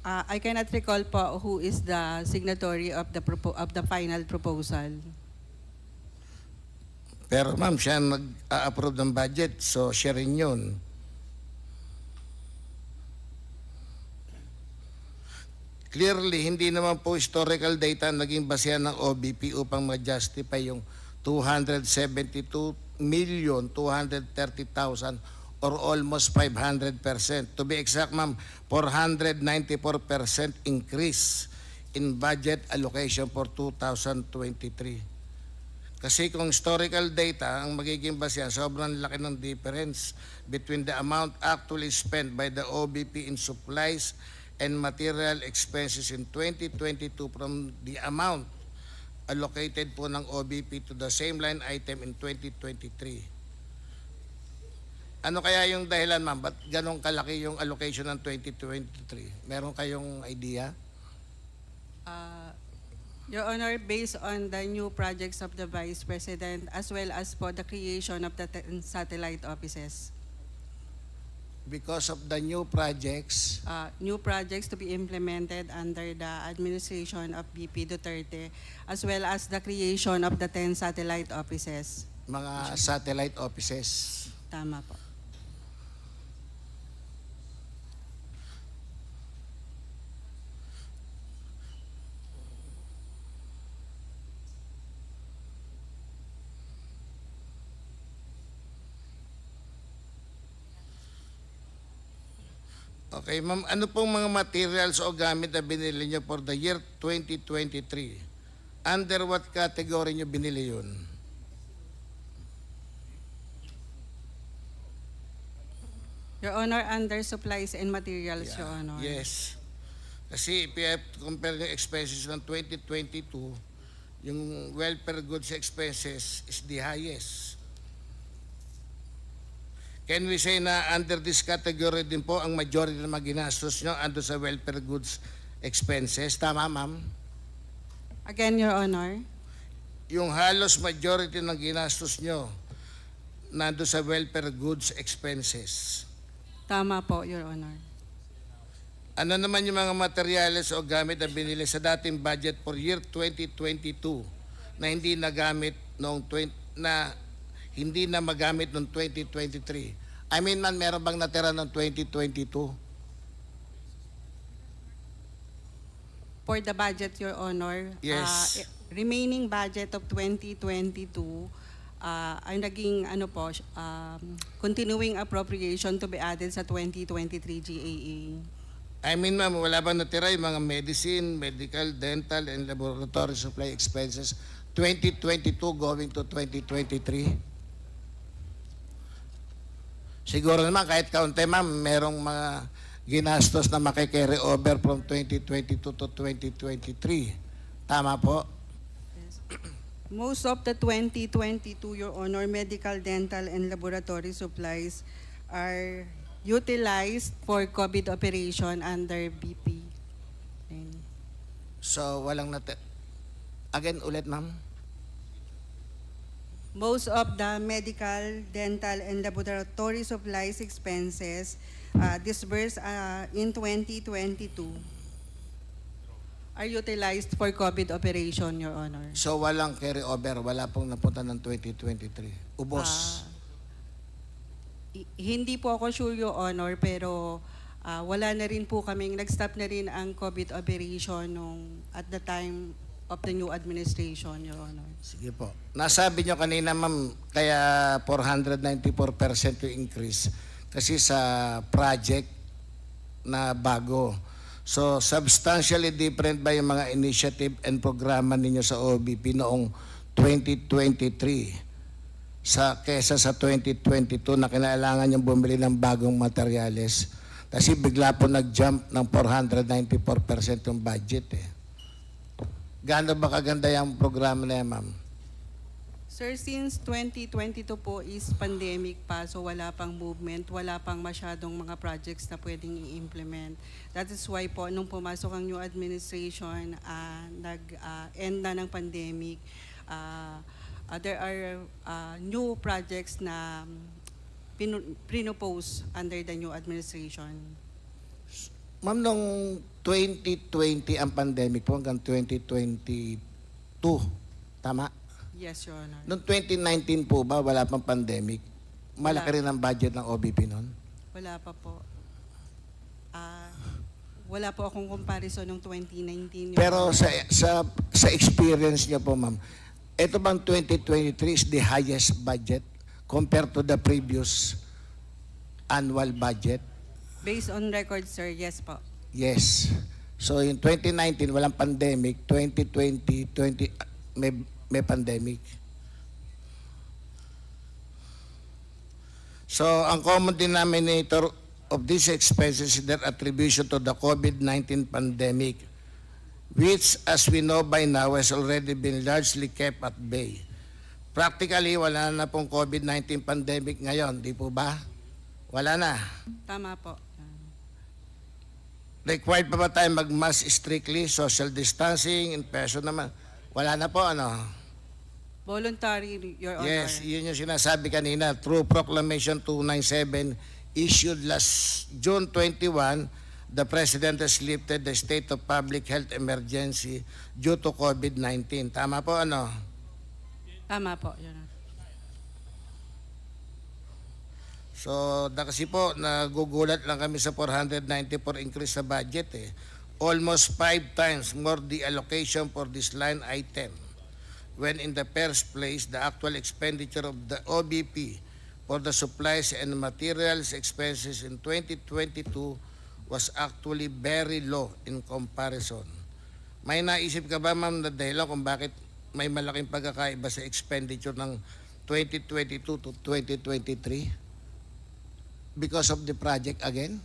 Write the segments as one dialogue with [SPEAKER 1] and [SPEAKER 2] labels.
[SPEAKER 1] I cannot recall po who is the signatory of the final proposal.
[SPEAKER 2] Pero ma'am, siya nag-approve ng budget, so siya rin yun. Clearly, hindi naman po historical data naging basehan ng OBP upang ma-justify yung 272,230,000 or almost 500%. To be exact, ma'am, 494% increase in budget allocation for 2023. Kasi kung historical data ang magiging basehan, sobrang laki ng difference between the amount actually spent by the OBP in supplies and material expenses in 2022 from the amount allocated po ng OBP to the same line item in 2023. Ano kaya yung dahilan, ma'am? Ba't ganong kalaki yung allocation ng 2023? Meron kayong idea?
[SPEAKER 1] Your Honor, based on the new projects of the Vice President as well as for the creation of the 10 satellite offices.
[SPEAKER 2] Because of the new projects,
[SPEAKER 1] New projects to be implemented under the administration of VP Duterte as well as the creation of the 10 satellite offices.
[SPEAKER 2] mga satellite offices.
[SPEAKER 1] Tama po.
[SPEAKER 2] Okay, ma'am, ano pong mga materials o gamit na binili nyo for the year 2023? Under what category nyo binili yun?
[SPEAKER 1] Your Honor, under supplies and materials, Your Honor.
[SPEAKER 2] Yes. Kasi if you have to compare yung expenses ng 2022, yung welfare goods expenses is the highest. Can we say na under this category din po ang majority na mga ginastos nyo ando sa welfare goods expenses? Tama, ma'am?
[SPEAKER 1] Again, Your Honor.
[SPEAKER 2] Yung halos majority ng ginastos nyo nando sa welfare goods expenses.
[SPEAKER 1] Tama po, Your Honor.
[SPEAKER 2] Ano naman yung mga materyales o gamit na binili sa dating budget for year 2022 na hindi nagamit noong hindi na magamit noong 2023? I mean, man, meron bang natira ng 2022?
[SPEAKER 1] For the budget, Your Honor,
[SPEAKER 2] Yes.
[SPEAKER 1] Remaining budget of 2022 ay naging continuing appropriation to be added sa 2023 GAA.
[SPEAKER 2] I mean, ma'am, wala bang natira yung mga medicine, medical, dental, and laboratory supply expenses 2022 going to 2023? Siguro naman kahit kaunti, ma'am, merong mga ginastos na makikerry over from 2022 to 2023. Tama po?
[SPEAKER 1] Yes. Most of the 2022, Your Honor, medical, dental, and laboratory supplies are utilized for COVID operation under BP.
[SPEAKER 2] So, walang Again, ulit, ma'am?
[SPEAKER 1] Most of the medical, dental, and laboratory supplies expenses disbursed in 2022 are utilized for COVID operation, Your Honor.
[SPEAKER 2] So, walang carry over, wala pong napunta ng 2023. Ubos.
[SPEAKER 1] Hindi po ako sure, Your Honor, pero wala na rin po kaming, nag-stop na rin ang COVID operation at the time of the new administration, Your Honor.
[SPEAKER 2] Sige po. Nasabi nyo kanina, ma'am, kaya 494% yung increase kasi sa project na bago. So, substantially different ba yung mga initiative and programa ninyo sa OBP noong 2023 kesa sa 2022 na kinailangan yung bumili ng bagong materyales? Kasi bigla po nag-jump ng 494% yung budget eh. Gaano ba kaganda yung programa na yan, ma'am?
[SPEAKER 1] Sir, since 2022 po is pandemic pa, so wala pang movement, wala pang masyadong mga projects na pwedeng i-implement. That is why po, nung pumasok ang new administration, nag-end na ng pandemic, there are new projects na pinopose under the new administration.
[SPEAKER 2] Ma'am, nung 2020 ang pandemic po hanggang 2022. Tama?
[SPEAKER 1] Yes, Your Honor.
[SPEAKER 2] Noong 2019 po ba, wala pang pandemic? Malaki
[SPEAKER 1] Wala.
[SPEAKER 2] rin ang budget ng OBP noon?
[SPEAKER 1] Wala pa po. Wala po akong comparison ng 2019. Your
[SPEAKER 2] Pero
[SPEAKER 1] Honor.
[SPEAKER 2] sa experience niyo po, ma'am, ito bang 2023 is the highest budget compared to the previous annual budget?
[SPEAKER 1] Based on record, sir, yes po.
[SPEAKER 2] Yes. So in 2019, walang pandemic. 2020, may pandemic. So ang common denominator of these expenses is their attribution to the COVID-19 pandemic, which, as we know by now, has already been largely kept at bay. Practically, wala na pong COVID-19 pandemic ngayon, di po ba? Wala na.
[SPEAKER 1] Tama po.
[SPEAKER 2] Required pa ba tayo mag-mask strictly, social distancing, in person naman? Wala na po, ano?
[SPEAKER 1] Voluntary, Your Honor.
[SPEAKER 2] Yes, yun yung sinasabi kanina. Through Proclamation 297 issued last June 21, the President has lifted the state of public health emergency due to COVID-19. Tama po, ano?
[SPEAKER 1] Tama po, Your Honor.
[SPEAKER 2] So, kasi po, nagugulat lang kami sa 494 increase sa budget eh. Almost 5 times more the allocation for this line item. When in the first place, the actual expenditure of the OBP for the supplies and materials expenses in 2022 was actually very low in comparison. May naisip ka ba, ma'am, na dahilan kung bakit may malaking pagkakaiba sa expenditure ng 2022 to 2023? Because of the project again?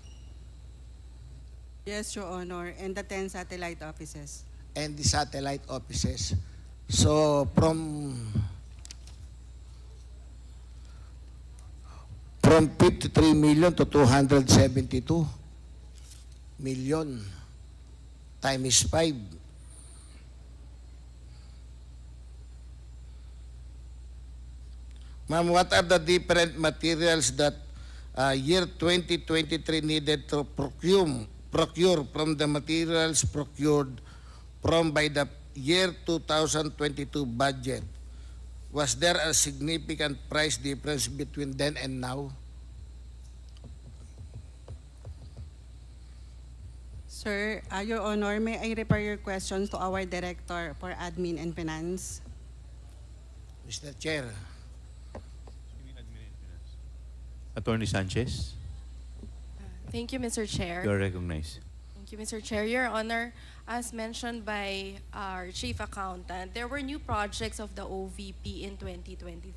[SPEAKER 1] Yes, Your Honor. And the 10 satellite offices.
[SPEAKER 2] And the satellite offices. So from 53 million to 272 million times 5. Ma'am, what are the different materials that year 2023 needed to procure from the materials procured from by the year 2022 budget? Was there a significant price difference between then and now?
[SPEAKER 1] Sir, Your Honor, may I refer your questions to our Director for Admin and Finance?
[SPEAKER 2] Mr. Chair.
[SPEAKER 3] Attorney Sanchez,
[SPEAKER 4] Thank you, Mr. Chair.
[SPEAKER 3] you are recognized.
[SPEAKER 4] Thank you, Mr. Chair. Your Honor, as mentioned by our Chief Accountant, there were new projects of the OVP in 2023,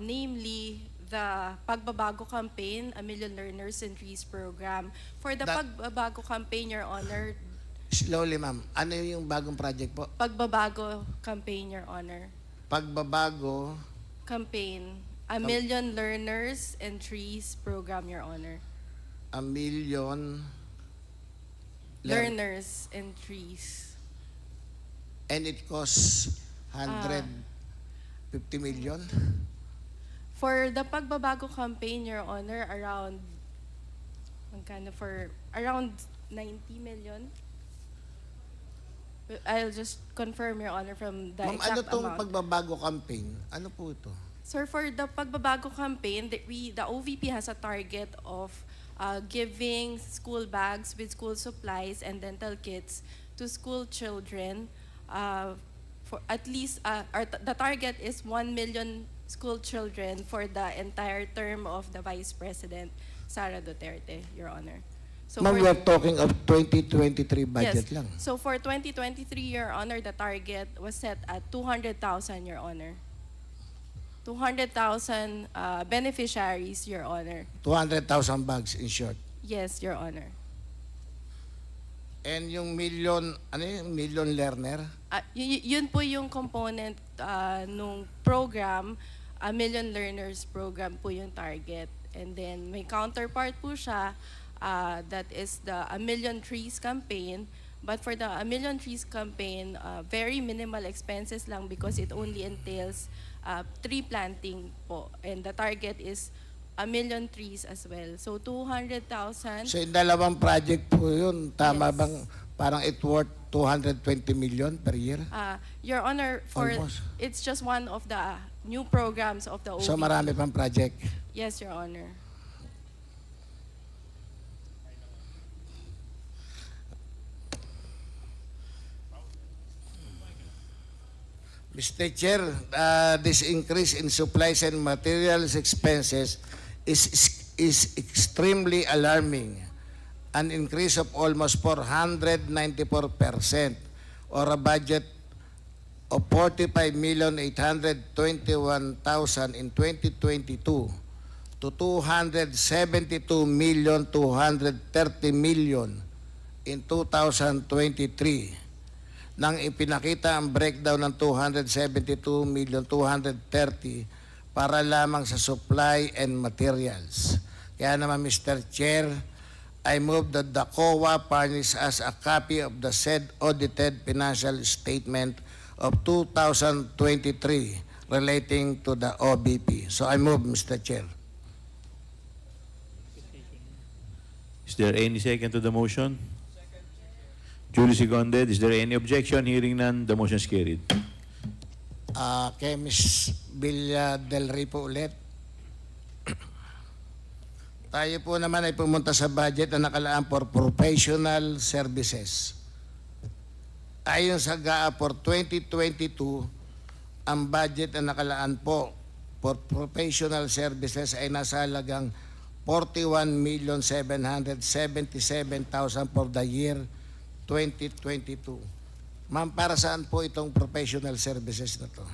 [SPEAKER 4] namely the Pagbabago Campaign, A Million Learners and Trees Program. For the Pagbabago Campaign, Your Honor,
[SPEAKER 2] Slowly, ma'am. Ano yung bagong project po?
[SPEAKER 4] Pagbabago Campaign, Your Honor.
[SPEAKER 2] Pagbabago,
[SPEAKER 4] Campaign, A Million Learners and Trees Program, Your Honor.
[SPEAKER 2] a million
[SPEAKER 4] Learners and Trees.
[SPEAKER 2] and it costs 150 million.
[SPEAKER 4] For the Pagbabago Campaign, Your Honor, around 90 million. I'll just confirm, Your Honor, from the
[SPEAKER 2] Ma'am, ano
[SPEAKER 4] exact
[SPEAKER 2] tong
[SPEAKER 4] amount.
[SPEAKER 2] pagbabago campaign? Ano po ito?
[SPEAKER 4] Sir, for the Pagbabago Campaign, the OVP has a target of giving school bags with school supplies and dental kits to school children. For at least, the target is 1 million school children for the entire term of the Vice President, Sara Duterte, Your Honor. So
[SPEAKER 2] Ma'am,
[SPEAKER 4] for-
[SPEAKER 2] we are talking of 2023 budget
[SPEAKER 4] yes.
[SPEAKER 2] lang.
[SPEAKER 4] So for 2023, Your Honor, the target was set at 200,000, Your Honor. 200,000 beneficiaries, Your Honor.
[SPEAKER 2] 200,000 bags in short.
[SPEAKER 4] Yes, Your Honor.
[SPEAKER 2] And yung million, ano yung million learner?
[SPEAKER 4] Yun po yung component nung program, A Million Learners program po yung target. And then may counterpart po siya, that is the A Million Trees campaign. But for the A Million Trees campaign, very minimal expenses lang because it only entails tree planting po. And the target is million trees as well. So 200,000.
[SPEAKER 2] So yung dalawang project po yun, tama
[SPEAKER 4] Yes.
[SPEAKER 2] bang parang it worth 220 million per year?
[SPEAKER 4] Your Honor, for
[SPEAKER 2] Almost.
[SPEAKER 4] it's just one of the new programs of the OVP.
[SPEAKER 2] So marami pang project.
[SPEAKER 4] Yes, Your Honor.
[SPEAKER 2] Mr. Chair, this increase in supplies and materials expenses is extremely alarming. An increase of almost 494% or a budget of 45,821,000 in 2022 to 272,230,000,000 in 2023. Nang ipinakita ang breakdown ng 272,230,000 para lamang sa supply and materials. Kaya naman, Mr. Chair, I move that the COA furnish us a copy of the said audited financial statement of 2023 relating to the OBP. So I move, Mr. Chair.
[SPEAKER 3] Is there any second to the motion? Duly seconded. Is there any objection? Hearing none, the motion is carried.
[SPEAKER 2] Kay Ms. Villa Del Rey po ulit. Tayo po naman ay pumunta sa budget na nakalaan for professional services. Ayon sa GAA for 2022, ang budget na nakalaan po for professional services ay nasa halagang 41,777,000 for the year 2022. Ma'am, para saan po itong professional services na to?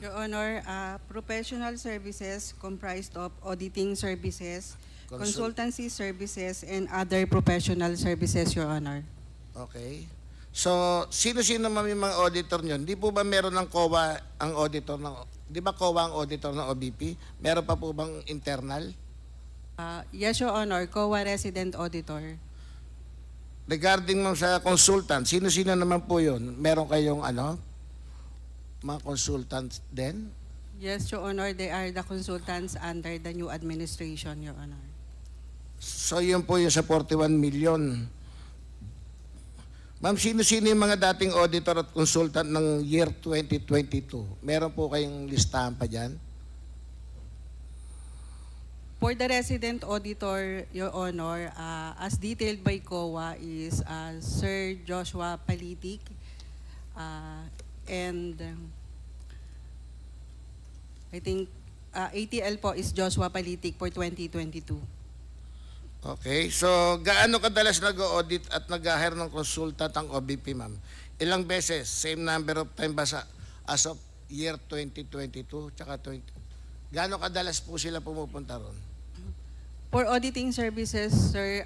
[SPEAKER 1] Your Honor, professional services comprised of auditing services, consultancy services, and other professional services, Your Honor.
[SPEAKER 2] Okay. So, sino-sino ma'am yung mga auditor nyo? Di po ba meron ng COA ang auditor ng... Di ba COA ang auditor ng OBP? Meron pa po bang internal?
[SPEAKER 1] Yes, Your Honor, COA resident auditor.
[SPEAKER 2] Regarding ma'am sa consultant, sino-sino naman po yun? Meron kayong mga consultants din?
[SPEAKER 1] Yes, Your Honor, they are the consultants under the new administration, Your Honor.
[SPEAKER 2] So yun po yung sa 41 million. Ma'am, sino-sino yung mga dating auditor at consultant ng year 2022? Meron po kayong listahan pa dyan?
[SPEAKER 1] For the resident auditor, Your Honor, as detailed by COA is Sir Joshua Palitic and I think ATL po is Joshua Palitic for 2022.
[SPEAKER 2] Okay, so gaano kadalas nag-audit at nag-hire ng consultant ang OBP, ma'am? Ilang beses? Same number of time ba as of year 2022 tsaka 20? Gaano kadalas po sila pumupunta ron?
[SPEAKER 1] For auditing services, sir,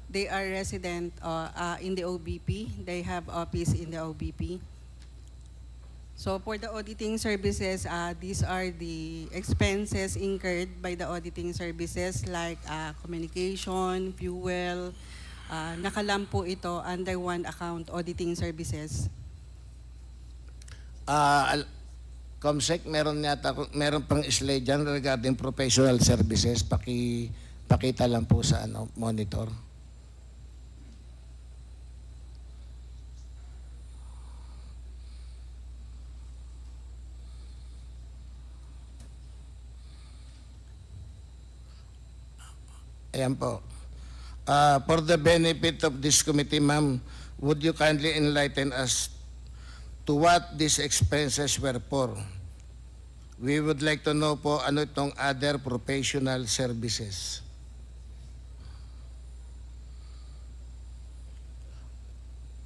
[SPEAKER 1] they are resident in the OBP. They have office in the OBP. So for the auditing services, these are the expenses incurred by the auditing services like communication, fuel. Nakalam po ito under one account, auditing services.
[SPEAKER 2] Comsec, meron pang slide dyan regarding professional services. Pakita lang po sa monitor. Ayan po. For the benefit of this committee, ma'am, would you kindly enlighten us to what these expenses were for? We would like to know po ano itong other professional services.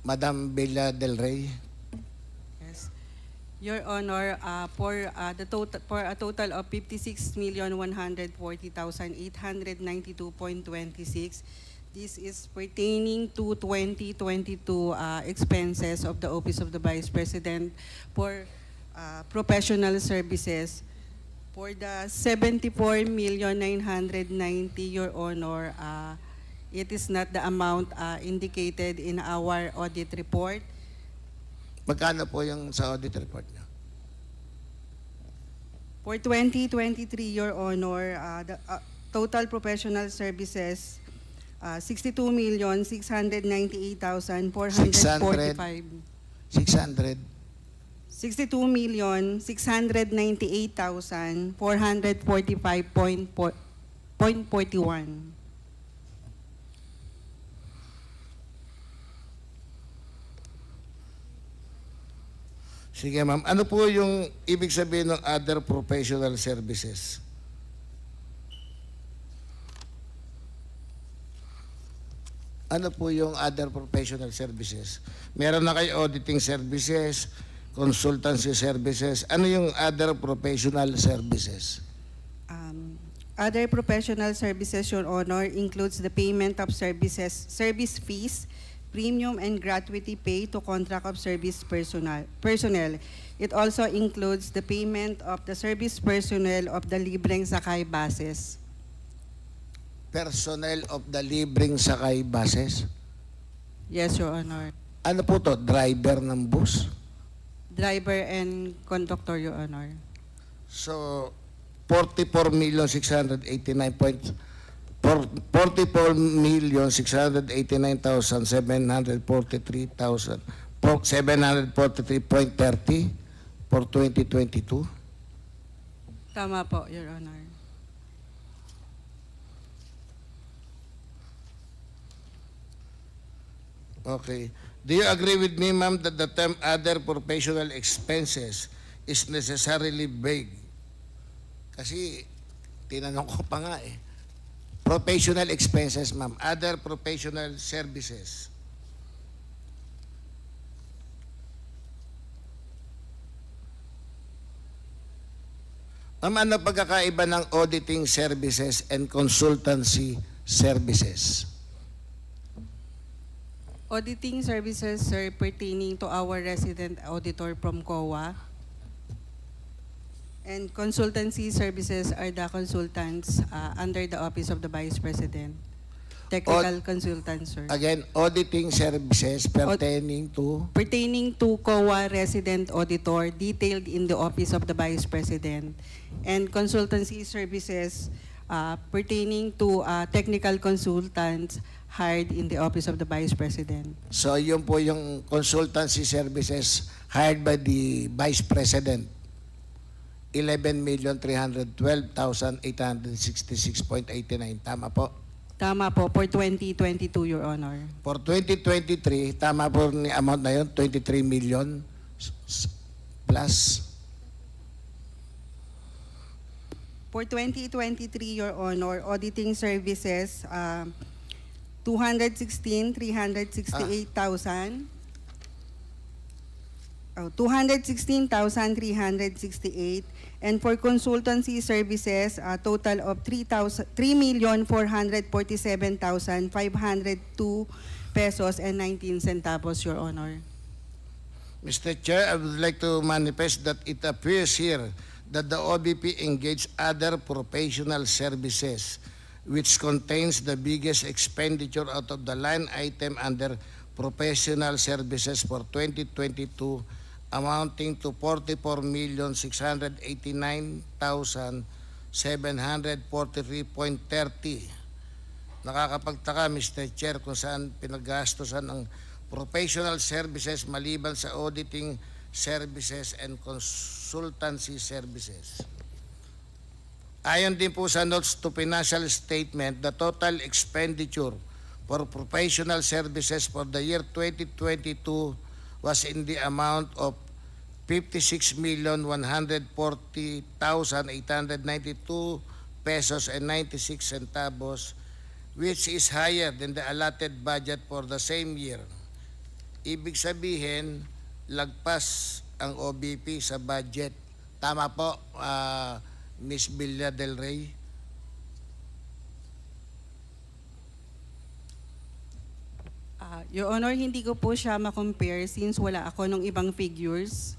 [SPEAKER 2] Madam Villa Del Rey.
[SPEAKER 1] Yes. Your Honor, for a total of 56,140,892.26, this is pertaining to 2022 expenses of the Office of the Vice President for professional services. For the 74,990,000, Your Honor, it is not the amount indicated in our audit report.
[SPEAKER 2] Magkano po yung sa audit report niyo?
[SPEAKER 1] For 2023, Your Honor, the total professional services, 62,698,445.
[SPEAKER 2] 600.
[SPEAKER 1] 62,698,445.41.
[SPEAKER 2] Sige ma'am, ano po yung ibig sabihin ng other professional services? Ano po yung other professional services? Meron na kayo auditing services, consultancy services. Ano yung other professional services?
[SPEAKER 1] Other professional services, Your Honor, includes the payment of service fees, premium and gratuity pay to contract of service personnel. It also includes the payment of the service personnel of the libreng sakay buses.
[SPEAKER 2] Personnel of the libreng sakay buses?
[SPEAKER 1] Yes, Your Honor.
[SPEAKER 2] Ano po to? Driver ng bus?
[SPEAKER 1] Driver and conductor, Your Honor.
[SPEAKER 2] So, 44,689,743,743.30 for 2022.
[SPEAKER 1] Tama po, Your Honor.
[SPEAKER 2] Okay. Do you agree with me, ma'am, that the term other professional expenses is necessarily vague? Kasi, tinanong ko pa nga eh. Professional expenses, ma'am. Other professional services. Ma'am, ano pagkakaiba ng auditing services and consultancy services?
[SPEAKER 1] Auditing services, sir, pertaining to our resident auditor from COA. And consultancy services are the consultants under the Office of the Vice President. Technical consultants, sir.
[SPEAKER 2] Again, auditing services pertaining to
[SPEAKER 1] Pertaining to COA resident auditor detailed in the Office of the Vice President. And consultancy services pertaining to technical consultants hired in the Office of the Vice President.
[SPEAKER 2] So yun po yung consultancy services hired by the Vice President. 11,312,866.89. Tama po?
[SPEAKER 1] Tama po, for 2022, Your Honor.
[SPEAKER 2] For 2023, tama po ni amount na yun, 23 million plus.
[SPEAKER 1] For 2023, Your Honor, auditing services, 216,368,000. 216,368, and for consultancy services, a total of 3,447,502 pesos and 19 centavos, Your Honor.
[SPEAKER 2] Mr. Chair, I would like to manifest that it appears here that the OBP engaged other professional services, which contains the biggest expenditure out of the line item under professional services for 2022, amounting to 44,689,743.30. Nakakapagtaka, Mr. Chair, kung saan pinaggastosan ang professional services maliban sa auditing services and consultancy services. Ayon din po sa notes to financial statement, the total expenditure for professional services for the year 2022 was in the amount of 56,140,892 pesos and 96 centavos, which is higher than the allotted budget for the same year. Ibig sabihin, lagpas ang OBP sa budget. Tama po, Ms. Villa del Rey?
[SPEAKER 1] Your Honor, hindi ko po siya ma-compare since wala ako nung ibang figures.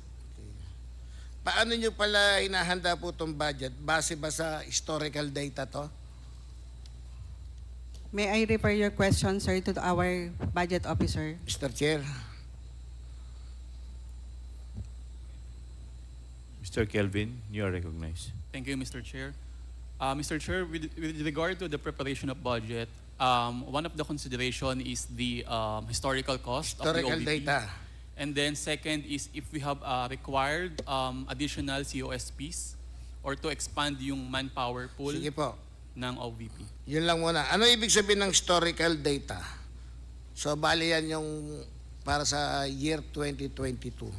[SPEAKER 2] Paano nyo pala hinahanda po itong budget? Base ba sa historical data to?
[SPEAKER 1] May I refer your question, sir, to our budget officer?
[SPEAKER 2] Mr. Chair?
[SPEAKER 3] Mr. Kelvin, you are recognized.
[SPEAKER 5] Thank you, Mr. Chair. Mr. Chair, with regard to the preparation of budget, one of the consideration is the historical cost of the
[SPEAKER 2] Historical
[SPEAKER 5] OVP.
[SPEAKER 2] data.
[SPEAKER 5] And then second is if we have required additional COSPs or to expand yung manpower pool
[SPEAKER 2] Sige po.
[SPEAKER 5] ng OVP.
[SPEAKER 2] Yun lang muna. Ano ibig sabihin ng historical data? So, bali yan yung para sa year 2022.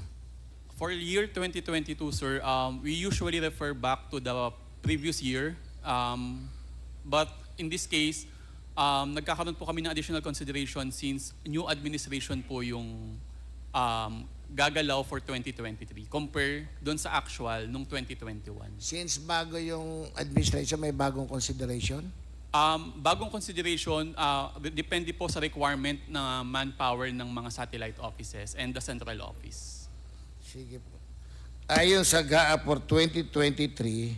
[SPEAKER 5] For year 2022, sir, we usually refer back to the previous year. But in this case, nagkakaroon po kami ng additional consideration since new administration po yung gagalaw for 2023 compare doon sa actual nung 2021.
[SPEAKER 2] Since bago yung administration, may bagong consideration?
[SPEAKER 5] Bagong consideration, depende po sa requirement na manpower ng mga satellite offices and the central office.
[SPEAKER 2] Sige po. Ayon sa GAA for 2023,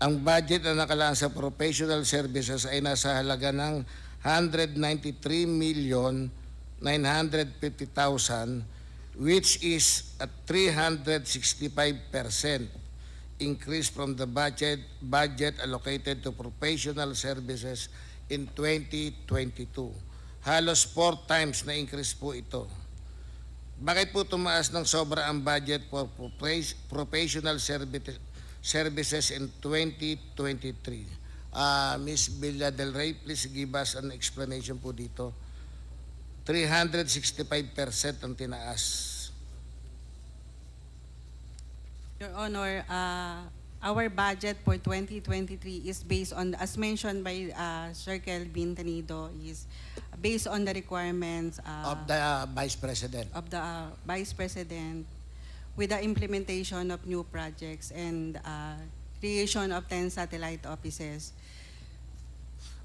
[SPEAKER 2] ang budget na nakalaan sa professional services ay nasa halaga ng 193,950,000, which is a 365% increase from the budget allocated to professional services in 2022. Halos 4 times na increase po ito. Bakit po tumaas ng sobra ang budget for professional services in 2023? Ms. Villa del Rey, please give us an explanation po dito. 365% ang tinaas.
[SPEAKER 1] Your Honor, our budget for 2023 is based on, as mentioned by Sir Kelvin Tanido, is based on the requirements
[SPEAKER 2] Of the Vice President.
[SPEAKER 1] of the Vice President with the implementation of new projects and creation of 10 satellite offices.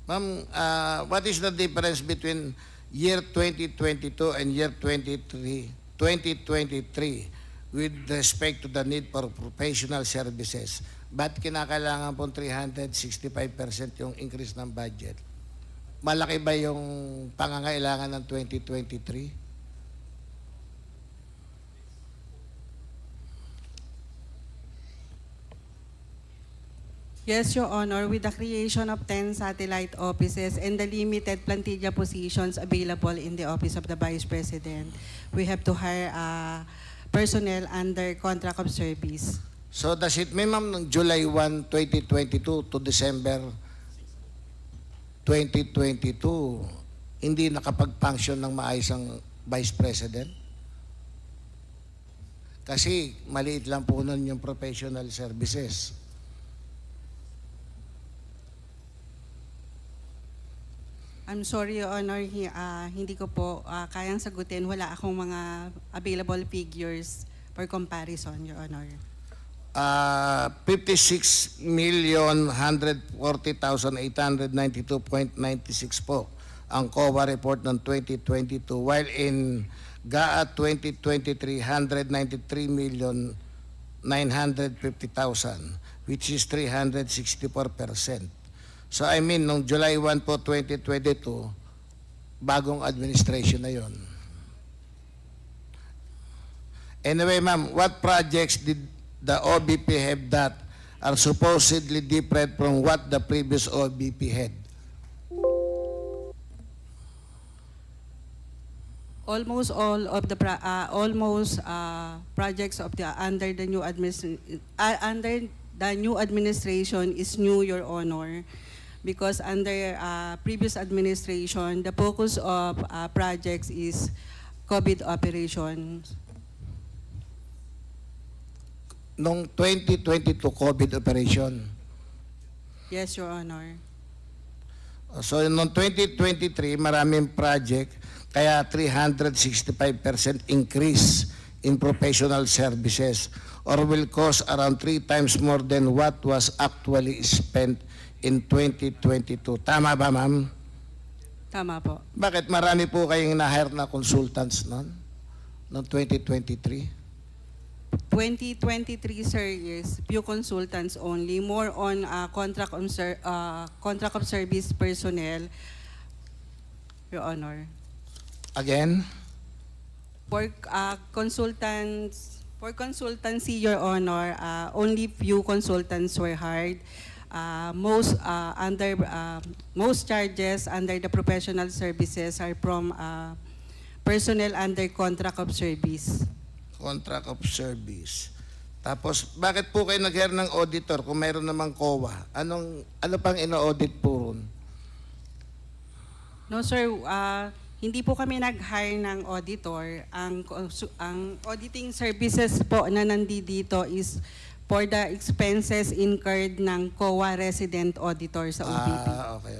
[SPEAKER 2] Ma'am, what is the difference between year 2022 and year 2023 with respect to the need for professional services? Ba't kinakailangan pong 365% yung increase ng budget? Malaki ba yung pangangailangan ng 2023?
[SPEAKER 1] Yes, Your Honor, with the creation of 10 satellite offices and the limited plantilla positions available in the Office of the Vice President, we have to hire personnel under contract of service.
[SPEAKER 2] So does it mean, ma'am, ng July 1, 2022 to December 2022, hindi nakapag-function ng maayos ang Vice President? Kasi maliit lang po nun yung professional services.
[SPEAKER 1] I'm sorry, Your Honor, hindi ko po kayang sagutin. Wala akong mga available figures for comparison, Your Honor.
[SPEAKER 2] 56,140,892.96 po ang COA report ng 2022, while in GAA 2023, 193,950,000, which is 364%. So I mean, nung July 1 po 2022, bagong administration na yon. Anyway, ma'am, what projects did the OBP have that are supposedly different from what the previous OBP had?
[SPEAKER 1] Almost all of the projects of the under the new administration is new, Your Honor, because under previous administration, the focus of projects is COVID operations.
[SPEAKER 2] Nung 2022 COVID operation.
[SPEAKER 1] Yes, Your Honor.
[SPEAKER 2] So noong 2023, maraming project, kaya 365% increase in professional services, or will cost around 3 times more than what was actually spent in 2022. Tama ba, ma'am?
[SPEAKER 1] Tama po.
[SPEAKER 2] Bakit marami po kayong na-hire na consultants noon 2023?
[SPEAKER 1] 2023, sir, is few consultants only, more on contract of service personnel, Your Honor.
[SPEAKER 2] Again?
[SPEAKER 1] For consultants, For consultancy, Your Honor, only few consultants were hired. Most charges under the professional services are from personnel under contract of service.
[SPEAKER 2] Contract of service. Tapos, bakit po kayo nag-hire ng auditor kung mayroon namang COA? Ano pang ino-audit po ron?
[SPEAKER 1] No sir, hindi po kami nag-hire ng auditor. Ang auditing services po na nandito is for the expenses incurred ng COA resident auditor sa OBP.
[SPEAKER 2] Okay.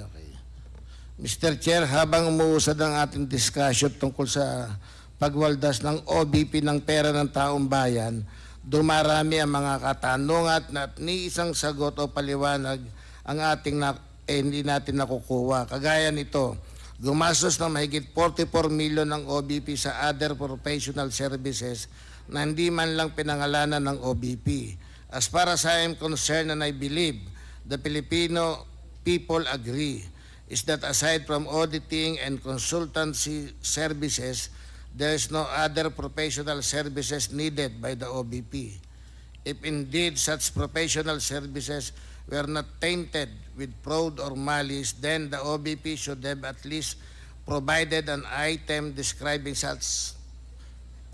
[SPEAKER 2] Mr. Chair, habang umuusad ang ating discussion tungkol sa pagwaldas ng OBP ng pera ng taong bayan, dumarami ang mga katanungan at ni isang sagot o paliwanag ang hindi natin nakukuha. Kagaya nito, gumastos ng mahigit 44 million ng OBP sa other professional services na hindi man lang pinangalanan ng OBP. As far as I am concerned, and I believe the Filipino people agree, is that aside from auditing and consultancy services, there is no other professional services needed by the OBP. If indeed such professional services were not tainted with fraud or malice, then the OBP should have at least provided an item describing such.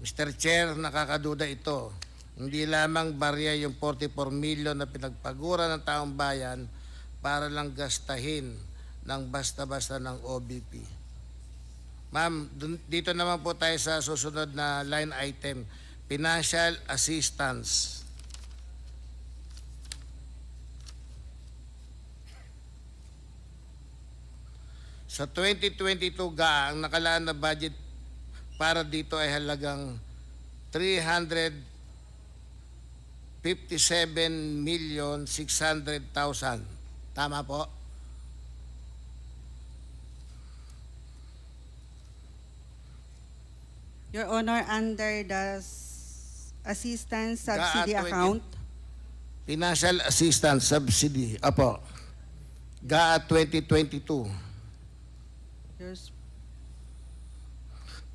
[SPEAKER 2] Mr. Chair, nakakaduda ito. Hindi lamang barya yung 44 million na pinagpagura ng taong bayan para lang gastahin ng basta-basta ng OBP. Ma'am, dito naman po tayo sa susunod na line item, financial assistance. Sa 2022 GA, ang nakalaan na budget para dito ay halagang 357,600,000. Tama po?
[SPEAKER 1] Your Honor, under the assistance subsidy
[SPEAKER 2] GA 20.
[SPEAKER 1] account,
[SPEAKER 2] Financial assistance subsidy. Apo. GA 2022.
[SPEAKER 1] yours,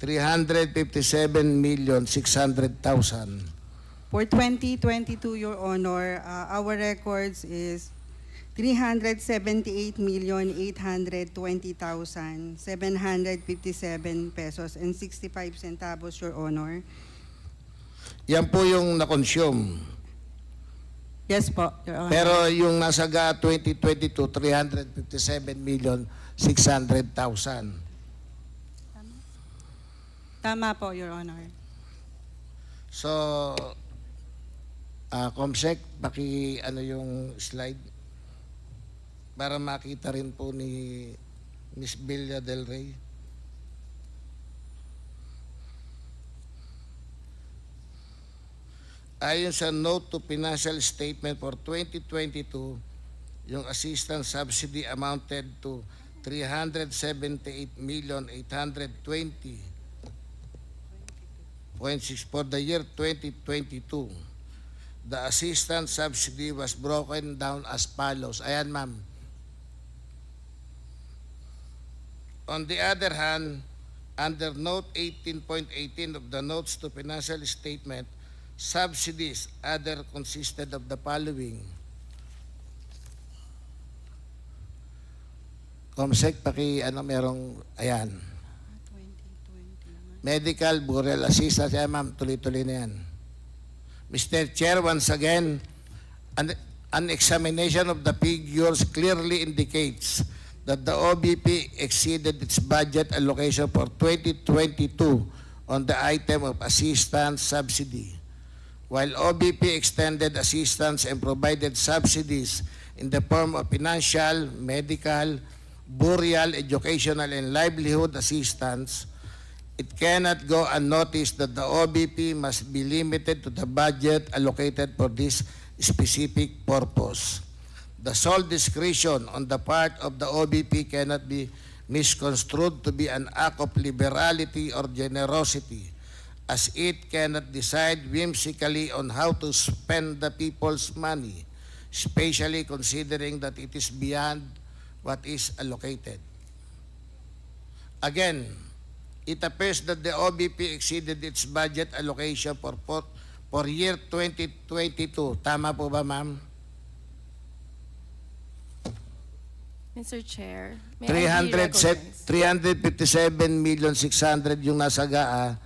[SPEAKER 2] 357,600,000.
[SPEAKER 1] for 2022, Your Honor, our records is 378,820,757 pesos and 65 centavos, Your Honor.
[SPEAKER 2] Yan po yung na-consume.
[SPEAKER 1] Yes po, Your Honor.
[SPEAKER 2] Pero yung nasa GA 2022, 357,600,000.
[SPEAKER 1] Tama po, Your Honor.
[SPEAKER 2] So, Comsec, ano yung slide? Para makita rin po ni Miss Villa Del Rey. Ayon sa note to financial statement for 2022, yung assistance subsidy amounted to 378,820.6 for the year 2022. The assistance subsidy was broken down as follows. Ayan, ma'am. On the other hand, under note 18.18 of the notes to financial statement, subsidies other consisted of the following. Comsec, merong, ayan.
[SPEAKER 1] 2021.
[SPEAKER 2] Medical, burial assistance, ayan ma'am, tuloy-tuloy na yan. Mr. Chair, once again, an examination of the figures clearly indicates that the OBP exceeded its budget allocation for 2022 on the item of assistance subsidy. While OBP extended assistance and provided subsidies in the form of financial, medical, burial, educational, and livelihood assistance, it cannot go unnoticed that the OBP must be limited to the budget allocated for this specific purpose. The sole discretion on the part of the OBP cannot be misconstrued to be an act of liberality or generosity, as it cannot decide whimsically on how to spend the people's money, especially considering that it is beyond what is allocated. Again, it appears that the OBP exceeded its budget allocation for for year 2022. Tama po ba, ma'am?
[SPEAKER 4] Mr. Chair, may I be recognized?
[SPEAKER 2] 357,600,000 yung nasa GAA,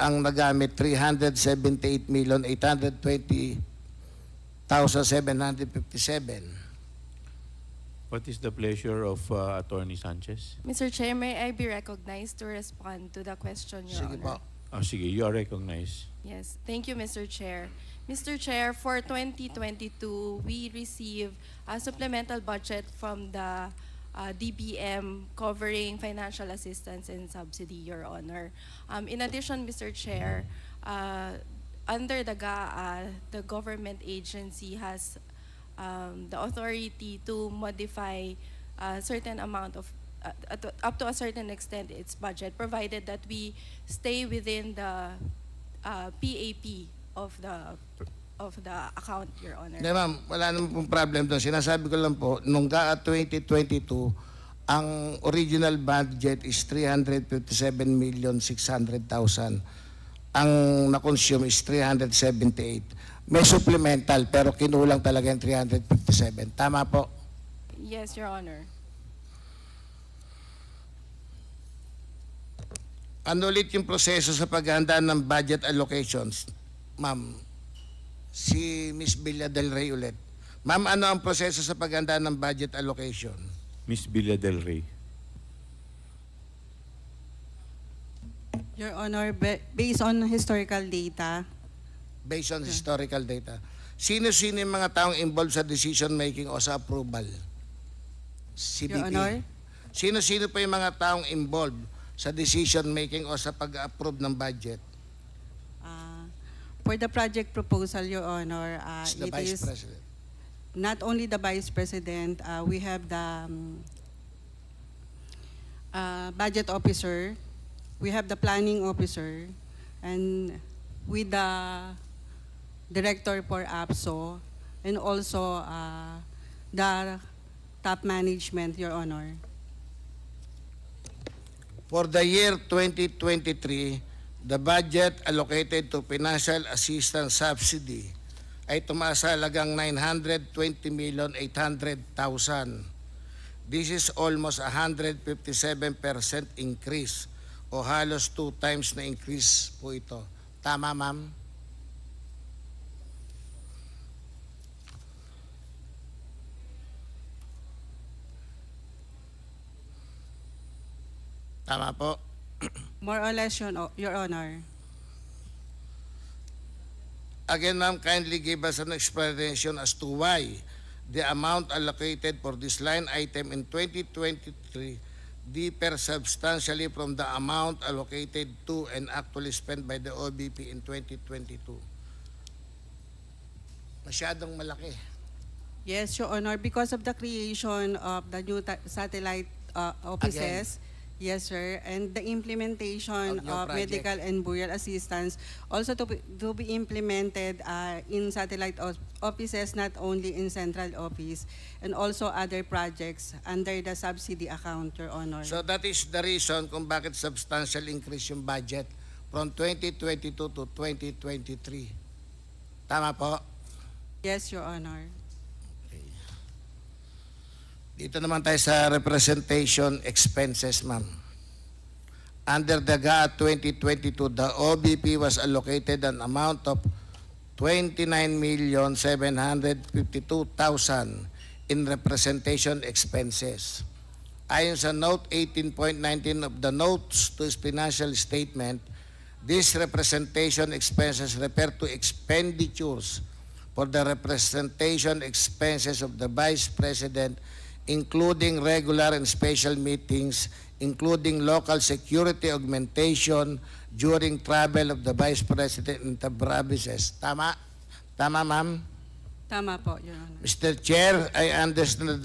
[SPEAKER 2] ang nagamit 378,820,757.
[SPEAKER 3] What is the pleasure of Attorney Sanchez?
[SPEAKER 4] Mr. Chair, may I be recognized to respond to the question, Your
[SPEAKER 2] Sige
[SPEAKER 4] Honor?
[SPEAKER 2] po.
[SPEAKER 3] Oh, sige, you are recognized.
[SPEAKER 4] Yes, thank you, Mr. Chair. Mr. Chair, for 2022, we receive a supplemental budget from the DBM covering financial assistance and subsidy, Your Honor. In addition, Mr. Chair, under the GAA, the government agency has the authority to modify a certain amount of up to a certain extent its budget, provided that we stay within the PAP of the account, Your Honor.
[SPEAKER 2] Hindi, ma'am, wala naman pong problem doon. Sinasabi ko lang po, nung GAA 2022, ang original budget is 357,600,000. Ang na-consume is 378. May supplemental, pero kinulang talaga yung 357. Tama po?
[SPEAKER 4] Yes, Your Honor.
[SPEAKER 2] Ano ulit yung proseso sa paghahanda ng budget allocations? Ma'am, si Miss Villa del Rey ulit. Ma'am, ano ang proseso sa paghahanda ng budget allocation?
[SPEAKER 3] Miss Villa del Rey.
[SPEAKER 1] Your Honor, based on historical data,
[SPEAKER 2] Based on historical data. Sino-sino yung mga taong involved sa decision making o sa approval? CBP.
[SPEAKER 1] Your Honor,
[SPEAKER 2] Sino-sino pa yung mga taong involved sa decision making o sa pag-approve ng budget?
[SPEAKER 1] for the project proposal, Your Honor,
[SPEAKER 2] It's the
[SPEAKER 1] it
[SPEAKER 2] Vice
[SPEAKER 1] is
[SPEAKER 2] President.
[SPEAKER 1] not only the Vice President, we have the budget officer, we have the planning officer, and with the director for APSO, and also the top management, Your Honor.
[SPEAKER 2] For the year 2023, the budget allocated to financial assistance subsidy ay tumaas sa halagang 920,800,000. This is almost 157% increase o halos 2 times na increase po ito. Tama, ma'am? Tama po.
[SPEAKER 1] More or less, Your Honor.
[SPEAKER 2] Again, ma'am, kindly give us an explanation as to why the amount allocated for this line item in 2023 differ substantially from the amount allocated to and actually spent by the OBP in 2022. Masyadong malaki.
[SPEAKER 1] Yes, Your Honor, because of the creation of the new satellite offices. Yes, sir. And the implementation
[SPEAKER 2] Of new
[SPEAKER 1] of
[SPEAKER 2] project.
[SPEAKER 1] medical and burial assistance also to be implemented in satellite offices, not only in central office, and also other projects under the subsidy account, Your Honor.
[SPEAKER 2] So that is the reason kung bakit substantial increase yung budget from 2022 to 2023. Tama po?
[SPEAKER 1] Yes, Your Honor.
[SPEAKER 2] Dito naman tayo sa representation expenses, ma'am. Under the GAA 2022, the OBP was allocated an amount of 29,752,000 in representation expenses. Ayon sa Note 18.19 of the Notes to its financial statement, these representation expenses refer to expenditures for the representation expenses of the Vice President, including regular and special meetings, including local security augmentation during travel of the Vice President in the provinces. Tama? Tama, ma'am?
[SPEAKER 1] Tama po, Your Honor.
[SPEAKER 2] Mr. Chair, I understand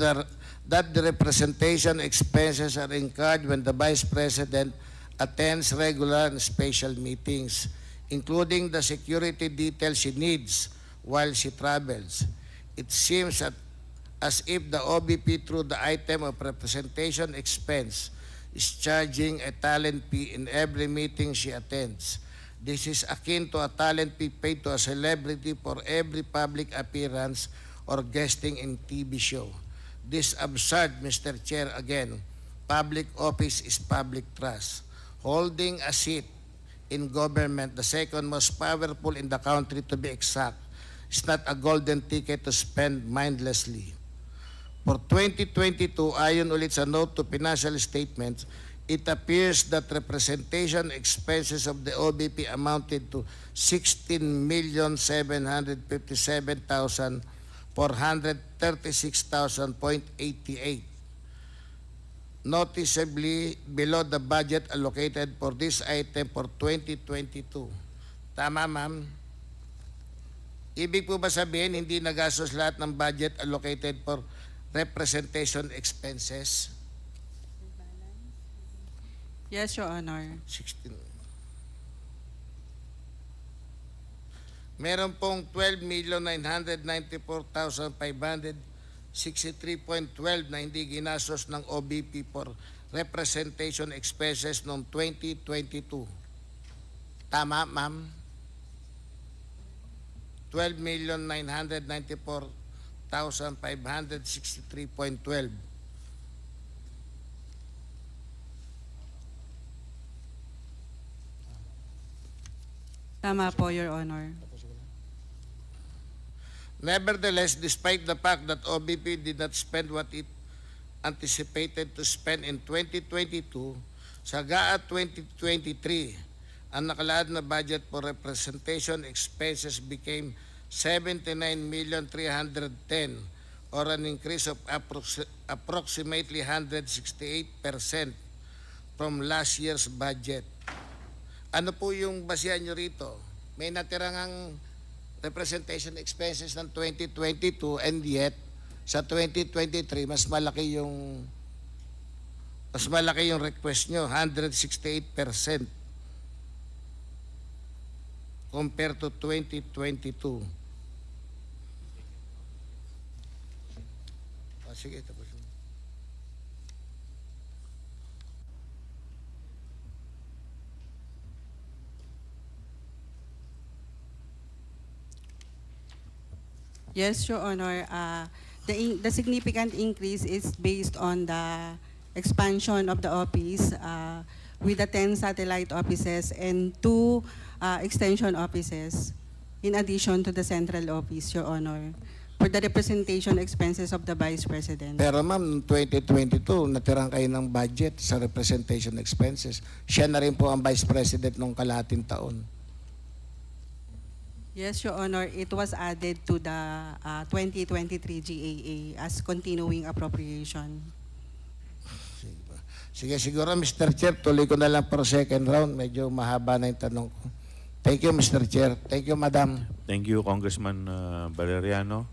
[SPEAKER 2] that the representation expenses are incurred when the Vice President attends regular and special meetings, including the security details she needs while she travels. It seems as if the OBP, through the item of representation expense, is charging a talent fee in every meeting she attends. This is akin to a talent fee paid to a celebrity for every public appearance or guesting in TV show. This absurd, Mr. Chair, again, public office is public trust. Holding a seat in government, the second most powerful in the country to be exact, is not a golden ticket to spend mindlessly. For 2022, ayon ulit sa note to financial statements, it appears that representation expenses of the OBP amounted to 16,757,436,000.88, noticeably below the budget allocated for this item for 2022. Tama, ma'am? Ibig po ba sabihin hindi nagastos lahat ng budget allocated for representation expenses?
[SPEAKER 1] Yes, Your Honor.
[SPEAKER 2] 16. Meron pong 12,994,563.12 na hindi ginastos ng OBP for representation expenses noong 2022. Tama, ma'am? 12,994,563.12.
[SPEAKER 1] Tama po, Your Honor.
[SPEAKER 2] Nevertheless, despite the fact that OBP did not spend what it anticipated to spend in 2022, sa GAA 2023, ang nakalaad na budget for representation expenses became 79,310,000 or an increase of approximately 168% from last year's budget. Ano po yung basihan nyo rito? May natirang representation expenses ng 2022 and yet sa 2023 mas malaki yung request nyo, 168% compared to 2022. Sige, tapos.
[SPEAKER 1] Yes, Your Honor. The significant increase is based on the expansion of the office with the 10 satellite offices and 2 extension offices in addition to the central office, Your Honor, for the representation expenses of the Vice President.
[SPEAKER 2] Pero ma'am, 2022, natirang kayo ng budget sa representation expenses. Siya na rin po ang Vice President nung kalahating taon.
[SPEAKER 1] Yes, Your Honor, it was added to the 2023 GAA as continuing appropriation.
[SPEAKER 2] Sige, siguro Mr. Chair, tuloy ko na lang for second round. Medyo mahaba na yung tanong ko. Thank you, Mr. Chair. Thank you, Madam.
[SPEAKER 3] Thank you, Congressman Valeriano.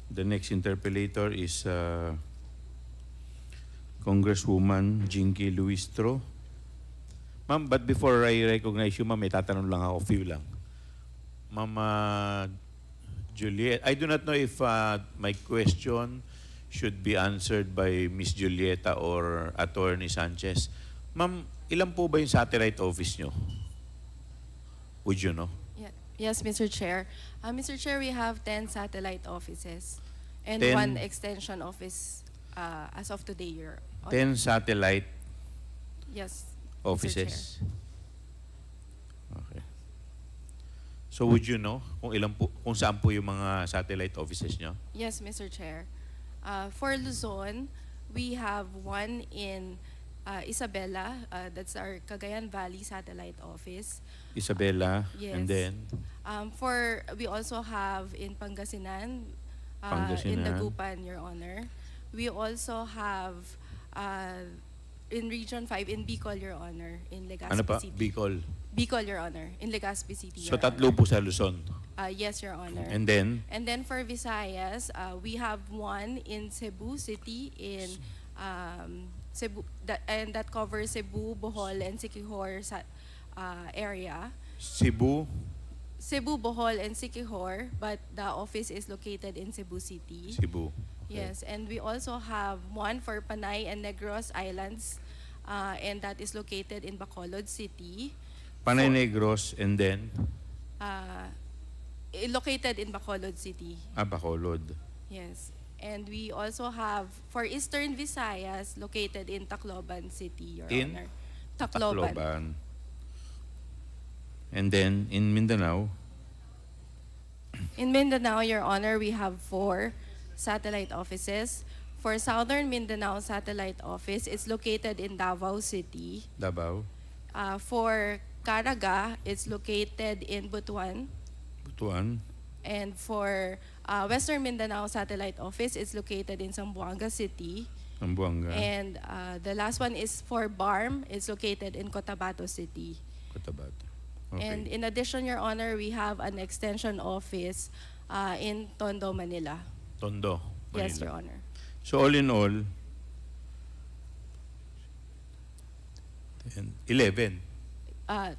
[SPEAKER 3] The next interpellator is Congresswoman Jinky Luistro. Ma'am, but before I recognize you, ma'am, may tatanong lang ako, few lang. Ma'am Juliet, I do not know if my question should be answered by Miss Julieta or Attorney Sanchez. Ma'am, ilan po ba yung satellite office nyo? Would you know?
[SPEAKER 4] Yes, Mr. Chair. Mr. Chair, we have 10 satellite offices and
[SPEAKER 3] 10
[SPEAKER 4] 1 extension office as of today, Your Honor.
[SPEAKER 3] 10 satellite
[SPEAKER 4] Yes,
[SPEAKER 3] offices. Okay. So would you know kung saan po yung mga satellite offices nyo?
[SPEAKER 4] Yes, Mr. Chair. For Luzon, we have 1 in Isabela, that's our Cagayan Valley Satellite Office.
[SPEAKER 3] Isabela,
[SPEAKER 4] Yes.
[SPEAKER 3] and then
[SPEAKER 4] We also have in Pangasinan, in
[SPEAKER 3] Pangasinan.
[SPEAKER 4] Dagupan, Your Honor. We also have in Region 5 in Bicol, Your Honor, in Legazpi
[SPEAKER 3] ano pa?
[SPEAKER 4] City.
[SPEAKER 3] Bicol.
[SPEAKER 4] Bicol, Your Honor, in Legazpi City,
[SPEAKER 3] So
[SPEAKER 4] Your
[SPEAKER 3] tatlo
[SPEAKER 4] Honor.
[SPEAKER 3] po sa Luzon.
[SPEAKER 4] Yes, Your Honor.
[SPEAKER 3] And then
[SPEAKER 4] for Visayas, we have 1 in Cebu City, in Cebu, and that covers Cebu, Bohol, and Siquijor area.
[SPEAKER 3] Cebu,
[SPEAKER 4] Bohol, and Siquijor, but the office is located in Cebu City.
[SPEAKER 3] Cebu.
[SPEAKER 4] Yes, and we also have 1 for Panay and Negros Islands, and that is located in Bacolod City.
[SPEAKER 3] Panay Negros, and then
[SPEAKER 4] Located in Bacolod City.
[SPEAKER 3] Bacolod.
[SPEAKER 4] Yes. And we also have for Eastern Visayas located in Tacloban City, Your
[SPEAKER 3] In?
[SPEAKER 4] Honor. Tacloban.
[SPEAKER 3] Tacloban. And then in Mindanao,
[SPEAKER 4] In Mindanao, Your Honor, we have 4 satellite offices. For Southern Mindanao Satellite Office, it's located in Davao City.
[SPEAKER 3] Davao,
[SPEAKER 4] For Caraga, it's located in Butuan.
[SPEAKER 3] Butuan,
[SPEAKER 4] And for Western Mindanao Satellite Office, it's located in Zamboanga City.
[SPEAKER 3] Zamboanga,
[SPEAKER 4] And the last one is for BARM, it's located in Cotabato City.
[SPEAKER 3] Cotabato.
[SPEAKER 4] And
[SPEAKER 3] Okay.
[SPEAKER 4] in addition, Your Honor, we have an extension office in Tondo, Manila.
[SPEAKER 3] Tondo, Manila.
[SPEAKER 4] Yes, Your Honor.
[SPEAKER 3] So all in all, 11.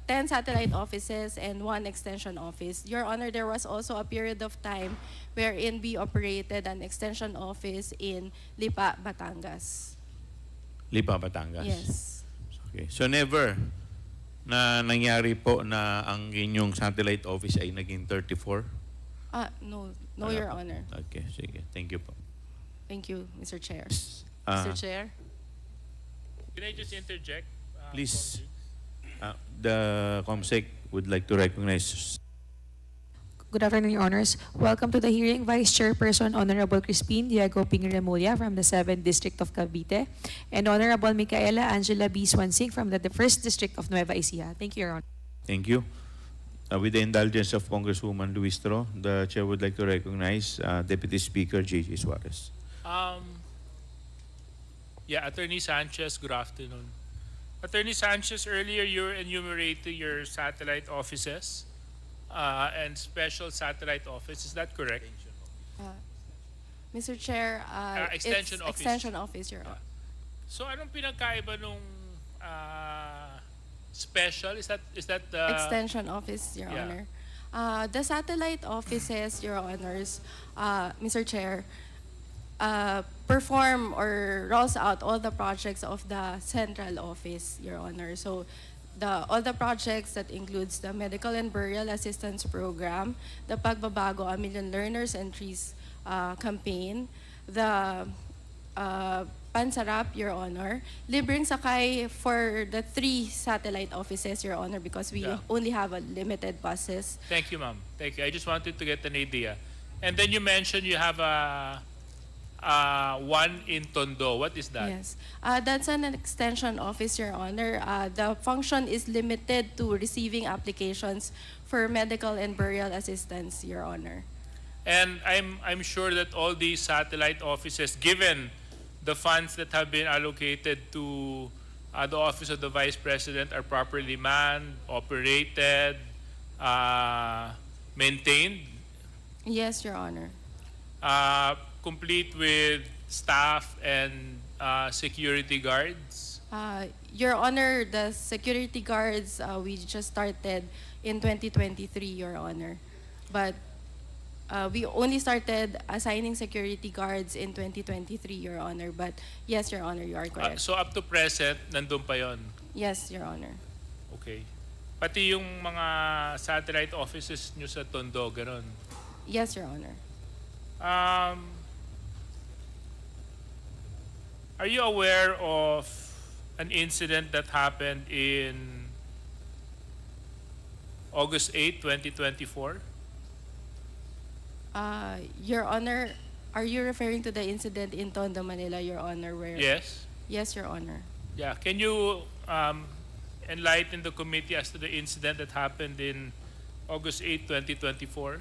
[SPEAKER 4] 10 satellite offices and 1 extension office. Your Honor, there was also a period of time wherein we operated an extension office in Lipa, Batangas.
[SPEAKER 3] Lipa, Batangas.
[SPEAKER 4] Yes.
[SPEAKER 3] Okay. So never na nangyari po na ang inyong satellite office ay naging 34?
[SPEAKER 4] No,
[SPEAKER 3] Wala
[SPEAKER 4] Your
[SPEAKER 3] po.
[SPEAKER 4] Honor.
[SPEAKER 3] Okay, sige. Thank you po.
[SPEAKER 4] Thank you, Mr. Chair.
[SPEAKER 3] Ah,
[SPEAKER 6] Mr. Chair? Can I just interject?
[SPEAKER 3] Please.
[SPEAKER 6] Comrade?
[SPEAKER 3] The COMSEC would like to recognize.
[SPEAKER 7] Good afternoon, Your Honors. Welcome to the hearing, Vice Chairperson Honorable Crispin Diego Pingiremulla from the 7th District of Cavite and Honorable Micaela Angela B. Swansing from the 1st District of Nueva Ecija. Thank you, Your Honor.
[SPEAKER 3] Thank you. With the indulgence of Congresswoman Luistro, the Chair would like to recognize Deputy Speaker J.J. Suarez.
[SPEAKER 6] Yeah, Attorney Sanchez, good afternoon. Attorney Sanchez, earlier you were enumerating your satellite offices and special satellite office. Is that correct?
[SPEAKER 4] Mr. Chair,
[SPEAKER 6] Extension
[SPEAKER 4] it's
[SPEAKER 6] office.
[SPEAKER 4] Extension Office, Your Honor.
[SPEAKER 6] So anong pinagkaiba nung special? Is that
[SPEAKER 4] Extension Office, Your
[SPEAKER 6] yeah.
[SPEAKER 4] Honor. The satellite offices, Your Honors, Mr. Chair, perform or rolls out all the projects of the central office, Your Honor. So all the projects that includes the Medical and Burial Assistance Program, the Pagbabago a Million Learners and Trees campaign, the Pansarap, Your Honor, Libreng Sakay for the 3 satellite offices, Your Honor, because we
[SPEAKER 6] Yeah.
[SPEAKER 4] only have a limited buses.
[SPEAKER 6] Thank you, ma'am. Thank you. I just wanted to get an idea. And then you mentioned you have one in Tondo. What is that?
[SPEAKER 4] Yes. That's an extension office, Your Honor. The function is limited to receiving applications for medical and burial assistance, Your Honor.
[SPEAKER 6] And I'm sure that all these satellite offices, given the funds that have been allocated to the Office of the Vice President, are properly manned, operated, maintained,
[SPEAKER 4] Yes, Your Honor.
[SPEAKER 6] complete with staff and security guards.
[SPEAKER 4] Your Honor, the security guards, we just started in 2023, Your Honor. But we only started assigning security guards in 2023, Your Honor. But yes, Your Honor, you are correct.
[SPEAKER 6] So up to present, nandun pa yon.
[SPEAKER 4] Yes, Your Honor.
[SPEAKER 6] Okay. Pati yung mga satellite offices nyo sa Tondo, ganun.
[SPEAKER 4] Yes, Your Honor.
[SPEAKER 6] Are you aware of an incident that happened in August 8, 2024?
[SPEAKER 4] Your Honor, are you referring to the incident in Tondo, Manila, Your Honor? Where?
[SPEAKER 6] Yes?
[SPEAKER 4] Yes, Your Honor.
[SPEAKER 6] Yeah. Can you enlighten the committee as to the incident that happened in August 8, 2024?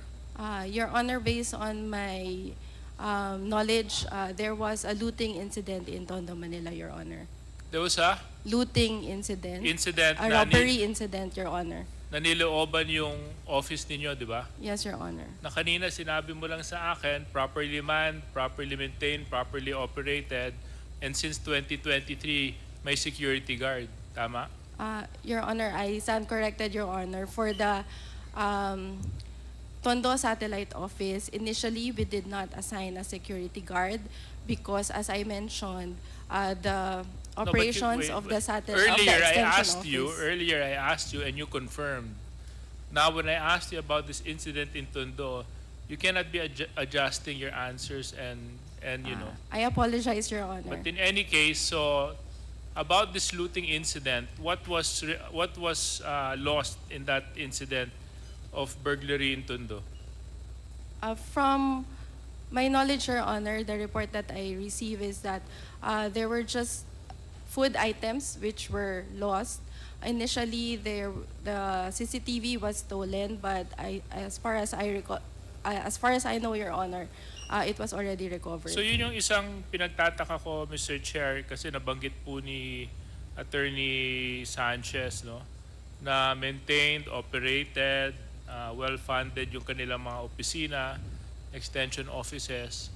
[SPEAKER 4] Your Honor, based on my knowledge, there was a looting incident in Tondo, Manila, Your Honor.
[SPEAKER 6] There was a
[SPEAKER 4] Looting incident.
[SPEAKER 6] incident
[SPEAKER 4] A robbery incident, Your Honor.
[SPEAKER 6] na nilooban yung office ninyo, di ba?
[SPEAKER 4] Yes, Your Honor.
[SPEAKER 6] Na kanina sinabi mo lang sa akin, properly manned, properly maintained, properly operated, and since 2023, may security guard. Tama?
[SPEAKER 4] Your Honor, I stand corrected, Your Honor. For the Tondo Satellite Office, initially we did not assign a security guard because, as I mentioned, the
[SPEAKER 6] No, but
[SPEAKER 4] operations
[SPEAKER 6] wait,
[SPEAKER 4] of
[SPEAKER 6] wait.
[SPEAKER 4] the satellite
[SPEAKER 6] Earlier, I
[SPEAKER 4] extension
[SPEAKER 6] asked you.
[SPEAKER 4] office.
[SPEAKER 6] Earlier, I asked you, and you confirmed. Now, when I asked you about this incident in Tondo, you cannot be adjusting your answers and you know.
[SPEAKER 4] I apologize, Your Honor.
[SPEAKER 6] But in any case, so about this looting incident, what was lost in that incident of burglary in Tondo?
[SPEAKER 4] From my knowledge, Your Honor, the report that I received is that there were just food items which were lost. Initially, the CCTV was stolen, but as far as I know, Your Honor, it was already recovered.
[SPEAKER 6] So yun yung isang pinagtataka ko, Mr. Chair, kasi nabanggit po ni Attorney Sanchez, no, na maintained, operated, well-funded yung kanilang mga opisina, extension offices.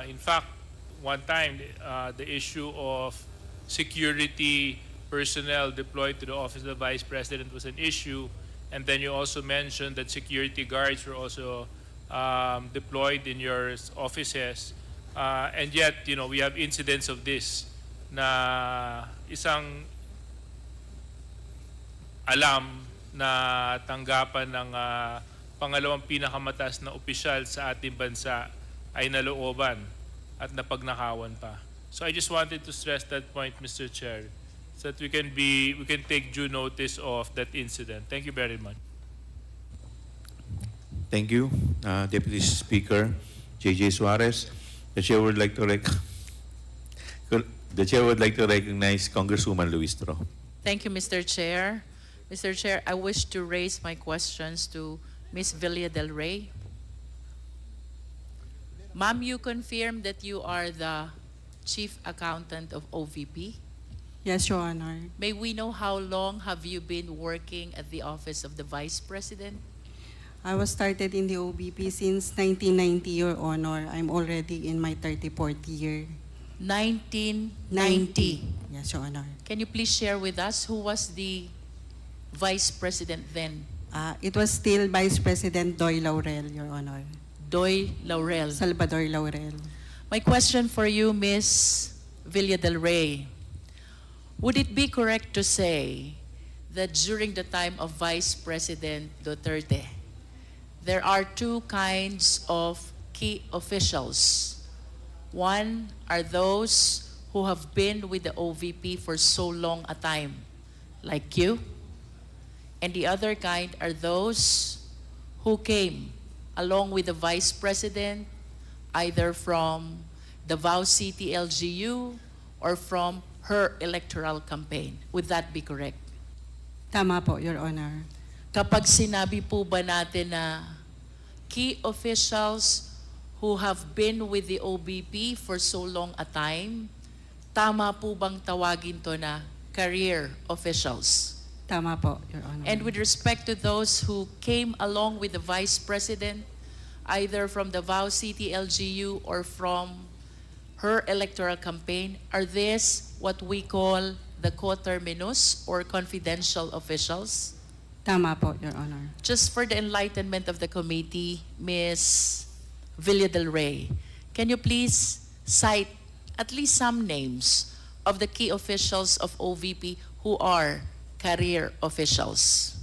[SPEAKER 6] In fact, one time, the issue of security personnel deployed to the office of the Vice President was an issue, and then you also mentioned that security guards were also deployed in your offices, and yet, you know, we have incidents of this na isang alam na tanggapan ng pangalawang pinakamataas na opisyal sa ating bansa ay nalooban at napagnakawan pa. So I just wanted to stress that point, Mr. Chair, so that we can take due notice of that incident. Thank you very much.
[SPEAKER 3] Thank you, Deputy Speaker J.J. Suarez. The chair would like to recognize Congresswoman Luis Tro.
[SPEAKER 8] Thank you, Mr. Chair. Mr. Chair, I wish to raise my questions to Ms. Villa Del Rey. Ma'am, you confirm that you are the Chief Accountant of OVP.
[SPEAKER 1] Yes, Your Honor.
[SPEAKER 8] May we know how long have you been working at the Office of the Vice President?
[SPEAKER 1] I was started in the OBP since 1990, Your Honor. I'm already in my 34th year.
[SPEAKER 8] 1990.
[SPEAKER 1] Yes, Your Honor.
[SPEAKER 8] Can you please share with us who was the Vice President then?
[SPEAKER 1] It was still Vice President Doy Laurel, Your Honor.
[SPEAKER 8] Doy Laurel.
[SPEAKER 1] Salvador Laurel.
[SPEAKER 8] My question for you, Ms. Villa Del Rey. Would it be correct to say that during the time of Vice President Duterte, there are two kinds of key officials? One are those who have been with the OVP for so long a time, like you. And the other kind are those who came along with the Vice President, either from the Davao City LGU or from her electoral campaign. Would that be correct?
[SPEAKER 1] Tama po, Your Honor.
[SPEAKER 8] Kapag sinabi po ba natin na key officials who have been with the OBP for so long a time, tama po bang tawagin to na career officials?
[SPEAKER 1] Tama po, Your Honor.
[SPEAKER 8] And with respect to those who came along with the Vice President, either from the Davao City LGU or from her electoral campaign, are these what we call the coterminous or confidential officials?
[SPEAKER 1] Tama po, Your Honor.
[SPEAKER 8] Just for the enlightenment of the committee, Ms. Villa Del Rey, can you please cite at least some names of the key officials of OVP who are career officials?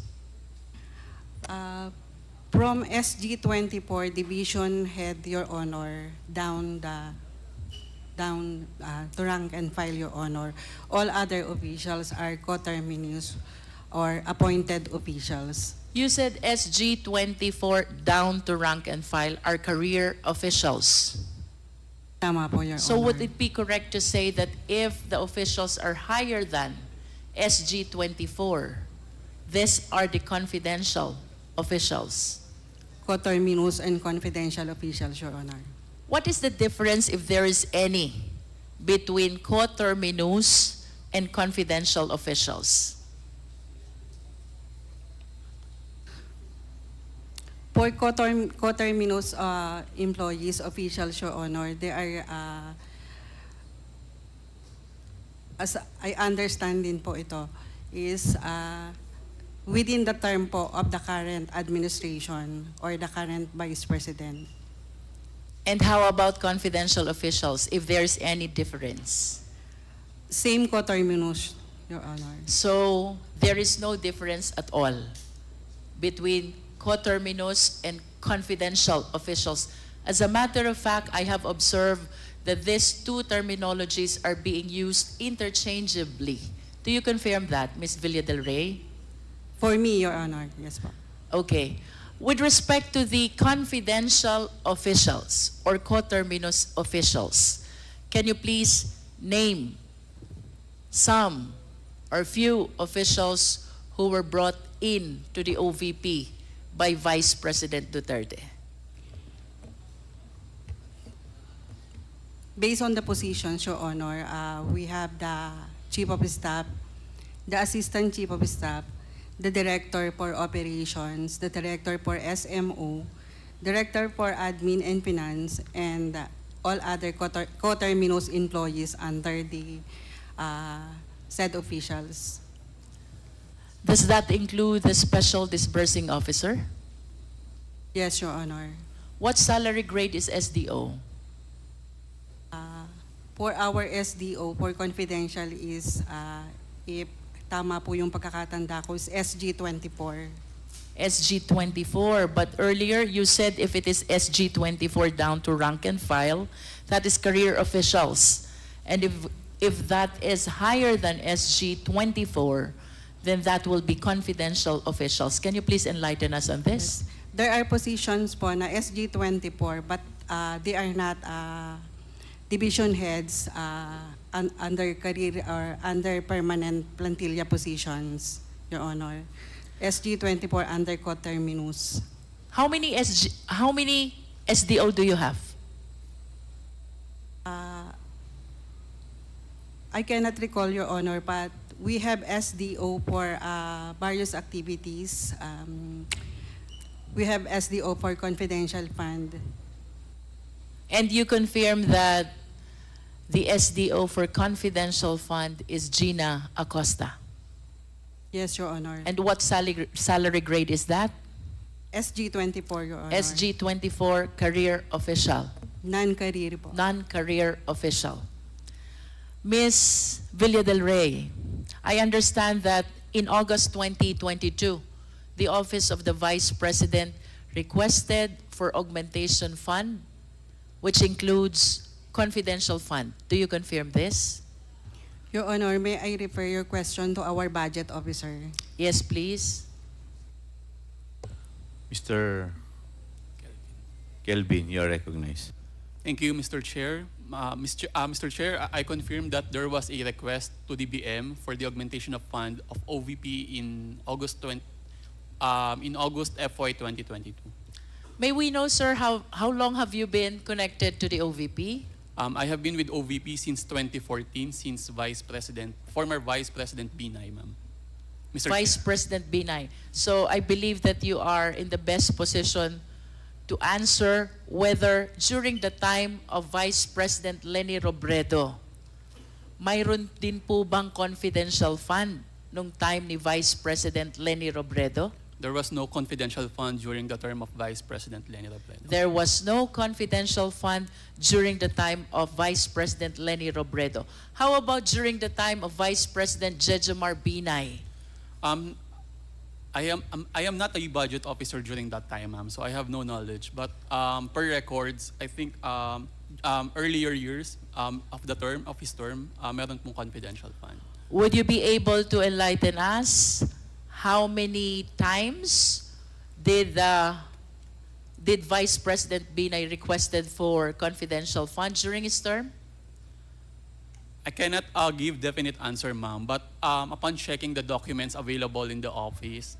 [SPEAKER 1] From SG24 Division Head, Your Honor, down to rank and file, Your Honor, all other officials are coterminous or appointed officials.
[SPEAKER 8] You said SG24 down to rank and file are career officials.
[SPEAKER 1] Tama po, Your
[SPEAKER 8] So
[SPEAKER 1] Honor.
[SPEAKER 8] would it be correct to say that if the officials are higher than SG24, these are the confidential officials?
[SPEAKER 1] Coterminous and confidential officials, Your Honor.
[SPEAKER 8] What is the difference, if there is any, between coterminous and confidential officials?
[SPEAKER 1] For coterminous employees, officials, Your Honor, they are, as I understand din po ito, is within the term po of the current administration or the current Vice President.
[SPEAKER 8] And how about confidential officials, if there's any difference?
[SPEAKER 1] Same coterminous, Your Honor.
[SPEAKER 8] So there is no difference at all between coterminous and confidential officials. As a matter of fact, I have observed that these two terminologies are being used interchangeably. Do you confirm that, Ms. Villa del Rey?
[SPEAKER 1] For me, Your Honor, yes po.
[SPEAKER 8] Okay. With respect to the confidential officials or coterminous officials, can you please name some or few officials who were brought in to the OVP by Vice President Duterte?
[SPEAKER 1] Based on the positions, Your Honor, we have the Chief of Staff, the Assistant Chief of Staff, the Director for Operations, the Director for SMO, Director for Admin and Finance, and all other coterminous employees under the said officials.
[SPEAKER 8] Does that include the Special Disbursing Officer?
[SPEAKER 1] Yes, Your Honor.
[SPEAKER 8] What salary grade is SDO?
[SPEAKER 1] For our SDO, for confidential is, if tama po yung pagkakatanda ko, is SG24.
[SPEAKER 8] SG24, but earlier you said if it is SG24 down to rank and file, that is career officials. And if that is higher than SG24, then that will be confidential officials. Can you please enlighten us on this?
[SPEAKER 1] There are positions po na SG24, but they are not division heads under career or under permanent plantilla positions, Your Honor. SG24 under coterminous.
[SPEAKER 8] How many SDO do you have?
[SPEAKER 1] I cannot recall, Your Honor, but we have SDO for various activities. We have SDO for confidential fund.
[SPEAKER 8] And you confirm that the SDO for confidential fund is Gina Acosta.
[SPEAKER 1] Yes, Your Honor.
[SPEAKER 8] And what salary grade is that?
[SPEAKER 1] SG24, Your Honor.
[SPEAKER 8] SG24 career official.
[SPEAKER 1] Non-career po.
[SPEAKER 8] Non-career official. Ms. Villa del Rey, I understand that in August 2022, the Office of the Vice President requested for augmentation fund, which includes confidential fund. Do you confirm this?
[SPEAKER 1] Your Honor, may I refer your question to our budget officer?
[SPEAKER 8] Yes, please.
[SPEAKER 3] Mr. Kelvin, you are recognized.
[SPEAKER 5] Thank you, Mr. Chair. Mr. Chair, I confirm that there was a request to DBM for the augmentation of fund of OVP in August FY 2022.
[SPEAKER 8] May we know, sir, how long have you been connected to the OVP?
[SPEAKER 5] I have been with OVP since 2014, since former Vice President Binay, ma'am. Mr.
[SPEAKER 8] Vice
[SPEAKER 5] Chair.
[SPEAKER 8] President Binay. So I believe that you are in the best position to answer whether during the time of Vice President Leni Robredo, mayroon din po bang confidential fund nung time ni Vice President Leni Robredo?
[SPEAKER 5] There was no confidential fund during the term of Vice President Leni Robredo.
[SPEAKER 8] There was no confidential fund during the time of Vice President Leni Robredo. How about during the time of Vice President Jejomar Binay?
[SPEAKER 5] I am not a budget officer during that time, ma'am, so I have no knowledge. But per records, I think earlier years of his term, meron pong confidential fund.
[SPEAKER 8] Would you be able to enlighten us how many times did Vice President Binay requested for confidential funds during his term?
[SPEAKER 5] I cannot give definite answer, ma'am, but upon checking the documents available in the office,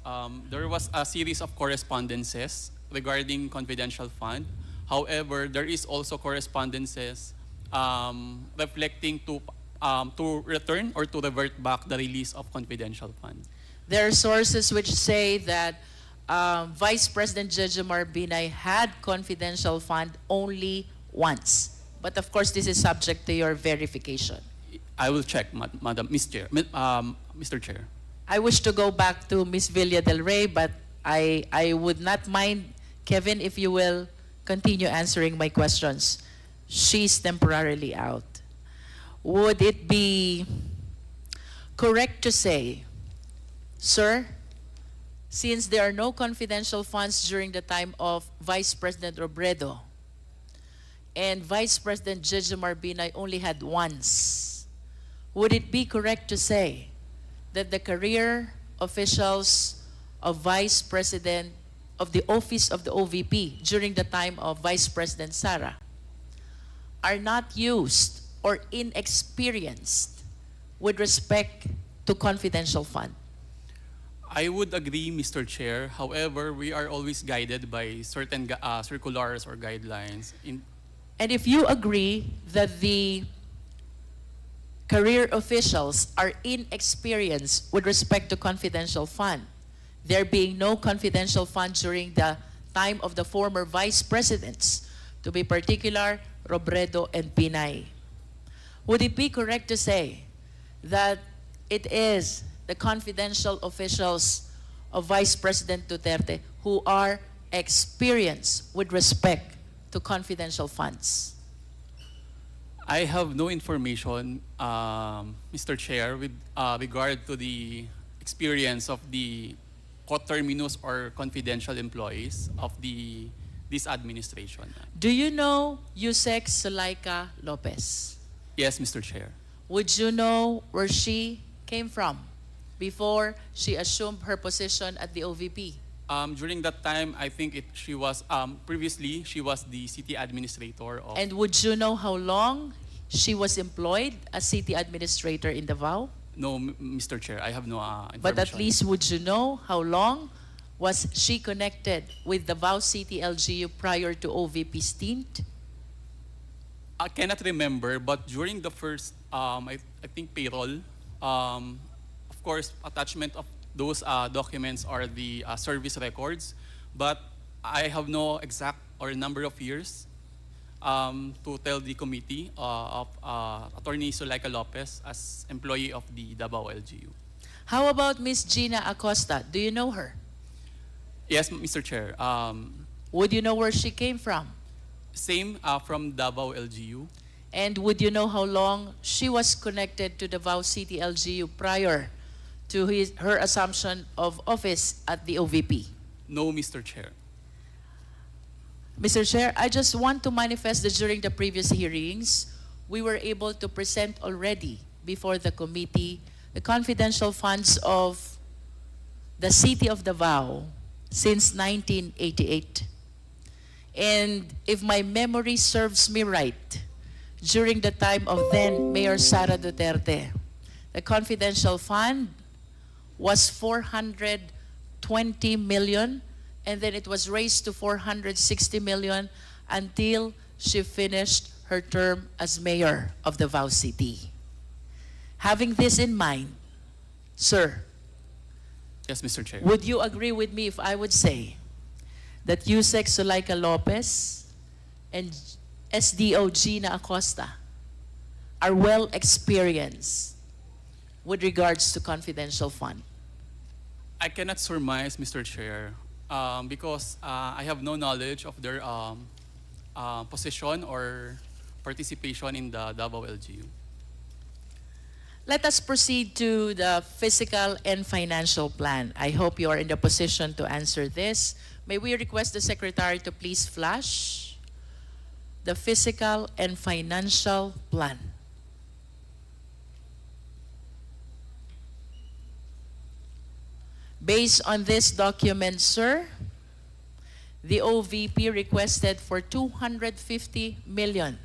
[SPEAKER 5] there was a series of correspondences regarding confidential fund. However, there is also correspondences reflecting to return or to revert back the release of confidential fund.
[SPEAKER 8] There are sources which say that Vice President Jejomar Binay had confidential fund only once. But of course, this is subject to your verification.
[SPEAKER 5] I will check, Madam Mr. Chair.
[SPEAKER 8] I wish to go back to Ms. Villa del Rey, but I would not mind, Kevin, if you will continue answering my questions. She's temporarily out. would it be correct to say, sir, since there are no confidential funds during the time of Vice President Robredo, and Vice President Jejomar Binay only had once, would it be correct to say that the career officials of Vice President of the Office of the OVP during the time of Vice President Sara are not used or inexperienced with respect to confidential fund?
[SPEAKER 5] I would agree, Mr. Chair. However, we are always guided by certain circulars or guidelines.
[SPEAKER 8] And if you agree that the career officials are inexperienced with respect to confidential fund, there being no confidential fund during the time of the former vice presidents, to be particular, Robredo and Binay, would it be correct to say that it is the confidential officials of Vice President Duterte who are experienced with respect to confidential funds?
[SPEAKER 5] I have no information, Mr. Chair, with regard to the experience of the coterminous or confidential employees of this administration.
[SPEAKER 8] Do you know Yusek Sulaika Lopez?
[SPEAKER 5] Yes, Mr. Chair.
[SPEAKER 8] Would you know where she came from before she assumed her position at the OVP?
[SPEAKER 5] During that time, I think she was, previously, she was the city administrator of...
[SPEAKER 8] And would you know how long she was employed as city administrator in Davao?
[SPEAKER 5] No, Mr. Chair, I have no information.
[SPEAKER 8] But at least would you know how long was she connected with Davao City LGU prior to OVP stint?
[SPEAKER 5] I cannot remember, but during the first, I think payroll, of course, attachment of those documents are the service records, but I have no exact or number of years to tell the committee of Attorney Sulaika Lopez as employee of the Davao LGU.
[SPEAKER 8] How about Miss Gina Acosta? Do you know her?
[SPEAKER 5] Yes, Mr. Chair.
[SPEAKER 8] Would you know where she came from?
[SPEAKER 5] Same from Davao LGU.
[SPEAKER 8] And would you know how long she was connected to Davao City LGU prior to her assumption of office at the OVP?
[SPEAKER 5] No, Mr. Chair.
[SPEAKER 8] Mr. Chair, I just want to manifest that during the previous hearings, we were able to present already before the committee the confidential funds of the city of Davao since 1988. And if my memory serves me right, during the time of then Mayor Sara Duterte, the confidential fund was 420 million, and then it was raised to 460 million until she finished her term as mayor of Davao City. Having this in mind, sir,
[SPEAKER 5] Yes, Mr. Chair.
[SPEAKER 8] would you agree with me if I would say that Yusek Sulaika Lopez and SDO Gina Acosta are well experienced with regards to confidential fund?
[SPEAKER 5] I cannot surmise, Mr. Chair, because I have no knowledge of their position or participation in the Davao LGU.
[SPEAKER 8] Let us proceed to the fiscal and financial plan. I hope you are in the position to answer this. May we request the Secretary to please flash the fiscal and financial plan. Based on this document, sir, the OVP requested for 250 million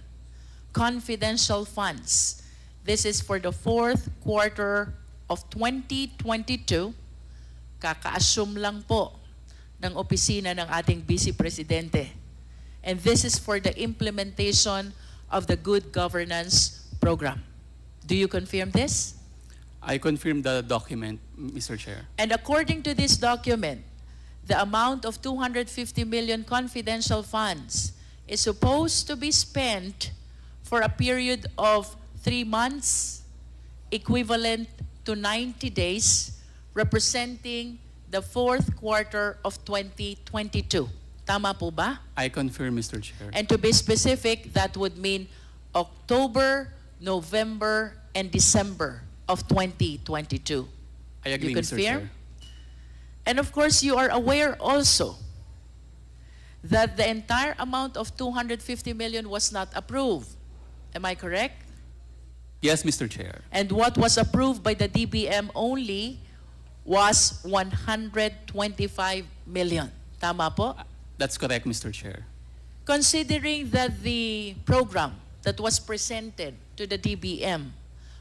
[SPEAKER 8] confidential funds. This is for the fourth quarter of 2022. Kaka-assume lang po ng opisina ng ating Vice Presidente. And this is for the implementation of the Good Governance Program. Do you confirm this?
[SPEAKER 5] I confirm the document, Mr. Chair.
[SPEAKER 8] And according to this document, the amount of 250 million confidential funds is supposed to be spent for a period of 3 months, equivalent to 90 days, representing the fourth quarter of 2022. Tama po ba?
[SPEAKER 5] I confirm, Mr. Chair.
[SPEAKER 8] And to be specific, that would mean October, November, and December of 2022.
[SPEAKER 5] I agree,
[SPEAKER 8] You
[SPEAKER 5] Mr.
[SPEAKER 8] confirm?
[SPEAKER 5] Chair.
[SPEAKER 8] And of course, you are aware also that the entire amount of 250 million was not approved. Am I correct?
[SPEAKER 5] Yes, Mr. Chair.
[SPEAKER 8] And what was approved by the DBM only was 125 million. Tama po?
[SPEAKER 5] That's correct, Mr. Chair.
[SPEAKER 8] Considering that the program that was presented to the DBM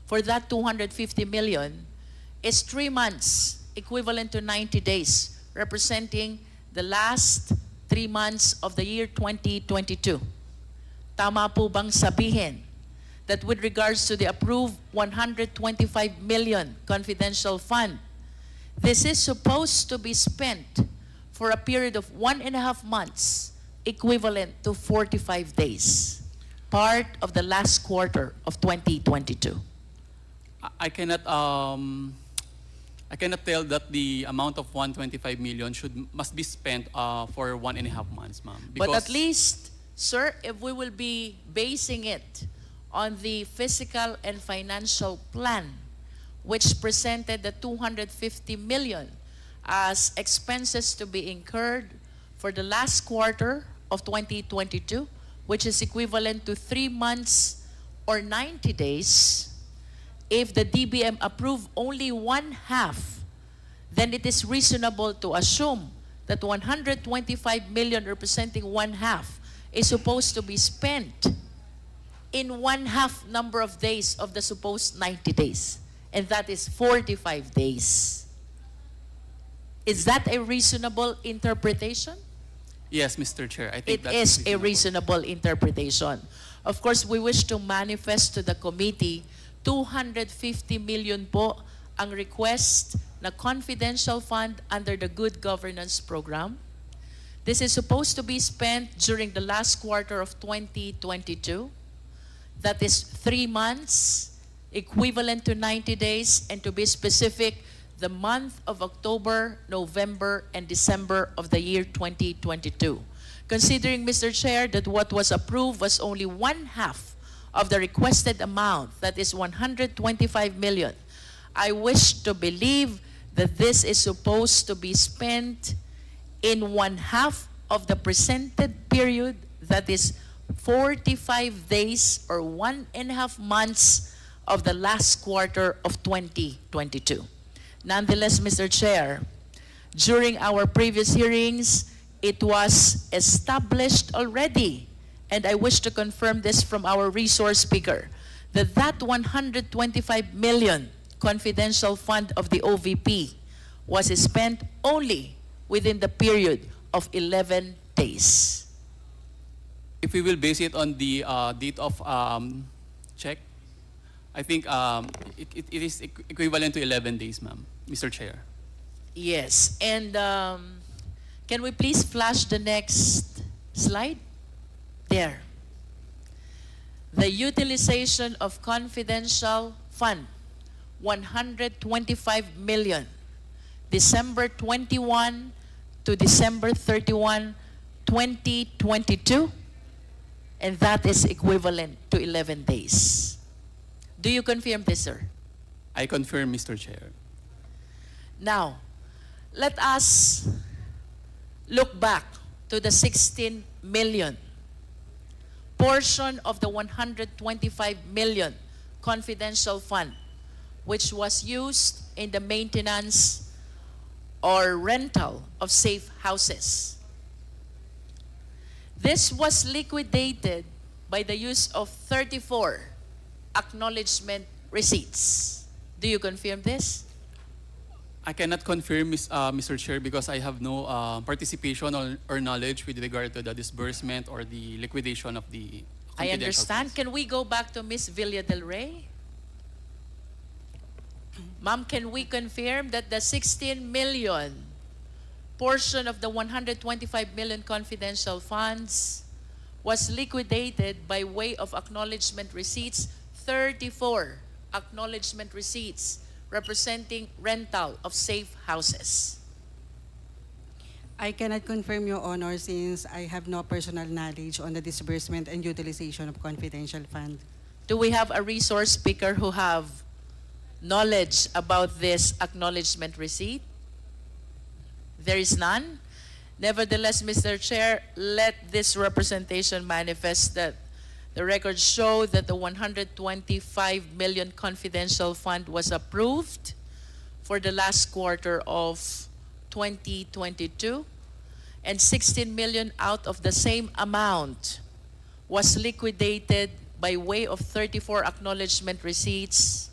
[SPEAKER 8] for that 250 million is 3 months, equivalent to 90 days, representing the last 3 months of the year 2022. Tama po bang sabihin that with regards to the approved 125 million confidential fund, this is supposed to be spent for a period of 1.5 months, equivalent to 45 days, part of the last quarter of 2022.
[SPEAKER 5] I cannot tell that the amount of 125 million must be spent for 1.5 months, ma'am.
[SPEAKER 8] But at least, sir, if we will be basing it on the fiscal and financial plan, which presented the 250 million as expenses to be incurred for the last quarter of 2022, which is equivalent to 3 months or 90 days, if the DBM approved only 1/2, then it is reasonable to assume that 125 million representing 1/2 is supposed to be spent in 1/2 number of days of the supposed 90 days. And that is 45 days. Is that a reasonable interpretation?
[SPEAKER 5] Yes, Mr. Chair. I think
[SPEAKER 8] It
[SPEAKER 5] that
[SPEAKER 8] is a reasonable interpretation. Of course, we wish to manifest to the committee 250 million po ang request na confidential fund under the Good Governance Program. This is supposed to be spent during the last quarter of 2022. That is 3 months, equivalent to 90 days, and to be specific, the month of October, November, and December of the year 2022. Considering, Mr. Chair, that what was approved was only 1/2 of the requested amount, that is 125 million, I wish to believe that this is supposed to be spent in 1/2 of the presented period, that is 45 days or 1.5 months of the last quarter of 2022. Nonetheless, Mr. Chair, during our previous hearings, it was established already, and I wish to confirm this from our resource speaker, that that 125 million confidential fund of the OVP was spent only within the period of 11 days.
[SPEAKER 5] If we will base it on the date of check, I think it is equivalent to 11 days, ma'am, Mr. Chair.
[SPEAKER 8] Yes, and can we please flash the next slide? There. The utilization of confidential fund, 125 million, December 21 to December 31, 2022, and that is equivalent to 11 days. Do you confirm this, sir?
[SPEAKER 5] I confirm, Mr. Chair.
[SPEAKER 8] Now, let us look back to the 16 million portion of the 125 million confidential fund, which was used in the maintenance or rental of safe houses. This was liquidated by the use of 34 acknowledgement receipts. Do you confirm this?
[SPEAKER 5] I cannot confirm, Mr. Chair, because I have no participation or knowledge with regard to the disbursement or the liquidation of the
[SPEAKER 8] I
[SPEAKER 5] confidential
[SPEAKER 8] understand.
[SPEAKER 5] funds.
[SPEAKER 8] Can we go back to Ms. Villa del Rey? Ma'am, can we confirm that the 16 million portion of the 125 million confidential funds was liquidated by way of acknowledgement receipts, 34 acknowledgement receipts representing rental of safe houses?
[SPEAKER 1] I cannot confirm, Your Honor, since I have no personal knowledge on the disbursement and utilization of confidential fund.
[SPEAKER 8] Do we have a resource speaker who have knowledge about this acknowledgement receipt? There is none. Nevertheless, Mr. Chair, let this representation manifest that the records show that the 125 million confidential fund was approved for the last quarter of 2022, and 16 million out of the same amount was liquidated by way of 34 acknowledgement receipts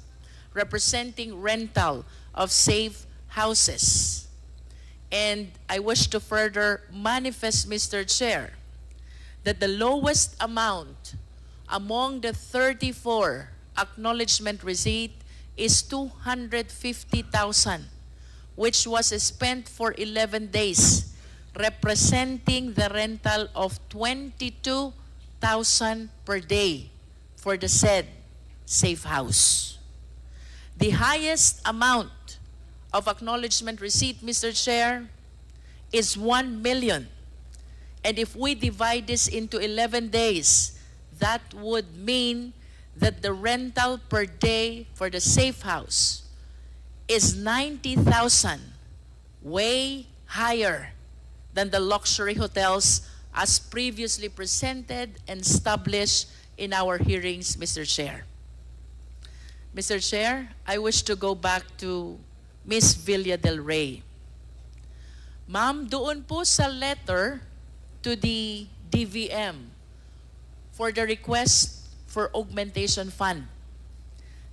[SPEAKER 8] representing rental of safe houses. And I wish to further manifest, Mr. Chair, that the lowest amount among the 34 acknowledgement receipt is 250,000, which was spent for 11 days, representing the rental of 22,000 per day for the said safe house. The highest amount of acknowledgement receipt, Mr. Chair, is 1 million. And if we divide this into 11 days, that would mean that the rental per day for the safe house is 90,000, way higher than the luxury hotels as previously presented and established in our hearings, Mr. Chair. Mr. Chair, I wish to go back to Ms. Villa del Rey. Ma'am, doon po sa letter to the DVM for the request for augmentation fund,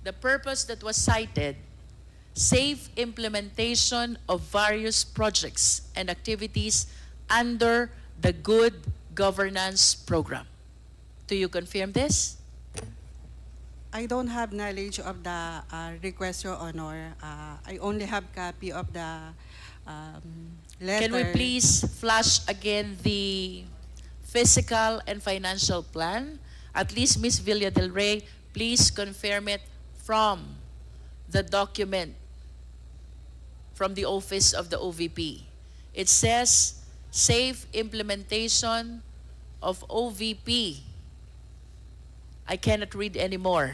[SPEAKER 8] the purpose that was cited, safe implementation of various projects and activities under the Good Governance Program. Do you confirm this?
[SPEAKER 1] I don't have knowledge of the request, Your Honor. I only have copy of the letter.
[SPEAKER 8] Can we please flash again the physical and financial plan? At least Ms. Villa del Rey, please confirm it from the document from the office of the OVP. It says safe implementation of OVP. I cannot read anymore.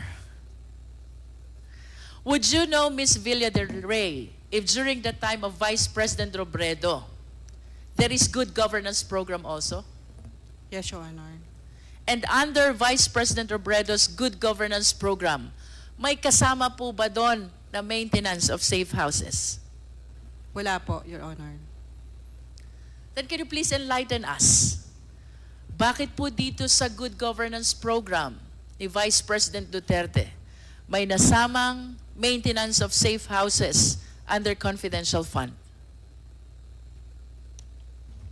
[SPEAKER 8] Would you know, Ms. Villa del Rey, if during the time of Vice President Robredo, there is good governance program also?
[SPEAKER 1] Yes, Your Honor.
[SPEAKER 8] And under Vice President Robredo's good governance program, may kasama po ba doon na maintenance of safe houses?
[SPEAKER 1] Wala po, Your Honor.
[SPEAKER 8] Then can you please enlighten us? Bakit po dito sa good governance program ni Vice President Duterte may nasamang maintenance of safe houses under confidential fund?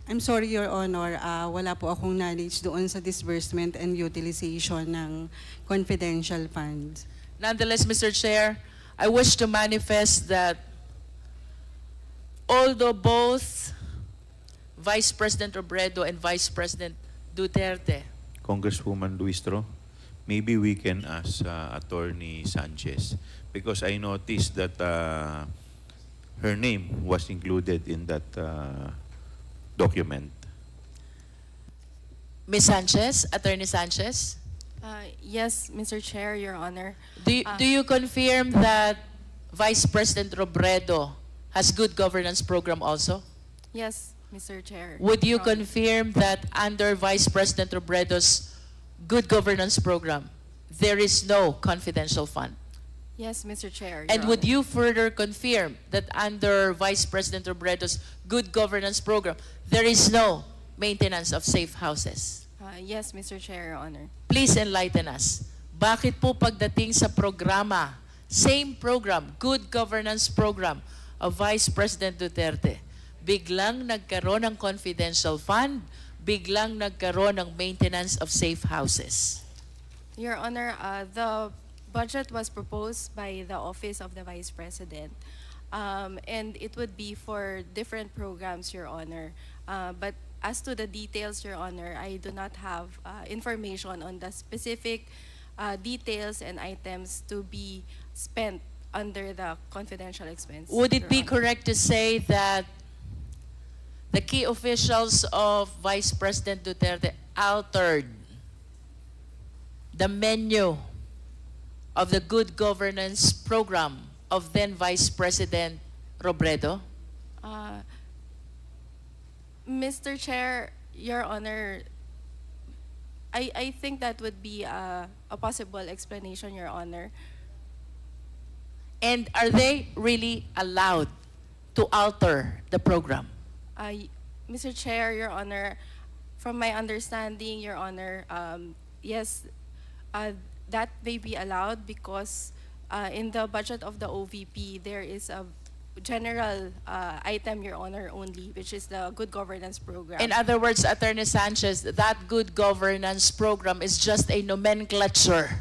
[SPEAKER 1] I'm sorry, Your Honor. Wala po akong knowledge doon sa disbursement and utilization ng confidential funds.
[SPEAKER 8] Nonetheless, Mr. Chair, I wish to manifest that although both Vice President Robredo and Vice President Duterte,
[SPEAKER 3] Congresswoman Luistro, maybe we can ask Attorney Sanchez, because I noticed that her name was included in that document.
[SPEAKER 8] Ms. Sanchez, Attorney Sanchez,
[SPEAKER 4] Yes, Mr. Chair, Your Honor.
[SPEAKER 8] do you confirm that Vice President Robredo has good governance program also?
[SPEAKER 4] Yes, Mr. Chair.
[SPEAKER 8] Would you
[SPEAKER 4] Your Honor.
[SPEAKER 8] confirm that under Vice President Robredo's good governance program, there is no confidential fund?
[SPEAKER 4] Yes, Mr. Chair.
[SPEAKER 8] And
[SPEAKER 4] Your
[SPEAKER 8] would
[SPEAKER 4] Honor.
[SPEAKER 8] you further confirm that under Vice President Robredo's good governance program, there is no maintenance of safe houses?
[SPEAKER 4] Yes, Mr. Chair, Your Honor.
[SPEAKER 8] Please enlighten us. Bakit po pagdating sa programa, same program, good governance program of Vice President Duterte, biglang nagkaroon ng confidential fund, biglang nagkaroon ng maintenance of safe houses?
[SPEAKER 4] Your Honor, the budget was proposed by the Office of the Vice President, and it would be for different programs, Your Honor. But as to the details, Your Honor, I do not have information on the specific details and items to be spent under the confidential expense.
[SPEAKER 8] Would it
[SPEAKER 4] Your
[SPEAKER 8] be
[SPEAKER 4] Honor.
[SPEAKER 8] correct to say that the key officials of Vice President Duterte altered the menu of the good governance program of then Vice President Robredo?
[SPEAKER 4] Mr. Chair, Your Honor, I think that would be a possible explanation, Your Honor.
[SPEAKER 8] And are they really allowed to alter the program?
[SPEAKER 4] Mr. Chair, Your Honor, from my understanding, Your Honor, yes, that may be allowed because in the budget of the OVP, there is a general item, Your Honor, only, which is the good governance program.
[SPEAKER 8] In other words, Attorney Sanchez, that good governance program is just a nomenclature.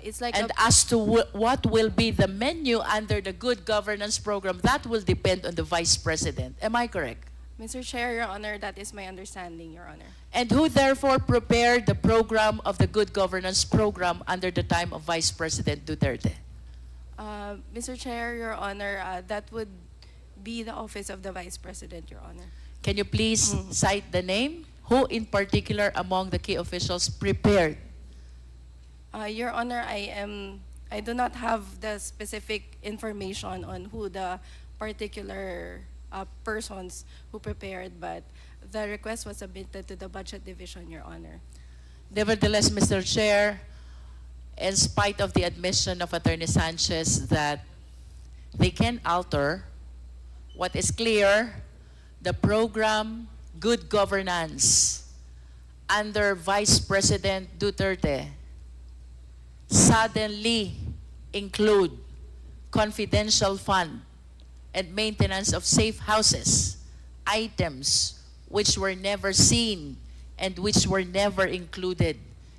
[SPEAKER 4] It's like
[SPEAKER 8] And as to what will be the menu under the good governance program, that will depend on the Vice President. Am I correct?
[SPEAKER 4] Mr. Chair, Your Honor, that is my understanding, Your Honor.
[SPEAKER 8] And who therefore prepared the program of the good governance program under the time of Vice President Duterte?
[SPEAKER 4] Mr. Chair, Your Honor, that would be the office of the Vice President, Your Honor.
[SPEAKER 8] Can you please cite the name? Who in particular among the key officials prepared?
[SPEAKER 4] Your Honor, I do not have the specific information on who the particular persons who prepared, but the request was submitted to the Budget Division, Your Honor.
[SPEAKER 8] Nevertheless, Mr. Chair, in spite of the admission of Attorney Sanchez that they can alter, what is clear, the program Good Governance under Vice President Duterte suddenly include confidential fund and maintenance of safe houses, items which were never seen and which were never included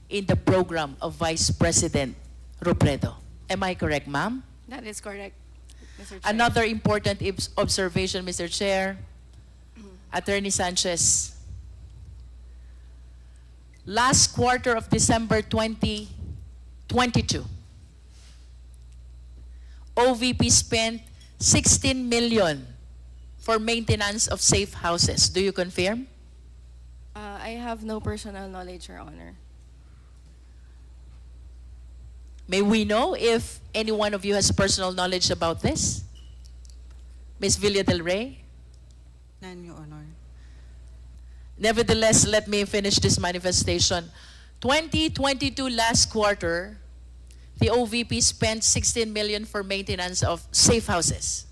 [SPEAKER 8] in the program of Vice President Robredo. Am I correct, ma'am?
[SPEAKER 4] That is correct, Mr. Chair.
[SPEAKER 8] Another important observation, Mr. Chair, Attorney Sanchez. Last quarter of December 2022, OVP spent 16 million for maintenance of safe houses. Do you confirm?
[SPEAKER 4] I have no personal knowledge, Your Honor.
[SPEAKER 8] May we know if any one of you has personal knowledge about this? Ms. Villa del Rey?
[SPEAKER 1] None, Your Honor.
[SPEAKER 8] Nevertheless, let me finish this manifestation. 2022 last quarter, the OVP spent 16 million for maintenance of safe houses.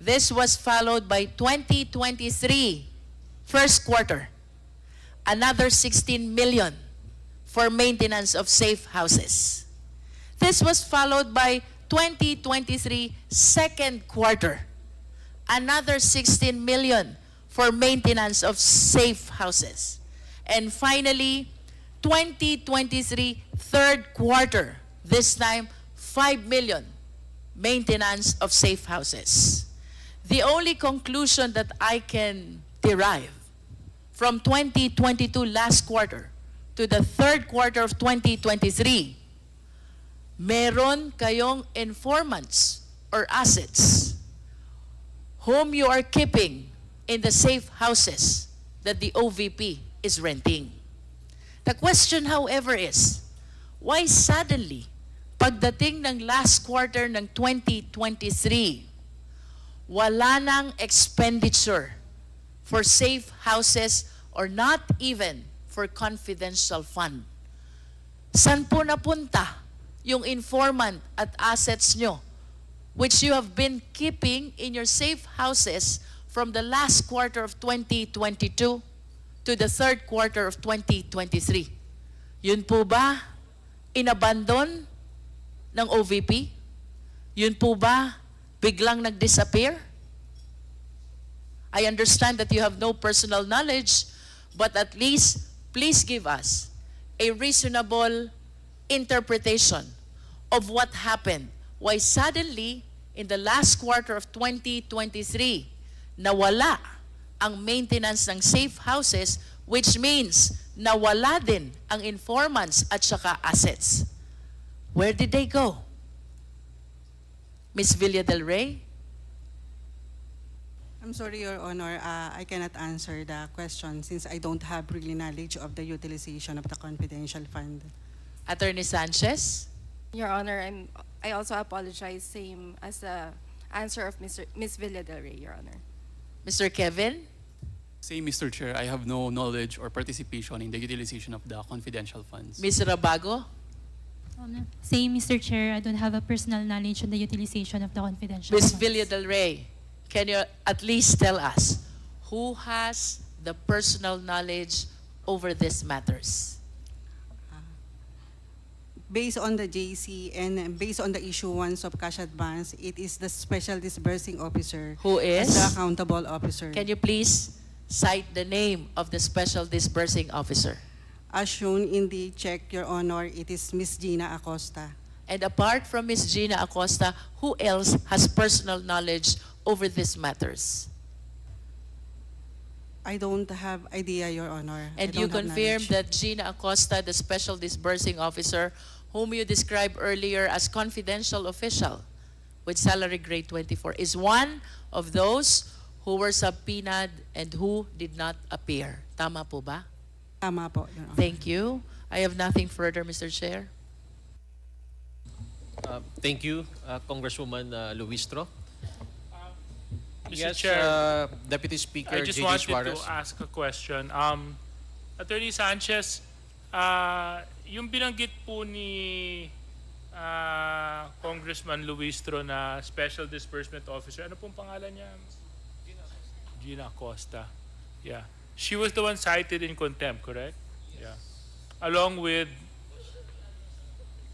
[SPEAKER 8] This was followed by 2023 first quarter, another 16 million for maintenance of safe houses. This was followed by 2023 second quarter, another 16 million for maintenance of safe houses. And finally, 2023 third quarter, this time 5 million maintenance of safe houses. The only conclusion that I can derive from 2022 last quarter to the third quarter of 2023, meron kayong informants or assets whom you are keeping in the safe houses that the OVP is renting. The question, however, is, why suddenly, pagdating ng last quarter ng 2023, wala nang expenditure for safe houses or not even for confidential fund? San po napunta yung informant at assets nyo which you have been keeping in your safe houses from the last quarter of 2022 to the third quarter of 2023? Yun po ba inabandon ng OVP? Yun po ba biglang nag-disappear? I understand that you have no personal knowledge, but at least please give us a reasonable interpretation of what happened. Why suddenly, in the last quarter of 2023, nawala ang maintenance ng safe houses, which means nawala din ang informants at saka assets. Where did they go? Ms. Villa del Rey?
[SPEAKER 1] I'm sorry, Your Honor, I cannot answer the question since I don't have really knowledge of the utilization of the confidential fund.
[SPEAKER 8] Attorney Sanchez?
[SPEAKER 4] Your Honor, I also apologize, same as the answer of Ms. Villa Del Rey, Your Honor.
[SPEAKER 8] Mr. Kevin?
[SPEAKER 5] Same, Mr. Chair, I have no knowledge or participation in the utilization of the confidential funds.
[SPEAKER 8] Ms. Rabago?
[SPEAKER 9] Same, Mr. Chair. I don't have a personal knowledge on the utilization of the confidential
[SPEAKER 8] Ms.
[SPEAKER 9] funds.
[SPEAKER 8] Villa Del Rey, can you at least tell us who has the personal knowledge over these matters?
[SPEAKER 1] Based on the JC and based on the issuance of cash advance, it is the Special Disbursing Officer
[SPEAKER 8] Who
[SPEAKER 1] as
[SPEAKER 8] is?
[SPEAKER 1] the accountable officer.
[SPEAKER 8] Can you please cite the name of the special disbursing officer?
[SPEAKER 1] As shown in the check, Your Honor, it is Ms. Gina Acosta.
[SPEAKER 8] And apart from Ms. Gina Acosta, who else has personal knowledge over these matters?
[SPEAKER 1] I don't have idea, Your Honor. I
[SPEAKER 8] And
[SPEAKER 1] don't
[SPEAKER 8] you
[SPEAKER 1] have
[SPEAKER 8] confirm
[SPEAKER 1] knowledge.
[SPEAKER 8] that Gina Acosta, the special disbursing officer, whom you described earlier as confidential official with salary grade 24, is one of those who were subpoenaed and who did not appear. Tama po ba?
[SPEAKER 1] Tama po, Your Honor.
[SPEAKER 8] Thank you. I have nothing further, Mr. Chair.
[SPEAKER 10] Thank you, Congresswoman Luistro.
[SPEAKER 6] Mr.
[SPEAKER 10] Yes,
[SPEAKER 6] Chair,
[SPEAKER 10] Deputy Speaker
[SPEAKER 6] I just
[SPEAKER 10] J.D.
[SPEAKER 6] wanted
[SPEAKER 10] Suarez.
[SPEAKER 6] to ask a question. Attorney Sanchez, yung binanggit po ni Congressman Luistro na Special Disbursement Officer, ano pong pangalan niya? Gina Acosta. Yeah. She was the one cited in contempt, correct? Yeah. Along with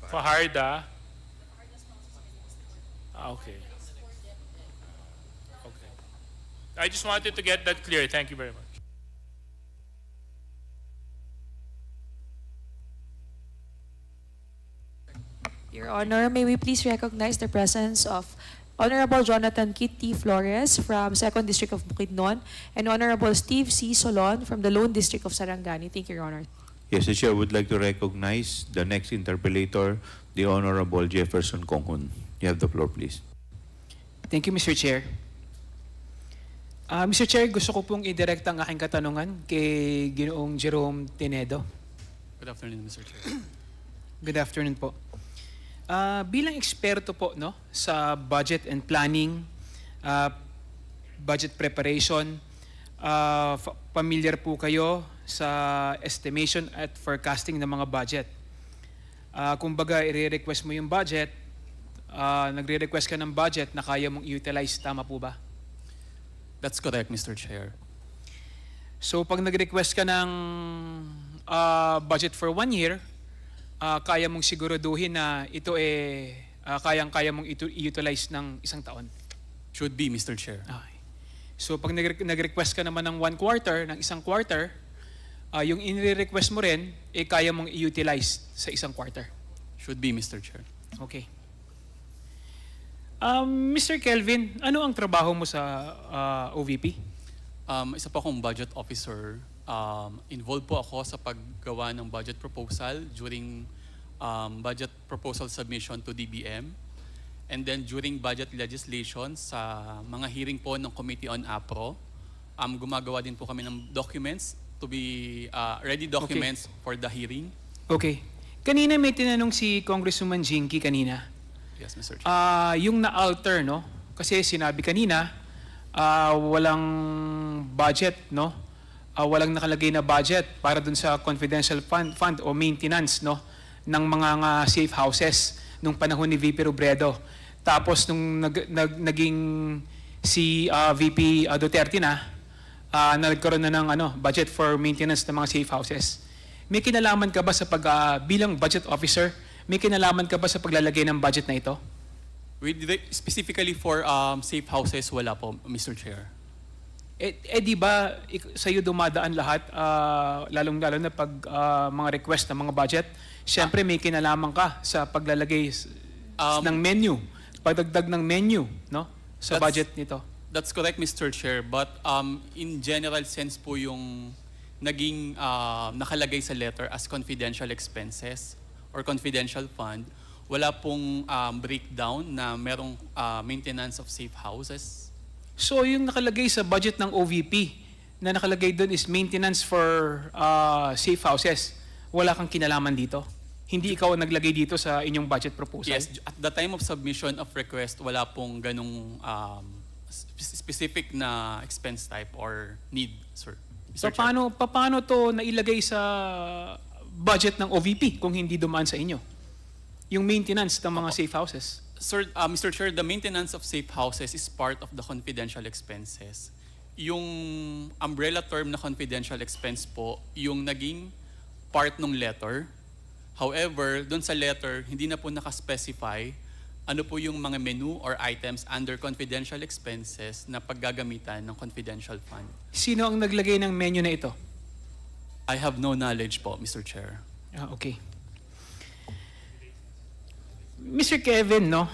[SPEAKER 6] Fajarda. Okay. Okay. I just wanted to get that clear. Thank you very much.
[SPEAKER 7] Your Honor, may we please recognize the presence of Honorable Jonathan Kitty Flores from 2nd District of Bukidnon and Honorable Steve C. Solon from the Lone District of Sarangani. Thank you, Your Honor.
[SPEAKER 3] Yes, the Chair would like to recognize the next interpellator, the Honorable Jefferson Konghun. You have the floor, please.
[SPEAKER 11] Thank you, Mr. Chair. Mr. Chair, gusto ko pong i-direct ang aking katanungan kay Ginoong Jerome Tenedo.
[SPEAKER 5] Good afternoon, Mr. Chair.
[SPEAKER 11] Good afternoon po. Bilang eksperto po no, sa budget and planning, budget preparation, familiar po kayo sa estimation at forecasting ng mga budget. Kumbaga, i-request mo yung budget, nagre-request ka ng budget na kaya mong i-utilize, tama po ba?
[SPEAKER 5] That's correct, Mr. Chair.
[SPEAKER 11] So pag nag-request ka ng budget for 1 year, kaya mong siguraduhin na ito kayang-kaya mong i-utilize ng isang taon.
[SPEAKER 5] Should be, Mr. Chair.
[SPEAKER 11] Okay. So pag nag-request ka naman ng 1 quarter, ng isang quarter, yung in-request mo rin, kaya mong i-utilize sa isang quarter.
[SPEAKER 5] Should be, Mr. Chair.
[SPEAKER 11] Okay. Mr. Kelvin, ano ang trabaho mo sa OVP?
[SPEAKER 5] Isa po akong budget officer. Involved po ako sa paggawa ng budget proposal during budget proposal submission to DBM. And then during budget legislation sa mga hearing po ng Committee on APRO, gumagawa din po kami ng documents to be ready documents for the hearing.
[SPEAKER 11] Okay. Kanina may tinanong si Congresswoman Jinky kanina.
[SPEAKER 5] Yes, Mr. Chair.
[SPEAKER 11] Yung na-alter, no? Kasi sinabi kanina, walang budget, no? Walang nakalagay na budget para dun sa confidential fund o maintenance, no? Ng mga safe houses nung panahon ni VP Robredo. Tapos nung naging si VP Duterte na, nagkaroon na ng budget for maintenance ng mga safe houses. May kinalaman ka ba sa bilang budget officer, may kinalaman ka ba sa paglalagay ng budget na ito?
[SPEAKER 5] Specifically for safe houses, wala po, Mr. Chair.
[SPEAKER 11] Di ba sa'yo dumadaan lahat, lalong-lalo na pag mga request ng mga budget? Siyempre may kinalaman ka sa paglalagay ng menu, pagdagdag ng menu, no? Sa budget nito.
[SPEAKER 5] That's correct, Mr. Chair. But in general sense po yung naging nakalagay sa letter as confidential expenses or confidential fund, wala pong breakdown na merong maintenance of safe houses.
[SPEAKER 11] So yung nakalagay sa budget ng OVP na nakalagay doon is maintenance for safe houses. Wala kang kinalaman dito? Hindi ikaw ang naglagay dito sa inyong budget proposal?
[SPEAKER 5] Yes, at the time of submission of request, wala pong ganung specific na expense type or need, sir.
[SPEAKER 11] So
[SPEAKER 5] Mr. Chair.
[SPEAKER 11] paano to nailagay sa budget ng OVP kung hindi dumaan sa inyo? Yung maintenance ng mga safe houses.
[SPEAKER 5] Sir, Mr. Chair, the maintenance of safe houses is part of the confidential expenses. Yung umbrella term na confidential expense po, yung naging part ng letter. However, doon sa letter, hindi na po nakaspecify ano po yung mga menu or items under confidential expenses na paggagamitan ng confidential fund.
[SPEAKER 11] Sino ang naglagay ng menu na ito?
[SPEAKER 5] I have no knowledge po, Mr. Chair.
[SPEAKER 11] Okay. Mr. Kevin, no,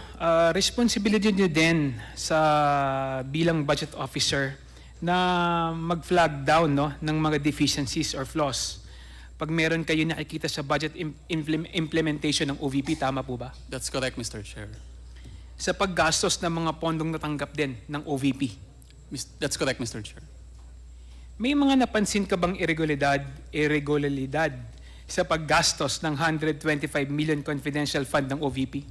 [SPEAKER 11] responsibility niyo din sa bilang budget officer na mag-flag down, no, ng mga deficiencies or flaws pag meron kayo nakikita sa budget implementation ng OVP, tama po ba?
[SPEAKER 5] That's correct, Mr. Chair.
[SPEAKER 11] Sa paggastos ng mga pondong natanggap din ng OVP.
[SPEAKER 5] That's correct, Mr. Chair.
[SPEAKER 11] May mga napansin ka bang irregularidad sa paggastos ng 125 million confidential fund ng OVP?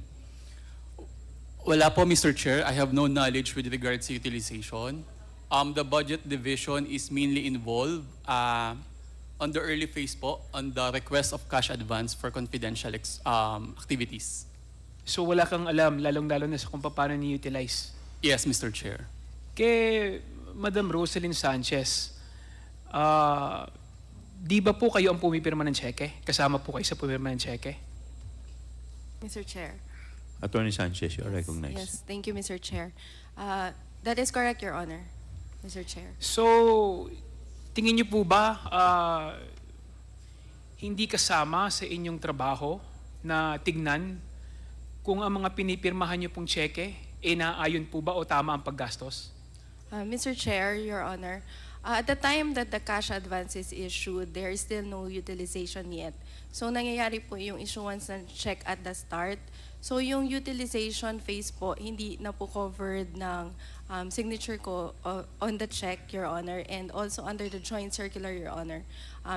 [SPEAKER 5] Wala po, Mr. Chair. I have no knowledge with regards to utilization. The budget division is mainly involved on the early phase po on the request of cash advance for confidential activities.
[SPEAKER 11] So wala kang alam, lalong-lalo na sa kung paano ni-utilize.
[SPEAKER 5] Yes, Mr. Chair.
[SPEAKER 11] Kay Madam Rosalyn Sanchez, di ba po kayo ang pumipirma ng cheque? Kasama po kayo sa pumipirma ng cheque?
[SPEAKER 4] Mr. Chair.
[SPEAKER 3] Attorney Sanchez, you are recognized.
[SPEAKER 4] Yes, thank you, Mr. Chair. That is correct, Your Honor, Mr. Chair.
[SPEAKER 11] So, tingin niyo po ba hindi kasama sa inyong trabaho na tignan kung ang mga pinipirmahan niyo pong cheque, naayon po ba o tama ang paggastos?
[SPEAKER 4] Mr. Chair, Your Honor, at the time that the cash advance is issued, there is still no utilization yet. So nangyayari po yung issuance ng check at the start. So yung utilization phase po, hindi na po covered ng signature ko on the check, Your Honor, and also under the joint circular, Your Honor.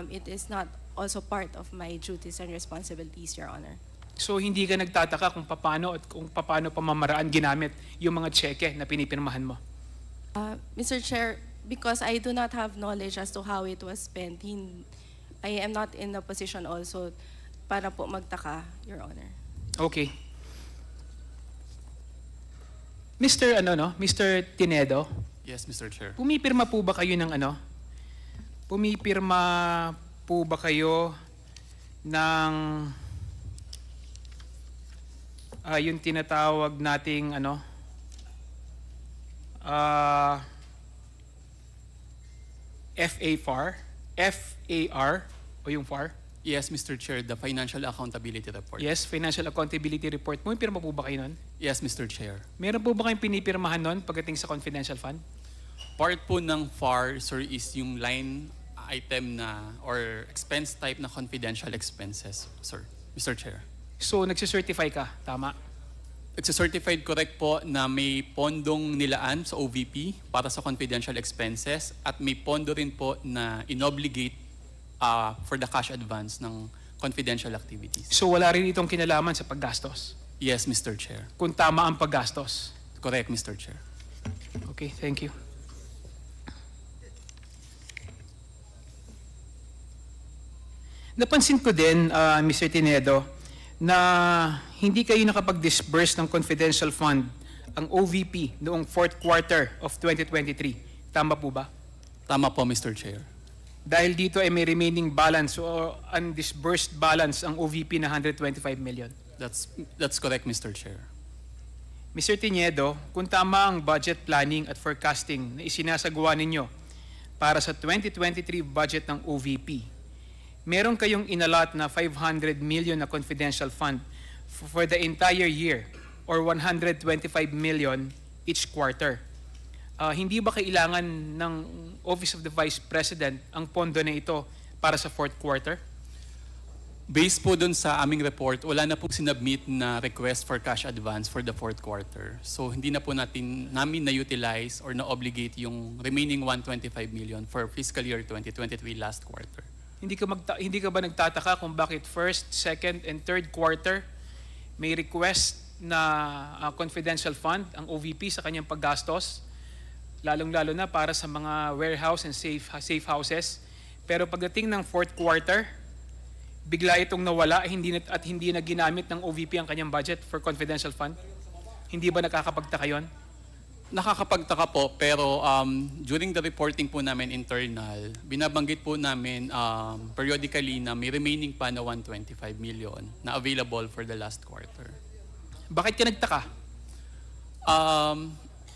[SPEAKER 4] It is not also part of my duties and responsibilities, Your Honor.
[SPEAKER 11] So hindi ka nagtataka kung paano pamamaraan ginamit yung mga cheque na pinipirmahan mo?
[SPEAKER 4] Mr. Chair, because I do not have knowledge as to how it was spent, I am not in a position also para po magtaka, Your Honor.
[SPEAKER 11] Okay. Mr. Tinedo,
[SPEAKER 5] Yes, Mr. Chair.
[SPEAKER 11] pumipirma po ba kayo ng Pumipirma po ba kayo ng yung tinatawag nating FAR o yung FAR?
[SPEAKER 5] Yes, Mr. Chair, the Financial Accountability Report.
[SPEAKER 11] Yes, Financial Accountability Report. Pumipirma po ba kayo nun?
[SPEAKER 5] Yes, Mr. Chair.
[SPEAKER 11] Meron po ba kayong pinipirmahan nun pagdating sa confidential fund?
[SPEAKER 5] Part po ng FAR, sir, is yung line item na or expense type na confidential expenses, sir. Mr. Chair.
[SPEAKER 11] So, nagsicertify ka, tama?
[SPEAKER 5] It's a certified correct po na may pondong nilaan sa OVP para sa confidential expenses at may pondo rin po na inobligate for the cash advance ng confidential activities.
[SPEAKER 11] So, wala rin itong kinalaman sa paggastos?
[SPEAKER 5] Yes, Mr. Chair.
[SPEAKER 11] Kung tama ang paggastos?
[SPEAKER 5] Correct, Mr. Chair.
[SPEAKER 11] Okay, thank you. Napansin ko din, Mr. Tinedo, na hindi kayo nakapag-disburse ng confidential fund ang OVP noong fourth quarter of 2023. Tama po ba?
[SPEAKER 5] Tama po, Mr. Chair.
[SPEAKER 11] Dahil dito ay may remaining balance o undisbursed balance ang OVP na 125 million.
[SPEAKER 5] That's correct, Mr. Chair.
[SPEAKER 11] Mr. Tinedo, kung tama ang budget planning at forecasting na isinasagawa ninyo para sa 2023 budget ng OVP, meron kayong inalat na 500 million na confidential fund for the entire year or 125 million each quarter. Hindi ba kailangan ng Office of the Vice President ang pondo na ito para sa fourth quarter?
[SPEAKER 5] Based po dun sa aming report, wala na pong sinubmit na request for cash advance for the fourth quarter. So hindi na po namin na-utilize or na-obligate yung remaining 125 million for fiscal year 2023 last quarter.
[SPEAKER 11] Hindi ka ba nagtataka kung bakit first, second, and third quarter may request na confidential fund ang OVP sa kanyang paggastos, lalong-lalo na para sa mga warehouse and safe houses. Pero pagdating ng fourth quarter, bigla itong nawala at hindi na ginamit ng OVP ang kanyang budget for confidential fund? Hindi ba nakakapagtaka yun?
[SPEAKER 5] Nakakapagtaka po, pero during the reporting po namin internal, binabanggit po namin periodically na may remaining pa na 125 million na available for the last quarter.
[SPEAKER 11] Bakit ka nagtaka?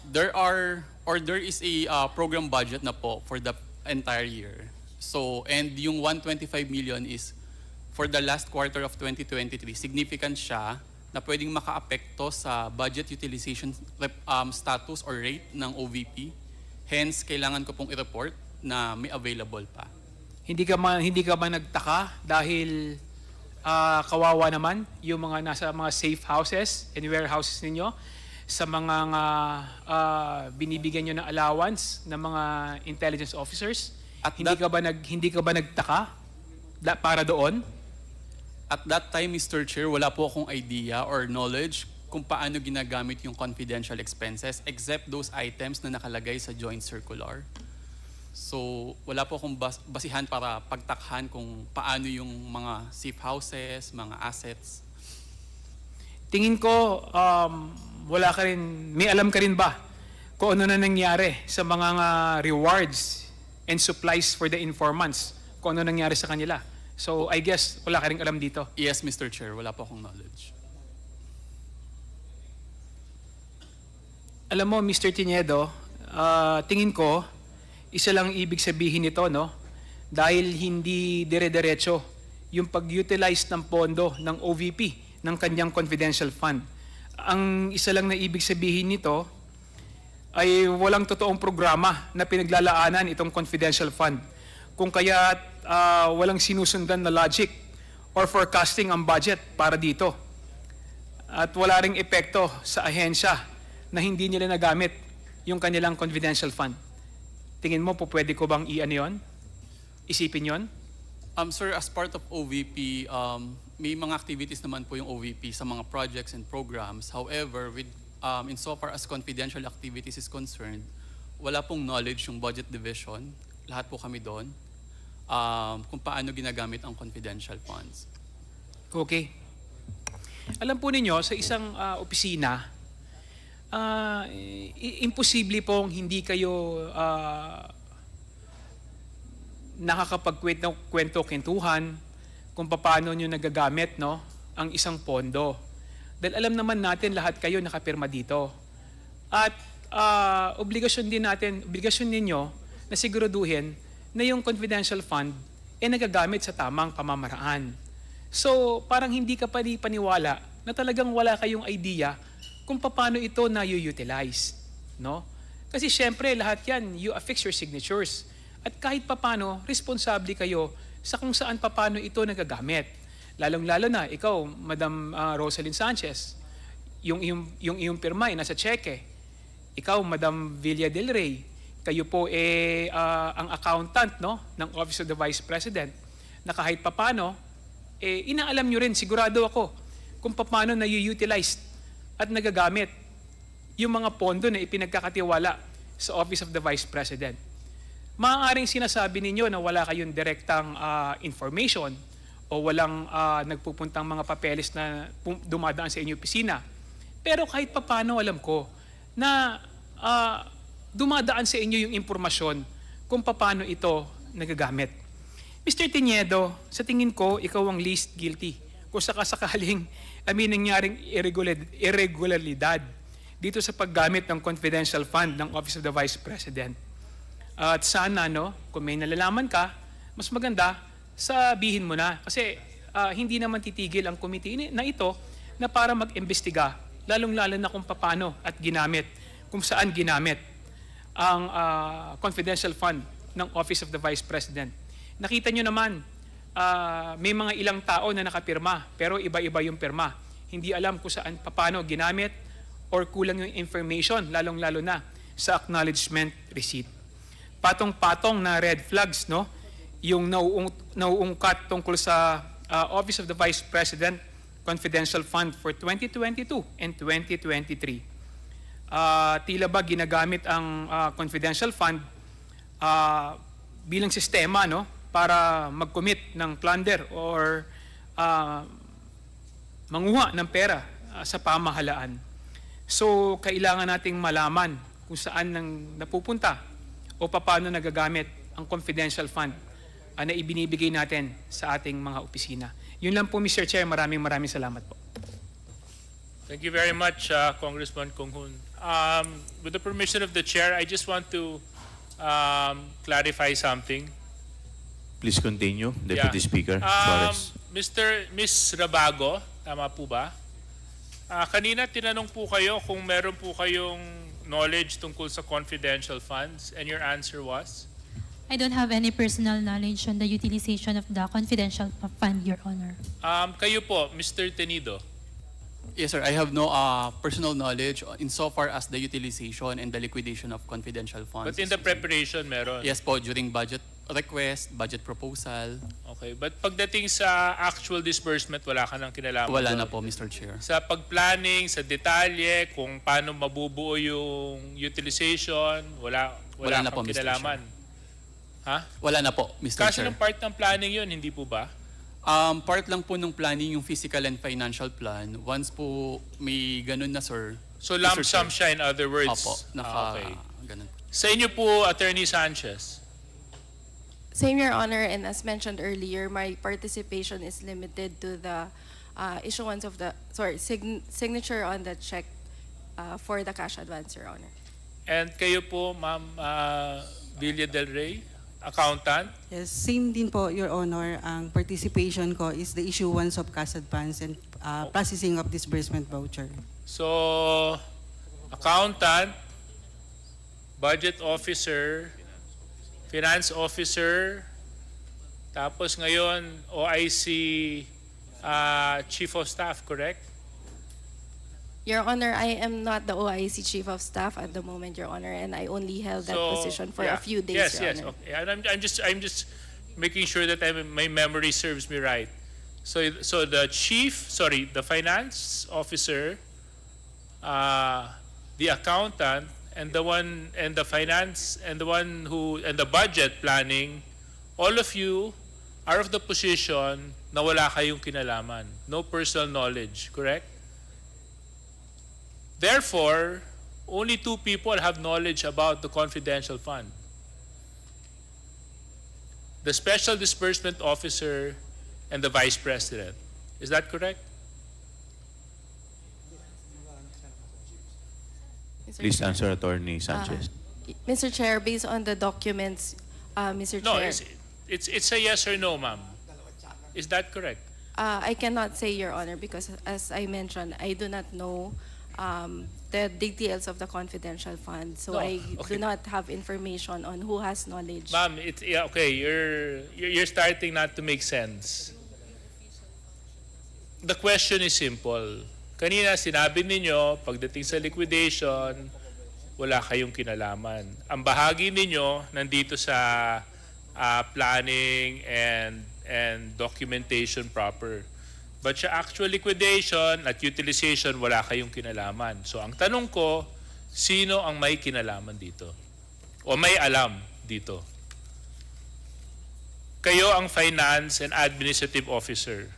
[SPEAKER 5] There is a program budget na po for the entire year. So, and yung 125 million is for the last quarter of 2023. Significant siya na pwedeng makaapekto sa budget utilization status or rate ng OVP. Hence, kailangan ko pong i-report na may available pa.
[SPEAKER 11] Hindi ka ba nagtaka dahil kawawa naman yung mga nasa mga safe houses and warehouses ninyo sa mga binibigyan nyo ng allowance ng mga intelligence officers?
[SPEAKER 5] At
[SPEAKER 11] Hindi ka ba nagtaka para doon?
[SPEAKER 5] At that time, Mr. Chair, wala po akong idea or knowledge kung paano ginagamit yung confidential expenses except those items na nakalagay sa joint circular. So, wala po akong basihan para pagtakhan kung paano yung mga safe houses, mga assets.
[SPEAKER 11] Tingin ko, may alam ka rin ba kung ano na nangyari sa mga rewards and supplies for the informants? Kung ano nangyari sa kanila? So, I guess, wala ka rin alam dito.
[SPEAKER 5] Yes, Mr. Chair, wala po akong knowledge.
[SPEAKER 11] Alam mo, Mr. Tiniedo, tingin ko, isa lang ibig sabihin nito, no? Dahil hindi dire-diretso yung pag-utilize ng pondo ng OVP ng kanyang confidential fund. Ang isa lang na ibig sabihin nito ay walang totoong programa na pinaglalaanan itong confidential fund. Kung kaya walang sinusundan na logic or forecasting ang budget para dito. At wala ring epekto sa ahensya na hindi nila nagamit yung kanilang confidential fund. Tingin mo po pwede ko bang i-ano yun? Isipin yun?
[SPEAKER 5] Sir, as part of OVP, may mga activities naman po yung OVP sa mga projects and programs. However, insofar as confidential activities is concerned, wala pong knowledge yung budget division. Lahat po kami doon. Kung paano ginagamit ang confidential funds.
[SPEAKER 11] Okay. Alam po ninyo, sa isang opisina, imposible pong hindi kayo nakakapagkwento-kwentuhan kung paano nyo nagagamit, no, ang isang pondo. Dahil alam naman natin lahat kayo nakapirma dito. At obligasyon ninyo na siguraduhin na yung confidential fund ay nagagamit sa tamang pamamaraan. So, parang hindi ka paniwala na talagang wala kayong idea kung paano ito na-utilize. No? Kasi syempre, lahat yan, you affix your signatures. At kahit paano, responsable kayo sa kung saan paano ito nagagamit. Lalong-lalo na, ikaw, Madam Rosalyn Sanchez, yung iyong pirma ay nasa cheque. Ikaw, Madam Villa del Rey, kayo po ang accountant, no, ng Office of the Vice President, na kahit papano, inaalam nyo rin, sigurado ako, kung paano na-utilize at nagagamit yung mga pondo na ipinagkakatiwala sa Office of the Vice President. Maaaring sinasabi ninyo na wala kayong direktang information o walang nagpupuntang mga papeles na dumadaan sa inyong opisina. Pero kahit papano alam ko na dumadaan sa inyo yung impormasyon kung paano ito nagagamit. Mr. Tiniedo, sa tingin ko, ikaw ang least guilty kung sakasakaling nangyaring irregularidad dito sa paggamit ng confidential fund ng Office of the Vice President. At sana, no, kung may nalalaman ka, mas maganda, sabihin mo na. Kasi hindi naman titigil ang committee na ito na para mag-imbestiga, lalong-lalo na kung paano at ginamit, kung saan ginamit ang confidential fund ng Office of the Vice President. Nakita nyo naman, may mga ilang tao na nakapirma, pero iba-iba yung pirma. Hindi alam kung saan, paano ginamit, or kulang yung information, lalong-lalo na sa acknowledgement receipt. Patong-patong na red flags, no? yung nauungkat tungkol sa Office of the Vice President Confidential Fund for 2022 and 2023. Tila ba ginagamit ang confidential fund bilang sistema, no, para mag-commit ng plunder or manguha ng pera sa pamahalaan. So, kailangan nating malaman kung saan nang napupunta o paano nagagamit ang confidential fund na ibinibigay natin sa ating mga opisina. Yun lang po, Mr. Chair. Maraming salamat po.
[SPEAKER 6] Thank you very much, Congressman Kong Hoon. With the permission of the chair, I just want to clarify something.
[SPEAKER 3] Please continue, Deputy Speaker Suarez.
[SPEAKER 6] Ms. Rabago, tama po ba? Kanina tinanong po kayo kung meron po kayong knowledge tungkol sa confidential funds, and your answer was?
[SPEAKER 9] I don't have any personal knowledge on the utilization of the confidential fund, Your Honor.
[SPEAKER 6] Kayo po, Mr. Tenido.
[SPEAKER 5] Yes, sir. I have no personal knowledge insofar as the utilization and the liquidation of confidential funds.
[SPEAKER 6] But in the preparation, meron?
[SPEAKER 5] Yes po, during budget request, budget proposal.
[SPEAKER 6] Okay, but pagdating sa actual disbursement, wala ka nang kinalaman
[SPEAKER 5] Wala
[SPEAKER 6] doon?
[SPEAKER 5] na po, Mr. Chair.
[SPEAKER 6] Sa pagplanning, sa detalye, kung paano mabubuo yung utilization, wala
[SPEAKER 5] Wala na
[SPEAKER 6] kang
[SPEAKER 5] po, Mr.
[SPEAKER 6] kinalaman. Ha?
[SPEAKER 5] Wala na po, Mr.
[SPEAKER 6] Kasi
[SPEAKER 5] Chair.
[SPEAKER 6] ng part ng planning yun, hindi po ba?
[SPEAKER 5] Part lang po ng planning yung physical and financial plan. Once po may ganun na, sir.
[SPEAKER 6] So lump
[SPEAKER 5] Mr.
[SPEAKER 6] sum
[SPEAKER 5] Chair.
[SPEAKER 6] siya, in other words?
[SPEAKER 5] Opo,
[SPEAKER 6] Okay.
[SPEAKER 5] ganun.
[SPEAKER 6] Sa inyo po, Attorney Sanchez.
[SPEAKER 4] Same, Your Honor, and as mentioned earlier, my participation is limited to the issuance of the, signature on the check for the cash advance, Your Honor.
[SPEAKER 6] And kayo po, Ma'am Villa Del Rey, accountant.
[SPEAKER 1] Yes, same din po, Your Honor. Ang participation ko is the issuance of cash advance and processing of disbursement voucher.
[SPEAKER 6] So, accountant, budget officer, finance officer, tapos ngayon OIC chief of staff, correct?
[SPEAKER 4] Your Honor, I am not the OIC Chief of Staff at the moment, Your Honor, and I only held that position for a few days,
[SPEAKER 6] Yes,
[SPEAKER 4] Your
[SPEAKER 6] yes.
[SPEAKER 4] Honor.
[SPEAKER 6] Okay. And I'm just making sure that my memory serves me right. So the the finance officer, the accountant, and the finance, and the budget planning, all of you are of the position na wala kayong kinalaman, no personal knowledge, correct? Therefore, only two people have knowledge about the confidential fund. The Special Disbursement Officer and the Vice President. Is that correct?
[SPEAKER 3] Please answer, Attorney Sanchez.
[SPEAKER 4] Mr. Chair, based on the documents, Mr.
[SPEAKER 6] No,
[SPEAKER 4] Chair,
[SPEAKER 6] it's a yes or no, ma'am. Is that correct?
[SPEAKER 4] I cannot say, Your Honor, because as I mentioned, I do not know the details of the confidential fund, so
[SPEAKER 6] No,
[SPEAKER 4] I
[SPEAKER 6] okay.
[SPEAKER 4] do not have information on who has knowledge.
[SPEAKER 6] Ma'am, okay. You're starting not to make sense. The question is simple. Kanina sinabi ninyo, pagdating sa liquidation, wala kayong kinalaman. Ang bahagi ninyo nandito sa planning and documentation proper. But sa actual liquidation at utilization, wala kayong kinalaman. So ang tanong ko, sino ang may kinalaman dito? O may alam dito? Kayo ang finance and administrative officer.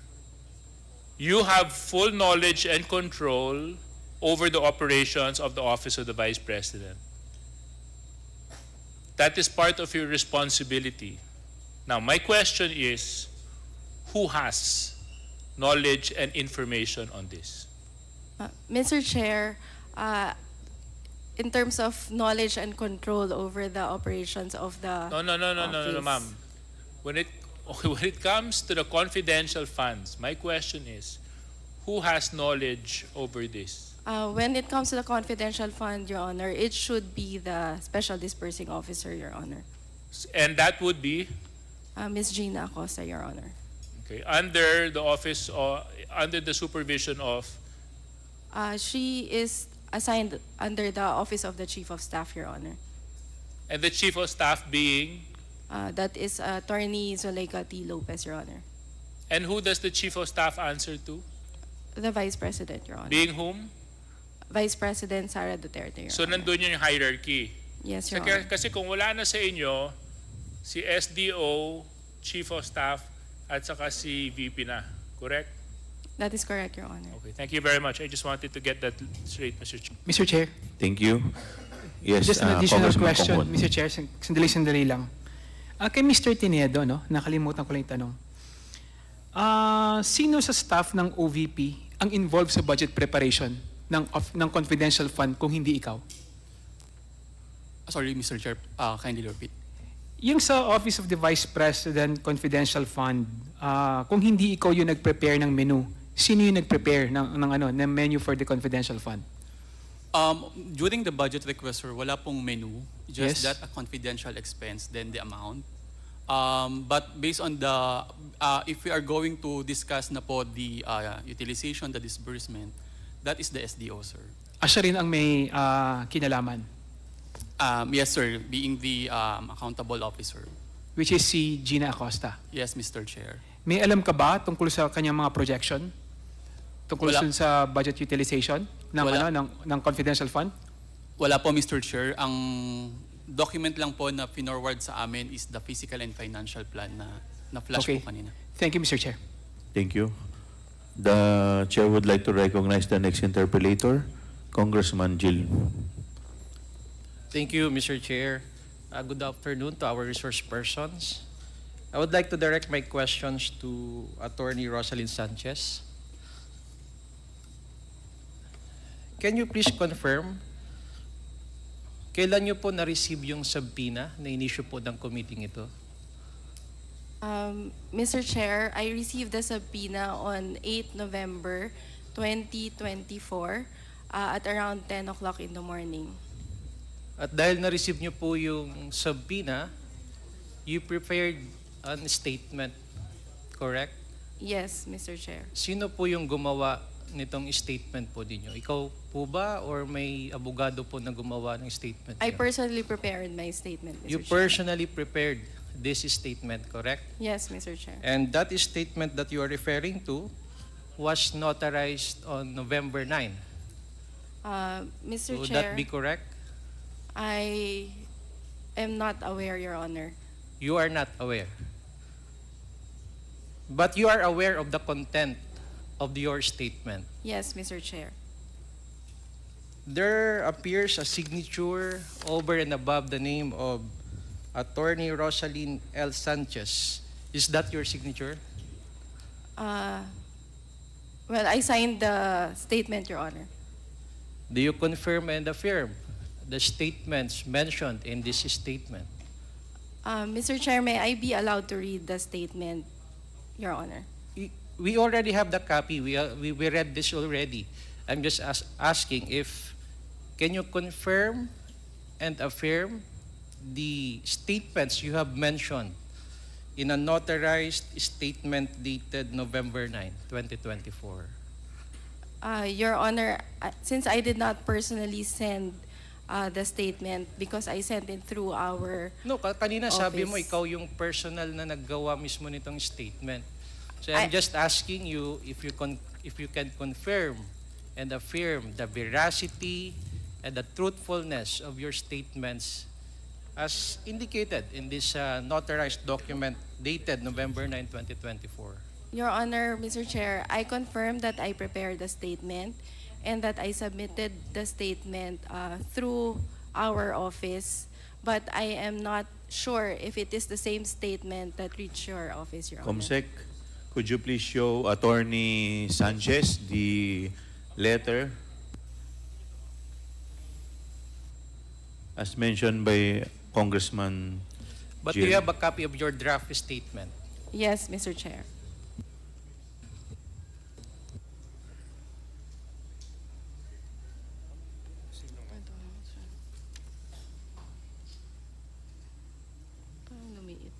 [SPEAKER 6] You have full knowledge and control over the operations of the Office of the Vice President. That is part of your responsibility. Now, my question is, who has knowledge and information on this?
[SPEAKER 4] Mr. Chair, in terms of knowledge and control over the operations of the
[SPEAKER 6] No,
[SPEAKER 4] office.
[SPEAKER 6] ma'am. When it comes to the confidential funds, my question is, who has knowledge over this?
[SPEAKER 4] When it comes to the confidential fund, Your Honor, it should be the Special Disbursing Officer, Your Honor.
[SPEAKER 6] And that would be,
[SPEAKER 4] Ms. Gina Acosta, Your Honor.
[SPEAKER 6] okay, under the office or under the supervision of,
[SPEAKER 4] She is assigned under the Office of the Chief of Staff, Your Honor.
[SPEAKER 6] and the chief of staff being,
[SPEAKER 4] That is Attorney Zuleika T. Lopez, Your Honor.
[SPEAKER 6] And who does the Chief of Staff answer to?
[SPEAKER 4] The Vice President, Your Honor.
[SPEAKER 6] Being whom?
[SPEAKER 4] Vice President Sara Duterte, Your
[SPEAKER 6] So
[SPEAKER 4] Honor.
[SPEAKER 6] nandun yung hierarchy.
[SPEAKER 4] Yes, Your
[SPEAKER 6] Kasi,
[SPEAKER 4] Honor.
[SPEAKER 6] kasi kung wala na sa inyo, si SDO, Chief of Staff, at saka si VP na. Correct?
[SPEAKER 4] That is correct, Your Honor.
[SPEAKER 6] Okay, thank you very much. I just wanted to get that straight, Mr. Chair.
[SPEAKER 11] Mr. Chair,
[SPEAKER 3] Thank you. Yes,
[SPEAKER 11] just an additional
[SPEAKER 3] Congressman
[SPEAKER 11] question,
[SPEAKER 3] Congon.
[SPEAKER 11] Mr. Chair, sandali lang. Kay Mr. Tinedo, no, nakalimutan ko lang yung tanong. Sino sa staff ng OVP ang involved sa budget preparation ng confidential fund kung hindi ikaw?
[SPEAKER 5] Sorry, Mr. Chair, kindly repeat.
[SPEAKER 11] Yung sa Office of the Vice President Confidential Fund, kung hindi ikaw yung nag-prepare ng menu, sino yung nag-prepare ng menu for the confidential fund?
[SPEAKER 5] During the budget request, sir, wala pong menu. Just
[SPEAKER 11] Yes.
[SPEAKER 5] that a confidential expense, then the amount. But based on the, if we are going to discuss na po the utilization, the disbursement, that is the SDO, sir.
[SPEAKER 11] Siya rin ang may kinalaman,
[SPEAKER 5] Yes, sir, being the accountable officer.
[SPEAKER 11] which is si Gina Acosta.
[SPEAKER 5] Yes, Mr. Chair.
[SPEAKER 11] May alam ka ba tungkol sa kanyang mga projection? Tungkol
[SPEAKER 5] Wala.
[SPEAKER 11] sa budget utilization
[SPEAKER 5] Wala.
[SPEAKER 11] ng confidential fund?
[SPEAKER 5] Wala po, Mr. Chair. Ang document lang po na pinorward sa amin is the physical and financial plan na flash
[SPEAKER 11] Okay.
[SPEAKER 5] po kanina.
[SPEAKER 11] Thank you, Mr. Chair.
[SPEAKER 3] Thank you. The chair would like to recognize the next interpellator, Congressman Jill.
[SPEAKER 10] Thank you, Mr. Chair. Good afternoon to our resource persons. I would like to direct my questions to Attorney Rosalyn Sanchez. Can you please confirm, kailan niyo po na-receive yung subpoena na inisyu po ng committee ito?
[SPEAKER 4] Mr. Chair, I received the subpoena on 8 November 2024 at around 10 o'clock in the morning.
[SPEAKER 10] At dahil na-receive niyo po yung subpoena, you prepared a statement, correct?
[SPEAKER 4] Yes, Mr. Chair.
[SPEAKER 10] Sino po yung gumawa nitong statement po ninyo? Ikaw po ba or may abogado po na gumawa ng statement
[SPEAKER 4] I
[SPEAKER 10] niyo?
[SPEAKER 4] personally prepared my statement, Mr.
[SPEAKER 10] You
[SPEAKER 4] Chair.
[SPEAKER 10] personally prepared this statement, correct?
[SPEAKER 4] Yes, Mr. Chair.
[SPEAKER 10] And that statement that you are referring to was notarized on November 9.
[SPEAKER 4] Mr.
[SPEAKER 10] Would
[SPEAKER 4] Chair,
[SPEAKER 10] that be correct?
[SPEAKER 4] I am not aware, Your Honor.
[SPEAKER 10] You are not aware. But you are aware of the content of your statement.
[SPEAKER 4] Yes, Mr. Chair.
[SPEAKER 10] There appears a signature over and above the name of Attorney Rosalyn L. Sanchez. Is that your signature?
[SPEAKER 4] Well, I signed the statement, Your Honor.
[SPEAKER 10] Do you confirm and affirm the statements mentioned in this statement?
[SPEAKER 4] Mr. Chair, may I be allowed to read the statement, Your Honor?
[SPEAKER 10] We already have the copy. We read this already. I'm just asking if, can you confirm and affirm the statements you have mentioned in a notarized statement dated November 9, 2024?
[SPEAKER 4] Your Honor, since I did not personally send the statement because I sent it through our
[SPEAKER 10] No, kanina sabi mo
[SPEAKER 4] office.
[SPEAKER 10] ikaw yung personal na naggawa mismo nitong statement. So I'm
[SPEAKER 4] I-
[SPEAKER 10] just asking you if you can confirm and affirm the veracity and the truthfulness of your statements as indicated in this notarized document dated November 9, 2024.
[SPEAKER 4] Your Honor, Mr. Chair, I confirm that I prepared the statement and that I submitted the statement through our office, but I am not sure if it is the same statement that reached your office, Your Honor.
[SPEAKER 3] Comsec, could you please show Attorney Sanchez the letter as mentioned by Congressman
[SPEAKER 10] But do
[SPEAKER 3] Jill?
[SPEAKER 10] you have a copy of your draft statement?
[SPEAKER 4] Yes, Mr. Chair. Parang lumiit.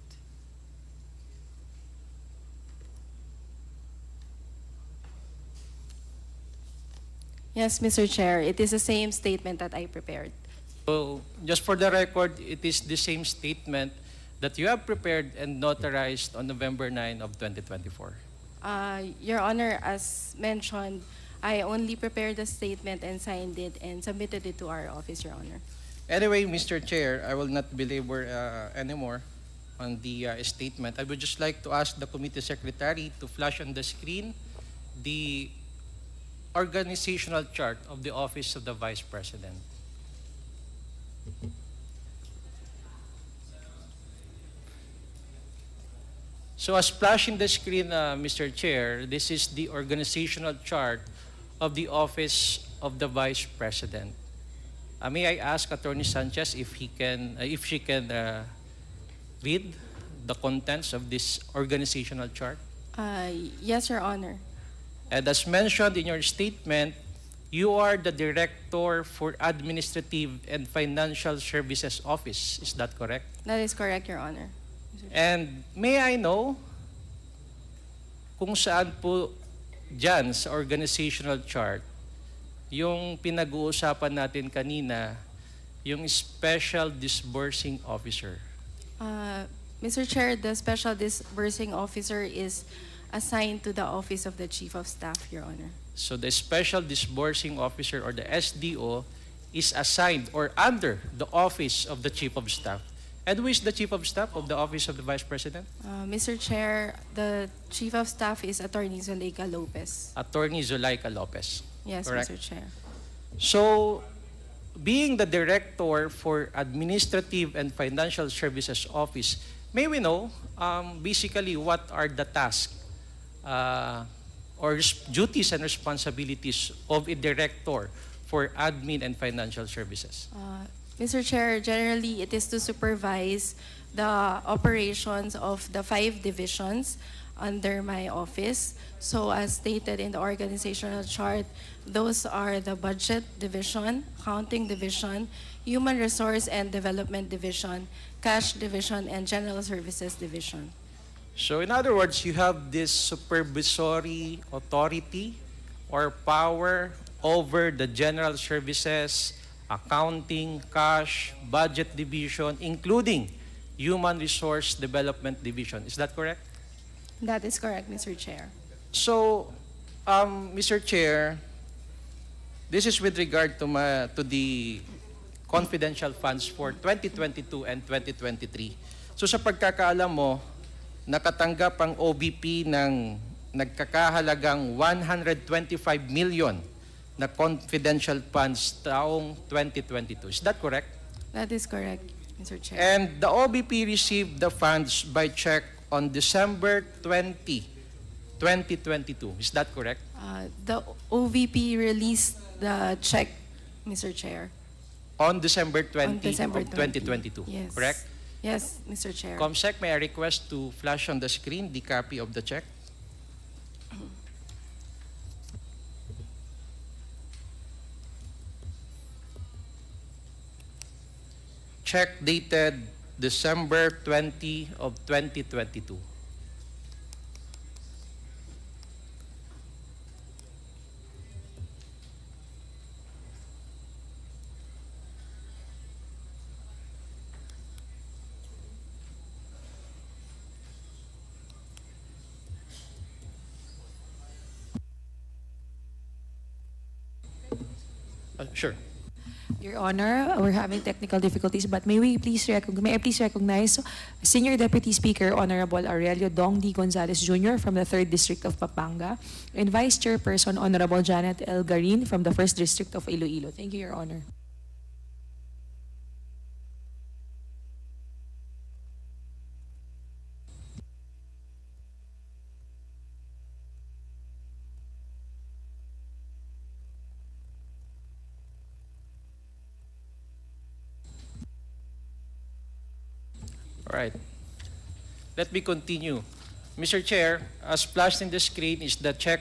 [SPEAKER 4] Yes, Mr. Chair, it is the same statement that I prepared.
[SPEAKER 10] So just for the record, it is the same statement that you have prepared and notarized on November 9 of 2024?
[SPEAKER 4] Your Honor, as mentioned, I only prepared the statement and signed it and submitted it to our office, Your Honor.
[SPEAKER 10] Anyway, Mr. Chair, I will not belabor anymore on the statement. I would just like to ask the committee secretary to flash on the screen the organizational chart of the Office of the Vice President. So as flashing the screen, Mr. Chair, this is the organizational chart of the Office of the Vice President. May I ask Attorney Sanchez if she can read the contents of this organizational chart?
[SPEAKER 4] Yes, Your Honor.
[SPEAKER 10] And as mentioned in your statement, you are the Director for Administrative and Financial Services Office. Is that correct?
[SPEAKER 4] That is correct, Your Honor.
[SPEAKER 10] And may I know kung saan po dyan sa organizational chart yung pinag-uusapan natin kanina, yung Special Disbursing Officer?
[SPEAKER 4] Mr. Chair, the Special Disbursing Officer is assigned to the Office of the Chief of Staff, Your Honor.
[SPEAKER 10] So the Special Disbursing Officer or the SDO is assigned or under the Office of the Chief of Staff. And who is the Chief of Staff of the Office of the Vice President?
[SPEAKER 4] Mr. Chair, the Chief of Staff is Attorney Zuleika Lopez.
[SPEAKER 10] Attorney Zulaika Lopez.
[SPEAKER 4] Yes,
[SPEAKER 10] Correct.
[SPEAKER 4] Mr. Chair.
[SPEAKER 10] So, being the Director for Administrative and Financial Services Office, may we know basically what are the tasks or duties and responsibilities of a Director for Admin and Financial Services?
[SPEAKER 4] Mr. Chair, generally it is to supervise the operations of the 5 divisions under my office. So as stated in the organizational chart, those are the Budget Division, Accounting Division, Human Resource and Development Division, Cash Division, and General Services Division.
[SPEAKER 10] So in other words, you have this supervisory authority or power over the general services, accounting, cash, budget division, including human resource development division. Is that correct?
[SPEAKER 4] That is correct, Mr. Chair.
[SPEAKER 10] So, Mr. Chair, this is with regard to the confidential funds for 2022 and 2023. So sa pagkakaalam mo, nakatanggap ang OBP ng nagkakahalagang 125 million na confidential funds taong 2022. Is that correct?
[SPEAKER 4] That is correct, Mr. Chair.
[SPEAKER 10] And the OBP received the funds by check on December 20, 2022. Is that correct?
[SPEAKER 4] The OVP released the check, Mr. Chair.
[SPEAKER 10] On December 20
[SPEAKER 4] On December
[SPEAKER 10] of 2022.
[SPEAKER 4] Yes.
[SPEAKER 10] Correct?
[SPEAKER 4] Yes, Mr. Chair.
[SPEAKER 10] Comsec, may I request to flash on the screen the copy of the check? Check dated December 20 of 2022. Sure.
[SPEAKER 7] Your Honor, we're having technical difficulties, but may I please recognize Senior Deputy Speaker Honorable Aurelio Dong D. Gonzales Jr. from the 3rd District of Pampanga and Vice Chairperson Honorable Janet L. Garin from the 1st District of Iloilo. Thank you, Your Honor.
[SPEAKER 10] All right. Let me continue. Mr. Chair, as flashed in the screen is the check,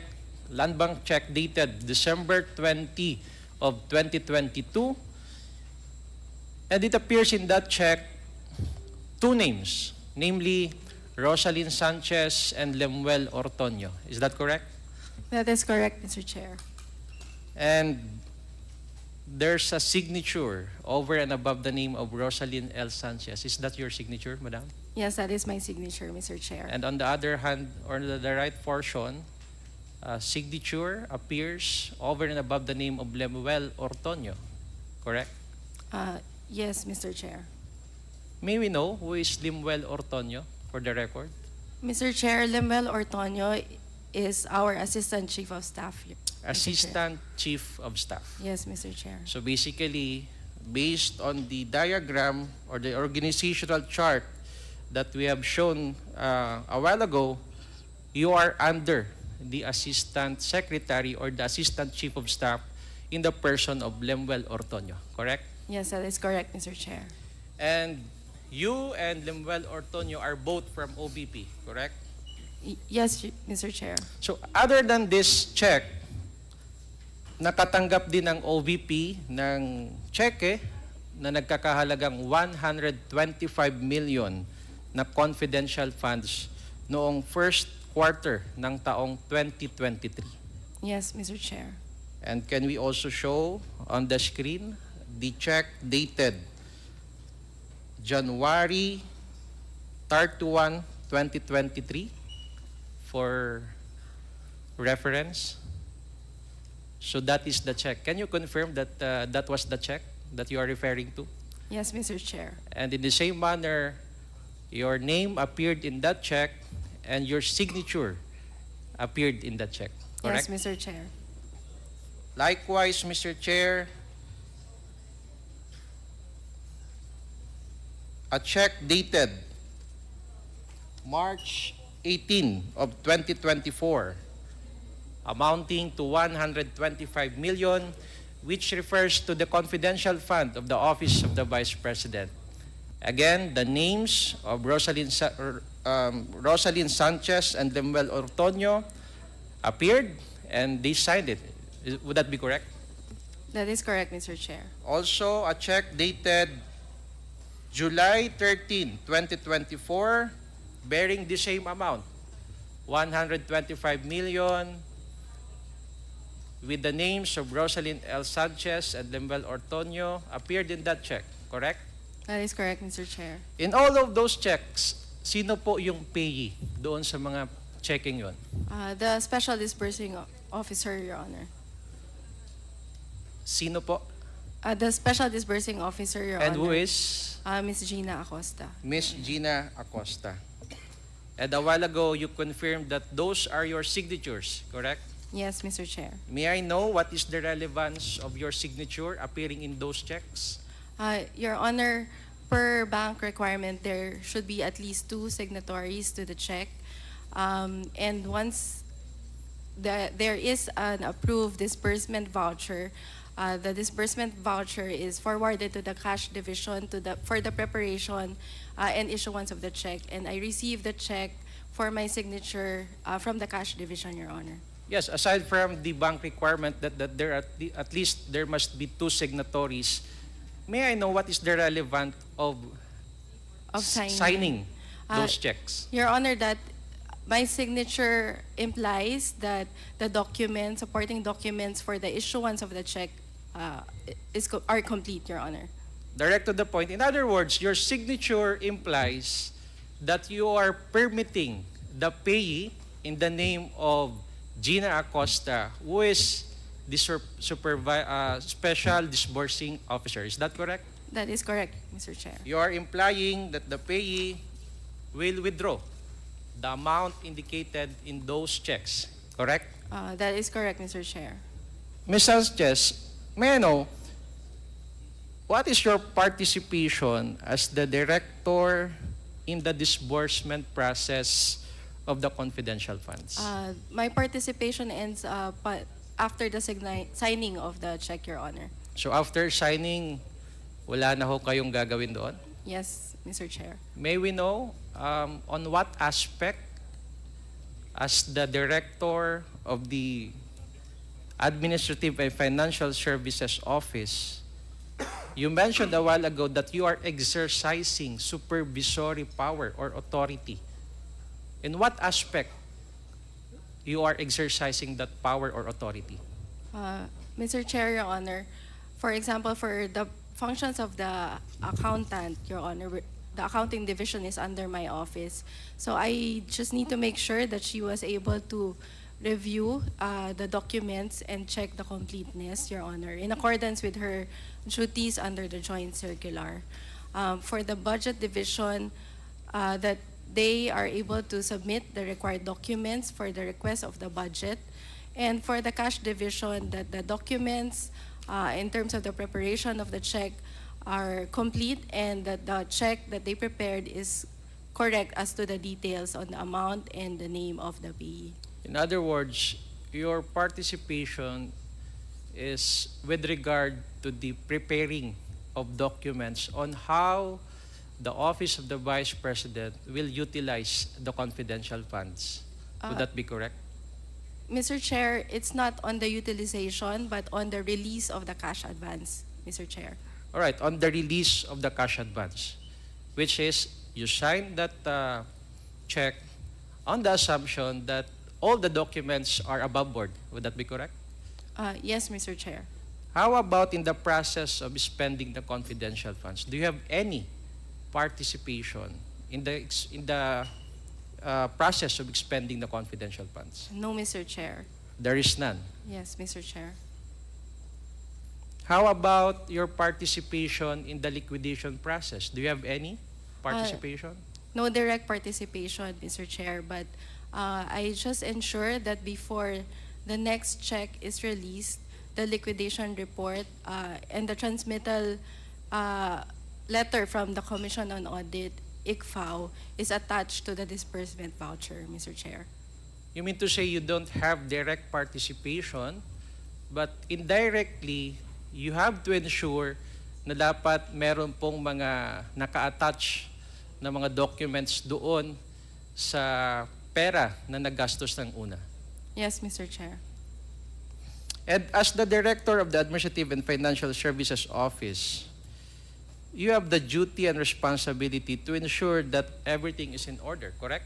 [SPEAKER 10] land bank check dated December 20 of 2022. And it appears in that check 2 names, namely Rosalyn Sanchez and Lemuel Ortonio. Is that correct?
[SPEAKER 4] That is correct, Mr. Chair.
[SPEAKER 10] And there's a signature over and above the name of Rosalyn L. Sanchez. Is that your signature, Madam?
[SPEAKER 4] Yes, that is my signature, Mr. Chair.
[SPEAKER 10] And on the other hand, or the right portion, signature appears over and above the name of Lemuel Ortonio, correct?
[SPEAKER 4] Yes, Mr. Chair.
[SPEAKER 10] May we know who is Lemuel Ortonio for the record?
[SPEAKER 4] Mr. Chair, Lemuel Ortonio is our Assistant Chief of Staff. Mr. Chair.
[SPEAKER 10] Assistant Chief of Staff.
[SPEAKER 4] Yes, Mr. Chair.
[SPEAKER 10] So basically, based on the diagram or the organizational chart that we have shown a while ago, you are under the Assistant Secretary or the Assistant Chief of Staff in the person of Lemuel Ortonio, correct?
[SPEAKER 4] Yes, that is correct, Mr. Chair.
[SPEAKER 10] And you and Lemuel Ortonio are both from OBP, correct?
[SPEAKER 4] Yes, Mr. Chair.
[SPEAKER 10] So other than this check, nakatanggap din ng OVP ng cheque na nagkakahalagang 125 million na confidential funds noong first quarter ng taong 2023.
[SPEAKER 4] Yes, Mr. Chair.
[SPEAKER 10] And can we also show on the screen the check dated January 31, 2023 for reference? So that is the check. Can you confirm that that was the check that you are referring to?
[SPEAKER 4] Yes, Mr. Chair.
[SPEAKER 10] And in the same manner, your name appeared in that check and your signature appeared in that check, correct?
[SPEAKER 4] Yes, Mr. Chair.
[SPEAKER 10] Likewise, Mr. Chair, a check dated March 18 of 2024 amounting to 125 million, which refers to the confidential fund of the Office of the Vice President. Again, the names of Rosalyn Sanchez and Lemuel Ortonio appeared and they signed it. Would that be correct?
[SPEAKER 4] That is correct, Mr. Chair.
[SPEAKER 10] Also, a check dated July 13, 2024, bearing the same amount, 125 million, with the names of Rosalyn L. Sanchez and Lemuel Ortonio appeared in that check, correct?
[SPEAKER 4] That is correct, Mr. Chair.
[SPEAKER 10] In all of those checks, sino po yung payee doon sa mga checking yon?
[SPEAKER 4] The Special Disbursing Officer, Your Honor.
[SPEAKER 10] Sino po?
[SPEAKER 4] The Special Disbursing Officer, Your
[SPEAKER 10] And
[SPEAKER 4] Honor.
[SPEAKER 10] who is?
[SPEAKER 4] Ms. Gina Acosta.
[SPEAKER 10] Miss Gina Acosta. And a while ago, you confirmed that those are your signatures, correct?
[SPEAKER 4] Yes, Mr. Chair.
[SPEAKER 10] May I know what is the relevance of your signature appearing in those checks?
[SPEAKER 4] Your Honor, per bank requirement, there should be at least 2 signatories to the check. And once there is an approved disbursement voucher, the disbursement voucher is forwarded to the cash division for the preparation and issuance of the check. And I received the check for my signature from the cash division, Your Honor.
[SPEAKER 10] Yes, aside from the bank requirement that there at least there must be 2 signatories, may I know what is the relevance of signing those checks?
[SPEAKER 4] Your Honor, that my signature implies that the documents, supporting documents for the issuance of the check are complete, Your Honor.
[SPEAKER 10] Direct to the point. In other words, your signature implies that you are permitting the payee in the name of Gina Acosta, who is the Special Disbursing Officer. Is that correct?
[SPEAKER 4] That is correct, Mr. Chair.
[SPEAKER 10] You are implying that the payee will withdraw the amount indicated in those checks, correct?
[SPEAKER 4] That is correct, Mr. Chair.
[SPEAKER 10] Ms. Sanchez, may I know, what is your participation as the director in the disbursement process of the confidential funds?
[SPEAKER 4] My participation ends after the signing of the check, Your Honor.
[SPEAKER 10] So after signing, wala na ho kayong gagawin doon?
[SPEAKER 4] Yes, Mr. Chair.
[SPEAKER 10] May we know on what aspect, as the director of the Administrative and Financial Services Office, you mentioned a while ago that you are exercising supervisory power or authority. In what aspect you are exercising that power or authority?
[SPEAKER 4] Mr. Chair, Your Honor, For example, for the functions of the accountant, Your Honor, the accounting division is under my office. So I just need to make sure that she was able to review the documents and check the completeness, Your Honor, in accordance with her duties under the joint circular. For the budget division, that they are able to submit the required documents for the request of the budget. And for the cash division, that the documents in terms of the preparation of the check are complete and that the check that they prepared is correct as to the details on the amount and the name of the payee.
[SPEAKER 10] In other words, your participation is with regard to the preparing of documents on how the Office of the Vice President will utilize the confidential funds. Would that be correct?
[SPEAKER 4] Mr. Chair, it's not on the utilization but on the release of the cash advance, Mr. Chair.
[SPEAKER 10] All right, on the release of the cash advance, which is you sign that check on the assumption that all the documents are above board. Would that be correct?
[SPEAKER 4] Yes, Mr. Chair.
[SPEAKER 10] How about in the process of spending the confidential funds? Do you have any participation in the process of expending the confidential funds?
[SPEAKER 4] No, Mr. Chair.
[SPEAKER 10] There is none.
[SPEAKER 4] Yes, Mr. Chair.
[SPEAKER 10] How about your participation in the liquidation process? Do you have any participation?
[SPEAKER 4] No direct participation, Mr. Chair, but I just ensure that before the next check is released, the liquidation report and the transmittal letter from the Commission on Audit, ICFAO, is attached to the disbursement voucher, Mr. Chair.
[SPEAKER 10] You mean to say you don't have direct participation, but indirectly, you have to ensure na dapat meron pong mga naka-attach na mga documents doon sa pera na nagastos ng una.
[SPEAKER 4] Yes, Mr. Chair.
[SPEAKER 10] And as the Director of the Administrative and Financial Services Office, you have the duty and responsibility to ensure that everything is in order, correct?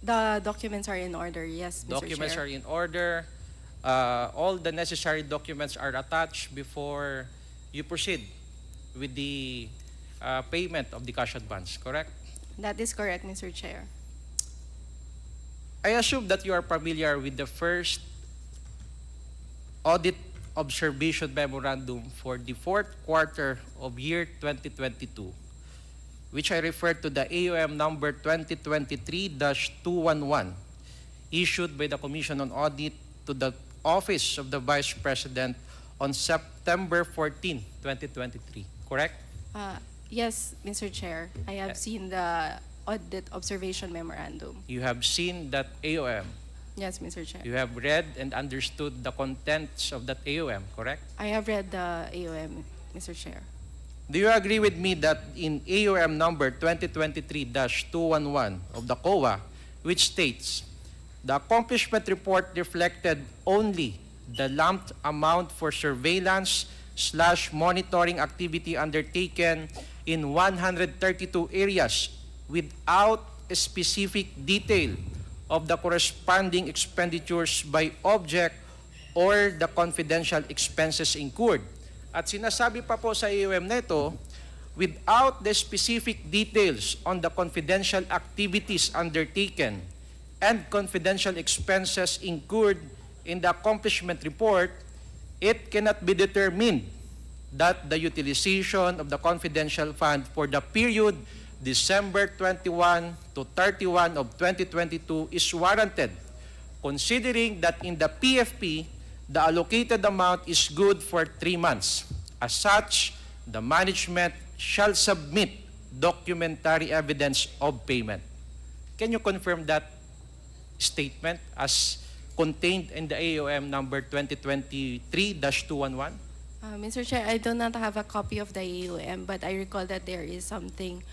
[SPEAKER 4] The documents are in order, yes, Mr.
[SPEAKER 10] Documents
[SPEAKER 4] Chair.
[SPEAKER 10] are in order. All the necessary documents are attached before you proceed with the payment of the cash advance, correct?
[SPEAKER 4] That is correct, Mr. Chair.
[SPEAKER 10] I assume that you are familiar with the first audit observation memorandum for the fourth quarter of year 2022, which I refer to the AOM number 2023-211, issued by the Commission on Audit to the Office of the Vice President on September 14, 2023, correct?
[SPEAKER 4] Yes, Mr. Chair. I have seen the audit observation memorandum.
[SPEAKER 10] You have seen that AOM.
[SPEAKER 4] Yes, Mr. Chair.
[SPEAKER 10] You have read and understood the contents of that AOM, correct?
[SPEAKER 4] I have read the AOM, Mr. Chair.
[SPEAKER 10] Do you agree with me that in AOM number 2023-211 of the COA, which states, the accomplishment report reflected only the lumped amount for surveillance/monitoring activity undertaken in 132 areas without a specific detail of the corresponding expenditures by object or the confidential expenses incurred. At sinasabi pa po sa AOM nito, without the specific details on the confidential activities undertaken and confidential expenses incurred in the accomplishment report, it cannot be determined that the utilization of the confidential fund for the period December 21 to 31 of 2022 is warranted, considering that in the PFP, the allocated amount is good for 3 months. As such, the management shall submit documentary evidence of payment. Can you confirm that statement as contained in the AOM number 2023-211?
[SPEAKER 4] Mr. Chair, I do not have a copy of the AOM, but I recall that there is something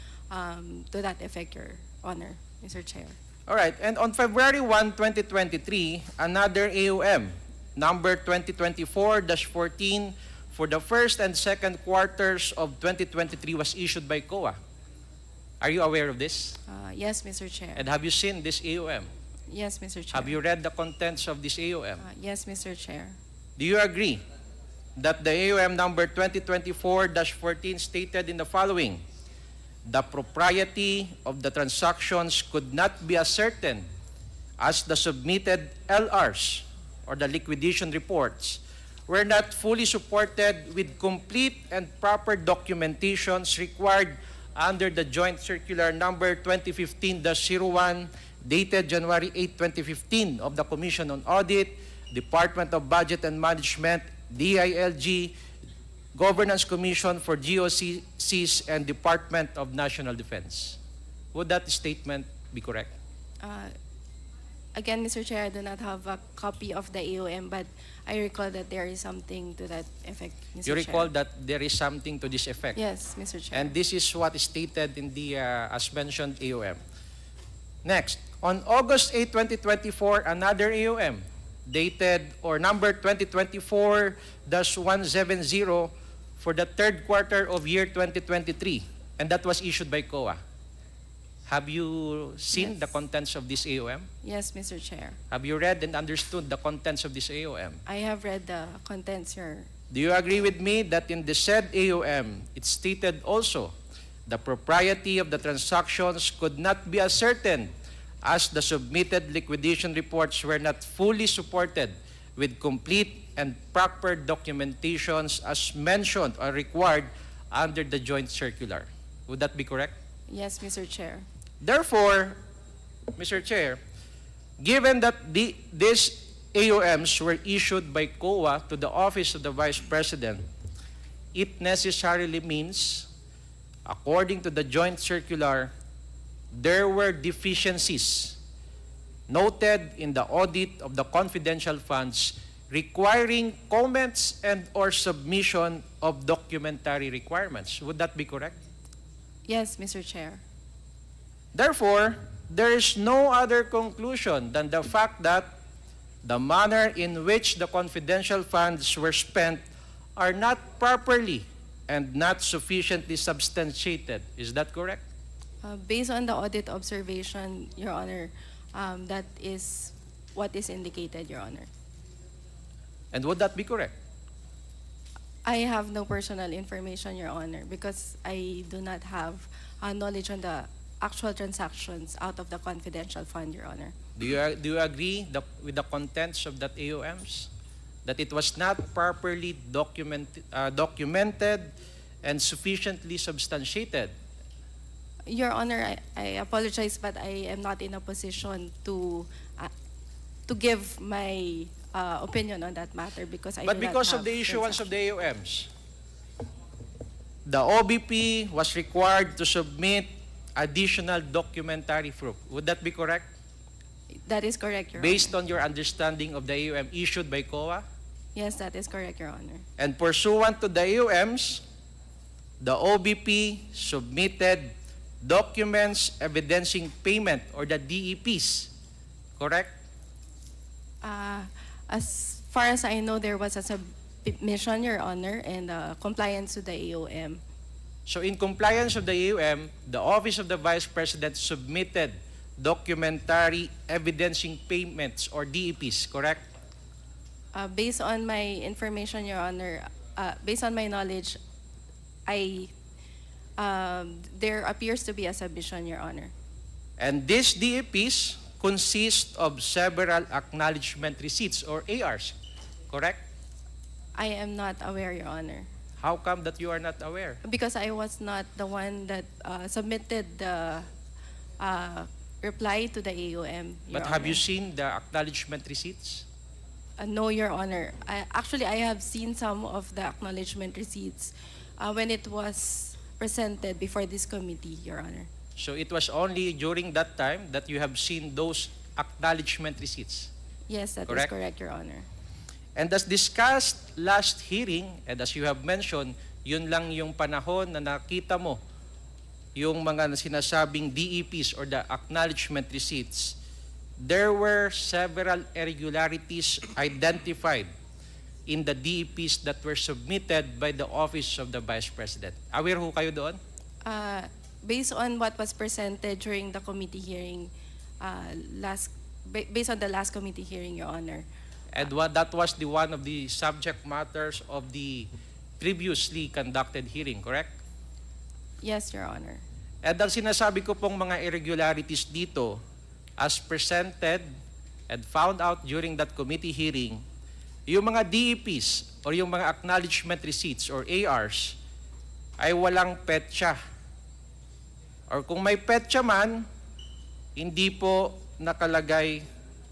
[SPEAKER 4] to that effect, Your Honor, Mr. Chair.
[SPEAKER 10] All right, and on February 1, 2023, another AOM, number 2024-14, for the first and second quarters of 2023 was issued by COA. Are you aware of this?
[SPEAKER 4] Yes, Mr. Chair.
[SPEAKER 10] And have you seen this AOM?
[SPEAKER 4] Yes, Mr. Chair.
[SPEAKER 10] Have you read the contents of this AOM?
[SPEAKER 4] Yes, Mr. Chair.
[SPEAKER 10] Do you agree that the AUM number 2024-14 stated in the following: the propriety of the transactions could not be ascertained as the submitted LRs or the liquidation reports were not fully supported with complete and proper documentations required under the Joint Circular number 2015-01 dated January 8, 2015 of the Commission on Audit, Department of Budget and Management, DILG, Governance Commission for GOCCs, and Department of National Defense. Would that statement be correct?
[SPEAKER 4] Again, Mr. Chair, I do not have a copy of the AOM, but I recall that there is something to that effect, Mr. Chair.
[SPEAKER 10] You recall that there is something to this effect?
[SPEAKER 4] Yes, Mr. Chair.
[SPEAKER 10] And this is what is stated in the, as mentioned, AOM. Next, on August 8, 2024, another AOM dated or number 2024-170 for the third quarter of year 2023, and that was issued by COA. Have you seen
[SPEAKER 4] Yes.
[SPEAKER 10] the contents of this AOM?
[SPEAKER 4] Yes, Mr. Chair.
[SPEAKER 10] Have you read and understood the contents of this AOM?
[SPEAKER 4] I have read the contents here.
[SPEAKER 10] Do you agree with me that in the said AOM, it stated also the propriety of the transactions could not be ascertained as the submitted liquidation reports were not fully supported with complete and proper documentations as mentioned or required under the joint circular? Would that be correct?
[SPEAKER 4] Yes, Mr. Chair.
[SPEAKER 10] Therefore, Mr. Chair, given that these AOMs were issued by COA to the Office of the Vice President, it necessarily means, according to the joint circular, there were deficiencies noted in the audit of the confidential funds requiring comments and or submission of documentary requirements. Would that be correct?
[SPEAKER 4] Yes, Mr. Chair.
[SPEAKER 10] Therefore, there is no other conclusion than the fact that the manner in which the confidential funds were spent are not properly and not sufficiently substantiated. Is that correct?
[SPEAKER 4] Based on the audit observation, Your Honor, that is what is indicated, Your Honor.
[SPEAKER 10] And would that be correct?
[SPEAKER 4] I have no personal information, Your Honor, because I do not have knowledge on the actual transactions out of the confidential fund, Your Honor.
[SPEAKER 10] Do you agree with the contents of that AOMs? That it was not properly documented and sufficiently substantiated?
[SPEAKER 4] Your Honor, I apologize, but I am not in a position to give my opinion on that matter because I
[SPEAKER 10] But
[SPEAKER 4] do not
[SPEAKER 10] because
[SPEAKER 4] have
[SPEAKER 10] of the issuance of
[SPEAKER 4] transaction.
[SPEAKER 10] the AOMs, the OBP was required to submit additional documentary proof. Would that be correct?
[SPEAKER 4] That is correct, Your
[SPEAKER 10] Based
[SPEAKER 4] Honor.
[SPEAKER 10] on your understanding of the AOM issued by COA?
[SPEAKER 4] Yes, that is correct, Your Honor.
[SPEAKER 10] And pursuant to the AOMs, the OBP submitted documents evidencing payment or the DEPs. Correct?
[SPEAKER 4] As far as I know, there was a submission, Your Honor, and compliance to the AOM.
[SPEAKER 10] So in compliance of the AOM, the Office of the Vice President submitted documentary evidencing payments or DEPs, correct?
[SPEAKER 4] Based on my information, Your Honor, based on my knowledge, there appears to be a submission, Your Honor.
[SPEAKER 10] And these DEPs consist of several acknowledgement receipts or ARs, correct?
[SPEAKER 4] I am not aware, Your Honor,
[SPEAKER 10] How come that you are not aware?
[SPEAKER 4] because I was not the one that submitted the reply to the AOM, Your
[SPEAKER 10] But have you
[SPEAKER 4] Honor.
[SPEAKER 10] seen the acknowledgement receipts?
[SPEAKER 4] No, Your Honor. Actually, I have seen some of the acknowledgement receipts when it was presented before this committee, Your Honor.
[SPEAKER 10] So it was only during that time that you have seen those acknowledgement receipts.
[SPEAKER 4] Yes, that is
[SPEAKER 10] Correct?
[SPEAKER 4] correct, Your Honor.
[SPEAKER 10] And as discussed last hearing, and as you have mentioned, yun lang yung panahon na nakita mo yung mga sinasabing DEPs or the acknowledgement receipts. There were several irregularities identified in the DEPs that were submitted by the Office of the Vice President. Aware ho kayo doon?
[SPEAKER 4] Based on what was presented during the committee hearing, based on the last committee hearing, Your Honor,
[SPEAKER 10] And that was the one of the subject matters of the previously conducted hearing, correct?
[SPEAKER 4] Yes, Your Honor.
[SPEAKER 10] And ang sinasabi ko pong mga irregularities dito, as presented and found out during that committee hearing, yung mga DEPs or yung mga acknowledgement receipts or ARs ay walang petsa. Or kung may petsa man, hindi po nakalagay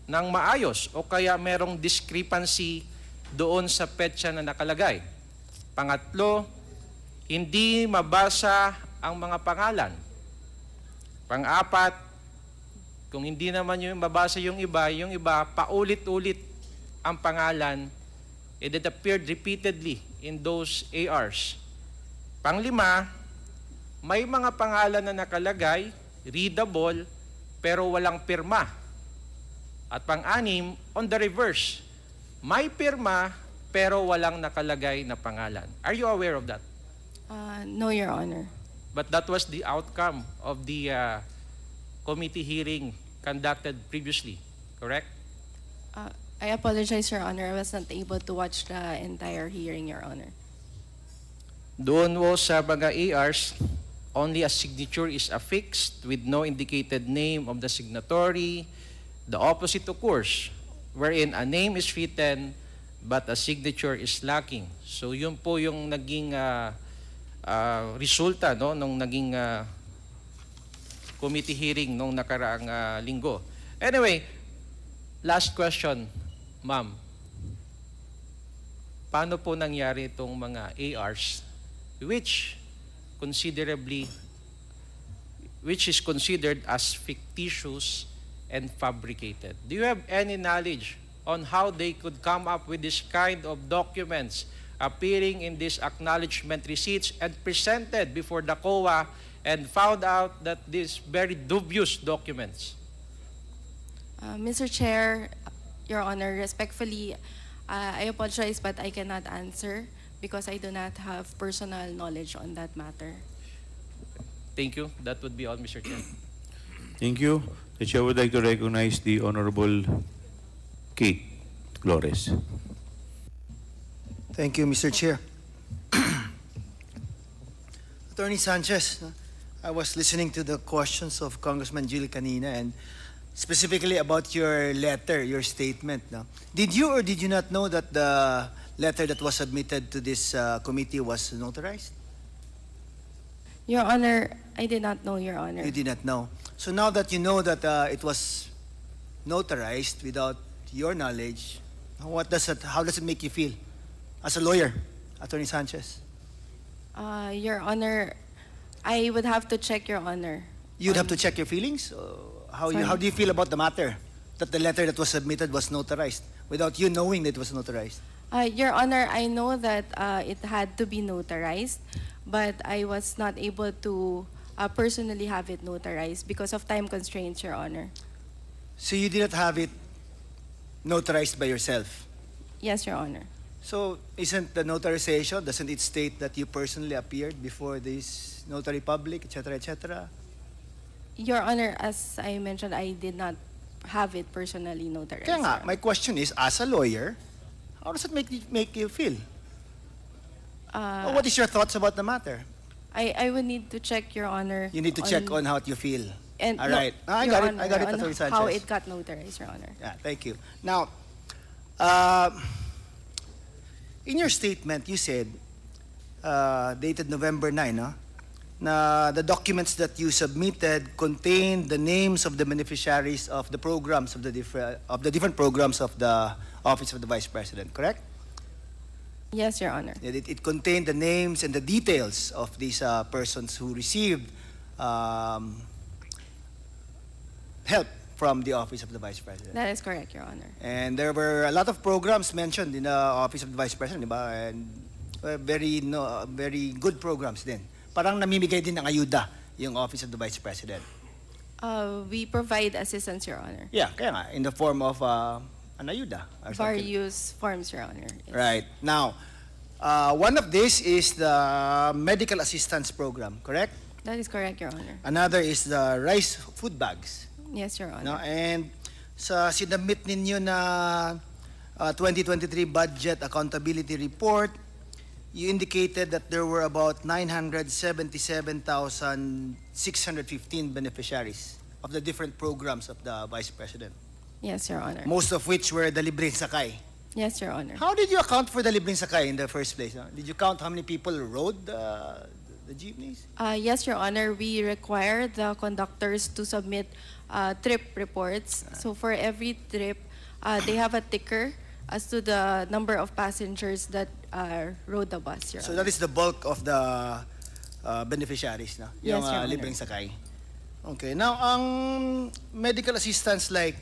[SPEAKER 10] ng maayos o kaya merong discrepancy doon sa petsa na nakalagay. Pangatlo, hindi mabasa ang mga pangalan. Pang-apat, kung hindi naman yung mabasa yung iba paulit-ulit ang pangalan, and it appeared repeatedly in those ARs. Panglima, may mga pangalan na nakalagay, readable, pero walang pirma. At pang-anim, on the reverse, may pirma, pero walang nakalagay na pangalan. Are you aware of that?
[SPEAKER 4] No, Your Honor.
[SPEAKER 10] But that was the outcome of the committee hearing conducted previously, correct?
[SPEAKER 4] I apologize, Your Honor. I was not able to watch the entire hearing, Your Honor.
[SPEAKER 10] Doon mo sa mga ARs, only a signature is affixed with no indicated name of the signatory. The opposite occurs, wherein a name is written but a signature is lacking. So yun po yung naging resulta nung naging committee hearing nung nakaraang linggo. Anyway, last question, ma'am. Paano po nangyari itong mga ARs which is considered as fictitious and fabricated? Do you have any knowledge on how they could come up with this kind of documents appearing in these acknowledgement receipts and presented before the COA and found out that these very dubious documents?
[SPEAKER 4] Mr. Chair, Your Honor, respectfully, I apologize, but I cannot answer because I do not have personal knowledge on that matter.
[SPEAKER 10] Thank you. That would be all, Mr. Chair.
[SPEAKER 3] Thank you. The Chair would like to recognize the Honorable Kate Flores.
[SPEAKER 12] Thank you, Mr. Chair. Attorney Sanchez, I was listening to the questions of Congressman Jill kanina and specifically about your letter, your statement. No? Did you or did you not know that the letter that was submitted to this committee was notarized?
[SPEAKER 4] Your Honor, I did not know, Your Honor.
[SPEAKER 12] You did not know. So now that you know that it was notarized without your knowledge, how does it make you feel as a lawyer, Attorney Sanchez?
[SPEAKER 4] Your Honor, I would have to check, Your Honor.
[SPEAKER 12] You'd have to check your feelings? How do you feel about the matter that the letter that was submitted was notarized without you knowing that it was notarized?
[SPEAKER 4] Your Honor, I know that it had to be notarized, but I was not able to personally have it notarized because of time constraints, Your Honor.
[SPEAKER 12] So you did not have it notarized by yourself?
[SPEAKER 4] Yes, Your Honor.
[SPEAKER 12] So isn't the notarization, doesn't it state that you personally appeared before this notary public, etc., etc.?
[SPEAKER 4] Your Honor, as I mentioned, I did not have it personally notarized.
[SPEAKER 12] Kaya nga,
[SPEAKER 4] Your
[SPEAKER 12] my
[SPEAKER 4] Honor.
[SPEAKER 12] question is, as a lawyer, how does it make you feel? What is your thoughts about the matter?
[SPEAKER 4] I would need to check, Your Honor.
[SPEAKER 12] You need to check on how you feel.
[SPEAKER 4] And
[SPEAKER 12] All right. I
[SPEAKER 4] Your
[SPEAKER 12] got it.
[SPEAKER 4] Honor,
[SPEAKER 12] I got it,
[SPEAKER 4] on
[SPEAKER 12] Attorney Sanchez.
[SPEAKER 4] how it got notarized, Your Honor.
[SPEAKER 12] Yeah, thank you. Now, in your statement, you said, dated November 9, no? Na the documents that you submitted contain the names of the beneficiaries of the programs of the different programs of the Office of the Vice President, correct?
[SPEAKER 4] Yes, Your Honor.
[SPEAKER 12] It contained the names and the details of these persons who received help from the Office of the Vice President.
[SPEAKER 4] That is correct, Your Honor.
[SPEAKER 12] And there were a lot of programs mentioned in the Office of the Vice President, di ba? And very good programs din. Parang namimigay din ng ayuda yung Office of the Vice President.
[SPEAKER 4] We provide assistance, Your Honor.
[SPEAKER 12] Yeah, kaya nga, in the form of an ayuda. Or something.
[SPEAKER 4] Various forms, Your Honor. Yes.
[SPEAKER 12] Right. Now, one of this is the medical assistance program, correct?
[SPEAKER 4] That is correct, Your Honor.
[SPEAKER 12] Another is the rice food bags.
[SPEAKER 4] Yes, Your Honor.
[SPEAKER 12] No? And sa sinabit ninyo na 2023 Budget Accountability Report, you indicated that there were about 977,615 beneficiaries of the different programs of the Vice President,
[SPEAKER 4] Yes, Your Honor.
[SPEAKER 12] most of which were the Libreng Sakay.
[SPEAKER 4] Yes, Your Honor.
[SPEAKER 12] How did you account for the Libreng Sakay in the first place? Did you count how many people rode the jeepneys?
[SPEAKER 4] Yes, Your Honor. We require the conductors to submit trip reports. So for every trip, they have a ticker as to the number of passengers that rode the bus, Your
[SPEAKER 12] So
[SPEAKER 4] Honor.
[SPEAKER 12] that is the bulk of the beneficiaries, no?
[SPEAKER 4] Yes,
[SPEAKER 12] Yung
[SPEAKER 4] Your Honor.
[SPEAKER 12] Libreng Sakay. Okay. Now, ang medical assistance, like,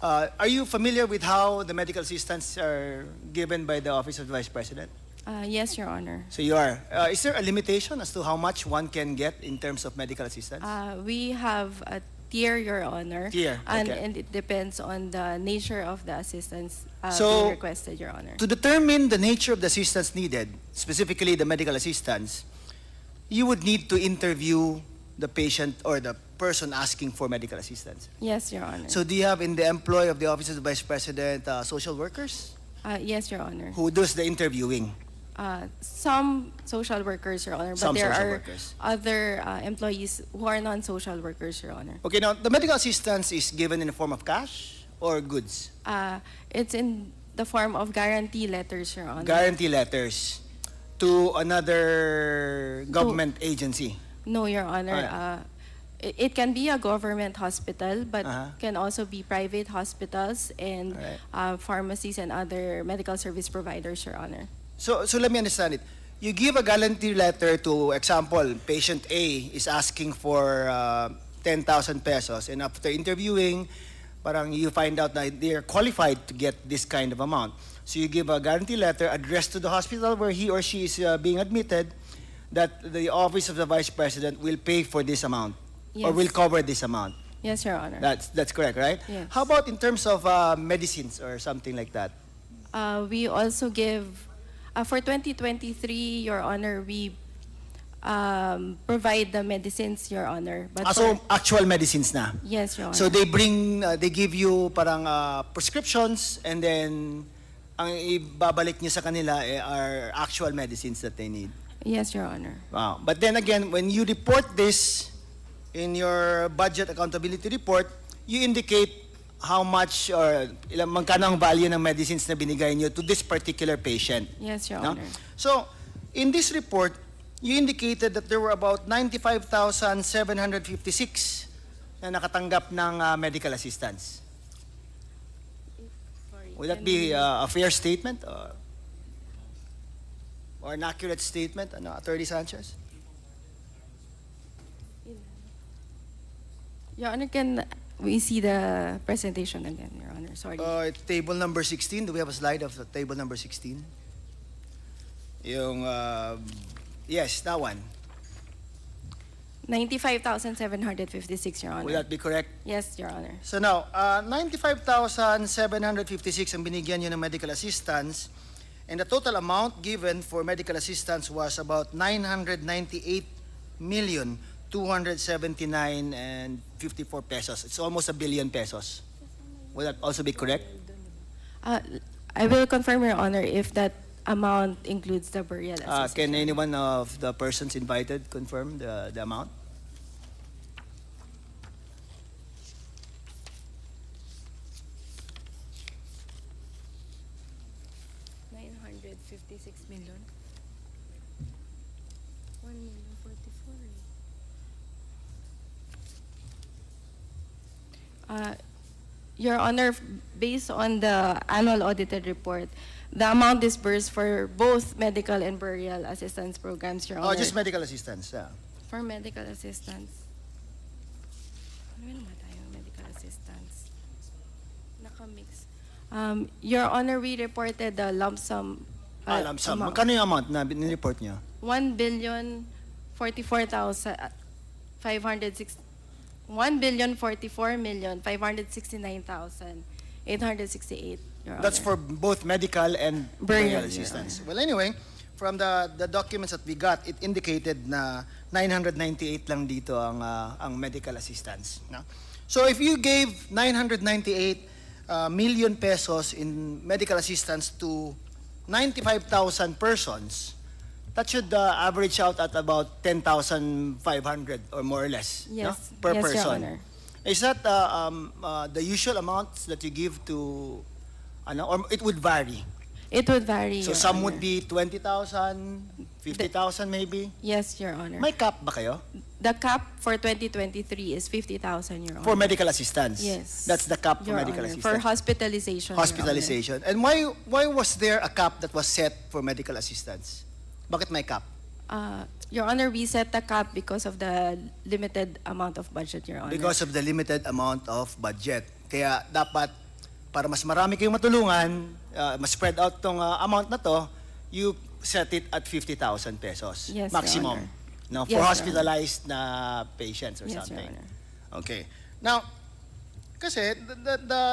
[SPEAKER 12] are you familiar with how the medical assistance are given by the Office of the Vice President?
[SPEAKER 4] Yes, Your Honor.
[SPEAKER 12] So you are. Is there a limitation as to how much one can get in terms of medical assistance?
[SPEAKER 4] We have a tier, Your Honor.
[SPEAKER 12] Tier,
[SPEAKER 4] And,
[SPEAKER 12] okay.
[SPEAKER 4] and it depends on the nature of the assistance
[SPEAKER 12] So,
[SPEAKER 4] being requested, Your Honor.
[SPEAKER 12] To determine the nature of the assistance needed, specifically the medical assistance, you would need to interview the patient or the person asking for medical assistance.
[SPEAKER 4] Yes, Your Honor.
[SPEAKER 12] So do you have in the employ of the Office of the Vice President social workers
[SPEAKER 4] Yes, Your Honor.
[SPEAKER 12] who does the interviewing?
[SPEAKER 4] Some social workers, Your Honor, but
[SPEAKER 12] Some
[SPEAKER 4] there
[SPEAKER 12] social
[SPEAKER 4] are
[SPEAKER 12] workers.
[SPEAKER 4] other employees who are non-social workers, Your Honor.
[SPEAKER 12] Okay, now the medical assistance is given in the form of cash or goods?
[SPEAKER 4] It's in the form of guarantee letters, Your Honor.
[SPEAKER 12] Guarantee letters to another government agency.
[SPEAKER 4] No, Your Honor.
[SPEAKER 12] Alright.
[SPEAKER 4] It can be a government hospital, but
[SPEAKER 12] Uh-huh.
[SPEAKER 4] can also be private hospitals and
[SPEAKER 12] Alright.
[SPEAKER 4] pharmacies and other medical service providers, Your Honor.
[SPEAKER 12] So let me understand it. You give a guarantee letter to, example, patient A is asking for 10,000 pesos, and after interviewing, parang you find out that they are qualified to get this kind of amount. So you give a guarantee letter addressed to the hospital where he or she is being admitted, that the Office of the Vice President will pay for this amount or
[SPEAKER 4] Yes.
[SPEAKER 12] will cover this amount.
[SPEAKER 4] Yes, Your Honor.
[SPEAKER 12] That's correct, right?
[SPEAKER 4] Yes.
[SPEAKER 12] How about in terms of medicines or something like that?
[SPEAKER 4] We also give, for 2023, Your Honor, we provide the medicines, Your Honor. But
[SPEAKER 12] So
[SPEAKER 4] for-
[SPEAKER 12] actual medicines na.
[SPEAKER 4] yes, Your Honor.
[SPEAKER 12] So they give you parang prescriptions, and then ang ibabalik nyo sa kanila are actual medicines that they need.
[SPEAKER 4] Yes, Your Honor.
[SPEAKER 12] Wow. But then again, when you report this in your budget accountability report, you indicate how much or magkano ang value ng medicines na binigay nyo to this particular patient.
[SPEAKER 4] Yes, Your
[SPEAKER 12] No?
[SPEAKER 4] Honor.
[SPEAKER 12] So, in this report, you indicated that there were about 95,756 na nakatanggap ng medical assistance. Would that be a fair statement or an accurate statement, Attorney Sanchez?
[SPEAKER 4] Your Honor, can we see the presentation again, Your Honor? Sorry.
[SPEAKER 12] Table number 16. Do we have a slide of the table number 16? Yung, yes, that one.
[SPEAKER 4] 95,756, Your Honor.
[SPEAKER 12] Would that be correct?
[SPEAKER 4] Yes, Your Honor.
[SPEAKER 12] So now, 95,756 ang binigyan nyo ng medical assistance, and the total amount given for medical assistance was about 998,279 and 54 pesos. It's almost 1 billion pesos. Would that also be correct?
[SPEAKER 4] I will confirm, Your Honor, if that amount includes the burial assistance.
[SPEAKER 12] Can anyone of the persons invited confirm the amount?
[SPEAKER 4] $956 million. 1,044,000. Your Honor, based on the annual audited report, the amount disbursed for both medical and burial assistance programs, Your Honor.
[SPEAKER 12] Just medical assistance. Yeah.
[SPEAKER 4] For medical assistance. Ano naman tayo, medical assistance? Nakamix. Your Honor, we reported the lump sum.
[SPEAKER 12] Lump sum.
[SPEAKER 4] amount.
[SPEAKER 12] Magkano yung amount na report nyo?
[SPEAKER 4] 1,044,569,868, Your Honor.
[SPEAKER 12] That's for both medical and
[SPEAKER 4] Burial,
[SPEAKER 12] burial
[SPEAKER 4] Your
[SPEAKER 12] assistance. Well, anyway, from the documents that we got, it indicated na 998 lang dito ang medical assistance. No? So if you gave 998 million pesos in medical assistance to 95,000 persons, that should average out at about 10,500 or more or less, no?
[SPEAKER 4] Yes,
[SPEAKER 12] Per
[SPEAKER 4] yes, Your
[SPEAKER 12] person.
[SPEAKER 4] Honor.
[SPEAKER 12] Is that the usual amounts that you give to, or it would vary?
[SPEAKER 4] It would vary,
[SPEAKER 12] So
[SPEAKER 4] Your
[SPEAKER 12] some
[SPEAKER 4] Honor.
[SPEAKER 12] would be 20,000, 50,000 maybe?
[SPEAKER 4] Yes, Your Honor.
[SPEAKER 12] May cap ba kayo?
[SPEAKER 4] The cap for 2023 is 50,000, Your Honor.
[SPEAKER 12] For medical assistance?
[SPEAKER 4] Yes.
[SPEAKER 12] That's the cap for
[SPEAKER 4] Your
[SPEAKER 12] medical
[SPEAKER 4] Honor.
[SPEAKER 12] assistance?
[SPEAKER 4] For hospitalization, Your Honor.
[SPEAKER 12] Hospitalization. And why was there a cap that was set for medical assistance? Bakit may cap?
[SPEAKER 4] Your Honor, we set the cap because of the limited amount of budget, Your Honor.
[SPEAKER 12] Because of the limited amount of budget. Kaya dapat, para mas marami kayong matulungan, mas spread out tong amount na to, you set it at 50,000 pesos.
[SPEAKER 4] Yes, Your
[SPEAKER 12] maximum.
[SPEAKER 4] Honor.
[SPEAKER 12] No,
[SPEAKER 4] Yes,
[SPEAKER 12] for
[SPEAKER 4] Your
[SPEAKER 12] hospitalized na patients or
[SPEAKER 4] Yes, Your
[SPEAKER 12] something.
[SPEAKER 4] Honor.
[SPEAKER 12] Okay. Now, kasi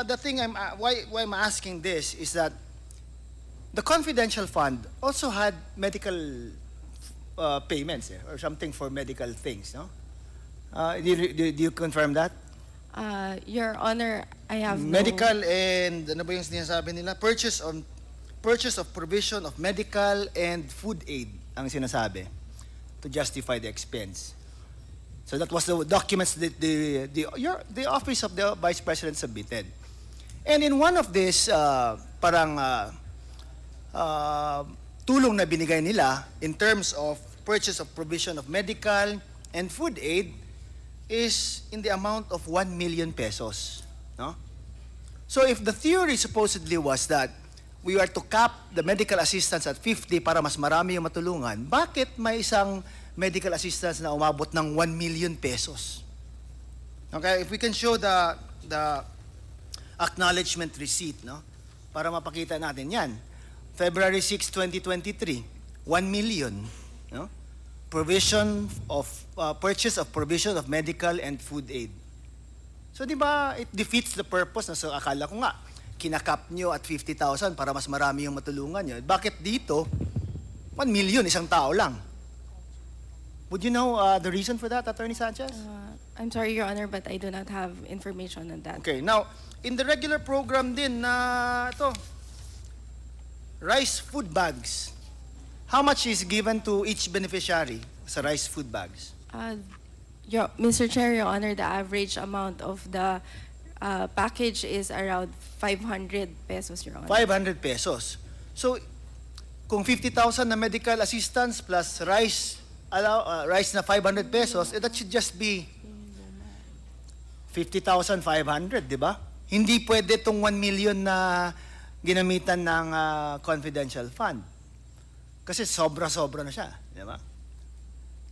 [SPEAKER 12] the thing why I'm asking this is that the confidential fund also had medical payments or something for medical things, no? Do you confirm that?
[SPEAKER 4] Your Honor, I have
[SPEAKER 12] Medical and ano ba yung sinasabi nila? Purchase of provision of medical and food aid ang sinasabi to justify the expense. So that was the documents that the office of the Vice President submitted. And in one of these tulong na binigay nila in terms of purchase of provision of medical and food aid is in the amount of 1 million pesos. No? So if the theory supposedly was that we are to cap the medical assistance at 50 para mas marami yung matulungan, bakit may isang medical assistance na umabot ng 1 million pesos? Okay, if we can show the acknowledgement receipt, no? Para mapakita natin yan. February 6, 2023, 1 million, no? Provision of purchase of provision of medical and food aid. So di ba it defeats the purpose na so akala ko nga kinakap nyo at 50,000 para mas marami yung matulungan nyo. Bakit dito 1 million isang tao lang? Would you know the reason for that, Attorney Sanchez?
[SPEAKER 4] I'm sorry, Your Honor, but I do not have information on that.
[SPEAKER 12] Okay, now in the regular program din na ito, rice food bags. How much is given to each beneficiary sa rice food bags?
[SPEAKER 4] Mr. Chair, Your Honor, the average amount of the package is around 500 pesos, Your Honor.
[SPEAKER 12] 500 pesos. So, kung 50,000 na medical assistance plus rice na 500 pesos, that should just be 50,500, di ba? Hindi pwede itong 1 million na ginamitan ng confidential fund. Kasi sobra-sobra na siya, di ba?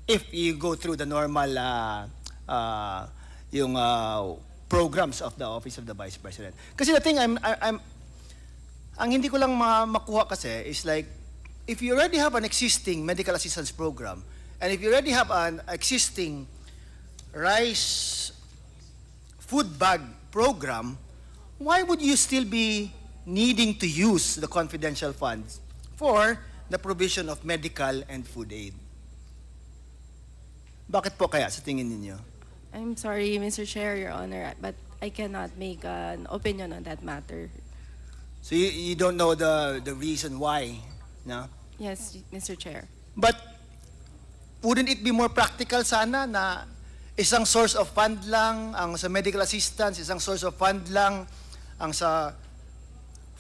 [SPEAKER 12] If you go through the normal programs of the Office of the Vice President. Kasi the thing ang hindi ko lang makuha kasi is like, if you already have an existing medical assistance program, and if you already have an existing rice food bag program, why would you still be needing to use the confidential funds for the provision of medical and food aid? Bakit po kaya sa tingin ninyo?
[SPEAKER 4] I'm sorry, Mr. Chair, Your Honor, but I cannot make an opinion on that matter.
[SPEAKER 12] So you don't know the reason why, no?
[SPEAKER 4] Yes, Mr. Chair.
[SPEAKER 12] But wouldn't it be more practical sana na isang source of fund lang ang sa medical assistance, isang source of fund lang ang sa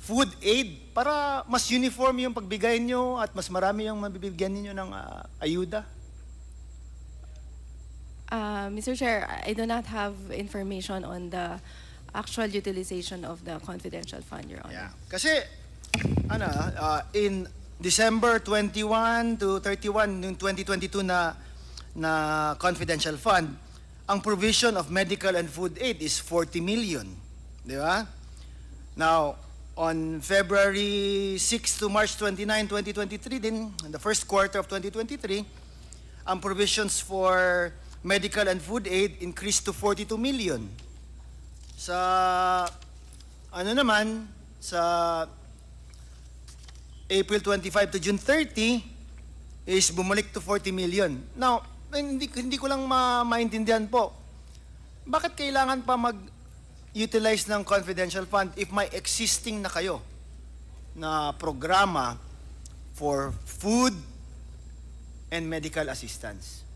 [SPEAKER 12] food aid para mas uniform yung pagbigay nyo at mas marami yung mabibigyan ninyo ng ayuda?
[SPEAKER 4] Mr. Chair, I do not have information on the actual utilization of the confidential fund, Your Honor.
[SPEAKER 12] Yeah. Kasi in December 21 to 31 ng 2022 na confidential fund, ang provision of medical and food aid is 40 million. Di ba? Now, on February 6 to March 29, 2023 din, in the first quarter of 2023, ang provisions for medical and food aid increased to 42 million. Sa sa April 25 to June 30 is bumalik to 40 million. Now, hindi ko lang maintindihan po. Bakit kailangan pa utilize ng confidential fund if may existing na kayo na programa for food and medical assistance?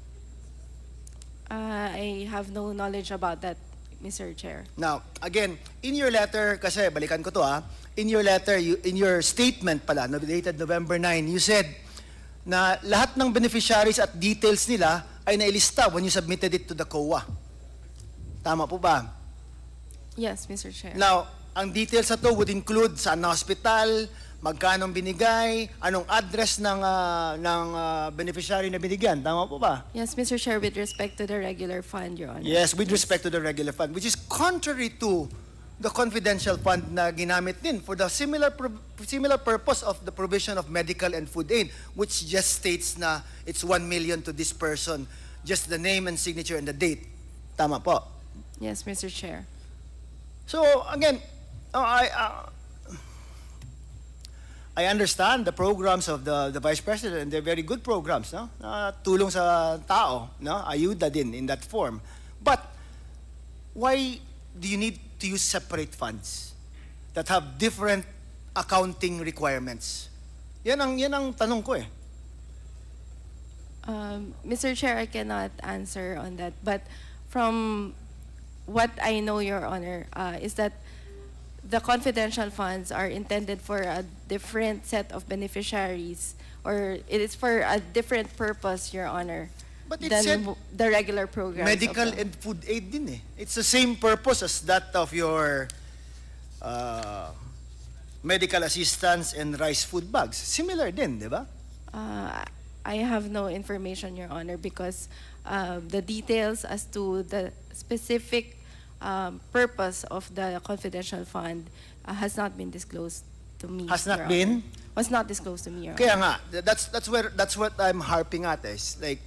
[SPEAKER 4] I have no knowledge about that, Mr. Chair.
[SPEAKER 12] Now, again, in your letter, kasi balikan ko to in your letter, in your statement pala, dated November 9, you said na lahat ng beneficiaries at details nila ay nailista when you submitted it to the COA. Tama po ba?
[SPEAKER 4] Yes, Mr. Chair.
[SPEAKER 12] Now, ang details na to would include saan na hospital, magkano binigay, anong address ng beneficiary na binigyan. Tama po ba?
[SPEAKER 4] Yes, Mr. Chair, with respect to the regular fund, Your Honor.
[SPEAKER 12] Yes, with respect to the regular fund, which is contrary to the confidential fund na ginamit din for the similar purpose of the provision of medical and food aid, which just states na it's 1 million to this person, just the name and signature and the date. Tama po.
[SPEAKER 4] Yes, Mr. Chair.
[SPEAKER 12] So again, I understand the programs of the Vice President, and they're very good programs, no? Tulong sa tao, no? Ayuda din in that form. But why do you need to use separate funds that have different accounting requirements? Yan ang tanong ko eh.
[SPEAKER 4] Mr. Chair, I cannot answer on that. But from what I know, Your Honor, is that the confidential funds are intended for a different set of beneficiaries, or it is for a different purpose, Your Honor,
[SPEAKER 12] But it
[SPEAKER 4] than
[SPEAKER 12] said
[SPEAKER 4] the regular programs.
[SPEAKER 12] medical and food aid din eh. It's the same purpose as that of your medical assistance and rice food bags. Similar din, di ba?
[SPEAKER 4] I have no information, Your Honor, because the details as to the specific purpose of the confidential fund has not been disclosed to me.
[SPEAKER 12] Has
[SPEAKER 4] Your
[SPEAKER 12] not
[SPEAKER 4] Honor.
[SPEAKER 12] been?
[SPEAKER 4] Was not disclosed to me, Your
[SPEAKER 12] Kaya
[SPEAKER 4] Honor.
[SPEAKER 12] nga, that's what I'm harping at is like,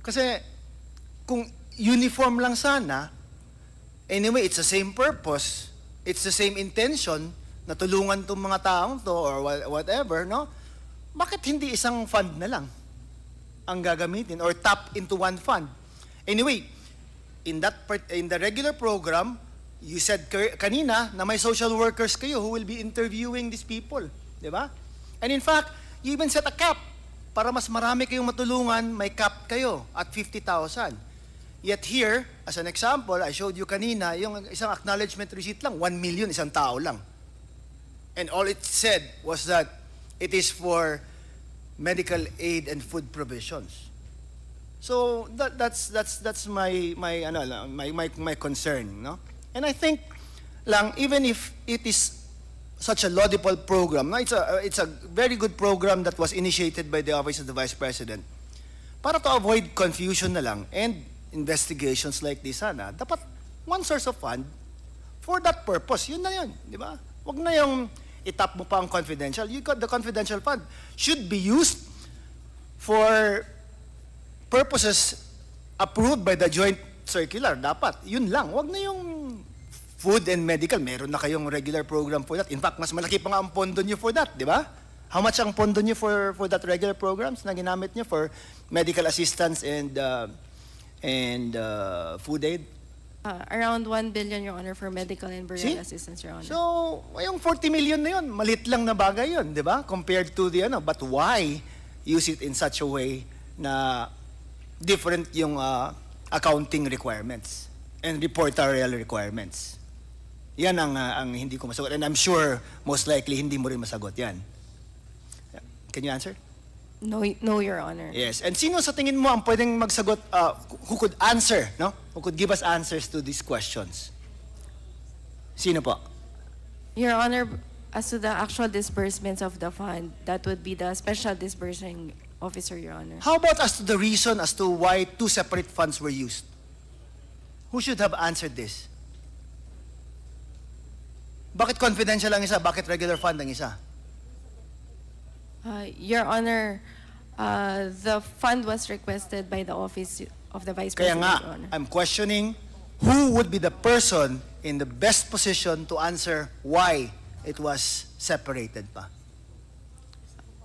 [SPEAKER 12] kasi kung uniform lang sana, anyway, it's the same purpose, it's the same intention na tulungan tong mga taong to or whatever, no? Bakit hindi isang fund na lang ang gagamitin or tap into one fund? Anyway, in the regular program, you said kanina na may social workers kayo who will be interviewing these people, di ba? And in fact, you even set a cap para mas marami kayong matulungan, may cap kayo at 50,000. Yet here, as an example, I showed you kanina, yung isang acknowledgement receipt lang, 1 million, isang tao lang. And all it said was that it is for medical aid and food provisions. So that's my concern, no? And I think lang even if it is such a laudable program, no, it's a very good program that was initiated by the Office of the Vice President. Para to avoid confusion na lang and investigations like this, sana dapat one source of fund for that purpose. Yun na yun, di ba? Wag na yung itap mo pa ang confidential. The confidential fund should be used for purposes approved by the joint circular. Dapat, yun lang. Wag na yung food and medical. Meron na kayong regular program for that. In fact, mas malaki pa nga ang pondo nyo for that, di ba? How much ang pondo nyo for that regular programs na ginamit nyo for medical assistance and food aid?
[SPEAKER 4] Around 1 billion, Your Honor, for medical and burial
[SPEAKER 12] See?
[SPEAKER 4] assistance, Your Honor.
[SPEAKER 12] So, yung 40 million na yun, malit lang na bagay yun, di ba? Compared to the but why use it in such a way na different yung accounting requirements and reportorial requirements? Yan ang hindi ko masagot. And I'm sure, most likely, hindi mo rin masagot yan. Can you answer?
[SPEAKER 4] No, Your Honor.
[SPEAKER 12] Yes. And sino sa tingin mo ang pwedeng magsagot, who could answer, no? Who could give us answers to these questions? Sino po?
[SPEAKER 4] Your Honor, as to the actual disbursements of the fund, that would be the special disbursing officer, Your Honor.
[SPEAKER 12] How about as to the reason as to why two separate funds were used? Who should have answered this? Bakit confidential ang isa? Bakit regular fund ang isa?
[SPEAKER 4] Your Honor, the fund was requested by the Office of the Vice
[SPEAKER 12] Kaya
[SPEAKER 4] President,
[SPEAKER 12] nga,
[SPEAKER 4] Your Honor.
[SPEAKER 12] I'm questioning who would be the person in the best position to answer why it was separated pa.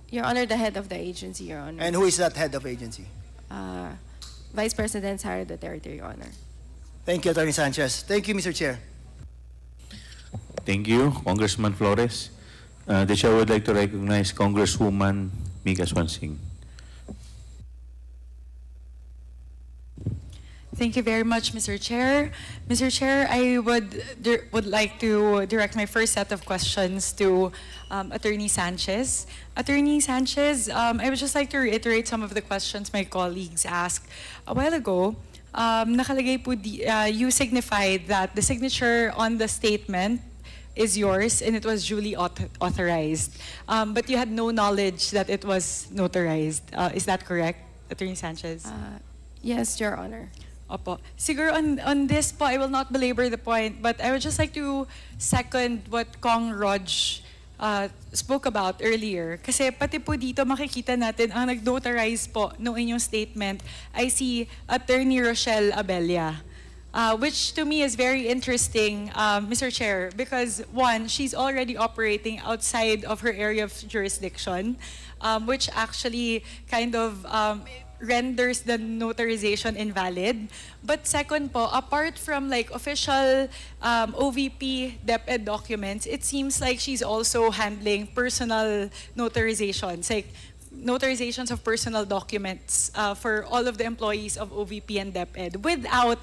[SPEAKER 4] Your Honor, the head of the agency, Your Honor.
[SPEAKER 12] And who is that head of agency?
[SPEAKER 4] Vice President Sara Duterte, Your Honor.
[SPEAKER 12] Thank you, Attorney Sanchez. Thank you, Mr. Chair.
[SPEAKER 3] Thank you, Congressman Flores. The chair would like to recognize Congresswoman Mika Swansing.
[SPEAKER 13] Thank you very much, Mr. Chair. Mr. Chair, I would like to direct my first set of questions to Attorney Sanchez. Attorney Sanchez, I would just like to reiterate some of the questions my colleagues asked a while ago. Nakalagay po, you signified that the signature on the statement is yours and it was duly authorized. But you had no knowledge that it was notarized. Is that correct, Attorney Sanchez?
[SPEAKER 4] Yes, Your Honor.
[SPEAKER 13] Opo. Siguro on this po, I will not belabor the point, but I would just like to second what Kong Raj spoke about earlier. Kasi pati po dito makikita natin ang nag-notarize po noong inyong statement ay si Attorney Rochelle Abella. Which to me is very interesting, Mr. Chair, because one, she's already operating outside of her area of jurisdiction, which actually kind of renders the notarization invalid. But second po, apart from like official OVP DepEd documents, it seems like she's also handling personal notarizations, like notarizations of personal documents for all of the employees of OVP and DepEd without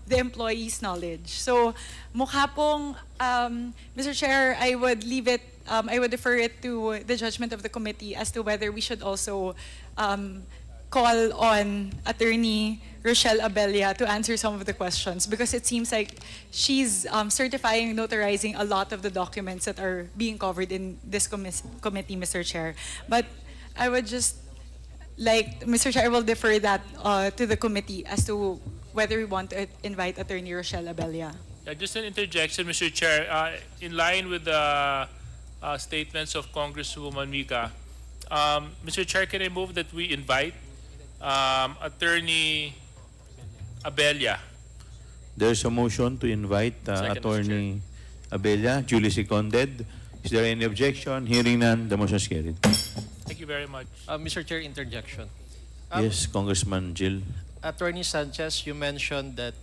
[SPEAKER 13] the employee's knowledge. So mukha pong, Mr. Chair, I would leave it, I would defer it to the judgment of the committee as to whether we should also call on Attorney Rochelle Abella to answer some of the questions, because it seems like she's certifying and notarizing a lot of the documents that are being covered in this committee, Mr. Chair. But I would just like, Mr. Chair, I will defer that to the committee as to whether we want to invite Attorney Rochelle Abella.
[SPEAKER 6] Just an interjection, Mr. Chair. In line with the statements of Congresswoman Mika, Mr. Chair, can I move that we invite Attorney Abella?
[SPEAKER 3] There's a motion to invite
[SPEAKER 6] Second, Mr.
[SPEAKER 3] Attorney Abella, duly seconded. Is there any objection? Hearing none, the motion is carried.
[SPEAKER 6] Thank you very much.
[SPEAKER 10] Mr. Chair, interjection.
[SPEAKER 3] Yes, Congressman Jill.
[SPEAKER 10] Attorney Sanchez, you mentioned that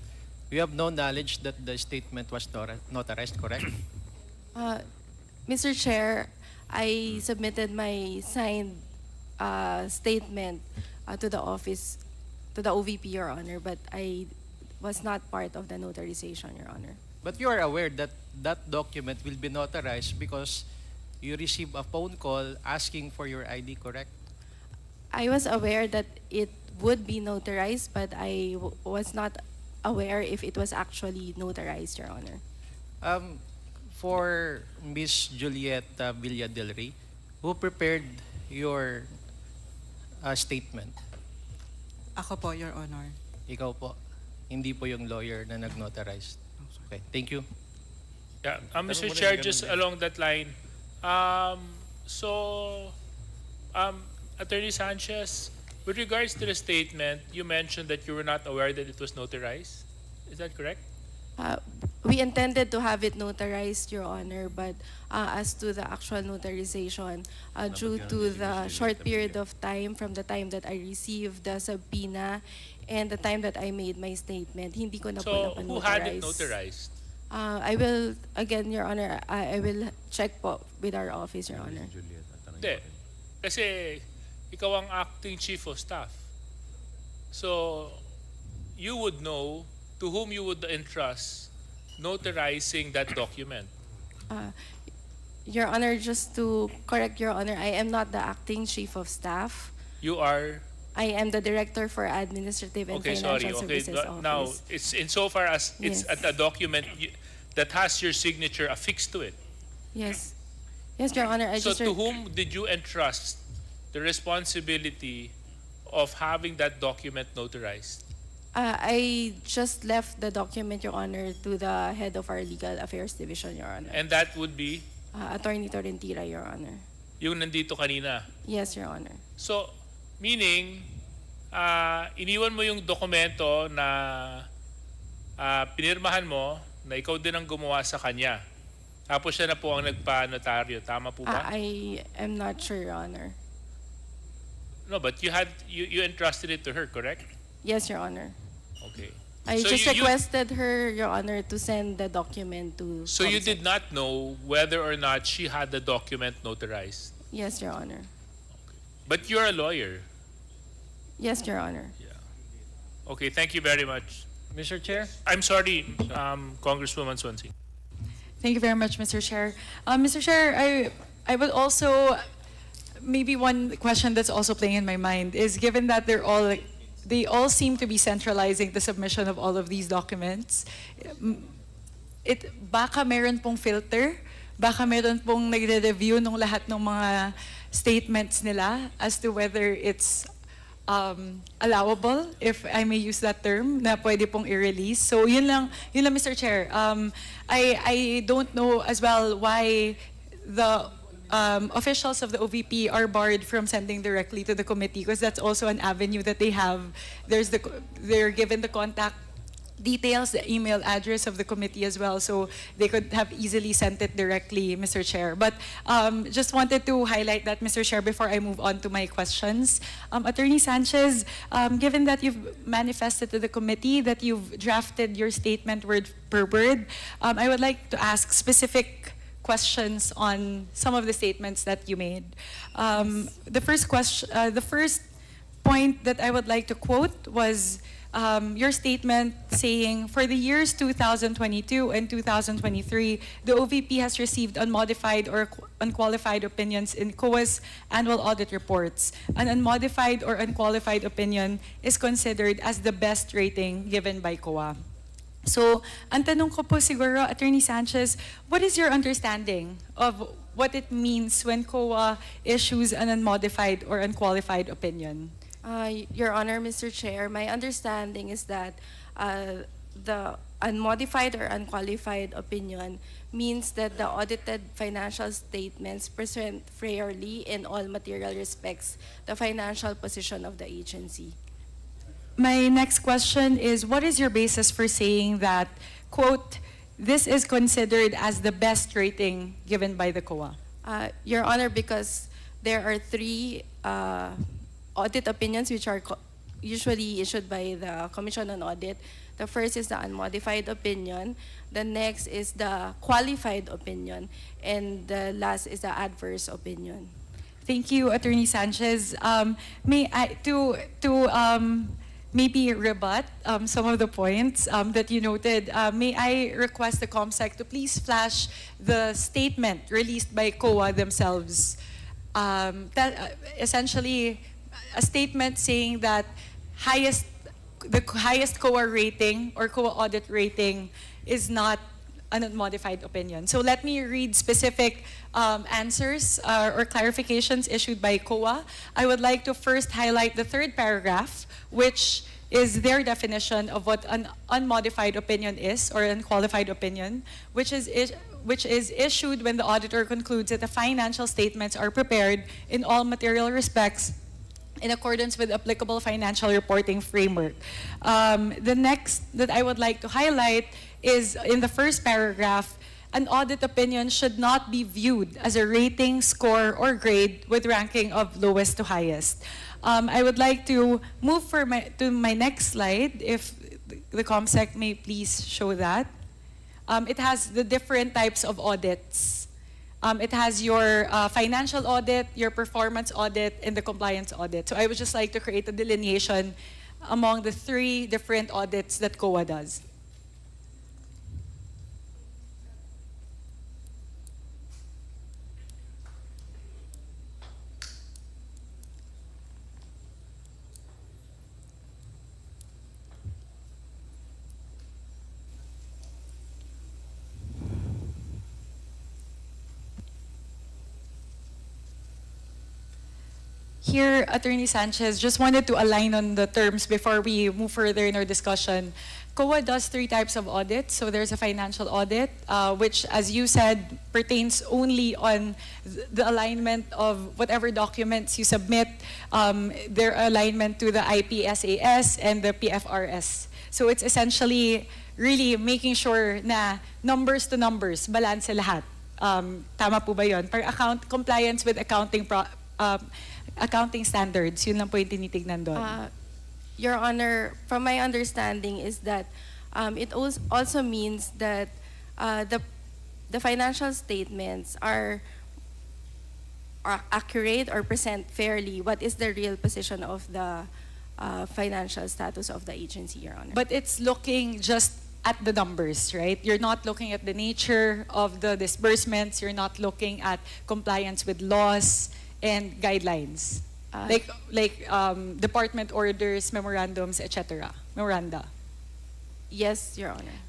[SPEAKER 10] you have no knowledge that the statement was notarized, correct?
[SPEAKER 4] Mr. Chair, I submitted my signed statement to the office, to the OVP, Your Honor, but I was not part of the notarization, Your Honor.
[SPEAKER 10] But you are aware that that document will be notarized because you received a phone call asking for your ID, correct?
[SPEAKER 4] I was aware that it would be notarized, but I was not aware if it was actually notarized, Your Honor.
[SPEAKER 10] For Miss Julieta Villa del Rey, who prepared your statement?
[SPEAKER 1] Ako po, Your Honor.
[SPEAKER 10] Ikaw po, hindi po yung lawyer na nag-notarize. Okay, thank you.
[SPEAKER 6] Yeah, Mr. Chair, just along that line, Attorney Sanchez, with regards to the statement, you mentioned that you were not aware that it was notarized. Is that correct?
[SPEAKER 4] We intended to have it notarized, Your Honor, but as to the actual notarization, due to the short period of time from the time that I received the subpoena and the time that I made my statement, hindi ko na po
[SPEAKER 6] So,
[SPEAKER 4] napanotarize.
[SPEAKER 6] who had it notarized?
[SPEAKER 4] I will, again, Your Honor, I will check po with our office, Your Honor.
[SPEAKER 6] Hindi. Kasi ikaw ang acting chief of staff. So, you would know to whom you would entrust notarizing that document.
[SPEAKER 4] Your Honor, just to correct Your Honor, I am not the acting chief of staff.
[SPEAKER 6] You are...
[SPEAKER 4] I am the director for administrative and financial services office.
[SPEAKER 6] Now, it's insofar as it's
[SPEAKER 4] Yes.
[SPEAKER 6] a document that has your signature affixed to it.
[SPEAKER 4] Yes. Yes, Your Honor.
[SPEAKER 6] So to whom did you entrust the responsibility of having that document notarized?
[SPEAKER 4] I just left the document, Your Honor, to the head of our legal affairs division, Your Honor.
[SPEAKER 6] And that would be
[SPEAKER 4] Attorney Torrentira, Your Honor.
[SPEAKER 6] yung nandito kanina.
[SPEAKER 4] Yes, Your Honor.
[SPEAKER 6] So, meaning, iniwan mo yung dokumento na pinirmahan mo na ikaw din ang gumawa sa kanya. Tapos siya na po ang nagpa-notaryo. Tama po ba?
[SPEAKER 4] I am not sure, Your Honor.
[SPEAKER 6] No, but you entrusted it to her, correct?
[SPEAKER 4] Yes, Your Honor.
[SPEAKER 6] Okay.
[SPEAKER 4] I
[SPEAKER 6] So
[SPEAKER 4] just
[SPEAKER 6] you-
[SPEAKER 4] requested her, Your Honor, to send the document to
[SPEAKER 6] So you
[SPEAKER 4] COMSEC.
[SPEAKER 6] did not know whether or not she had the document notarized.
[SPEAKER 4] Yes, Your Honor.
[SPEAKER 6] But you're a lawyer.
[SPEAKER 4] Yes, Your Honor.
[SPEAKER 6] Okay, thank you very much.
[SPEAKER 10] Mr. Chair?
[SPEAKER 6] I'm sorry, Congresswoman Swansea.
[SPEAKER 13] Thank you very much, Mr. Chair. Mr. Chair, I would also, maybe one question that's also playing in my mind is given that they all seem to be centralizing the submission of all of these documents, baka meron pong filter, baka meron pong nagre-review ng lahat ng mga statements nila as to whether it's allowable, if I may use that term, na pwede pong i-release. So yun lang, Mr. Chair. I don't know as well why the officials of the OVP are barred from sending directly to the committee, because that's also an avenue that they have. They're given the contact details, the email address of the committee as well, so they could have easily sent it directly, Mr. Chair. But just wanted to highlight that, Mr. Chair, before I move on to my questions. Attorney Sanchez, given that you've manifested to the committee that you've drafted your statement word per word, I would like to ask specific questions on some of the statements that you made. The first point that I would like to quote was your statement saying, for the years 2022 and 2023, the OVP has received unmodified or unqualified opinions in COA's annual audit reports. An unmodified or unqualified opinion is considered as the best rating given by COA. So, ang tanong ko po siguro, Attorney Sanchez, what is your understanding of what it means when COA issues an unmodified or unqualified opinion?
[SPEAKER 4] Your Honor, Mr. Chair, my understanding is that the unmodified or unqualified opinion means that the audited financial statements present fairly in all material respects the financial position of the agency.
[SPEAKER 13] My next question is, what is your basis for saying that, quote, this is considered as the best rating given by the COA?
[SPEAKER 4] Your Honor, because there are three audit opinions which are usually issued by the Commission on Audit. The first is the unmodified opinion, the next is the qualified opinion, and the last is the adverse opinion.
[SPEAKER 13] Thank you, Attorney Sanchez. May I, maybe rebut some of the points that you noted, may I request the COMSEC to please flash the statement released by COA themselves. Essentially, a statement saying that the highest COA rating or COA audit rating is not an unmodified opinion. So let me read specific answers or clarifications issued by COA. I would like to first highlight the third paragraph, which is their definition of what an unmodified opinion is, or an unqualified opinion, which is issued when the auditor concludes that the financial statements are prepared in all material respects in accordance with applicable financial reporting framework. The next that I would like to highlight is in the first paragraph, an audit opinion should not be viewed as a rating, score, or grade with ranking of lowest to highest. I would like to move to my next slide, if the COMSEC may please show that. It has the different types of audits. It has your financial audit, your performance audit, and the compliance audit. So I would just like to create a delineation among the three different audits that COA does. Here, Attorney Sanchez, just wanted to align on the terms before we move further in our discussion. COA does three types of audits. So there's a financial audit, which, as you said, pertains only on the alignment of whatever documents you submit, their alignment to the IPSAS and the PFRS. So it's essentially really making sure na numbers to numbers, balance lahat. Tama po ba yun? Per account, compliance with accounting standards, yun lang po yung tinitignan doon.
[SPEAKER 4] Your Honor, from my understanding is that it also means that the financial statements are accurate or present fairly what is the real position of the financial status of the agency, Your Honor.
[SPEAKER 13] But it's looking just at the numbers, right? You're not looking at the nature of the disbursements. You're not looking at compliance with laws and guidelines, like department orders, memorandums, etc. Memoranda.
[SPEAKER 4] Yes, Your Honor.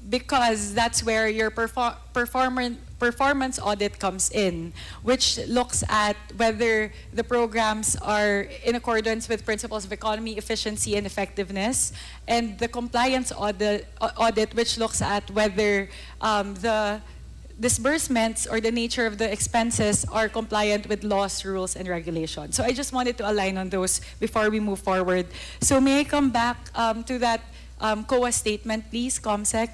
[SPEAKER 13] Because that's where your performance audit comes in, which looks at whether the programs are in accordance with principles of economy, efficiency, and effectiveness, and the compliance audit which looks at whether the disbursements or the nature of the expenses are compliant with laws, rules, and regulations. So I just wanted to align on those before we move forward. So may I come back to that COA statement, please, COMSEC?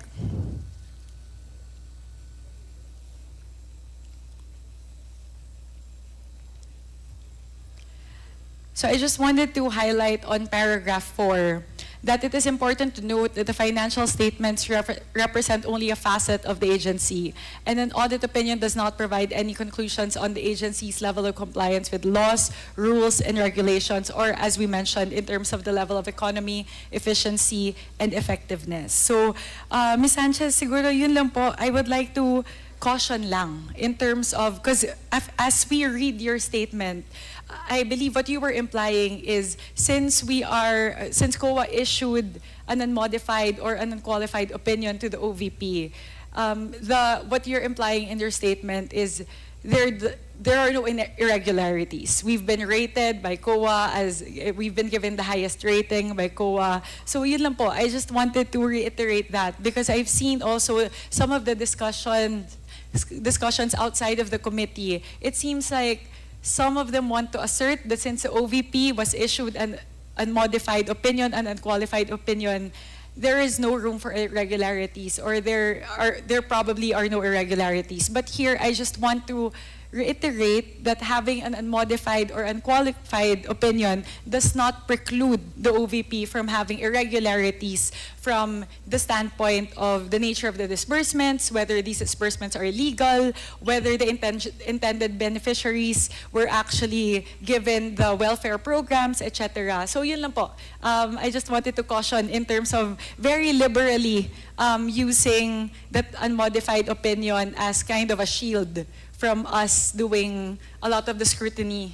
[SPEAKER 13] So I just wanted to highlight on paragraph 4 that it is important to note that the financial statements represent only a facet of the agency, and an audit opinion does not provide any conclusions on the agency's level of compliance with laws, rules, and regulations, or as we mentioned, in terms of the level of economy, efficiency, and effectiveness. So, Ms. Sanchez, siguro yun lang po, I would like to caution lang in terms of, because as we read your statement, I believe what you were implying is since COA issued an unmodified or an unqualified opinion to the OVP, what you're implying in your statement is there are no irregularities. We've been rated by COA as we've been given the highest rating by COA. So yun lang po. I just wanted to reiterate that because I've seen also some of the discussions outside of the committee. It seems like some of them want to assert that since the OVP was issued an unmodified opinion, an unqualified opinion, there is no room for irregularities, or there probably are no irregularities. But here, I just want to reiterate that having an unmodified or unqualified opinion does not preclude the OVP from having irregularities from the standpoint of the nature of the disbursements, whether these disbursements are legal, whether the intended beneficiaries were actually given the welfare programs, etc. So yun lang po. I just wanted to caution in terms of very liberally using that unmodified opinion as kind of a shield from us doing a lot of the scrutiny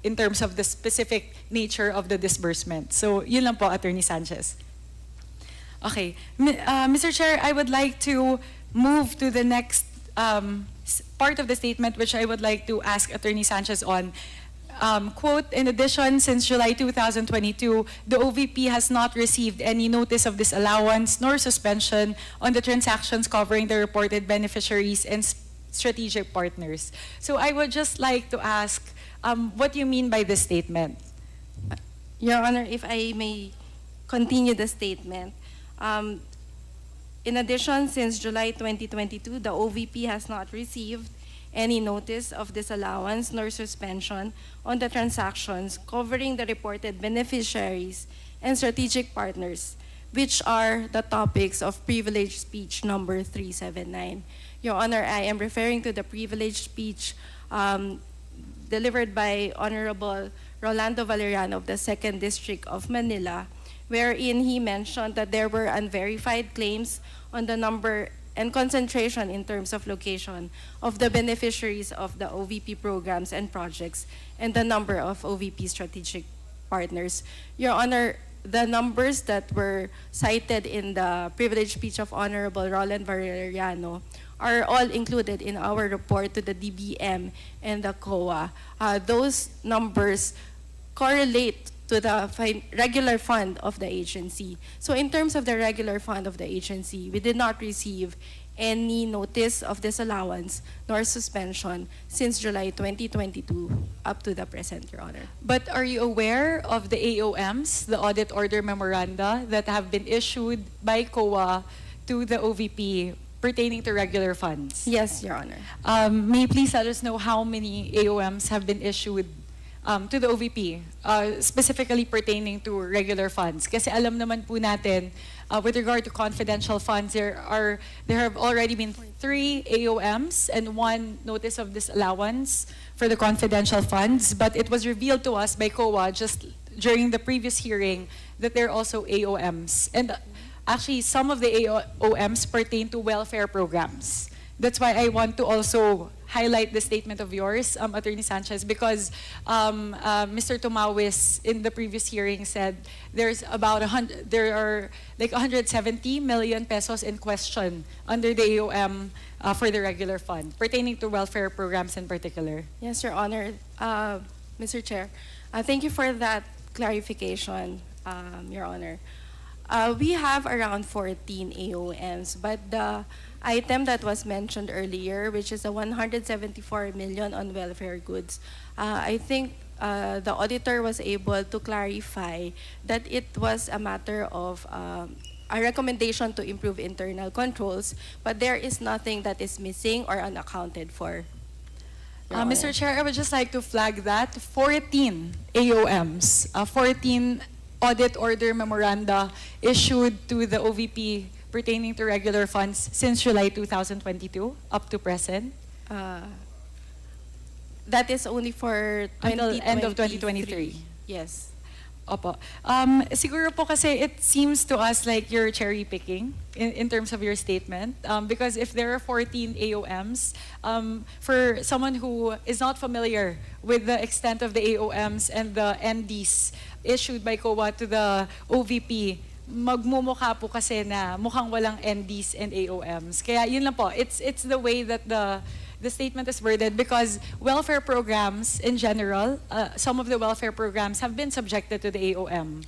[SPEAKER 13] in terms of the specific nature of the disbursement. So yun lang po, Attorney Sanchez. Okay. Mr. Chair, I would like to move to the next part of the statement which I would like to ask Attorney Sanchez on. Quote, in addition, since July 2022, the OVP has not received any notice of disallowance nor suspension on the transactions covering the reported beneficiaries and strategic partners. So I would just like to ask what you mean by this statement.
[SPEAKER 4] Your Honor, if I may continue the statement. In addition, since July 2022, the OVP has not received any notice of disallowance nor suspension on the transactions covering the reported beneficiaries and strategic partners, which are the topics of privileged speech number 379. Your Honor, I am referring to the privileged speech delivered by Honorable Rolando Valeriano of the 2nd District of Manila, wherein he mentioned that there were unverified claims on the number and concentration in terms of location of the beneficiaries of the OVP programs and projects and the number of OVP strategic partners. Your Honor, the numbers that were cited in the privileged speech of Honorable Roland Valeriano are all included in our report to the DBM and the COA. Those numbers correlate to the regular fund of the agency. So in terms of the regular fund of the agency, we did not receive any notice of disallowance nor suspension since July 2022 up to the present, Your Honor.
[SPEAKER 13] But are you aware of the AOMs, the audit order memoranda, that have been issued by COA to the OVP pertaining to regular funds?
[SPEAKER 4] Yes, Your Honor.
[SPEAKER 13] May you please let us know how many AOMs have been issued to the OVP, specifically pertaining to regular funds. Kasi alam naman po natin, with regard to confidential funds, there have already been 3 AOMs and 1 notice of disallowance for the confidential funds. But it was revealed to us by COA just during the previous hearing that there are also AOMs. And actually, some of the AOMs pertain to welfare programs. That's why I want to also highlight the statement of yours, Attorney Sanchez, because Mr. Tumawis in the previous hearing said there are like 170 million pesos in question under the AOM for the regular fund, pertaining to welfare programs in particular.
[SPEAKER 4] Yes, Your Honor. Mr. Chair, thank you for that clarification, Your Honor. We have around 14 AOMs, but the item that was mentioned earlier, which is the 174 million on welfare goods, I think the auditor was able to clarify that it was a matter of a recommendation to improve internal controls, but there is nothing that is missing or unaccounted for. Your Honor.
[SPEAKER 13] Mr. Chair, I would just like to flag that 14 AOMs, 14 audit order memoranda issued to the OVP pertaining to regular funds since July 2022 up to present.
[SPEAKER 4] That is only for
[SPEAKER 13] Until end of 2023.
[SPEAKER 4] Yes.
[SPEAKER 13] Opo. Siguro po kasi it seems to us like you're cherry picking in terms of your statement. Because if there are 14 AOMs, for someone who is not familiar with the extent of the AOMs and the NDs issued by COA to the OVP, magmumukha po kasi na mukhang walang NDs and AOMs. Kaya yun lang po, it's the way that the statement is worded, because welfare programs in general, some of the welfare programs have been subjected to the AOM.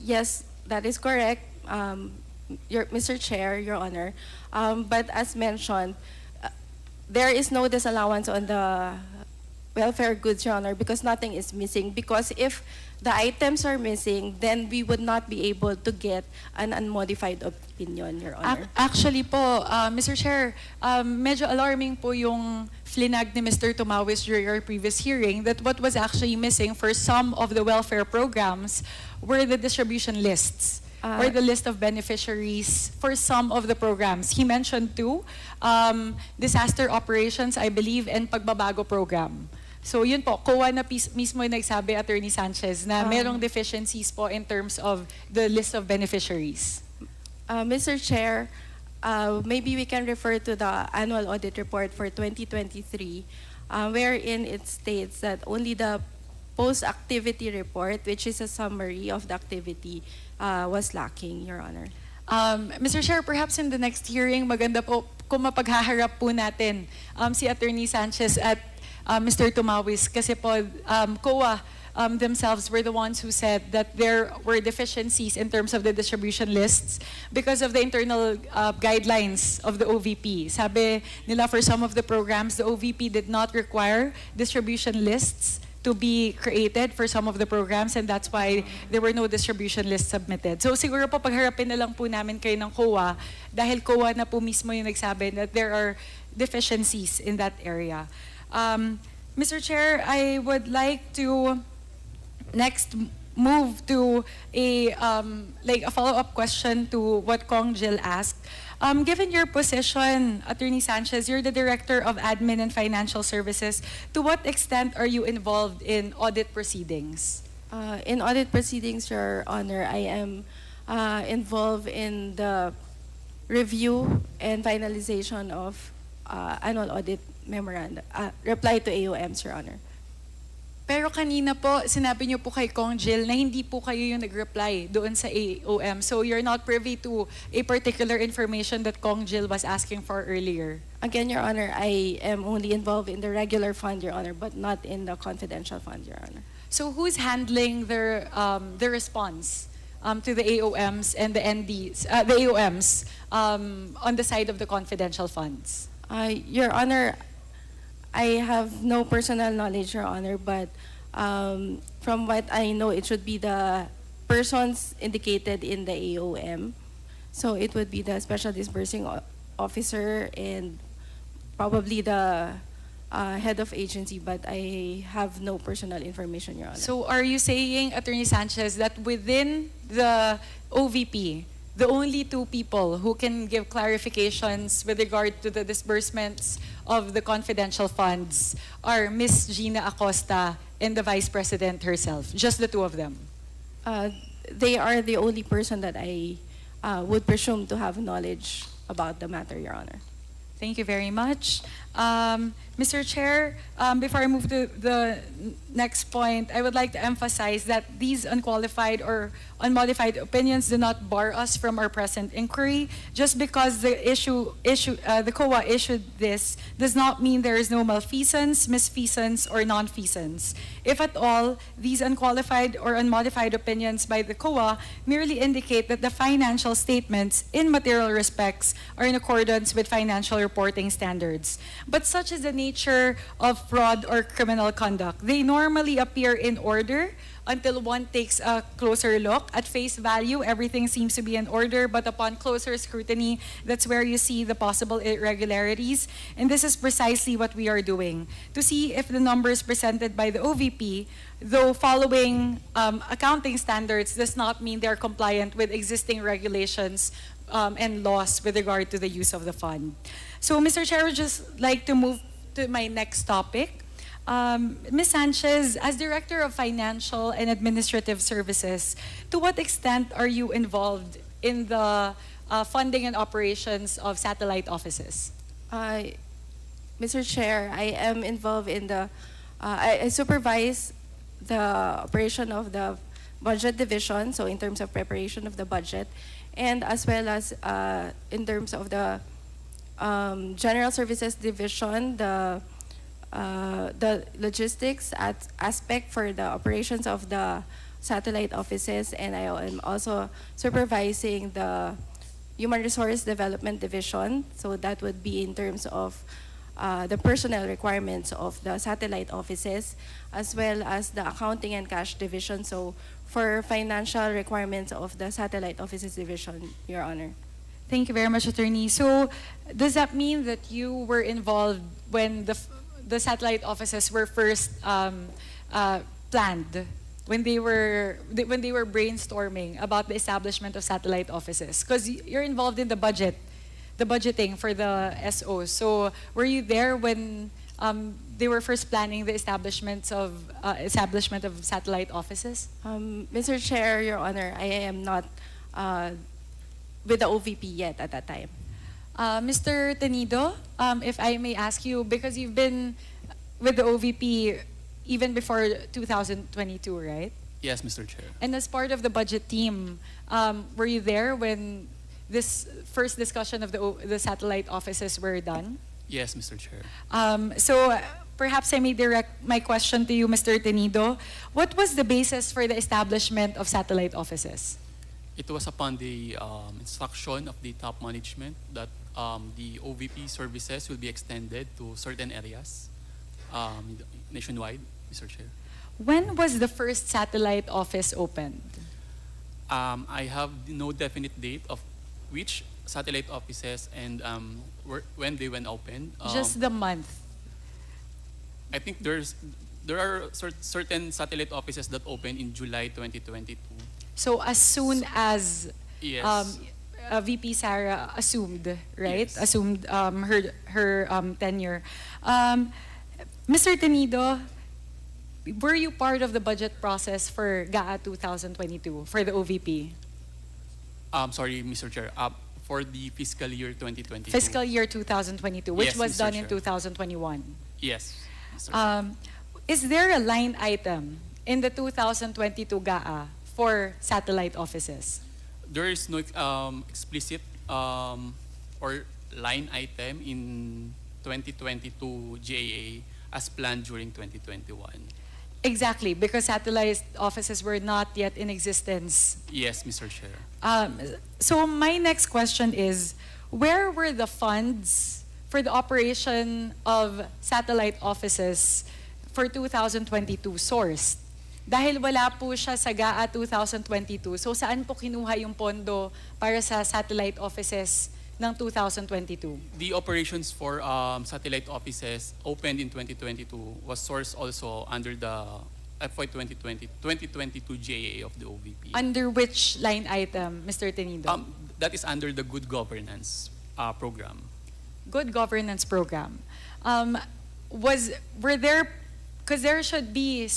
[SPEAKER 4] Yes, that is correct, Mr. Chair, Your Honor. But as mentioned, there is no disallowance on the welfare goods, Your Honor, because nothing is missing. Because if the items are missing, then we would not be able to get an unmodified opinion, Your Honor.
[SPEAKER 13] Actually po, Mr. Chair, medyo alarming po yung flinag ni Mr. Tumawis during our previous hearing that what was actually missing for some of the welfare programs were the distribution lists or the list of beneficiaries for some of the programs. He mentioned 2, disaster operations, I believe, and pagbabago program. So yun po, COA na mismo yung nagsabi, Attorney Sanchez, na merong deficiencies po in terms of the list of beneficiaries.
[SPEAKER 4] Mr. Chair, maybe we can refer to the annual audit report for 2023, wherein it states that only the post-activity report, which is a summary of the activity, was lacking, Your Honor.
[SPEAKER 13] Mr. Chair, perhaps in the next hearing, maganda po kung mapaghaharap po natin si Attorney Sanchez at Mr. Tumawis, kasi po COA themselves were the ones who said that there were deficiencies in terms of the distribution lists because of the internal guidelines of the OVP. Sabi nila for some of the programs, the OVP did not require distribution lists to be created for some of the programs, and that's why there were no distribution lists submitted. So siguro po pagharapin na lang po namin kayo ng COA dahil COA na po mismo yung nagsabi that there are deficiencies in that area. Mr. Chair, I would like to next move to a follow-up question to what Kong Jill asked. Given your position, Attorney Sanchez, you're the Director of Admin and Financial Services. To what extent are you involved in audit proceedings?
[SPEAKER 4] In audit proceedings, Your Honor, I am involved in the review and finalization of annual audit memoranda, reply to AOMs, Your Honor.
[SPEAKER 13] Pero kanina po, sinabi niyo po kay Kong Jill na hindi po kayo yung nag-reply doon sa AOM. So you're not privy to a particular information that Kong Jill was asking for earlier.
[SPEAKER 4] Again, Your Honor, I am only involved in the regular fund, Your Honor, but not in the confidential fund, Your Honor.
[SPEAKER 13] So who's handling the response to the AOMs and the NDs, the AOMs on the side of the confidential funds?
[SPEAKER 4] Your Honor, I have no personal knowledge, Your Honor, but from what I know, it should be the persons indicated in the AOM. So it would be the Special Disbursing Officer and probably the head of agency, but I have no personal information, Your Honor.
[SPEAKER 13] So are you saying, Attorney Sanchez, that within the OVP, the only two people who can give clarifications with regard to the disbursements of the confidential funds are Ms. Gina Acosta and the Vice President herself, just the two of them?
[SPEAKER 4] They are the only person that I would presume to have knowledge about the matter, Your Honor.
[SPEAKER 13] Thank you very much. Mr. Chair, before I move to the next point, I would like to emphasize that these unqualified or unmodified opinions do not bar us from our present inquiry. Just because the COA issued this does not mean there is no malfeasance, misfeasance, or nonfeasance. If at all, these unqualified or unmodified opinions by the COA merely indicate that the financial statements in material respects are in accordance with financial reporting standards. But such is the nature of fraud or criminal conduct. They normally appear in order until one takes a closer look. At face value, everything seems to be in order, but upon closer scrutiny, that's where you see the possible irregularities. And this is precisely what we are doing. To see if the numbers presented by the OVP, though following accounting standards, does not mean they're compliant with existing regulations and laws with regard to the use of the fund. So, Mr. Chair, I would just like to move to my next topic. Ms. Sanchez, as Director of Financial and Administrative Services, to what extent are you involved in the funding and operations of satellite offices?
[SPEAKER 4] Mr. Chair, I am involved in the, I supervise the operation of the budget division, so in terms of preparation of the budget, and as well as in terms of the general services division, the logistics aspect for the operations of the satellite offices, and I am also supervising the human resource development division. So that would be in terms of the personnel requirements of the satellite offices, as well as the accounting and cash division. So for financial requirements of the satellite offices division, Your Honor.
[SPEAKER 13] Thank you very much, Attorney. So does that mean that you were involved when the satellite offices were first planned, when they were brainstorming about the establishment of satellite offices? Because you're involved in the budgeting for the SOs. So were you there when they were first planning the establishment of satellite offices?
[SPEAKER 4] Mr. Chair, Your Honor, I am not with the OVP yet at that time.
[SPEAKER 13] Mr. Tenido, if I may ask you, because you've been with the OVP even before 2022, right?
[SPEAKER 5] Yes, Mr. Chair.
[SPEAKER 13] And as part of the budget team, were you there when this first discussion of the satellite offices were done?
[SPEAKER 5] Yes, Mr. Chair.
[SPEAKER 13] So perhaps I may direct my question to you, Mr. Tenido. What was the basis for the establishment of satellite offices?
[SPEAKER 5] It was upon the instruction of the top management that the OVP services will be extended to certain areas nationwide, Mr. Chair.
[SPEAKER 13] When was the first satellite office opened?
[SPEAKER 5] I have no definite date of which satellite offices and when they went open.
[SPEAKER 13] Just the month.
[SPEAKER 5] I think there are certain satellite offices that open in July 2022.
[SPEAKER 13] So as soon as
[SPEAKER 5] Yes.
[SPEAKER 13] VP Sara assumed, right?
[SPEAKER 5] Yes.
[SPEAKER 13] Assumed her tenure. Mr. Tenido, were you part of the budget process for GAA 2022 for the OVP?
[SPEAKER 5] Sorry, Mr. Chair. For the fiscal year 2022.
[SPEAKER 13] Fiscal year 2022, which
[SPEAKER 5] Yes,
[SPEAKER 13] was
[SPEAKER 5] Mr.
[SPEAKER 13] done in
[SPEAKER 5] Chair.
[SPEAKER 13] 2021.
[SPEAKER 5] Yes, Mr. Chair.
[SPEAKER 13] Is there a line item in the 2022 GAA for satellite offices?
[SPEAKER 5] There is no explicit or line item in 2022 GAA as planned during 2021.
[SPEAKER 13] Exactly, because satellite offices were not yet in existence.
[SPEAKER 5] Yes, Mr. Chair.
[SPEAKER 13] So my next question is, where were the funds for the operation of satellite offices for 2022 sourced? Dahil wala po siya sa GAA 2022, so saan po kinuha yung pondo para sa satellite offices ng 2022?
[SPEAKER 5] The operations for satellite offices opened in 2022 was sourced also under the FY 2022 GAA of the OVP.
[SPEAKER 13] Under which line item, Mr. Tenido?
[SPEAKER 5] That is under the good governance program.
[SPEAKER 13] Good governance program. Were there, because there should be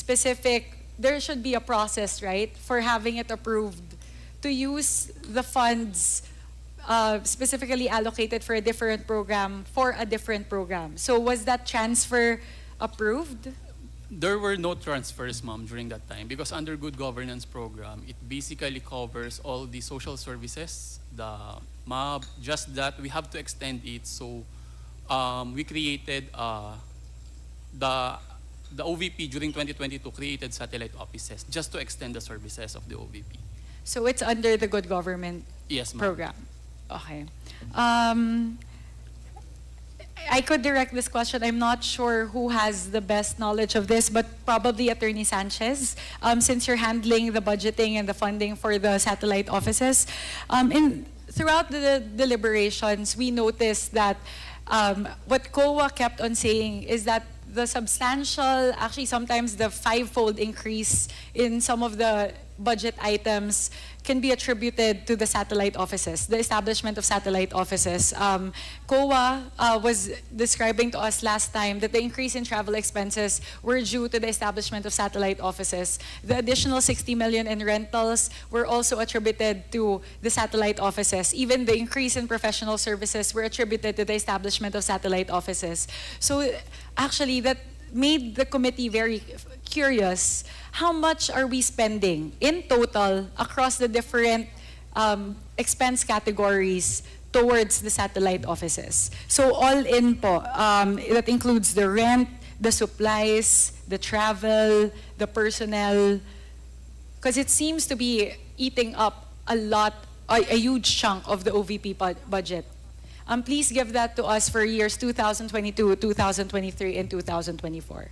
[SPEAKER 13] a process, right, for having it approved to use the funds specifically allocated for a different program for a different program. So was that transfer approved?
[SPEAKER 5] There were no transfers, ma'am, during that time because under good governance program, it basically covers all the social services, the MAB, just that we have to extend it. So we created the OVP during 2022 created satellite offices just to extend the services of the OVP.
[SPEAKER 13] So it's under the good government
[SPEAKER 5] Yes, ma'am.
[SPEAKER 13] program. Okay. I could direct this question. I'm not sure who has the best knowledge of this, but probably Attorney Sanchez, since you're handling the budgeting and the funding for the satellite offices. Throughout the deliberations, we noticed that what COA kept on saying is that the substantial, actually sometimes the five-fold increase in some of the budget items can be attributed to the satellite offices, the establishment of satellite offices. COA was describing to us last time that the increase in travel expenses were due to the establishment of satellite offices. The additional 60 million in rentals were also attributed to the satellite offices. Even the increase in professional services were attributed to the establishment of satellite offices. So actually that made the committee very curious. How much are we spending in total across the different expense categories towards the satellite offices? So all in po, that includes the rent, the supplies, the travel, the personnel, because it seems to be eating up a huge chunk of the OVP budget. Please give that to us for years 2022, 2023, and 2024.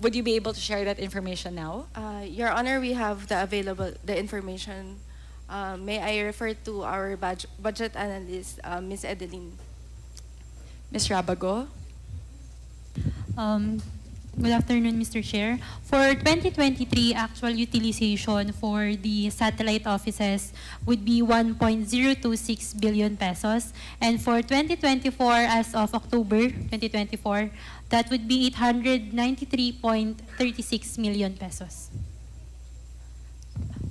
[SPEAKER 13] Would you be able to share that information now?
[SPEAKER 4] Your Honor, we have the information. May I refer to our budget analyst, Ms. Edeline?
[SPEAKER 13] Ms. Rabago?
[SPEAKER 9] Good afternoon, Mr. Chair. For 2023, actual utilization for the satellite offices would be 1.026 billion pesos. And for 2024, as of October 2024, that would be 893.36 million pesos.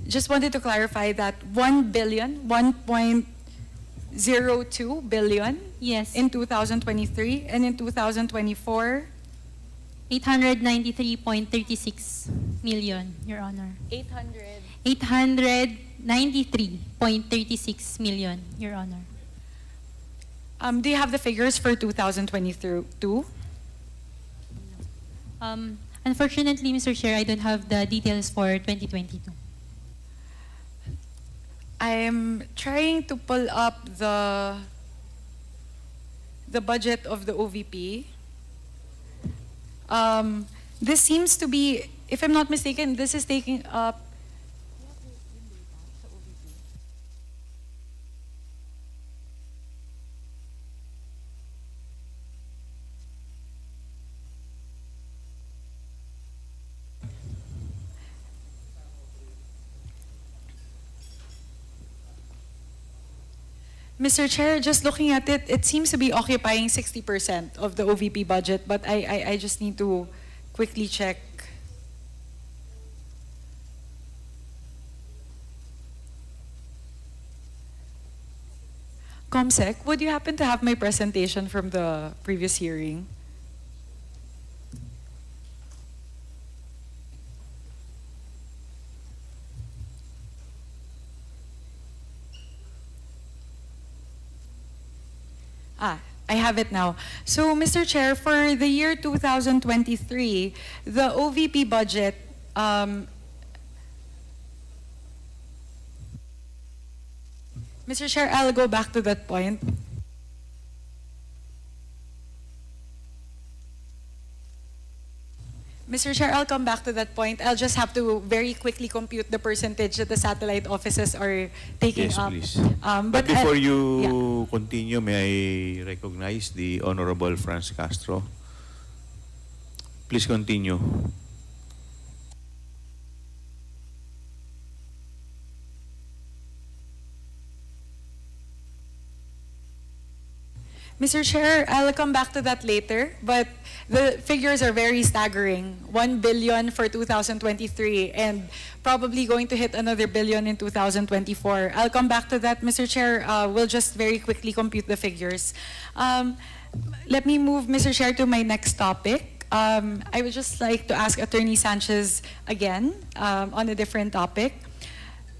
[SPEAKER 13] Just wanted to clarify that 1 billion, 1.02 billion
[SPEAKER 9] Yes,
[SPEAKER 13] in 2023, and in 2024,
[SPEAKER 9] 893.36 million, Your Honor.
[SPEAKER 13] 800.
[SPEAKER 9] 893.36 million, Your Honor.
[SPEAKER 13] Do you have the figures for 2022?
[SPEAKER 9] Unfortunately, Mr. Chair, I don't have the details for 2022.
[SPEAKER 13] I'm trying to pull up the budget of the OVP. This seems to be, if I'm not mistaken, this is taking up. Mr. Chair, just looking at it, it seems to be occupying 60% of the OVP budget, but I just need to quickly check. Comsec, would you happen to have my presentation from the previous hearing? I have it now. So, Mr. Chair, for the year 2023, the OVP budget, Mr. Chair, I'll go back to that point. Mr. Chair, I'll come back to that point. I'll just have to very quickly compute the percentage that the satellite offices are taking
[SPEAKER 3] Yes,
[SPEAKER 13] up.
[SPEAKER 3] please.
[SPEAKER 13] But
[SPEAKER 3] But before
[SPEAKER 13] yeah.
[SPEAKER 3] you continue, may I recognize the Honorable Franz Castro? Please continue.
[SPEAKER 13] Mr. Chair, I'll come back to that later, but the figures are very staggering. 1 billion for 2023 and probably going to hit another billion in 2024. I'll come back to that, Mr. Chair. We'll just very quickly compute the figures. Let me move, Mr. Chair, to my next topic. I would just like to ask Attorney Sanchez again on a different topic.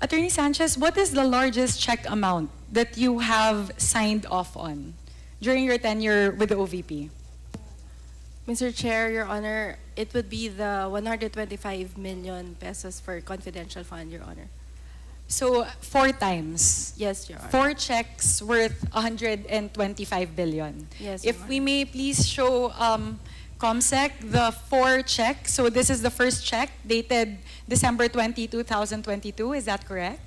[SPEAKER 13] Attorney Sanchez, what is the largest check amount that you have signed off on during your tenure with the OVP?
[SPEAKER 4] Mr. Chair, Your Honor, it would be the 125 million pesos for confidential fund, Your Honor.
[SPEAKER 13] So 4 times.
[SPEAKER 4] Yes, Your Honor.
[SPEAKER 13] 4 checks worth 125 billion.
[SPEAKER 4] Yes, Your
[SPEAKER 13] If we may please show COMSEC the 4 checks. So this is the first check dated December 20, 2022. Is that correct?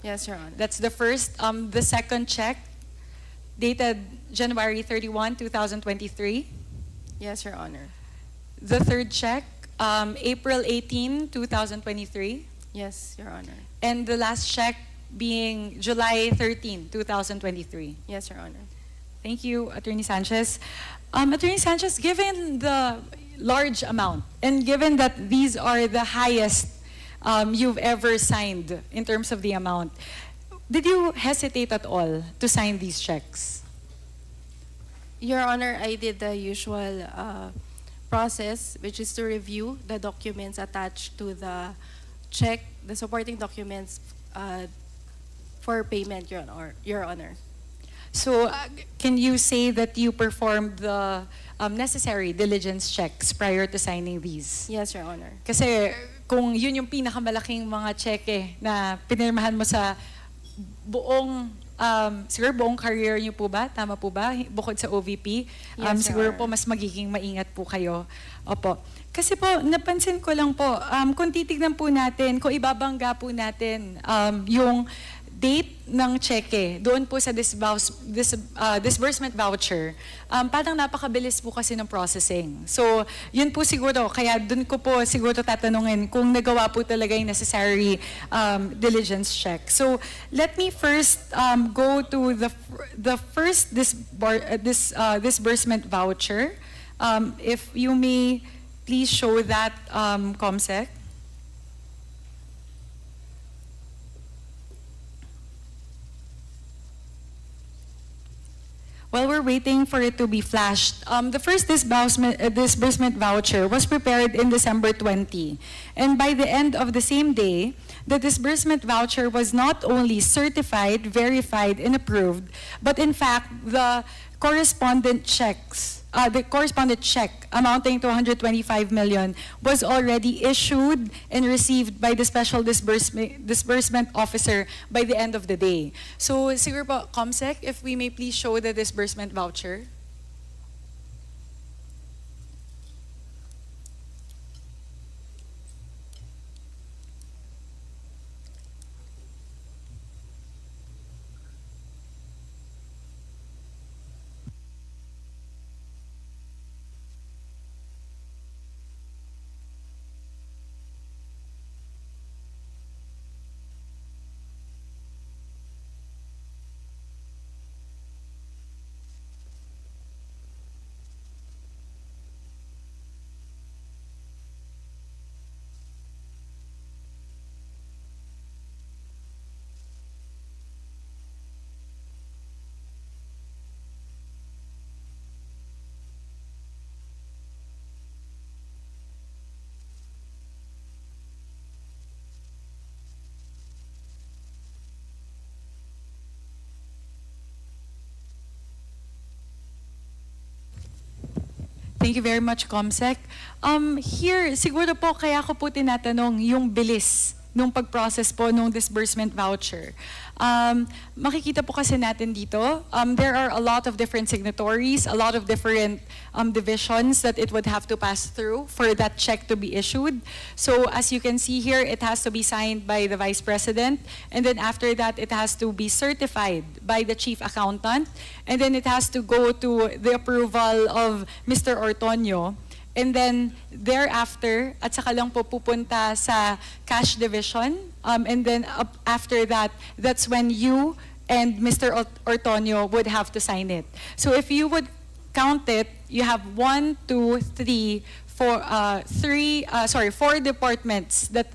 [SPEAKER 4] Yes, Your Honor.
[SPEAKER 13] That's the first. The second check dated January 31, 2023.
[SPEAKER 4] Yes, Your Honor.
[SPEAKER 13] The third check, April 18, 2023.
[SPEAKER 4] Yes, Your Honor.
[SPEAKER 13] And the last check being July 13, 2023.
[SPEAKER 4] Yes, Your Honor.
[SPEAKER 13] Thank you, Attorney Sanchez. Attorney Sanchez, given the large amount and given that these are the highest you've ever signed in terms of the amount, did you hesitate at all to sign these checks?
[SPEAKER 4] Your Honor, I did the usual process, which is to review the documents attached to the check, the supporting documents for payment, Your Honor.
[SPEAKER 13] So can you say that you performed the necessary diligence checks prior to signing these?
[SPEAKER 4] Yes, Your Honor.
[SPEAKER 13] Kasi kung yun yung pinakamalaking mga cheque na pinirmahan mo sa buong siguro buong career niyo po ba? Tama po ba? Bukod sa OVP?
[SPEAKER 4] Yes,
[SPEAKER 13] siguro
[SPEAKER 4] Your
[SPEAKER 13] po mas magiging maingat po kayo. Opo. Kasi po, napansin ko lang po, kung titignan po natin, kung ibabangga po natin yung date ng cheque doon po sa disbursement voucher, parang napakabilis po kasi ng processing. So, yun po siguro, kaya doon ko po siguro tatanungin kung nagawa po talaga yung necessary diligence check. So, let me first go to the first disbursement voucher. If you may please show that, COMSEC. While we're waiting for it to be flashed, the first disbursement voucher was prepared in December 20. And by the end of the same day, the disbursement voucher was not only certified, verified, and approved, but in fact, the correspondent check amounting to 125 million was already issued and received by the special disbursement officer by the end of the day. So, siguro po, COMSEC, if we may please show the disbursement voucher. Thank you very much, COMSEC. Here, siguro po kaya ko po tinatanong yung bilis nung pag-process po nung disbursement voucher. Makikita po kasi natin dito, there are a lot of different signatories, a lot of different divisions that it would have to pass through for that check to be issued. So as you can see here, it has to be signed by the Vice President, and then after that, it has to be certified by the Chief Accountant, and then it has to go to the approval of Mr. Ortonio. And then thereafter, at saka lang po pupunta sa cash division. And then after that, that's when you and Mr. Ortonio would have to sign it. So if you would count it, you have 4 departments that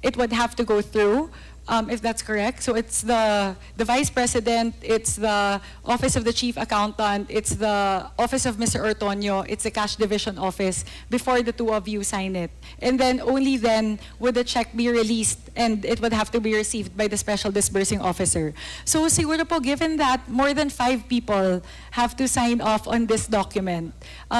[SPEAKER 13] it would have to go through. If that's correct. So it's the Vice President, it's the Office of the Chief Accountant, it's the Office of Mr. Ortonio, it's the Cash Division Office before the two of you sign it. And then only then would the check be released and it would have to be received by the Special Disbursing Officer. So siguro po, given that more than 5 people have to sign off on this document,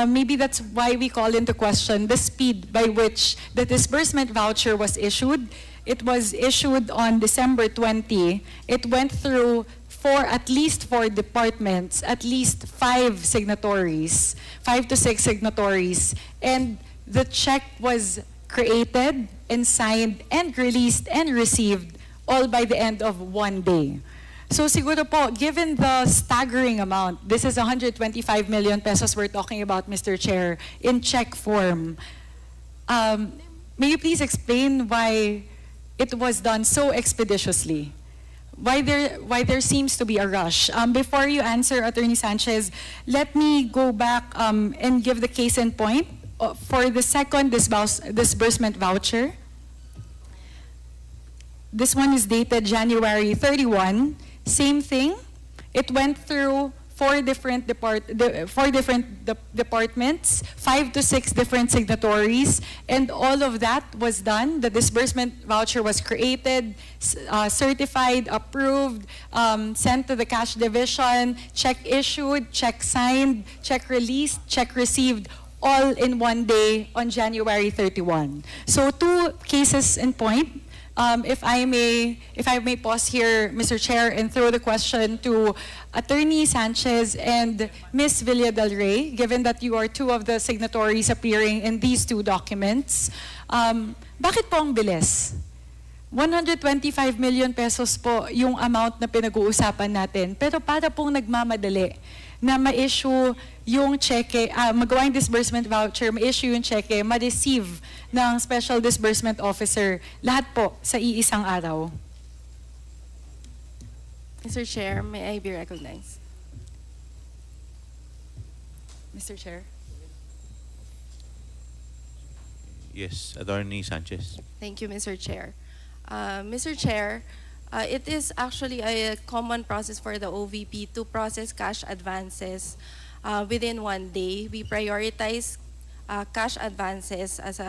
[SPEAKER 13] maybe that's why we call into question the speed by which the disbursement voucher was issued. It was issued on December 20. It went through at least 4 departments, at least 5 signatories, 5 to 6 signatories, and the check was created and signed and released and received all by the end of 1 day. So siguro po, given the staggering amount, this is 125 million pesos we're talking about, Mr. Chair, in check form. May you please explain why it was done so expeditiously? Why there seems to be a rush? Before you answer, Attorney Sanchez, let me go back and give the case in point for the second disbursement voucher. This one is dated January 31. Same thing. It went through 4 different departments, 5 to 6 different signatories, and all of that was done. The disbursement voucher was created, certified, approved, sent to the cash division, check issued, check signed, check released, check received, all in 1 day on January 31. So 2 cases in point. If I may pause here, Mr. Chair, and throw the question to Attorney Sanchez and Ms. Villa Del Rey, given that you are 2 of the signatories appearing in these 2 documents. Bakit po ang bilis? 125 million pesos po yung amount na pinag-uusapan natin, pero para pong nagmamadali na ma-issue yung cheque, magawa yung disbursement voucher, ma-issue yung cheque, ma-receive ng Special Disbursement Officer, lahat po sa iisang araw.
[SPEAKER 4] Mr. Chair, may I be recognized?
[SPEAKER 13] Mr. Chair.
[SPEAKER 3] Yes, Attorney Sanchez.
[SPEAKER 4] Thank you, Mr. Chair. Mr. Chair, it is actually a common process for the OVP to process cash advances within 1 day. We prioritize cash advances as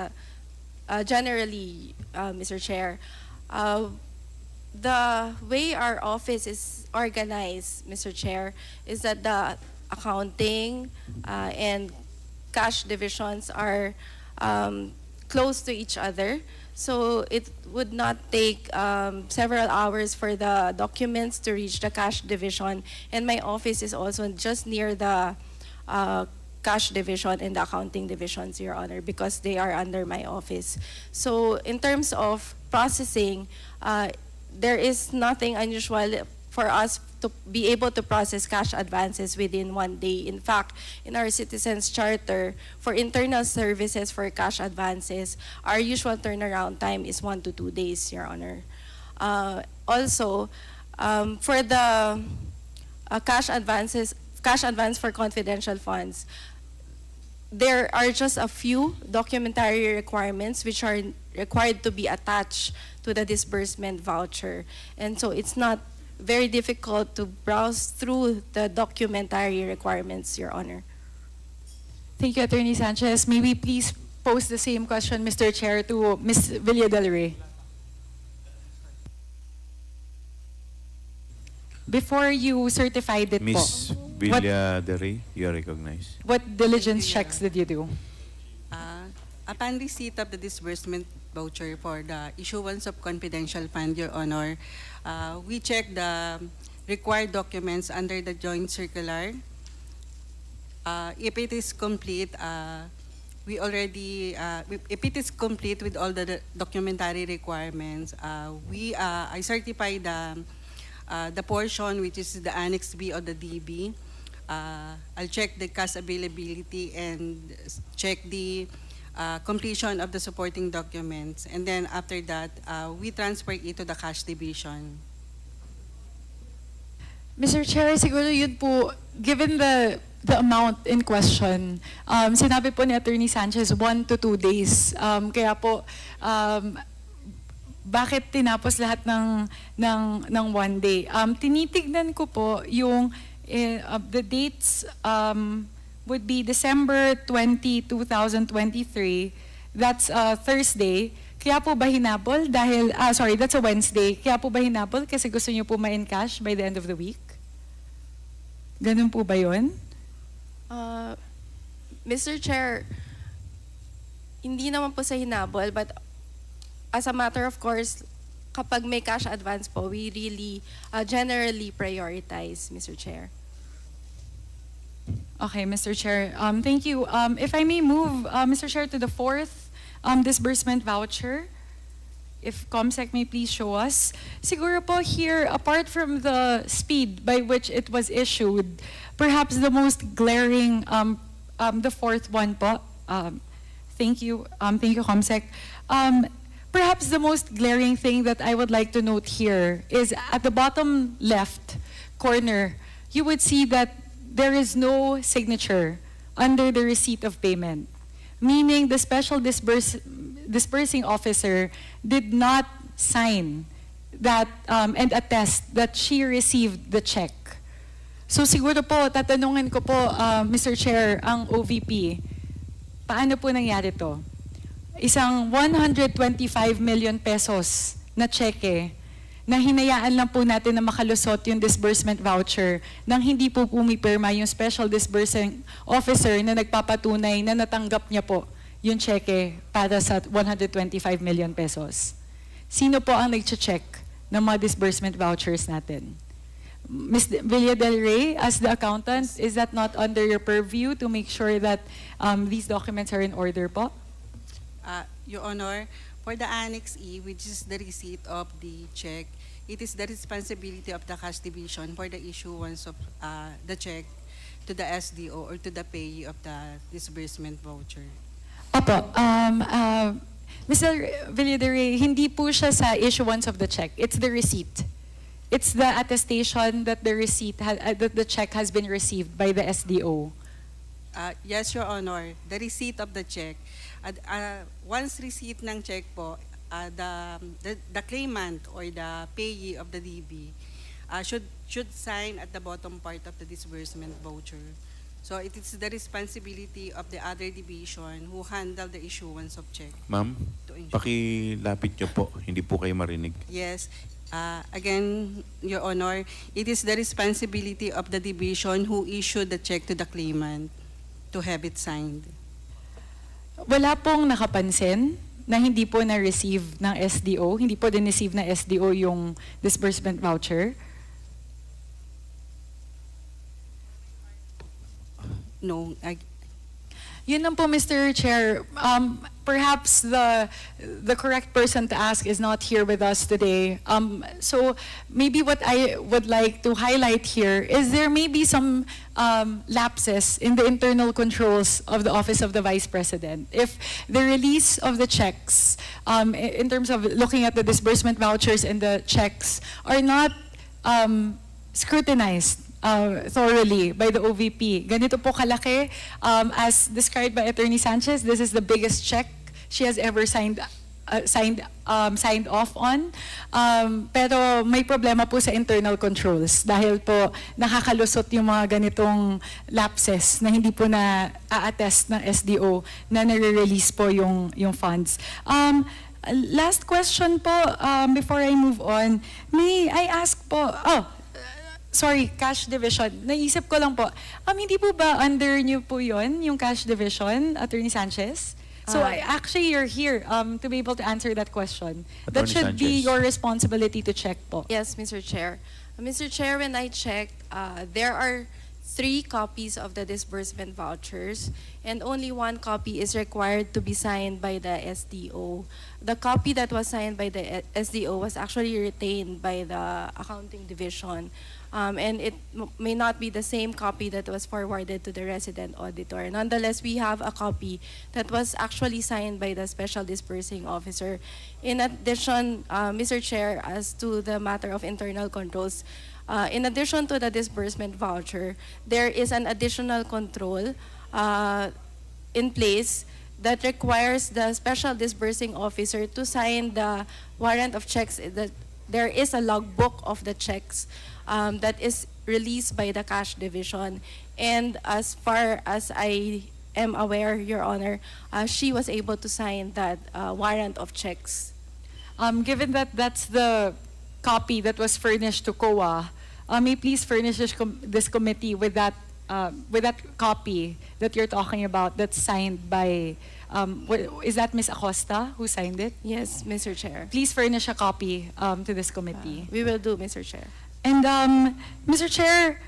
[SPEAKER 4] generally, Mr. Chair. The way our office is organized, Mr. Chair, is that the accounting and cash divisions are close to each other. So it would not take several hours for the documents to reach the cash division. And my office is also just near the cash division and the accounting divisions, Your Honor, because they are under my office. So in terms of processing, there is nothing unusual for us to be able to process cash advances within 1 day. In fact, in our Citizens Charter, for internal services for cash advances, our usual turnaround time is 1 to 2 days, Your Honor. Also, for the cash advance for confidential funds, there are just a few documentary requirements which are required to be attached to the disbursement voucher. And so it's not very difficult to browse through the documentary requirements, Your Honor.
[SPEAKER 13] Thank you, Attorney Sanchez. May we please pose the same question, Mr. Chair, to Ms. Villa Del Rey? Before you certified it
[SPEAKER 3] Ms.
[SPEAKER 13] po,
[SPEAKER 3] Villa Del Rey, you are recognized.
[SPEAKER 13] what diligence checks did you do?
[SPEAKER 1] Upon receipt of the disbursement voucher for the issuance of confidential fund, Your Honor. We checked the required documents under the joint circular. If it is complete, if it is complete with all the documentary requirements, I certify the portion which is the Annex B of the DB. I'll check the cash availability and check the completion of the supporting documents. And then after that, we transfer it to the cash division.
[SPEAKER 13] Mr. Chair, siguro yun po, given the amount in question, sinabi po ni Attorney Sanchez 1 to 2 days. Kaya po, bakit tinapos lahat ng 1 day? Tinitignan ko po yung the dates would be December 20, 2023. That's Thursday. Kaya po ba hinabol? Dahil, sorry, that's a Wednesday. Kaya po ba hinabol kasi gusto niyo po ma-encash by the end of the week? Ganun po ba yun?
[SPEAKER 4] Mr. Chair, hindi naman po sa hinabol, but as a matter of course, kapag may cash advance po, we really generally prioritize, Mr. Chair.
[SPEAKER 13] Okay, Mr. Chair. Thank you. If I may move, Mr. Chair, to the fourth disbursement voucher. If COMSEC may please show us. Siguro po here, apart from the speed by which it was issued, perhaps the most glaring, the fourth one po. Thank you, COMSEC. Perhaps the most glaring thing that I would like to note here is at the bottom left corner, you would see that there is no signature under the receipt of payment, meaning the special disbursing officer did not sign that and attest that she received the check. So siguro po, tatanungin ko po, Mr. Chair, ang OVP, paano po nangyari to? Isang 125 million pesos na cheque na hinayaan lang po natin na makalusot yung disbursement voucher nang hindi po pumipirma yung special disbursing officer na nagpapatunay na natanggap niya po yung cheque para sa 125 million pesos. Sino po ang nag-check ng mga disbursement vouchers natin? Ms. Villa del Rey, as the accountant, is that not under your purview to make sure that these documents are in order po?
[SPEAKER 1] Your Honor, for the Annex E, which is the receipt of the check, it is the responsibility of the cash division for the issuance of the check to the SDO or to the payee of the disbursement voucher.
[SPEAKER 13] Opo, Mr. Villadere, hindi po siya sa issuance of the check. It's the receipt. It's the attestation that the receipt that the check has been received by the SDO.
[SPEAKER 1] Yes, Your Honor, the receipt of the check. Once receipt ng check po, the claimant or the payee of the DB should sign at the bottom part of the disbursement voucher. So it is the responsibility of the other division who handle the issuance of check.
[SPEAKER 3] Ma'am, pakilapit niyo po, hindi po kayo marinig.
[SPEAKER 1] Yes. Again, Your Honor, it is the responsibility of the division who issued the check to the claimant to have it signed.
[SPEAKER 13] Wala pong nakapansin na hindi po na-receive ng SDO, hindi po din-receive ng SDO yung disbursement voucher?
[SPEAKER 1] No,
[SPEAKER 13] Yun lang po, Mr. Chair. Perhaps the correct person to ask is not here with us today. So maybe what I would like to highlight here is there may be some lapses in the internal controls of the Office of the Vice President. If the release of the checks, in terms of looking at the disbursement vouchers and the checks, are not scrutinized thoroughly by the OVP. Ganito po kalaki, as described by Attorney Sanchez, this is the biggest check she has ever signed off on. Pero may problema po sa internal controls dahil po nakakalusot yung mga ganitong lapses na hindi po na a-attest ng SDO na nare-release po yung funds. Last question po, before I move on, may I ask po, sorry, cash division. Naisip ko lang po, hindi po ba under niyo po yon yung cash division, Attorney Sanchez? So actually, you're here to be able to answer that question. That
[SPEAKER 3] Attorney
[SPEAKER 13] should be
[SPEAKER 3] Sanchez.
[SPEAKER 13] your responsibility to check po.
[SPEAKER 4] Yes, Mr. Chair. Mr. Chair, when I checked, there are 3 copies of the disbursement vouchers, and only 1 copy is required to be signed by the SDO. The copy that was signed by the SDO was actually retained by the accounting division, and it may not be the same copy that was forwarded to the resident auditor. Nonetheless, we have a copy that was actually signed by the special disbursing officer. In addition, Mr. Chair, as to the matter of internal controls, in addition to the disbursement voucher, there is an additional control in place that requires the special disbursing officer to sign the warrant of checks. There is a logbook of the checks that is released by the cash division. And as far as I am aware, Your Honor, she was able to sign that warrant of checks.
[SPEAKER 13] Given that that's the copy that was furnished to COA, may please furnish this committee with that copy that you're talking about that's signed by, is that Ms. Acosta who signed it?
[SPEAKER 4] Yes, Mr. Chair.
[SPEAKER 13] Please furnish a copy to this committee.
[SPEAKER 4] We will do, Mr. Chair.
[SPEAKER 13] And Mr. Chair,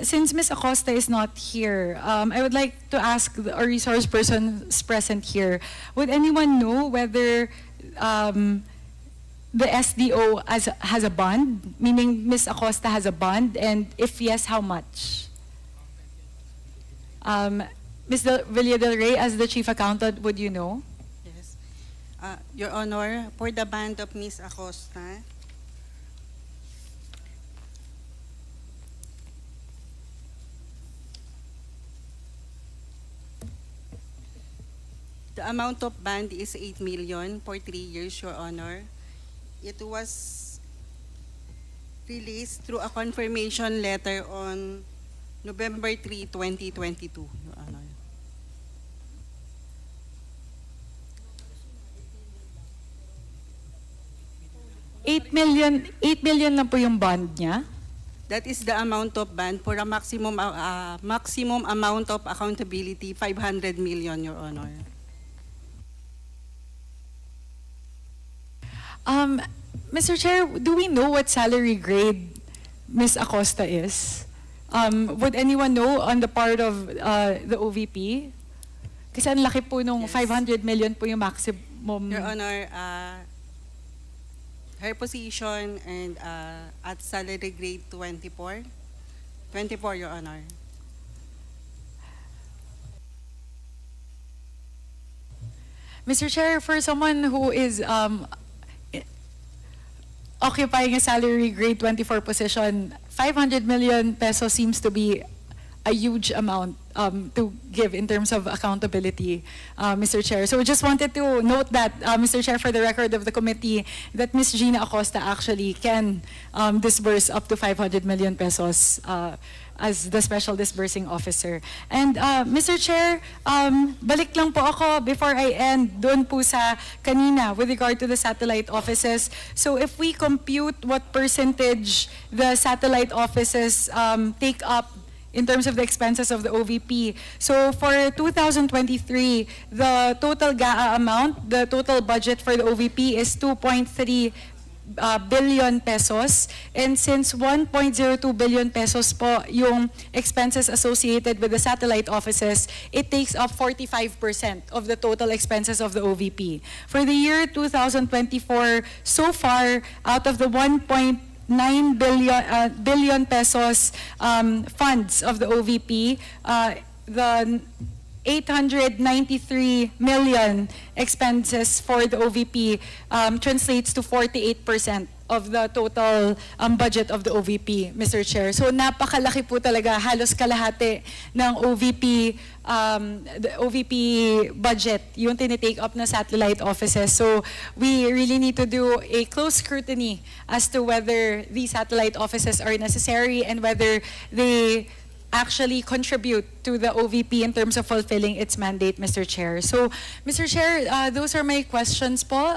[SPEAKER 13] since Ms. Acosta is not here, I would like to ask our resource persons present here, would anyone know whether the SDO has a bond, meaning Ms. Acosta has a bond, and if yes, how much? Ms. Villa del Rey, as the Chief Accountant, would you know?
[SPEAKER 1] Yes. Your Honor, for the band of Ms. Acosta, the amount of band is 8 million for 3 years, Your Honor. It was released through a confirmation letter on November 3, 2022, Your Honor.
[SPEAKER 13] 8 million lang po yung bond niya?
[SPEAKER 1] That is the amount of band for a maximum amount of accountability, 500 million, Your Honor.
[SPEAKER 13] Mr. Chair, do we know what salary grade Ms. Acosta is? Would anyone know on the part of the OVP? Kasi ang laki po nung
[SPEAKER 1] Yes.
[SPEAKER 13] 500 million po yung maximum.
[SPEAKER 1] Your Honor, her position and at salary grade 24. 24, Your Honor.
[SPEAKER 13] Mr. Chair, for someone who is occupying a salary grade 24 position, 500 million pesos seems to be a huge amount to give in terms of accountability, Mr. Chair. So we just wanted to note that, Mr. Chair, for the record of the committee, that Ms. Gina Acosta actually can disburse up to 500 million pesos as the special disbursing officer. And Mr. Chair, balik lang po ako before I end doon po sa kanina with regard to the satellite offices. So if we compute what percentage the satellite offices take up in terms of the expenses of the OVP. So for 2023, the total GAA amount, the total budget for the OVP is 2.3 billion pesos. And since 1.02 billion pesos po yung expenses associated with the satellite offices, it takes up 45% of the total expenses of the OVP. For the year 2024, so far, out of the 1.9 billion pesos funds of the OVP, the 893 million expenses for the OVP translates to 48% of the total budget of the OVP, Mr. Chair. So napakalaki po talaga, halos kalahati ng OVP, the OVP budget, yung tinitake up na satellite offices. So we really need to do a close scrutiny as to whether these satellite offices are necessary and whether they actually contribute to the OVP in terms of fulfilling its mandate, Mr. Chair. So, Mr. Chair, those are my questions po.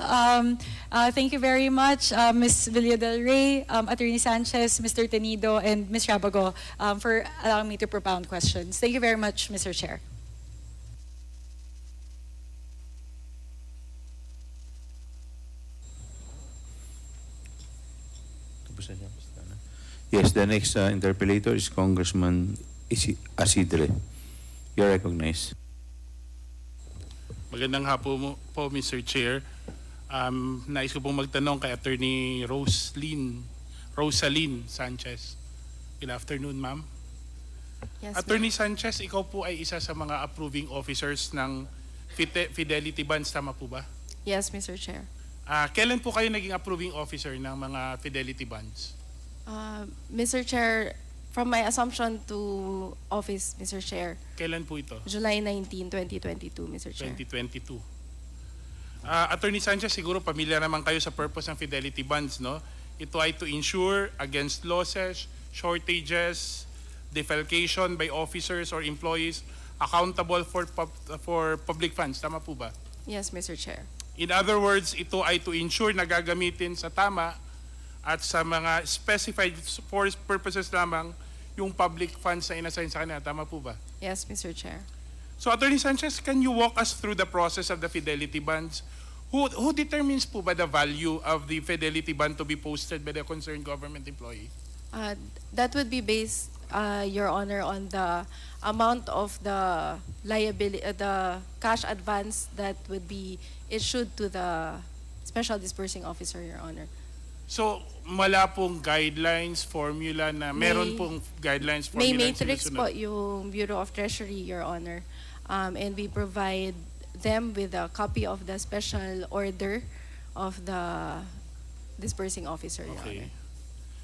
[SPEAKER 13] Thank you very much, Ms. Villa del Rey, Attorney Sanchez, Mr. Tenido, and Ms. Rabago for allowing me to propound questions. Thank you very much, Mr. Chair.
[SPEAKER 3] Yes, the next interpellator is Congressman Asidre. You're recognized.
[SPEAKER 14] Magandang hapon po, Mr. Chair. Nais ko pong magtanong kay Attorney Rosaline Sanchez. Good afternoon, ma'am.
[SPEAKER 4] Yes,
[SPEAKER 14] Attorney Sanchez, ikaw po ay isa sa mga approving officers ng Fidelity bonds, tama po ba?
[SPEAKER 4] yes, Mr. Chair.
[SPEAKER 14] Kailan po kayo naging approving officer ng mga Fidelity bonds?
[SPEAKER 4] Mr. Chair, from my assumption to office, Mr. Chair,
[SPEAKER 14] Kailan po ito?
[SPEAKER 4] July 19, 2022, Mr. Chair.
[SPEAKER 14] 2022. Attorney Sanchez, siguro pamilyar naman kayo sa purpose ng Fidelity bonds, no? Ito ay to ensure against losses, shortages, defalcation by officers or employees accountable for public funds. Tama po ba?
[SPEAKER 4] Yes, Mr. Chair.
[SPEAKER 14] In other words, ito ay to ensure na gagamitin sa tama at sa mga specified purposes lamang yung public funds na inassign sa kanila. Tama po ba?
[SPEAKER 4] Yes, Mr. Chair.
[SPEAKER 14] So, Attorney Sanchez, can you walk us through the process of the Fidelity bonds? Who determines po ba the value of the Fidelity bond to be posted by the concerned government employee?
[SPEAKER 4] That would be based, Your Honor, on the amount of the liability, the cash advance that would be issued to the Special Disbursing Officer, Your Honor.
[SPEAKER 14] So, wala pong guidelines, formula na, meron pong guidelines,
[SPEAKER 4] May
[SPEAKER 14] formula na
[SPEAKER 4] matrix
[SPEAKER 14] sinusunod?
[SPEAKER 4] po yung Bureau of Treasury, Your Honor. And we provide them with a copy of the special order of the disbursing officer, Your
[SPEAKER 14] Okay.
[SPEAKER 4] Honor.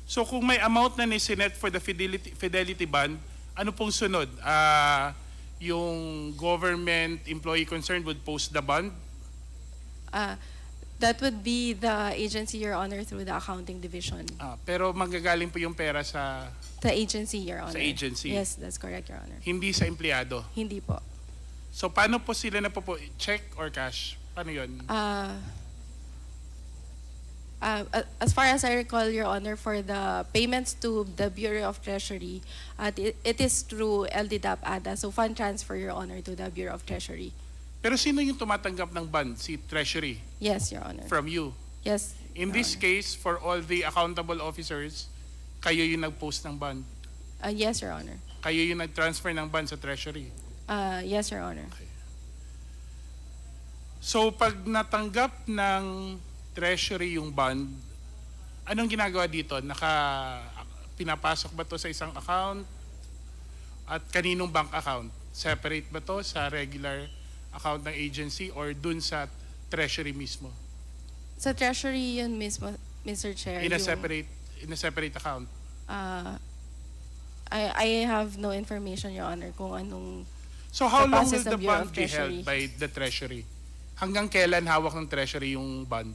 [SPEAKER 14] So, kung may amount na ni-sinet for the Fidelity bond, ano pong sunod? Yung government employee concerned would post the bond?
[SPEAKER 4] That would be the agency, Your Honor, through the accounting division.
[SPEAKER 14] Pero manggagaling po yung pera sa
[SPEAKER 4] The agency, Your Honor.
[SPEAKER 14] agency?
[SPEAKER 4] Yes, that's correct, Your Honor.
[SPEAKER 14] hindi sa empleyado.
[SPEAKER 4] Hindi po.
[SPEAKER 14] So, paano po sila na po check or cash? Paano yun?
[SPEAKER 4] As far as I recall, Your Honor, for the payments to the Bureau of Treasury, it is through DepEd, so fund transfer, Your Honor, to the Bureau of Treasury.
[SPEAKER 14] Pero sino yung tumatanggap ng bond? Si Treasury?
[SPEAKER 4] Yes, Your Honor.
[SPEAKER 14] From you?
[SPEAKER 4] Yes.
[SPEAKER 14] In
[SPEAKER 4] Your
[SPEAKER 14] this
[SPEAKER 4] Honor.
[SPEAKER 14] case, for all the accountable officers, kayo yung nag-post ng bond?
[SPEAKER 4] Yes, Your Honor.
[SPEAKER 14] Kayo yung nag-transfer ng bond sa Treasury?
[SPEAKER 4] Yes, Your Honor.
[SPEAKER 14] So, pag natanggap ng Treasury yung bond, anong ginagawa dito? Pinapasok ba to sa isang account? At kaninong bank account? Separate ba to sa regular account ng agency or dun sa Treasury mismo?
[SPEAKER 4] Sa Treasury yun mismo, Mr. Chair.
[SPEAKER 14] In a separate account?
[SPEAKER 4] I have no information, Your Honor, kung anong
[SPEAKER 14] So how long will
[SPEAKER 4] process
[SPEAKER 14] the
[SPEAKER 4] ng Bureau
[SPEAKER 14] bond
[SPEAKER 4] of
[SPEAKER 14] be
[SPEAKER 4] Treasury.
[SPEAKER 14] held by the Treasury? Hanggang kailan hawak ng Treasury yung bond?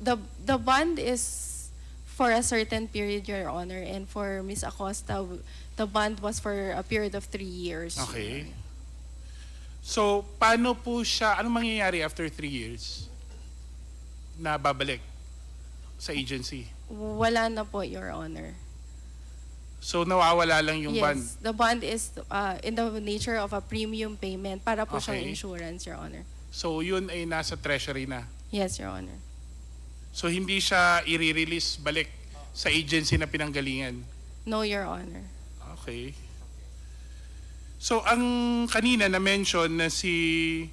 [SPEAKER 4] The bond is for a certain period, Your Honor, and for Ms. Acosta, the bond was for a period of 3 years.
[SPEAKER 14] Okay. So, paano po siya, anong mangyayari after 3 years na babalik sa agency?
[SPEAKER 4] Wala na po, Your Honor.
[SPEAKER 14] So, nawawala lang yung bond?
[SPEAKER 4] Yes, the bond is in the nature of a premium payment para po siyang
[SPEAKER 14] Okay.
[SPEAKER 4] insurance, Your Honor.
[SPEAKER 14] So, yun ay nasa Treasury na?
[SPEAKER 4] Yes, Your Honor.
[SPEAKER 14] So, hindi siya i-release balik sa agency na pinanggalingan?
[SPEAKER 4] No, Your Honor.
[SPEAKER 14] Okay. So, ang kanina na-mention na si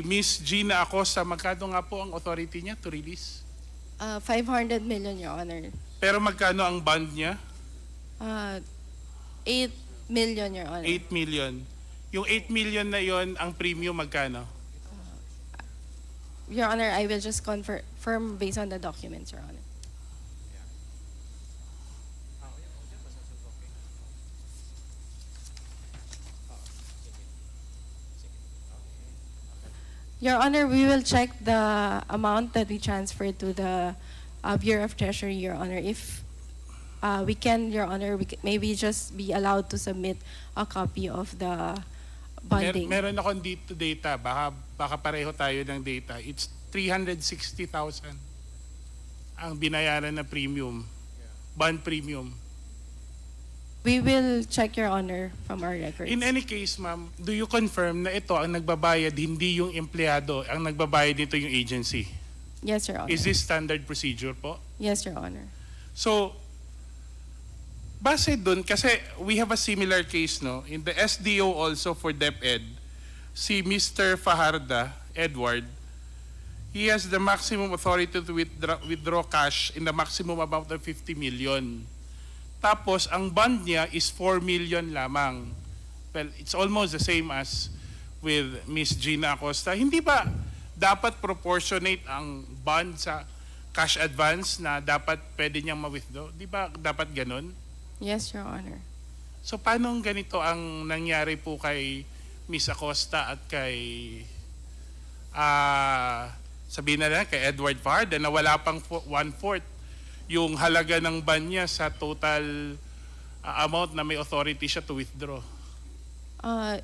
[SPEAKER 14] Miss Gina Acosta, magkano nga po ang authority niya to release?
[SPEAKER 4] 500 million, Your Honor.
[SPEAKER 14] Pero magkano ang bond niya?
[SPEAKER 4] 8 million, Your Honor.
[SPEAKER 14] 8 million. Yung 8 million na yon, ang premium magkano?
[SPEAKER 4] Your Honor, I will just confirm based on the documents, Your Honor. Your Honor, we will check the amount that we transferred to the Bureau of Treasury, Your Honor. If we can, Your Honor, maybe just be allowed to submit a copy of the bonding.
[SPEAKER 14] Meron akong dito data, baka pareho tayo ng data. It's 360,000 ang binayaran na premium, bond premium.
[SPEAKER 4] We will check, Your Honor, from our records.
[SPEAKER 14] In any case, ma'am, do you confirm na ito ang nagbabayad, hindi yung empleyado, ang nagbabayad nito yung agency?
[SPEAKER 4] Yes, Your Honor.
[SPEAKER 14] Is this standard procedure po?
[SPEAKER 4] Yes, Your Honor.
[SPEAKER 14] So, base dun, kasi we have a similar case, no? In the SDO also for DepEd, si Mr. Fajarda, Edward, he has the maximum authority to withdraw cash in the maximum amount of 50 million. Tapos, ang bond niya is 4 million lamang. Well, it's almost the same as with Miss Gina Acosta. Hindi ba dapat proportionate ang bond sa cash advance na dapat pwede niyang ma-withdraw? Di ba dapat ganun?
[SPEAKER 4] Yes, Your Honor.
[SPEAKER 14] So paano ganito ang nangyari po kay Miss Acosta at kay sabihin na lang kay Edward Fajarda na wala pang 1/4 yung halaga ng ban niya sa total amount na may authority siya to withdraw?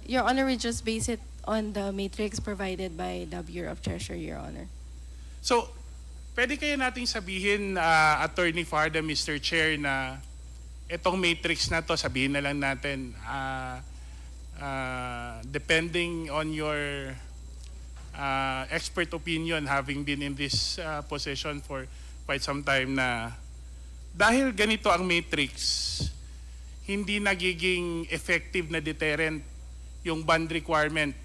[SPEAKER 4] Your Honor, we just base it on the matrix provided by the Bureau of Treasury, Your Honor.
[SPEAKER 14] So, pwede kaya nating sabihin, Attorney Fajarda, Mr. Chair, na itong matrix na to, sabihin na lang natin, depending on your expert opinion, having been in this position for quite some time, na dahil ganito ang matrix, hindi nagiging effective na deterrent yung bond requirement,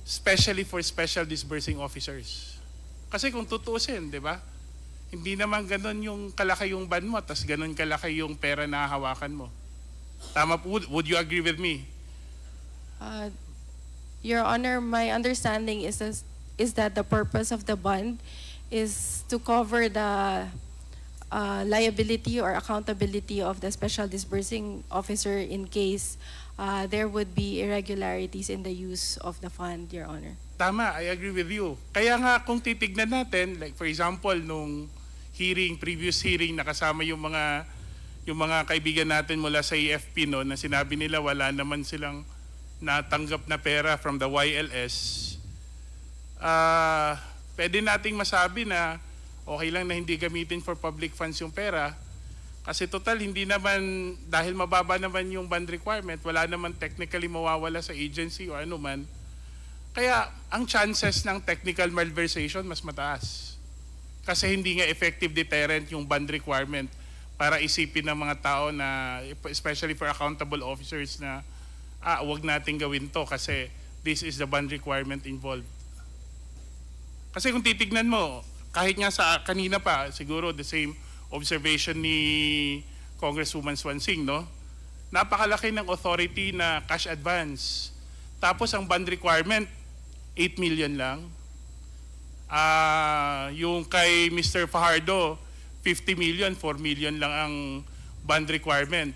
[SPEAKER 14] especially for special disbursing officers. Kasi kung tutuusin, di ba? Hindi naman ganun yung kalaki yung bond mo, tas ganun kalaki yung pera na hawakan mo. Tama po, would you agree with me?
[SPEAKER 4] Your Honor, my understanding is that the purpose of the bond is to cover the liability or accountability of the special disbursing officer in case there would be irregularities in the use of the fund, Your Honor.
[SPEAKER 14] Tama, I agree with you. Kaya nga kung titignan natin, like for example, nung previous hearing, nakasama yung mga kaibigan natin mula sa AFP, no, na sinabi nila wala naman silang natanggap na pera from the YLS. Pwede nating masabi na okay lang na hindi gamitin for public funds yung pera kasi total hindi naman, dahil mababa naman yung bond requirement, wala naman technically mawawala sa agency o ano man. Kaya ang chances ng technical malversation mas mataas. Kasi hindi nga effective deterrent yung bond requirement para isipin ng mga tao na, especially for accountable officers, na wag natin gawin to kasi this is the bond requirement involved. Kasi kung titignan mo, kahit nga sa kanina pa, siguro the same observation ni Congresswoman Swansing, no? Napakalaki ng authority na cash advance. Tapos ang bond requirement, 8 million lang. Yung kay Mr. Fajardo, 50 million, 4 million lang ang bond requirement.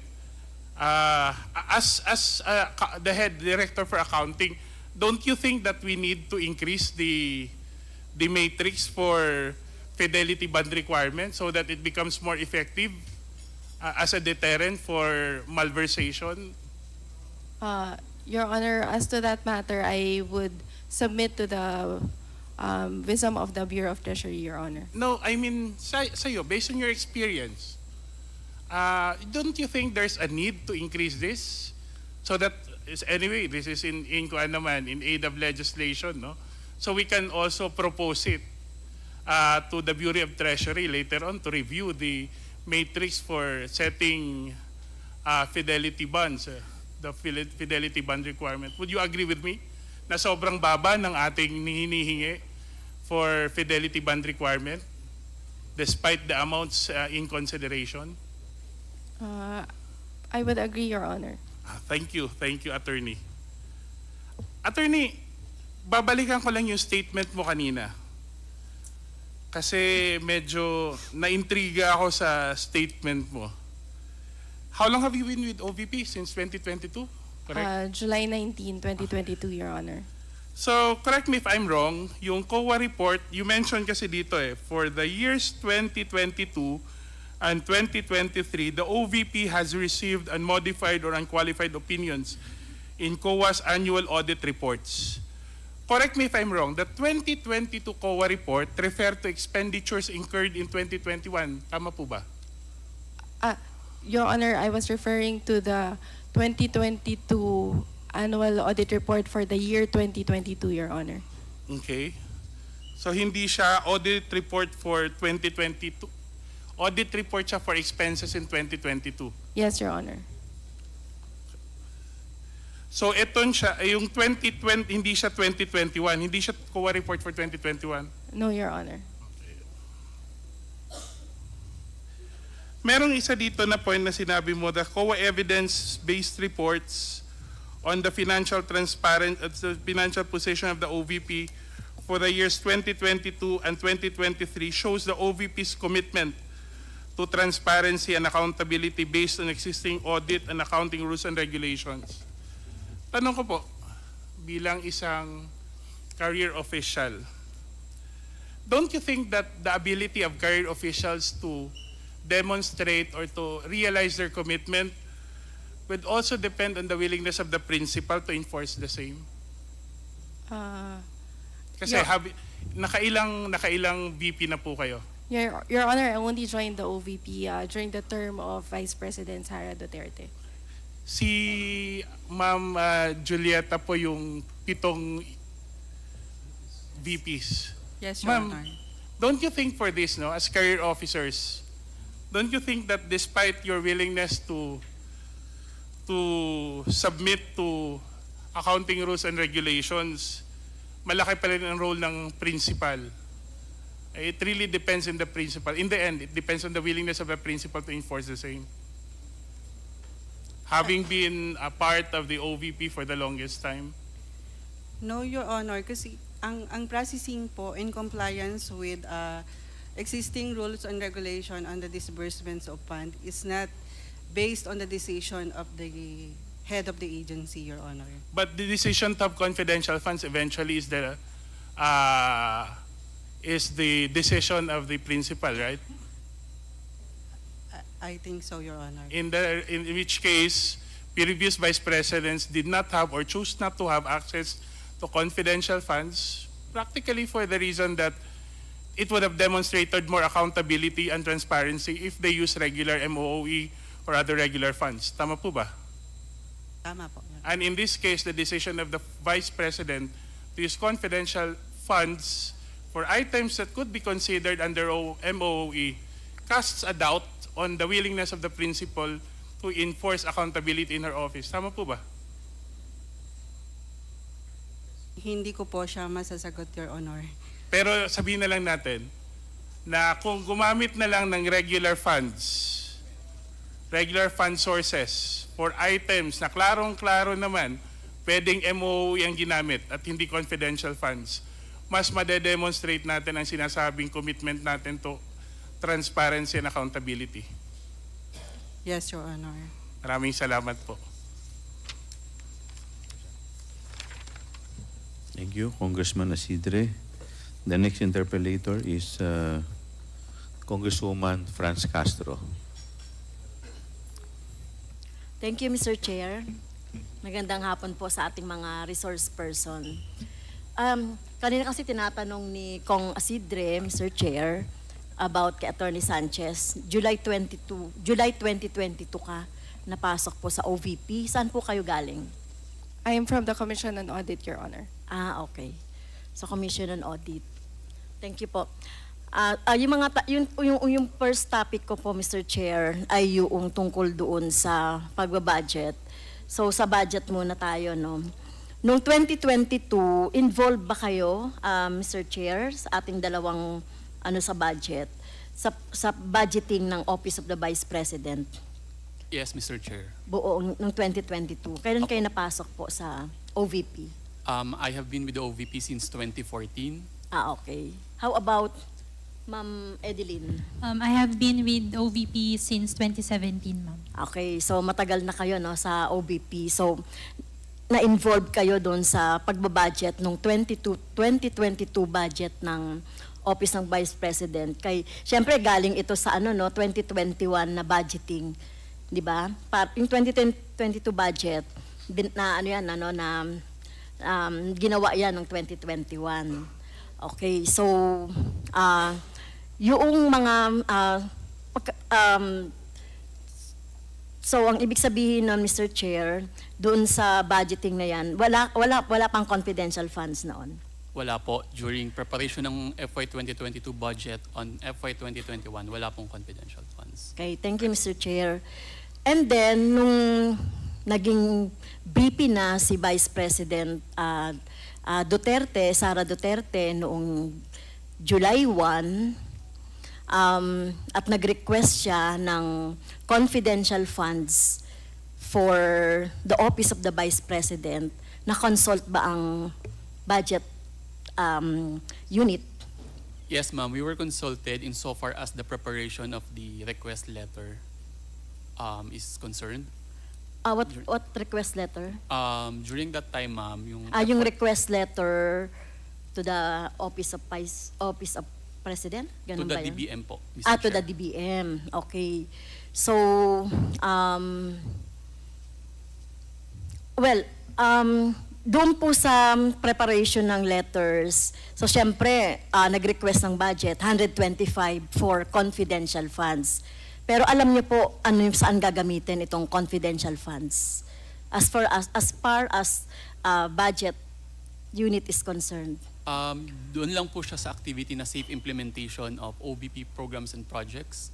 [SPEAKER 14] As the head director for accounting, don't you think that we need to increase the matrix for Fidelity bond requirement so that it becomes more effective as a deterrent for malversation?
[SPEAKER 4] Your Honor, as to that matter, I would submit to the wisdom of the Bureau of Treasury, Your Honor.
[SPEAKER 14] No, I mean, sa'yo, based on your experience, don't you think there's a need to increase this? So that, anyway, this is in aid of legislation, no? So we can also propose it to the Bureau of Treasury later on to review the matrix for setting Fidelity bonds, the Fidelity bond requirement. Would you agree with me na sobrang baba ng ating hinihingi for Fidelity bond requirement despite the amounts in consideration?
[SPEAKER 4] I would agree, Your Honor.
[SPEAKER 14] Thank you, Attorney. Attorney, babalikan ko lang yung statement mo kanina. Kasi medyo na-intriga ako sa statement mo. How long have you been with OVP? Since 2022? Correct?
[SPEAKER 4] July 19, 2022, Your Honor.
[SPEAKER 14] So, correct me if I'm wrong, yung COA report, you mentioned kasi dito for the years 2022 and 2023, the OVP has received unmodified or unqualified opinions in COA's annual audit reports. Correct me if I'm wrong, the 2022 COA report referred to expenditures incurred in 2021. Tama po ba?
[SPEAKER 4] Your Honor, I was referring to the 2022 annual audit report for the year 2022, Your Honor.
[SPEAKER 14] Okay. So hindi siya audit report for 2022. audit report siya for expenses in 2022.
[SPEAKER 4] Yes, Your Honor.
[SPEAKER 14] So ito siya, yung 2020, hindi siya 2021, hindi siya COA report for 2021.
[SPEAKER 4] No, Your Honor.
[SPEAKER 14] Merong isa dito na point na sinabi mo, the COA evidence-based reports on the financial the financial position of the OVP for the years 2022 and 2023 shows the OVP's commitment to transparency and accountability based on existing audit and accounting rules and regulations. Tanong ko po, bilang isang career official, don't you think that the ability of career officials to demonstrate or to realize their commitment would also depend on the willingness of the principal to enforce the same? Kasi
[SPEAKER 4] Yeah.
[SPEAKER 14] nakailang VP na po kayo.
[SPEAKER 4] Your Honor, I only joined the OVP during the term of Vice President Sara Duterte.
[SPEAKER 14] Si Ma'am Julieta po yung 7 VPs.
[SPEAKER 1] Yes, Your
[SPEAKER 14] Ma'am,
[SPEAKER 1] Honor.
[SPEAKER 14] don't you think for this, no, as career officers, don't you think that despite your willingness to submit to accounting rules and regulations, malaki pa rin ang role ng principal? It really depends on the principal. In the end, it depends on the willingness of the principal to enforce the same. Having been a part of the OVP for the longest time.
[SPEAKER 1] No, Your Honor, kasi ang processing po in compliance with existing rules and regulation on the disbursements of fund is not based on the decision of the head of the agency, Your Honor.
[SPEAKER 14] But the decision to have confidential funds eventually is the decision of the principal, right?
[SPEAKER 1] I think so, Your Honor.
[SPEAKER 14] In which case, previous vice presidents did not have or choose not to have access to confidential funds, practically for the reason that it would have demonstrated more accountability and transparency if they use regular MOOE or other regular funds. Tama po ba?
[SPEAKER 1] Tama po. Your Honor.
[SPEAKER 14] And in this case, the decision of the vice president to use confidential funds for items that could be considered under MOOE casts a doubt on the willingness of the principal to enforce accountability in her office. Tama po ba?
[SPEAKER 1] Hindi ko po siya masasagot, Your Honor.
[SPEAKER 14] Pero sabihin na lang natin na kung gumamit na lang ng regular fund sources for items na klarong-klaro naman, pwedeng MOE ang ginamit at hindi confidential funds, mas madedemonstrate natin ang sinasabing commitment natin to transparency and accountability.
[SPEAKER 1] Yes, Your Honor.
[SPEAKER 14] Maraming salamat po.
[SPEAKER 3] Thank you, Congressman Asidre. The next interpellator is Congresswoman Franz Castro.
[SPEAKER 15] Thank you, Mr. Chair. Magandang hapon po sa ating mga resource person. Kanina kasi tinatanong ni Kong Asidre, Mr. Chair, about kay Attorney Sanchez. July 2022 ka napasok po sa OVP. Saan po kayo galing?
[SPEAKER 4] I am from the Commission on Audit, Your Honor.
[SPEAKER 15] Okay. So Commission on Audit. Thank you po. Yung first topic ko po, Mr. Chair, ay yung tungkol doon sa pagbabudget. So sa budget muna tayo, no? Noong 2022, involved ba kayo, Mr. Chair, sa ating dalawang sa budget, sa budgeting ng Office of the Vice President?
[SPEAKER 5] Yes, Mr. Chair.
[SPEAKER 15] Buong noong 2022. Kailan kayo napasok po sa OVP?
[SPEAKER 5] I have been with the OVP since 2014.
[SPEAKER 15] Okay. How about Ma'am Edeline?
[SPEAKER 9] I have been with OVP since 2017, ma'am.
[SPEAKER 15] Okay, so matagal na kayo, no, sa OVP. So na-involve kayo doon sa pagbabudget ng 2022 budget ng Office ng Vice President. Siyempre galing ito sa 2021 na budgeting, 'di ba? Yung 2022 budget ginawa yan ng 2021. Okay, so yung mga so ang ibig sabihin nun, Mr. Chair, doon sa budgeting na yan, wala pang confidential funds noon.
[SPEAKER 5] Wala po. During preparation ng FY 2022 budget on FY 2021, wala pong confidential funds.
[SPEAKER 15] Okay, thank you, Mr. Chair. And then, nung naging VP na si Vice President Duterte, Sara Duterte, noong July 1, at nag-request siya ng confidential funds for the Office of the Vice President, na-consult ba ang budget unit?
[SPEAKER 5] Yes, ma'am. We were consulted insofar as the preparation of the request letter is concerned.
[SPEAKER 15] What request letter?
[SPEAKER 5] During that time, ma'am,
[SPEAKER 15] Yung request letter to the Office of President?
[SPEAKER 5] to
[SPEAKER 15] Ganun
[SPEAKER 5] the
[SPEAKER 15] ba yun?
[SPEAKER 5] DBM po, Mr.
[SPEAKER 15] To the
[SPEAKER 5] Chair.
[SPEAKER 15] DBM. Okay. So, doon po sa preparation ng letters, so syempre, nag-request ng budget, 125 for confidential funds. Pero alam niyo po saan gagamitin itong confidential funds as far as budget unit is concerned.
[SPEAKER 5] Doon lang po siya sa activity na safe implementation of OBP programs and projects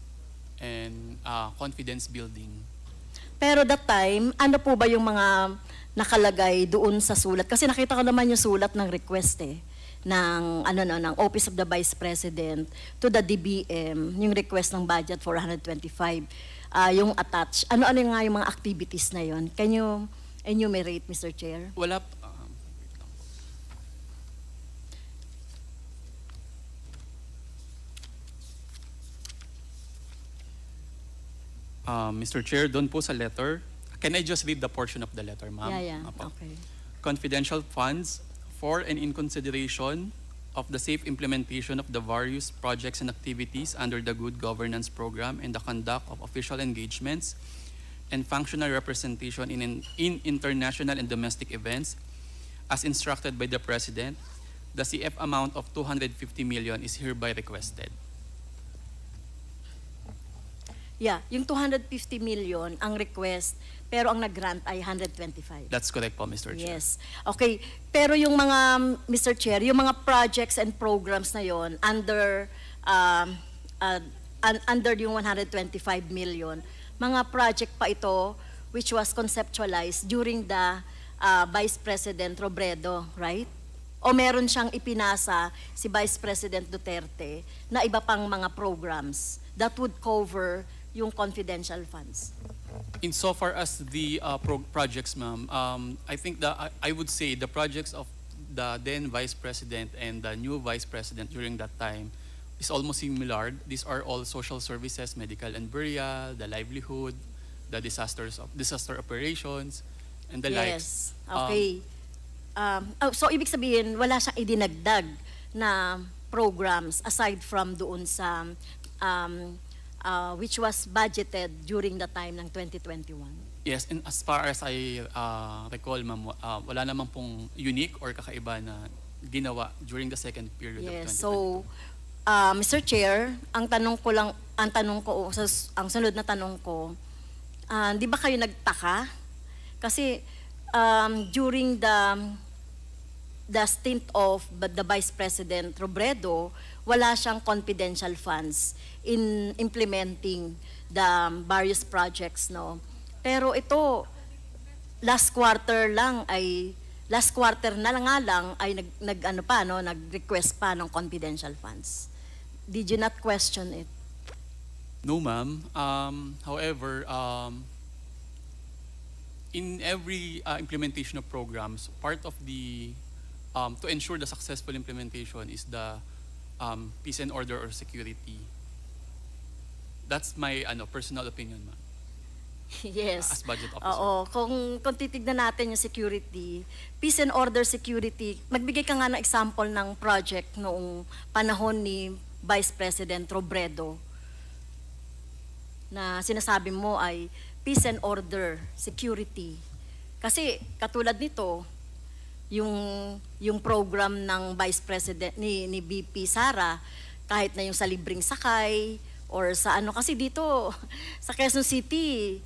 [SPEAKER 5] and confidence building.
[SPEAKER 15] Pero that time, ano po ba yung mga nakalagay doon sa sulat? Kasi nakita ko naman yung sulat ng request ng Office of the Vice President to the DBM, yung request ng budget for 125, yung attached. Ano-ano nga yung mga activities na yon? Can you enumerate, Mr. Chair?
[SPEAKER 5] Wala Mr. Chair, doon po sa letter, can I just read the portion of the letter, ma'am?
[SPEAKER 15] Yeah.
[SPEAKER 5] Apo.
[SPEAKER 15] Okay.
[SPEAKER 5] Confidential funds for and in consideration of the safe implementation of the various projects and activities under the Good Governance Program and the conduct of official engagements and functional representation in international and domestic events as instructed by the President, the CF amount of 250 million is hereby requested.
[SPEAKER 15] Yeah, yung 250 million ang request, pero ang nag-grant ay 125.
[SPEAKER 5] That's correct po, Mr. Chair.
[SPEAKER 15] Yes. Okay. Pero yung mga, Mr. Chair, yung mga projects and programs na yon under yung 125 million, mga project pa ito which was conceptualized during the Vice President Robredo, right? O meron siyang ipinasa si Vice President Duterte na iba pang mga programs that would cover yung confidential funds?
[SPEAKER 5] Insofar as the projects, ma'am, I think I would say the projects of the then Vice President and the new Vice President during that time is almost similar. These are all social services, medical and burial, the livelihood, the disaster operations, and the likes.
[SPEAKER 15] Yes. Okay. So ibig sabihin, wala siyang idinagdag na programs aside from doon sa which was budgeted during the time ng 2021.
[SPEAKER 5] Yes, and as far as I recall, ma'am, wala namang pong unique or kakaiba na ginawa during the second period of 2022.
[SPEAKER 15] Yes. So, Mr. Chair, ang sunod na tanong ko, di ba kayo nagtaka? Kasi during the stint of the Vice President Robredo, wala siyang confidential funds in implementing the various projects, no? Pero ito, last quarter na lang ay nag-request pa ng confidential funds. Did you not question it?
[SPEAKER 5] No, ma'am. However, in every implementation of programs, part of the to ensure the successful implementation is the peace and order or security. That's my personal opinion, ma'am.
[SPEAKER 15] Yes.
[SPEAKER 5] As budget officer.
[SPEAKER 15] Oo. Kung titignan natin yung security, peace and order security, magbigay ka nga ng example ng project noong panahon ni Vice President Robredo na sinasabi mo ay peace and order security. Kasi katulad nito, yung program ng Vice President ni VP Sara, kahit na yung sa libreng sakay or sa kasi dito sa Quezon City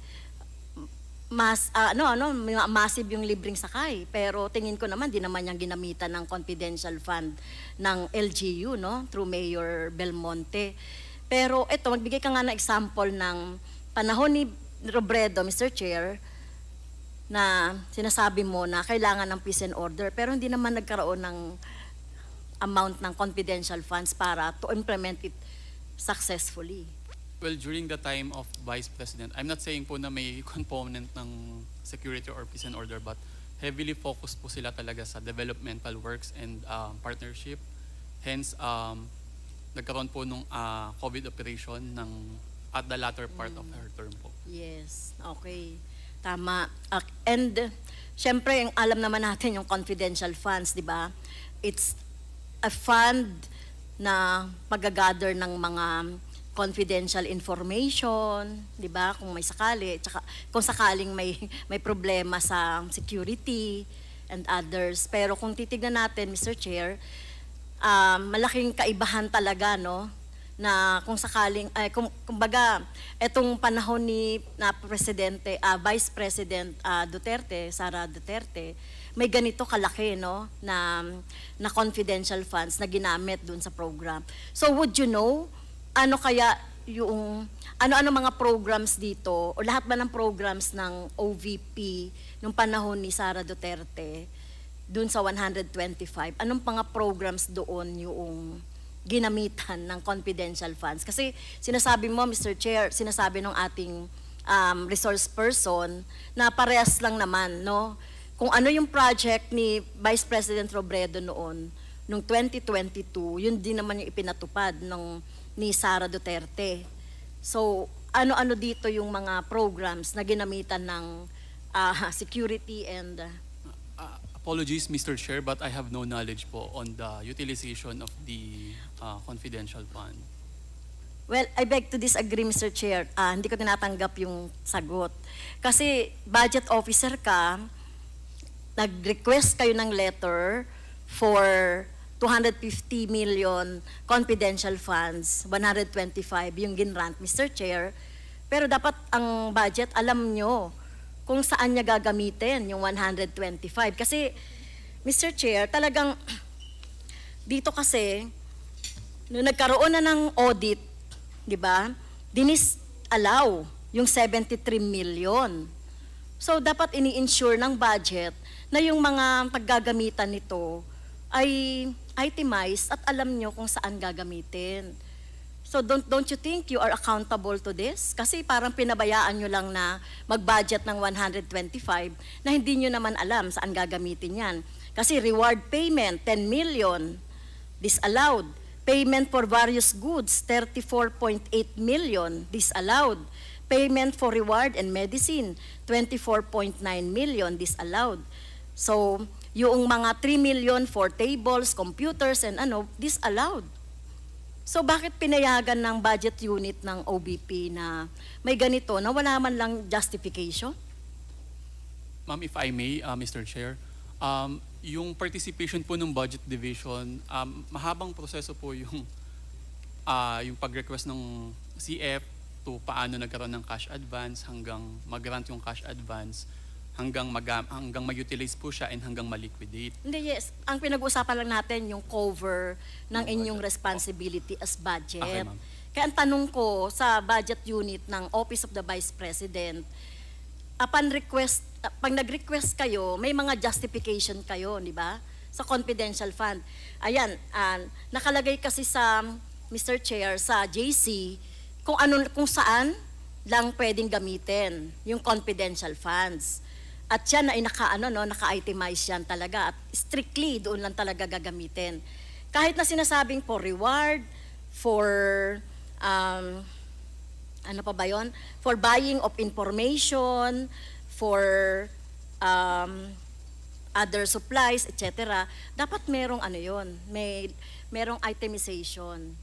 [SPEAKER 15] massive yung libreng sakay. Pero tingin ko naman, di naman yung ginamitan ng confidential fund ng LGU, no? Through Mayor Belmonte. Pero ito, magbigay ka nga ng example ng panahon ni Robredo, Mr. Chair, na sinasabi mo na kailangan ng peace and order, pero hindi naman nagkaroon ng amount ng confidential funds para to implement it successfully.
[SPEAKER 5] Well, during the time of Vice President, I'm not saying po na may component ng security or peace and order, but heavily focused po sila talaga sa developmental works and partnership. Hence, nagkaroon po nung COVID operation at the latter part of her term po.
[SPEAKER 15] Yes, okay. Tama. And syempre, alam naman natin yung confidential funds, di ba? It's a fund na pag-gather ng mga confidential information, di ba? Kung may sakali, tsaka kung sakaling may problema sa security and others. Pero kung titignan natin, Mr. Chair, malaking kaibahan talaga, no? Na kung sakaling, kumbaga, etong panahon ni Presidente, Vice President Duterte, Sara Duterte, may ganito kalaki, no, na confidential funds na ginamit dun sa program. So would you know, ano kaya yung, ano-ano mga programs dito, o lahat ba ng programs ng OVP nung panahon ni Sara Duterte, dun sa 125, anong mga programs doon yung ginamitan ng confidential funds? Kasi sinasabi mo, Mr. Chair, sinasabi ng ating resource person na parehas lang naman, no? Kung ano yung project ni Vice President Robredo noong 2022, yun din naman yung ipinatupad ni Sara Duterte. So, ano-ano dito yung mga programs na ginamitan ng security and...
[SPEAKER 5] Apologies, Mr. Chair, but I have no knowledge po on the utilization of the confidential fund.
[SPEAKER 15] Well, I beg to disagree, Mr. Chair. Hindi ko tinatanggap yung sagot. Kasi budget officer ka, nag-request kayo ng letter for 250 million confidential funds, 125 yung ginrant, Mr. Chair. Pero dapat ang budget, alam nyo kung saan niya gagamitin yung 125. Kasi, Mr. Chair, talagang dito kasi, nung nagkaroon na ng audit, di ba, dinis-allow yung 73 million. So, dapat ini-insure ng budget na yung mga paggagamitan nito ay itemized at alam nyo kung saan gagamitin. So don't you think you are accountable to this? Kasi parang pinabayaan nyo lang na mag-budget ng 125 na hindi nyo naman alam saan gagamitin yan. Kasi reward payment, 10 million, disallowed. Payment for various goods, 34.8 million, disallowed. Payment for reward and medicine, 24.9 million, disallowed. So, yung mga 3 million for tables, computers, and disallowed. So bakit pinayagan ng budget unit ng OBP na may ganito na wala man lang justification?
[SPEAKER 5] Ma'am, if I may, Mr. Chair, yung participation po ng budget division, mahabang proseso po yung pag-request ng CF to paano nagkaroon ng cash advance hanggang mag-grant yung cash advance, hanggang ma-utilize po siya and hanggang ma-liquidate.
[SPEAKER 15] Hindi, yes. Ang pinag-uusapan lang natin yung cover ng inyong responsibility as budget.
[SPEAKER 5] Okay, ma'am.
[SPEAKER 15] Kaya ang tanong ko sa budget unit ng Office of the Vice President, upon request, pag nag-request kayo, may mga justification kayo, di ba? Sa confidential fund. Ayan, nakalagay kasi sa Mr. Chair, sa JC, kung saan lang pwedeng gamitin yung confidential funds. At yan ay naka-itemize yan talaga. At strictly, doon lang talaga gagamitin. Kahit na sinasabing for reward, for, ano pa ba yun? For buying of information, for other supplies, etc. Dapat merong merong itemization.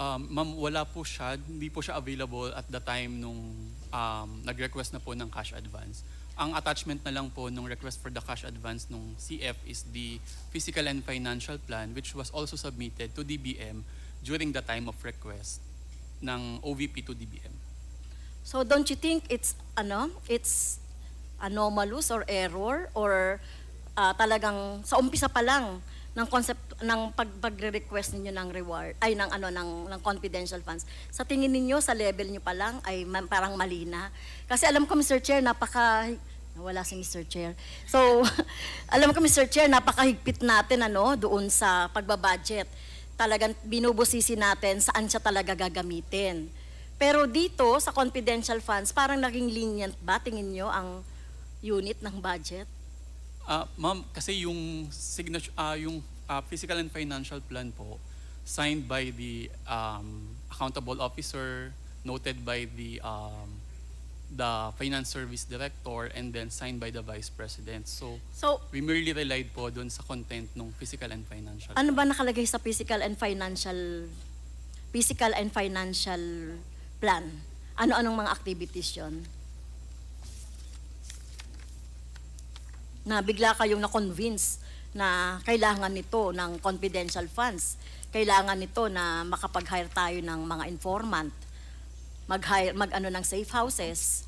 [SPEAKER 5] Ma'am, wala po siya, hindi po siya available at the time nung nag-request na po ng cash advance. Ang attachment na lang po nung request for the cash advance nung CF is the physical and financial plan which was also submitted to DBM during the time of request ng OVP to DBM.
[SPEAKER 15] So don't you think it's anomalous or error or talagang sa umpisa pa lang ng concept ng pagre-request ninyo ng reward ay ng confidential funds. Sa tingin ninyo sa level niyo pa lang ay parang mali na. Kasi alam ko Mr. Chair wala si Mr. Chair. So, alam ko Mr. Chair, napakahigpit natin doon sa pagbabudget. Talagang binubusisi natin saan siya talaga gagamitin. Pero dito sa confidential funds, parang naging lenient ba tingin nyo ang unit ng budget?
[SPEAKER 5] Ma'am, kasi yung physical and financial plan po signed by the accountable officer, noted by the finance service director, and then signed by the vice president. So we merely relied po doon sa content ng physical and financial.
[SPEAKER 15] Ano ba nakalagay sa physical and financial plan? Ano-anong mga activities yon? Na bigla kayong na-convince na kailangan nito ng confidential funds. Kailangan nito na makapag-hire tayo ng mga informant. Mag-ano ng safe houses.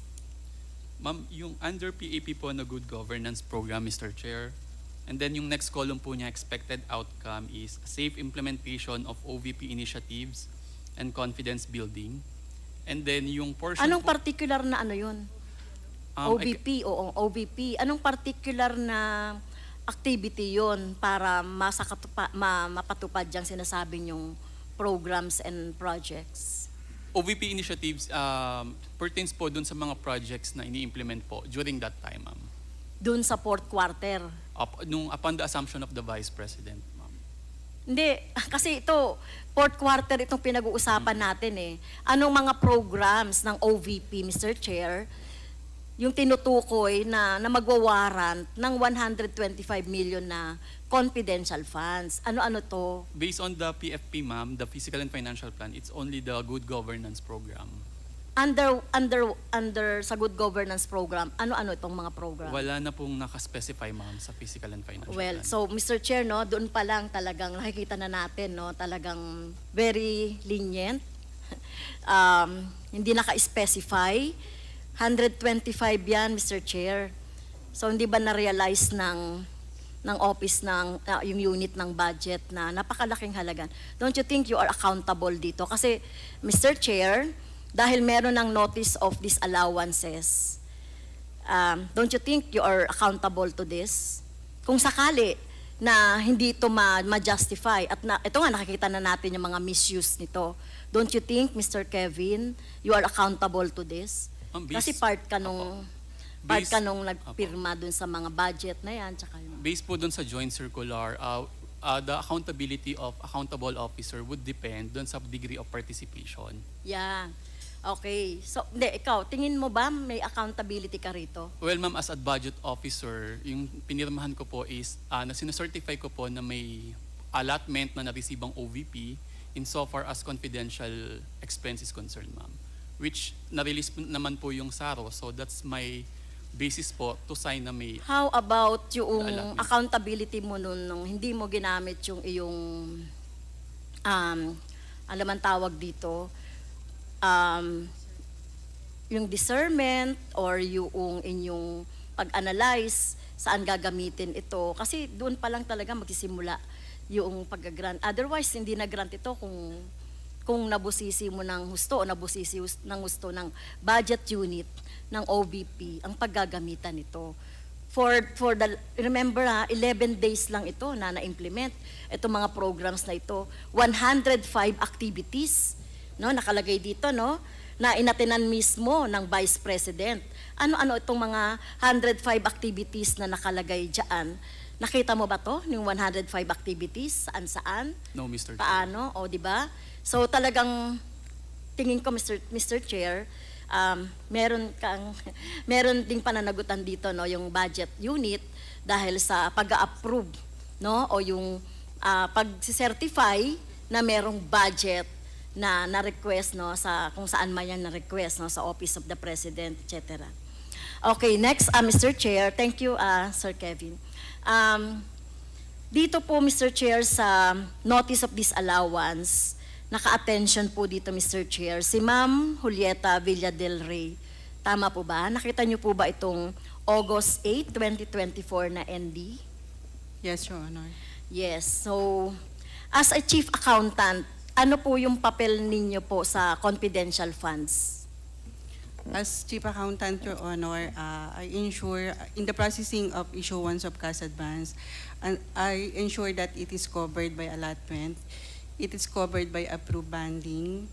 [SPEAKER 5] Ma'am, yung under PAP po na good governance program, Mr. Chair, and then yung next column po niya, expected outcome is safe implementation of OVP initiatives and confidence building. And then yung portion
[SPEAKER 15] Anong
[SPEAKER 5] po,
[SPEAKER 15] particular na yun? OVP, OVP. Anong particular na activity yon para mapatupad yung sinasabi niyong programs and projects?
[SPEAKER 5] OVP initiatives pertains po dun sa mga projects na ini-implement po during that time, ma'am.
[SPEAKER 15] Doon sa fourth quarter?
[SPEAKER 5] Upon the assumption of the Vice President, ma'am.
[SPEAKER 15] Hindi, kasi ito, fourth quarter itong pinag-uusapan natin eh. Anong mga programs ng OVP, Mr. Chair, yung tinutukoy na magwawarrant ng 125 million na confidential funds? Ano-ano to?
[SPEAKER 5] Based on the PFP, ma'am, the Physical and Financial Plan, it's only the Good Governance Program.
[SPEAKER 15] Under sa good governance program, ano-ano itong mga program?
[SPEAKER 5] Wala na pong nakaspecify, ma'am, sa Physical and Financial
[SPEAKER 15] Well,
[SPEAKER 5] Plan.
[SPEAKER 15] so Mr. Chair, doon pa lang talagang nakikita na natin, talagang very lenient. Hindi naka-specify. 125 yan, Mr. Chair. So hindi ba na-realize ng office yung unit ng budget na napakalaking halaga? Don't you think you are accountable dito? Kasi, Mr. Chair, dahil meron ng notice of disallowances, don't you think you are accountable to this? Kung sakali na hindi ito ma-justify, at ito nga nakikita na natin yung mga misuse nito, don't you think, Mr. Kevin, you are accountable to this? Kasi part ka nung nagpirma dun sa mga budget na yan. Tsaka
[SPEAKER 5] based po dun sa joint circular, the accountability of accountable officer would depend dun sa degree of participation.
[SPEAKER 15] Yeah. Okay. So, ikaw, tingin mo ba may accountability ka rito?
[SPEAKER 5] Well, ma'am, as a budget officer, yung pinirmahan ko po is, na sinecertify ko po na may allotment na na-receive ang OVP insofar as confidential expense is concerned, ma'am. Which na-release naman po yung SARO. So that's my basis po to sign na may...
[SPEAKER 15] How about yung accountability mo nung hindi mo ginamit yung iyong, alam ang tawag dito, yung discernment or yung inyong pag-analyze saan gagamitin ito. Kasi doon pa lang talaga magsisimula yung pag-grant. Otherwise, hindi na-grant ito kung nabusisi mo ng husto o nabusisi ng husto ng budget unit ng OVP ang paggagamitan nito. Remember 11 days lang ito na na-implement itong mga programs na ito. 105 activities, nakalagay dito, na inatinan mismo ng Vice President. Ano-ano itong mga 105 activities na nakalagay diyan? Nakita mo ba to, yung 105 activities, saan-saan?
[SPEAKER 5] No, Mr. Chair.
[SPEAKER 15] Paano? O, di ba? So talagang tingin ko Mr. Chair, meron ding pananagutan dito yung budget unit dahil sa pag-approve o yung pag-certify na merong budget na request sa kung saan man yan na request sa Office of the President, etc. Okay, next Mr. Chair, thank you Sir Kevin. Dito po Mr. Chair sa notice of disallowance, naka-attention po dito, Mr. Chair, si Ma'am Julieta Villa del Rey. Tama po ba? Nakita niyo po ba itong August 8, 2024 na ND?
[SPEAKER 1] Yes, Your Honor.
[SPEAKER 15] Yes. So, as a chief accountant, ano po yung papel ninyo po sa confidential funds?
[SPEAKER 1] As Chief Accountant, Your Honor, I ensure in the processing of issuance of cash advance, and I ensure that it is covered by allotment, it is covered by approved banding.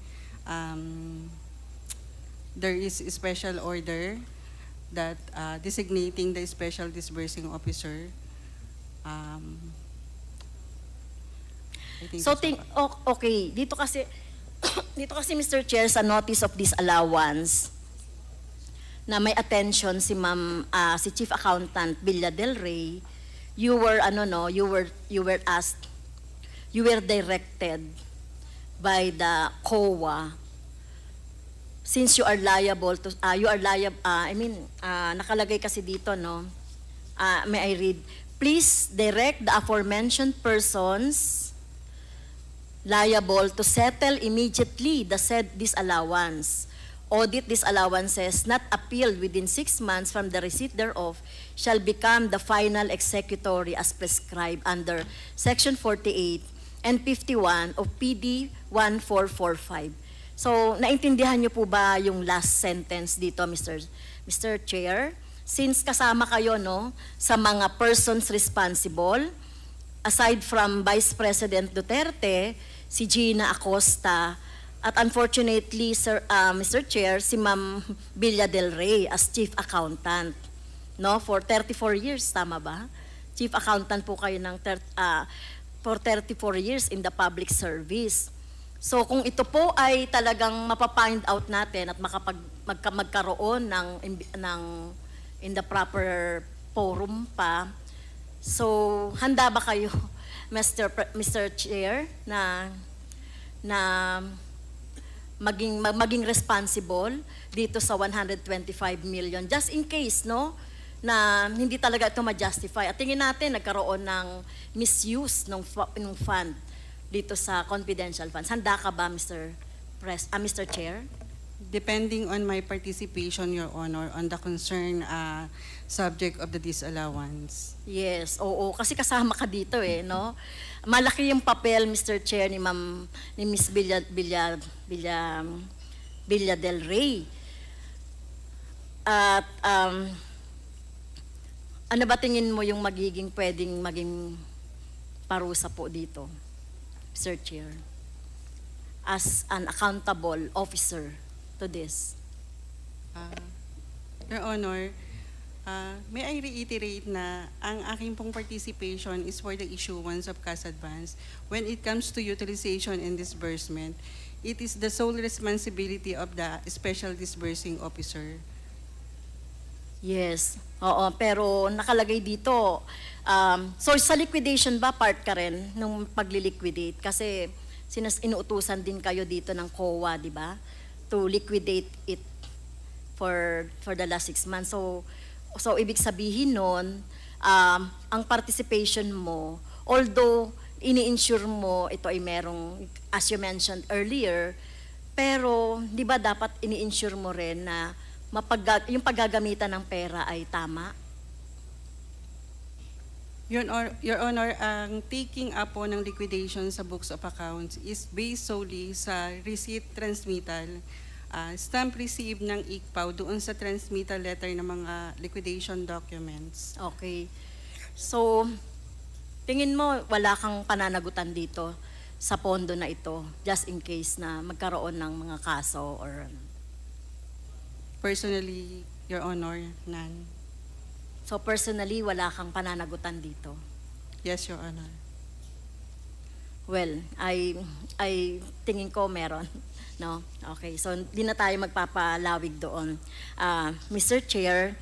[SPEAKER 1] There is a special order that designating the special disbursing officer. I think
[SPEAKER 15] So,
[SPEAKER 1] that's all.
[SPEAKER 15] okay, dito kasi, dito kasi Mr. Chair, sa notice of disallowance, na may attention si si Chief Accountant Villa Del Rey, you were asked, you were directed by the COA, since you are liable to nakalagay kasi dito, no, may I read, please direct the aforementioned persons liable to settle immediately the said disallowance. Audit disallowances not appealed within 6 months from the receipt thereof shall become the final executory as prescribed under Section 48 and 51 of PD 1445. So, naintindihan niyo po ba yung last sentence dito, Mr. Chair? Since kasama kayo, no, sa mga persons responsible, aside from Vice President Duterte, si Gina Acosta, at unfortunately, Mr. Chair, si Ma'am Villa Del Rey as Chief Accountant, no, for 34 years, tama ba? Chief Accountant po kayo ng for 34 years in the public service. So kung ito po ay talagang mapapind out natin at magkaroon ng in the proper forum pa, so handa ba kayo, Mr. Chair, na maging responsible dito sa 125 million just in case, no, na hindi talaga ito ma-justify. At tingin natin nagkaroon ng misuse ng fund dito sa confidential funds. Handa ka ba, Mr. Chair?
[SPEAKER 1] Depending on my participation, Your Honor, on the concern subject of the disallowance.
[SPEAKER 15] Yes, oo, kasi kasama ka dito no. Malaki yung papel, Mr. Chair, ni Miss Villa Del Rey. At ano ba tingin mo yung pwedeng maging parusa po dito, Mr. Chair, as an accountable officer to this?
[SPEAKER 1] Your Honor, may I reiterate na ang aking pong participation is for the issuance of cash advance. When it comes to utilization and disbursement, it is the sole responsibility of the special disbursing officer.
[SPEAKER 15] Yes, oo, pero nakalagay dito, so sa liquidation ba, part ka rin nung pagli-liquidate? Kasi inuutusan din kayo dito ng COA, di ba? To liquidate it for the last 6 months. So ibig sabihin nun, ang participation mo, although ini-insure mo, ito ay merong, as you mentioned earlier, pero di ba dapat ini-insure mo rin na yung paggagamitan ng pera ay tama?
[SPEAKER 1] Your Honor, ang taking up po ng liquidation sa books of accounts is based solely sa receipt transmittal, stamp receive ng ICPAW doon sa transmittal letter ng mga liquidation documents.
[SPEAKER 15] Okay. So, tingin mo wala kang pananagutan dito sa pondo na ito, just in case na magkaroon ng mga kaso or...
[SPEAKER 1] Personally, Your Honor, none.
[SPEAKER 15] So personally, wala kang pananagutan dito?
[SPEAKER 1] Yes, Your Honor.
[SPEAKER 15] Well, I tingin ko meron. No? Okay, so di na tayo magpapalawig doon. Mr. Chair,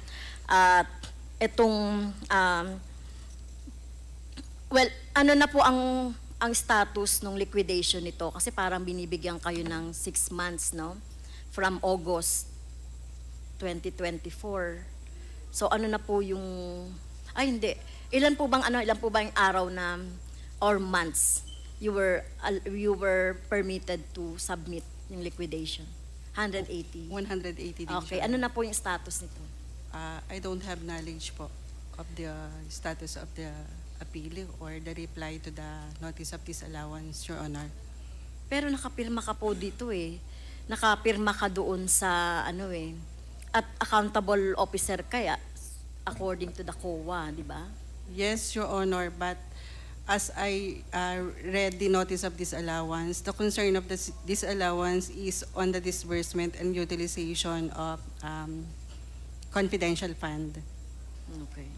[SPEAKER 15] ano na po ang status ng liquidation nito? Kasi parang binibigyan kayo ng 6 months, no? From August 2024. So ano na po yung hindi. Ilan po bang yung araw na or months you were permitted to submit yung liquidation? 180.
[SPEAKER 1] 180 days.
[SPEAKER 15] Okay, ano na po yung status nito?
[SPEAKER 1] I don't have knowledge po of the status of the appeal or the reply to the notice of disallowance, Your Honor.
[SPEAKER 15] Pero nakapirma ka po dito eh. Nakapirma ka doon sa ano eh. At accountable officer kaya according to the COA, di ba?
[SPEAKER 1] Yes, Your Honor, but as I read the notice of disallowance, the concern of the disallowance is on the disbursement and utilization of confidential fund.
[SPEAKER 15] Okay.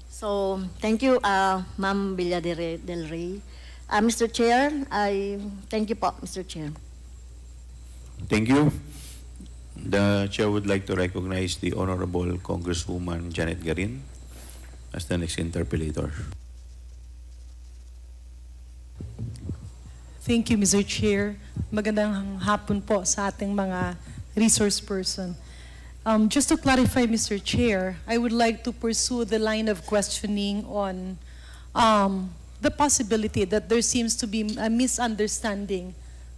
[SPEAKER 15] So, thank you, Ma'am Villa del Rey. Mr. Chair, thank you po, Mr. Chair.
[SPEAKER 3] Thank you. The chair would like to recognize the Honorable Congresswoman Janet Garin as the next interpellator.
[SPEAKER 16] Thank you, Mr. Chair. Magandang hapon po sa ating mga resource person. Just to clarify, Mr. Chair, I would like to pursue the line of questioning on the possibility that there seems to be a misunderstanding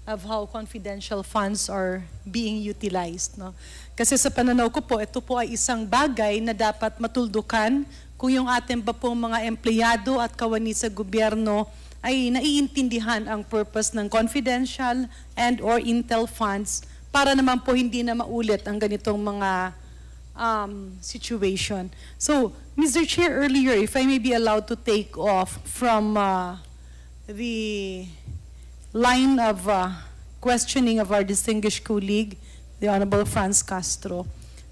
[SPEAKER 16] of how confidential funds are being utilized. No? Kasi sa pananaw ko po, ito po ay isang bagay na dapat matuldukan kung yung ating ba pong mga empleyado at kawani sa gobyerno ay naiintindihan ang purpose ng confidential and or intel funds para naman po hindi na maulit ang ganitong mga situation. So, Mr. Chair, earlier, if I may be allowed to take off from the line of questioning of our distinguished colleague, the Honorable Franz Castro.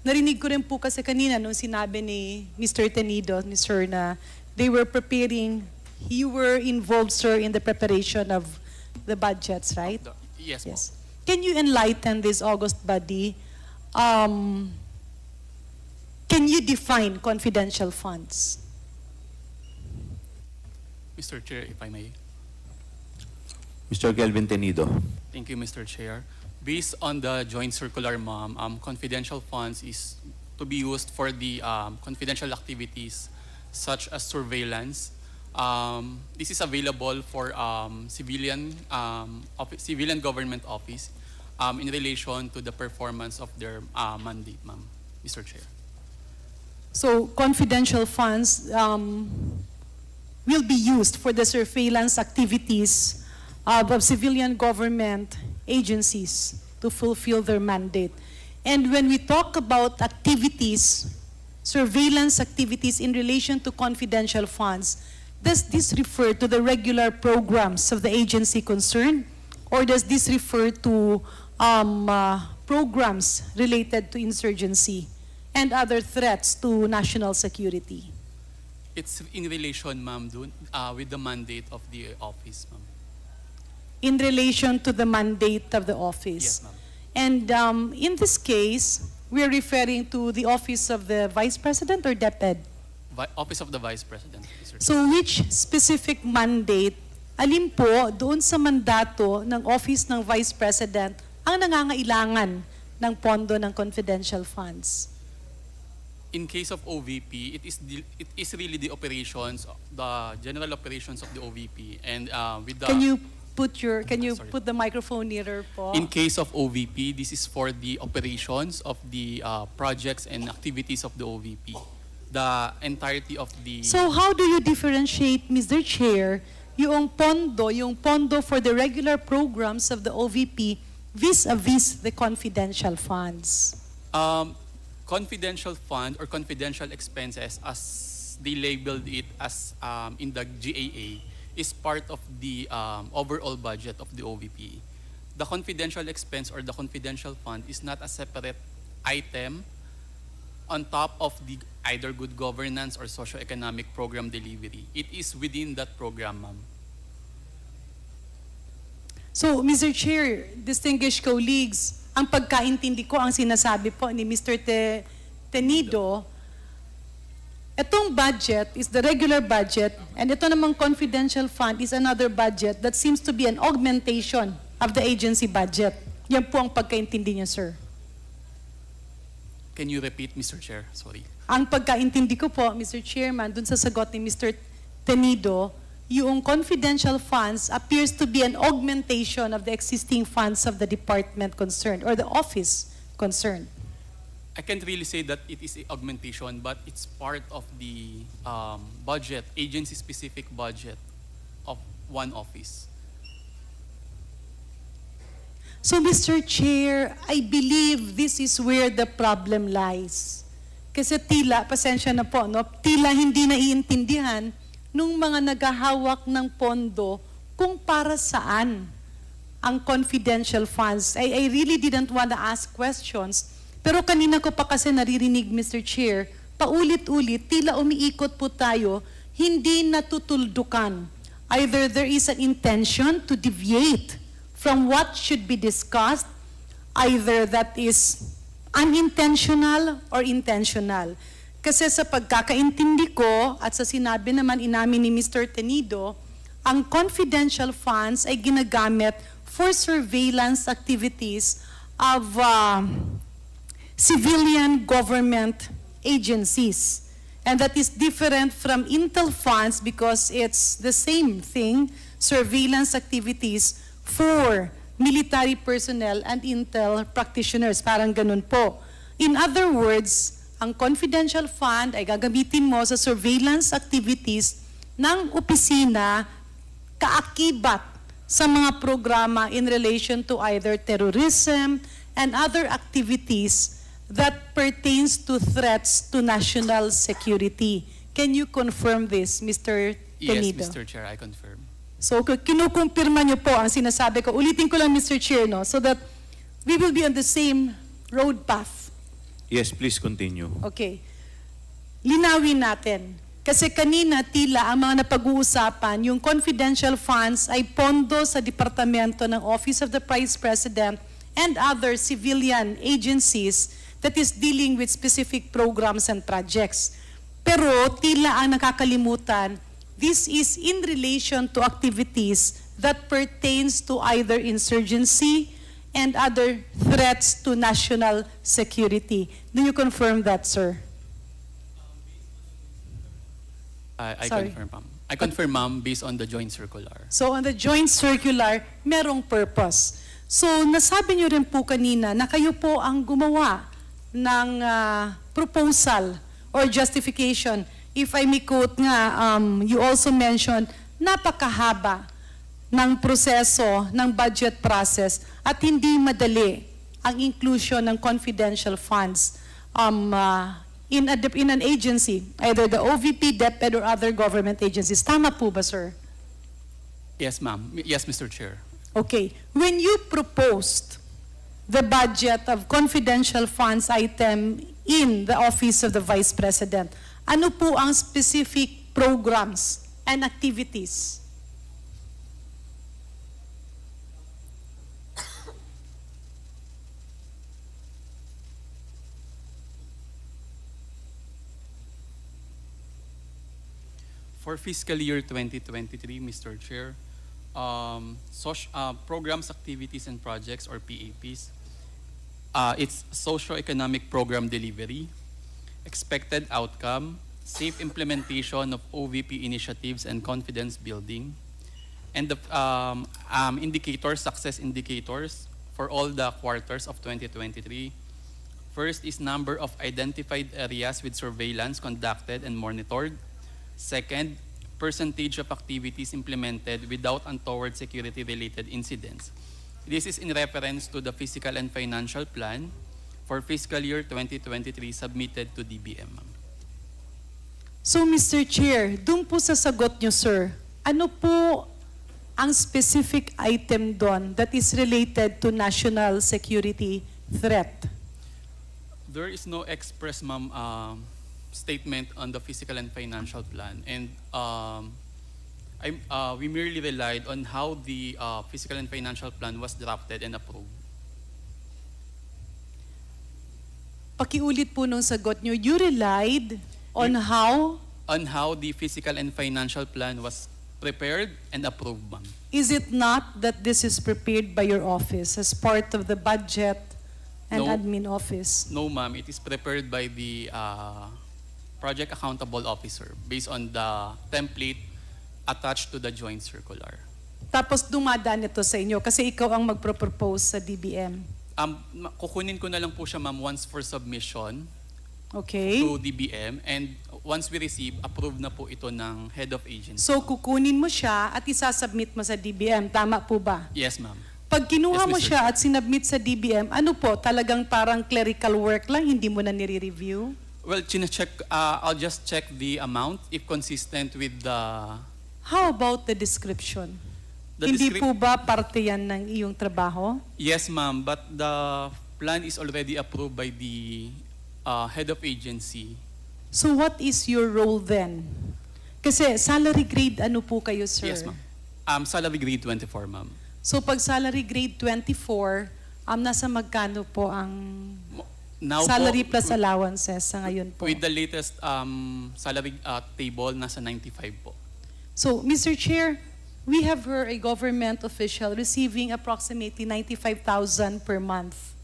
[SPEAKER 16] Narinig ko rin po kasi kanina nung sinabi ni Mr. Tenido, Sir, na they were preparing, you were involved, sir, in the preparation of the budgets, right?
[SPEAKER 5] Yes,
[SPEAKER 16] Yes. Can you enlighten this august body? Can you define confidential funds?
[SPEAKER 5] Mr. Chair, if I may.
[SPEAKER 3] Mr. Kelvin Tenido.
[SPEAKER 5] Thank you, Mr. Chair. Based on the joint circular, ma'am, confidential funds is to be used for the confidential activities such as surveillance. This is available for civilian government office in relation to the performance of their mandate, ma'am, Mr. Chair.
[SPEAKER 16] So confidential funds will be used for the surveillance activities of civilian government agencies to fulfill their mandate. And when we talk about activities, surveillance activities in relation to confidential funds, does this refer to the regular programs of the agency concerned, or does this refer to programs related to insurgency and other threats to national security?
[SPEAKER 5] It's in relation, ma'am, with the mandate of the office, ma'am.
[SPEAKER 16] In relation to the mandate of the office.
[SPEAKER 5] Yes, ma'am.
[SPEAKER 16] And in this case, we're referring to the office of the Vice President or DepEd?
[SPEAKER 5] Office of the Vice President, Mr. Chair.
[SPEAKER 16] So which specific mandate, alin po doon sa mandato ng Office ng Vice President ang nangangailangan ng pondo ng confidential funds?
[SPEAKER 5] In case of OVP, it is really the operations, the general operations of the OVP, and with the.
[SPEAKER 16] Can you
[SPEAKER 5] Sorry.
[SPEAKER 16] put the microphone nearer po?
[SPEAKER 5] In case of OVP, this is for the operations of the projects and activities of the OVP. The entirety of the.
[SPEAKER 16] So how do you differentiate, Mr. Chair, yung pondo for the regular programs of the OVP vis-a-vis the confidential funds?
[SPEAKER 5] Confidential fund or confidential expenses, as they labeled it as in the GAA, is part of the overall budget of the OVP. The confidential expense or the confidential fund is not a separate item on top of the either good governance or socio-economic program delivery. It is within that program, ma'am.
[SPEAKER 16] So, Mr. Chair, distinguished colleagues, ang pagkaintindi ko, ang sinasabi po ni Mr. Tenido, itong budget is the regular budget, and ito namang confidential fund is another budget that seems to be an augmentation of the agency budget. Yan po ang pagkaintindi niya, sir.
[SPEAKER 5] Can you repeat, Mr. Chair? Sorry.
[SPEAKER 16] Ang pagkaintindi ko po, Mr. Chairman, dun sa sagot ni Mr. Tenido, yung confidential funds appears to be an augmentation of the existing funds of the department concerned or the office concerned?
[SPEAKER 5] I can't really say that it is a augmentation, but it's part of the budget, agency-specific budget of one office.
[SPEAKER 16] So, Mr. Chair, I believe this is where the problem lies. Kasi tila, pasensya na po, no? Tila hindi naiintindihan nung mga naghahawak ng pondo kung para saan ang confidential funds. I really didn't want to ask questions. Pero kanina ko pa kasi naririnig, Mr. Chair, paulit-ulit, tila umiikot po tayo, hindi natutuldukan. Either there is an intention to deviate from what should be discussed, either that is unintentional or intentional. Kasi sa pagkakaintindi ko at sa sinabi naman inamin ni Mr. Tenido, ang confidential funds ay ginagamit for surveillance activities of civilian government agencies. And that is different from intel funds because it's the same thing, surveillance activities for military personnel and intel practitioners. Parang ganun po. In other words, ang confidential fund ay gagamitin mo sa surveillance activities ng opisina kaakibat sa mga programa in relation to either terrorism and other activities that pertains to threats to national security. Can you confirm this, Mr. Tenido?
[SPEAKER 5] Yes, Mr. Chair, I confirm.
[SPEAKER 16] So, kinukumpirma niyo po ang sinasabi ko. Ulitin ko lang, Mr. Chair, no? So that we will be on the same road path.
[SPEAKER 3] Yes, please continue.
[SPEAKER 16] Okay. Linawin natin. Kasi kanina tila ang mga napag-uusapan, yung confidential funds ay pondo sa Departamento ng Office of the Vice President and other civilian agencies that is dealing with specific programs and projects. Pero tila ang nakakalimutan, this is in relation to activities that pertains to either insurgency and other threats to national security. Do you confirm that, sir?
[SPEAKER 5] I
[SPEAKER 16] Sorry.
[SPEAKER 5] confirm, ma'am. I confirm, ma'am, based on the joint circular.
[SPEAKER 16] So on the joint circular, merong purpose. So nasabi niyo rin po kanina na kayo po ang gumawa ng proposal or justification. If I may quote nga, you also mentioned, napakahaba ng proseso ng budget process at hindi madali ang inclusion ng confidential funds in an agency, either the OVP, DepEd, or other government agencies. Tama po ba, sir?
[SPEAKER 5] Yes, ma'am. Yes, Mr. Chair.
[SPEAKER 16] Okay. When you proposed the budget of confidential funds item in the Office of the Vice President, ano po ang specific programs and activities?
[SPEAKER 5] For fiscal year 2023, Mr. Chair, programs, activities, and projects, or PAPs, it's socio-economic program delivery, expected outcome, safe implementation of OVP initiatives and confidence building, and the indicators, success indicators for all the quarters of 2023. First is number of identified areas with surveillance conducted and monitored. Second, percentage of activities implemented without untoward security-related incidents. This is in reference to the fiscal and financial plan for fiscal year 2023 submitted to DBM.
[SPEAKER 16] So, Mr. Chair, dun po sa sagot nyo, sir, ano po ang specific item doon that is related to national security threat?
[SPEAKER 5] There is no express, ma'am, statement on the fiscal and financial plan, and we merely relied on how the fiscal and financial plan was drafted and approved.
[SPEAKER 16] Pakiulit po nung sagot nyo, you relied on how?
[SPEAKER 5] On how the fiscal and financial plan was prepared and approved, ma'am.
[SPEAKER 16] Is it not that this is prepared by your office as part of the budget and
[SPEAKER 5] No.
[SPEAKER 16] admin office?
[SPEAKER 5] No, ma'am, it is prepared by the project accountable officer based on the template attached to the joint circular.
[SPEAKER 16] Tapos dumadaan ito sa inyo kasi ikaw ang magpropose sa DBM.
[SPEAKER 5] Kukunin ko na lang po siya, ma'am, once for submission
[SPEAKER 16] Okay?
[SPEAKER 5] to DBM, and once we receive, approve na po ito ng head of agency.
[SPEAKER 16] So kukunin mo siya at isasubmit mo sa DBM. Tama po ba?
[SPEAKER 5] Yes, ma'am.
[SPEAKER 16] Pag kinuha
[SPEAKER 5] Yes,
[SPEAKER 16] mo
[SPEAKER 5] Mr.
[SPEAKER 16] siya
[SPEAKER 5] Chair.
[SPEAKER 16] at sinubmit sa DBM, ano po, talagang parang clerical work lang, hindi mo na nire-review?
[SPEAKER 5] Well, I'll just check the amount if consistent with the...
[SPEAKER 16] How about the description?
[SPEAKER 5] The
[SPEAKER 16] Hindi
[SPEAKER 5] descrip-
[SPEAKER 16] po ba parte yan ng iyong trabaho?
[SPEAKER 5] Yes, ma'am, but the plan is already approved by the head of agency.
[SPEAKER 16] So what is your role then? Kasi salary grade ano po kayo, sir?
[SPEAKER 5] Yes, ma'am. Salary grade 24, ma'am.
[SPEAKER 16] So pag salary grade 24, nasa magkano po ang
[SPEAKER 5] Now
[SPEAKER 16] salary
[SPEAKER 5] po,
[SPEAKER 16] plus allowances sa ngayon po?
[SPEAKER 5] with the latest salary table, nasa 95 po.
[SPEAKER 16] So, Mr. Chair, we have heard a government official receiving approximately 95,000 per month.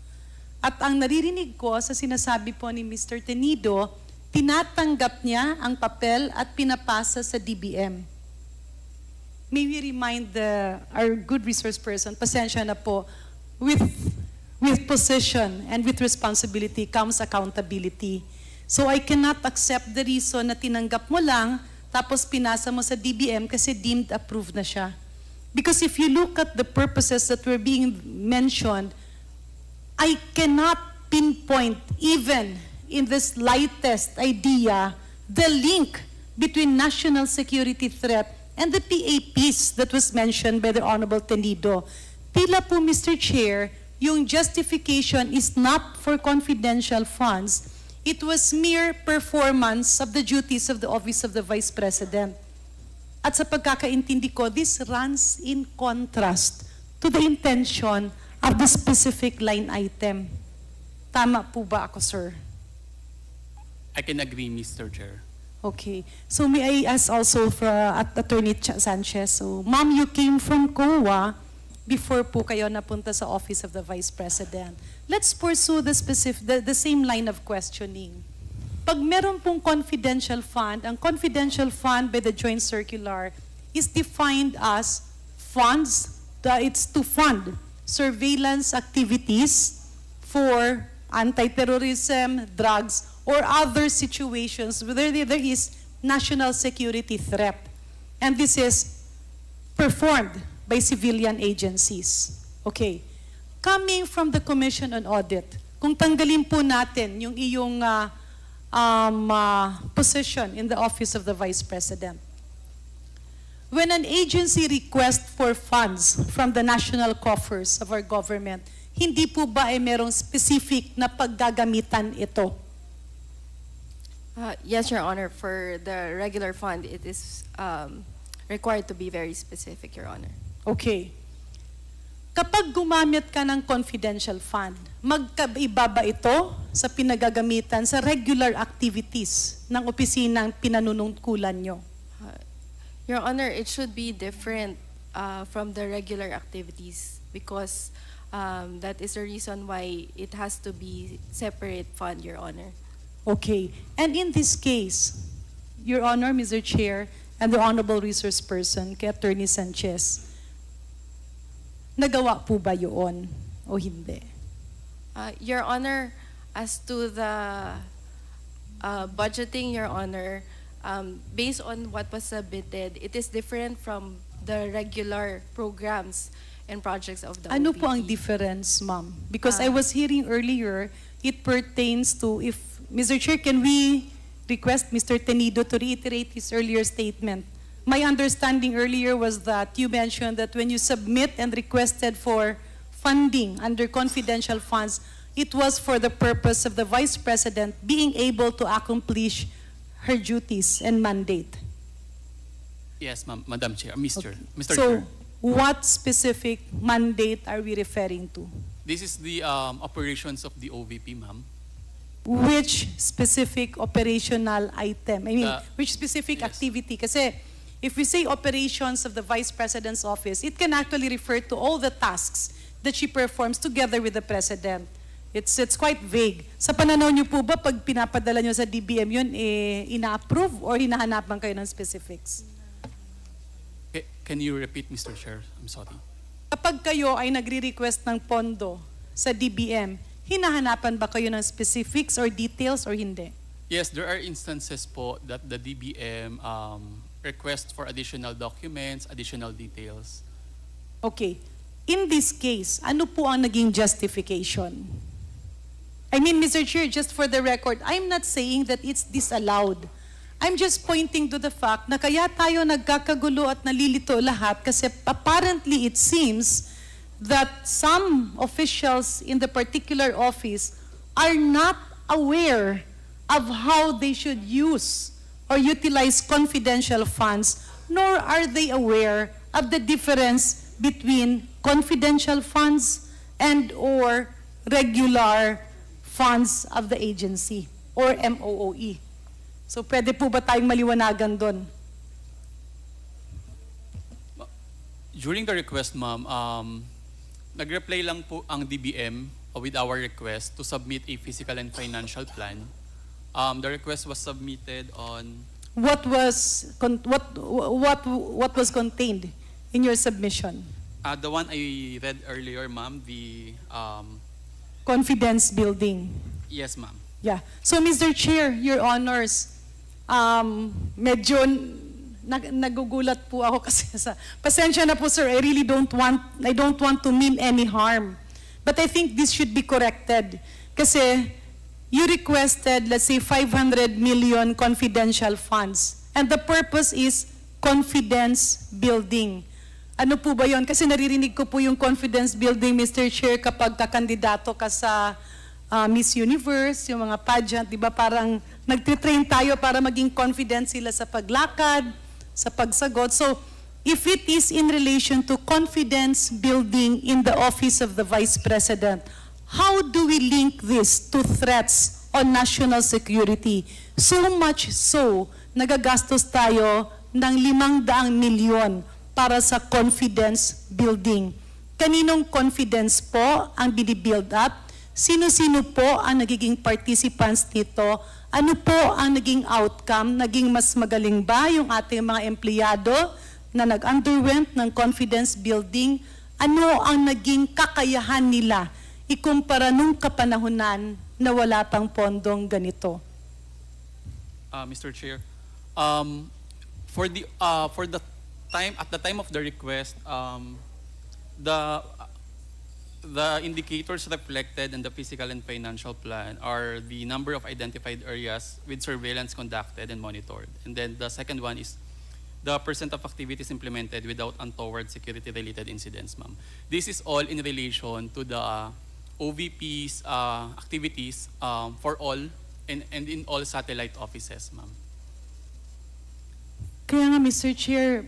[SPEAKER 16] At ang naririnig ko sa sinasabi po ni Mr. Tenido, tinatanggap niya ang papel at pinapasa sa DBM. May we remind our good resource person, pasensya na po, with position and with responsibility comes accountability. So I cannot accept the reason na tinanggap mo lang tapos pinasa mo sa DBM kasi deemed approved na siya. Because if you look at the purposes that were being mentioned, I cannot pinpoint even in the slightest idea the link between national security threat and the PAPs that was mentioned by the Honorable Tenido. Tila po, Mr. Chair, yung justification is not for confidential funds. It was mere performance of the duties of the Office of the Vice President. At sa pagkakaintindi ko, this runs in contrast to the intention of the specific line item. Tama po ba ako, sir?
[SPEAKER 5] I can agree, Mr. Chair.
[SPEAKER 16] Okay. So may I ask also for Attorney Sanchez. So, ma'am, you came from COA before po kayo napunta sa Office of the Vice President. Let's pursue the same line of questioning. Pag meron pong confidential fund, ang confidential fund by the joint circular is defined as funds, it's to fund surveillance activities for anti-terrorism, drugs, or other situations where there is national security threat. And this is performed by civilian agencies. Okay. Coming from the Commission on Audit, kung tanggalin po natin yung iyong position in the Office of the Vice President, when an agency requests for funds from the national coffers of our government, hindi po ba ay merong specific na paggagamitan ito?
[SPEAKER 4] Yes, Your Honor. For the regular fund, it is required to be very specific, Your Honor.
[SPEAKER 16] Okay. Kapag gumamit ka ng confidential fund, magkaiba ba ito sa pinagagamitan sa regular activities ng opisinang pinanunungkulan nyo?
[SPEAKER 4] Your Honor, it should be different from the regular activities because that is the reason why it has to be separate fund, Your Honor.
[SPEAKER 16] Okay. And in this case, Your Honor, Mr. Chair, and the Honorable Resource Person, kay Attorney Sanchez, nagawa po ba yun o hindi?
[SPEAKER 4] Your Honor, as to the budgeting, Your Honor, based on what was submitted, it is different from the regular programs and projects of the
[SPEAKER 16] Ano
[SPEAKER 4] OVP.
[SPEAKER 16] po ang difference, ma'am? Because I was hearing earlier, it pertains to, if, Mr. Chair, can we request Mr. Tenido to reiterate his earlier statement? My understanding earlier was that you mentioned that when you submit and requested for funding under confidential funds, it was for the purpose of the Vice President being able to accomplish her duties and mandate.
[SPEAKER 5] Yes, Madam Chair, Mr.
[SPEAKER 16] So,
[SPEAKER 5] Chair.
[SPEAKER 16] what specific mandate are we referring to?
[SPEAKER 5] This is the operations of the OVP, ma'am.
[SPEAKER 16] Which specific operational item? I mean, which specific
[SPEAKER 5] yes.
[SPEAKER 16] activity? Kasi if we say operations of the Vice President's office, it can actually refer to all the tasks that she performs together with the President. It's quite vague. Sa pananaw niyo po ba, pag pinapadala niyo sa DBM yun, ina-approve or hinahanapan kayo ng specifics?
[SPEAKER 5] Can you repeat, Mr. Chair? I'm sorry.
[SPEAKER 16] Kapag kayo ay nagre-request ng pondo sa DBM, hinahanapan ba kayo ng specifics or details or hindi?
[SPEAKER 5] Yes, there are instances po that the DBM request for additional documents, additional details.
[SPEAKER 16] Okay. In this case, ano po ang naging justification? I mean, Mr. Chair, just for the record, I'm not saying that it's disallowed. I'm just pointing to the fact na kaya tayo nagkakagulo at nalilito lahat kasi apparently it seems that some officials in the particular office are not aware of how they should use or utilize confidential funds, nor are they aware of the difference between confidential funds and or regular funds of the agency or MOOE. So pwede po ba tayong maliwanagan doon?
[SPEAKER 5] During the request, ma'am, nag-reply lang po ang DBM with our request to submit a physical and financial plan. The request was submitted on
[SPEAKER 16] What was contained in your submission?
[SPEAKER 5] the one I read earlier, ma'am, the
[SPEAKER 16] Confidence building.
[SPEAKER 5] yes, ma'am.
[SPEAKER 16] Yeah. So Mr. Chair, Your Honors, medyo nagugulat po ako kasi pasensya na po sir, I don't want to mean any harm. But I think this should be corrected. Kasi you requested, let's say, 500 million confidential funds. And the purpose is confidence building. Ano po ba yun? Kasi naririnig ko po yung confidence building, Mr. Chair, kapag kakandidato ka sa Miss Universe, yung mga pageant, di ba parang nagtitrain tayo para maging confident sila sa paglakad, sa pagsagot. So, if it is in relation to confidence building in the office of the Vice President, how do we link this to threats on national security? So much so, nagagastos tayo ng 500 milyon para sa confidence building. Kaninong confidence po ang binibuild up? Sino-sino po ang nagiging participants nito? Ano po ang naging outcome? Naging mas magaling ba yung ating mga empleyado na nag-underwent ng confidence building? Ano ang naging kakayahan nila ikumpara nung kapanahunan na wala pang pondong ganito?
[SPEAKER 5] Mr. Chair, for the time at the time of the request, the indicators reflected in the physical and financial plan are the number of identified areas with surveillance conducted and monitored. And then the second one is the percent of activities implemented without untoward security-related incidents, ma'am. This is all in relation to the OVP's activities for all and in all satellite offices, ma'am.
[SPEAKER 16] Kaya nga, Mr. Chair,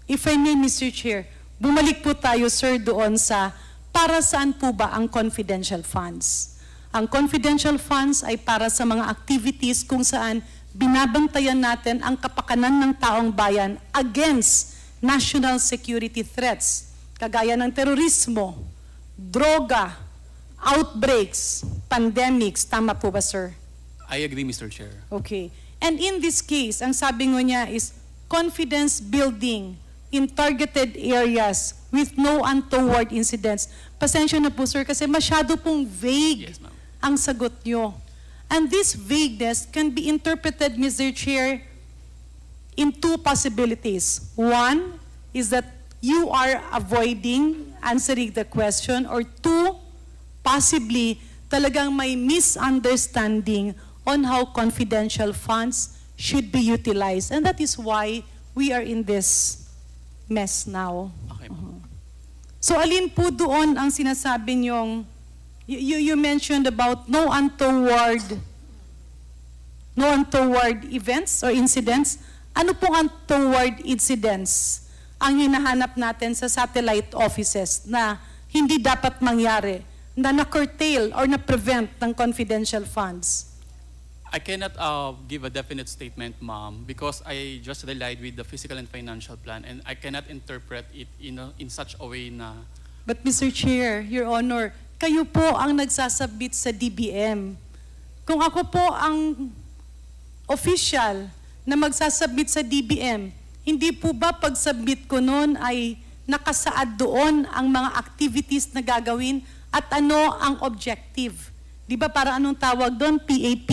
[SPEAKER 16] if I may, Mr. Chair, bumalik po tayo, sir, doon sa para saan po ba ang confidential funds? Ang confidential funds ay para sa mga activities kung saan binabantayan natin ang kapakanan ng taong bayan against national security threats, kagaya ng terorismo, droga, outbreaks, pandemics. Tama po ba, sir?
[SPEAKER 5] I agree, Mr. Chair.
[SPEAKER 16] Okay. And in this case, ang sabi ngo niya is confidence building in targeted areas with no untoward incidents. Pasensya na po, sir, kasi masyado pong vague
[SPEAKER 5] Yes, ma'am.
[SPEAKER 16] ang sagot nyo. And this vagueness can be interpreted, Mr. Chair, in two possibilities. One is that you are avoiding answering the question, or two, possibly talagang may misunderstanding on how confidential funds should be utilized. And that is why we are in this mess now.
[SPEAKER 5] Okay, ma'am.
[SPEAKER 16] So alin po doon ang sinasabi niyong, you mentioned about no untoward events or incidents. Ano pong untoward incidents ang hinahanap natin sa satellite offices na hindi dapat mangyari, na na-curtail or na-prevent ng confidential funds?
[SPEAKER 5] I cannot give a definite statement, ma'am, because I just relied with the physical and financial plan, and I cannot interpret it in such a way na.
[SPEAKER 16] But Mr. Chair, Your Honor, kayo po ang nagsasubmit sa DBM. Kung ako po ang official na magsasubmit sa DBM, hindi po ba pag-submit ko noon ay nakasaad doon ang mga activities na gagawin At ano ang objective? Di ba para anong tawag doon? PAP?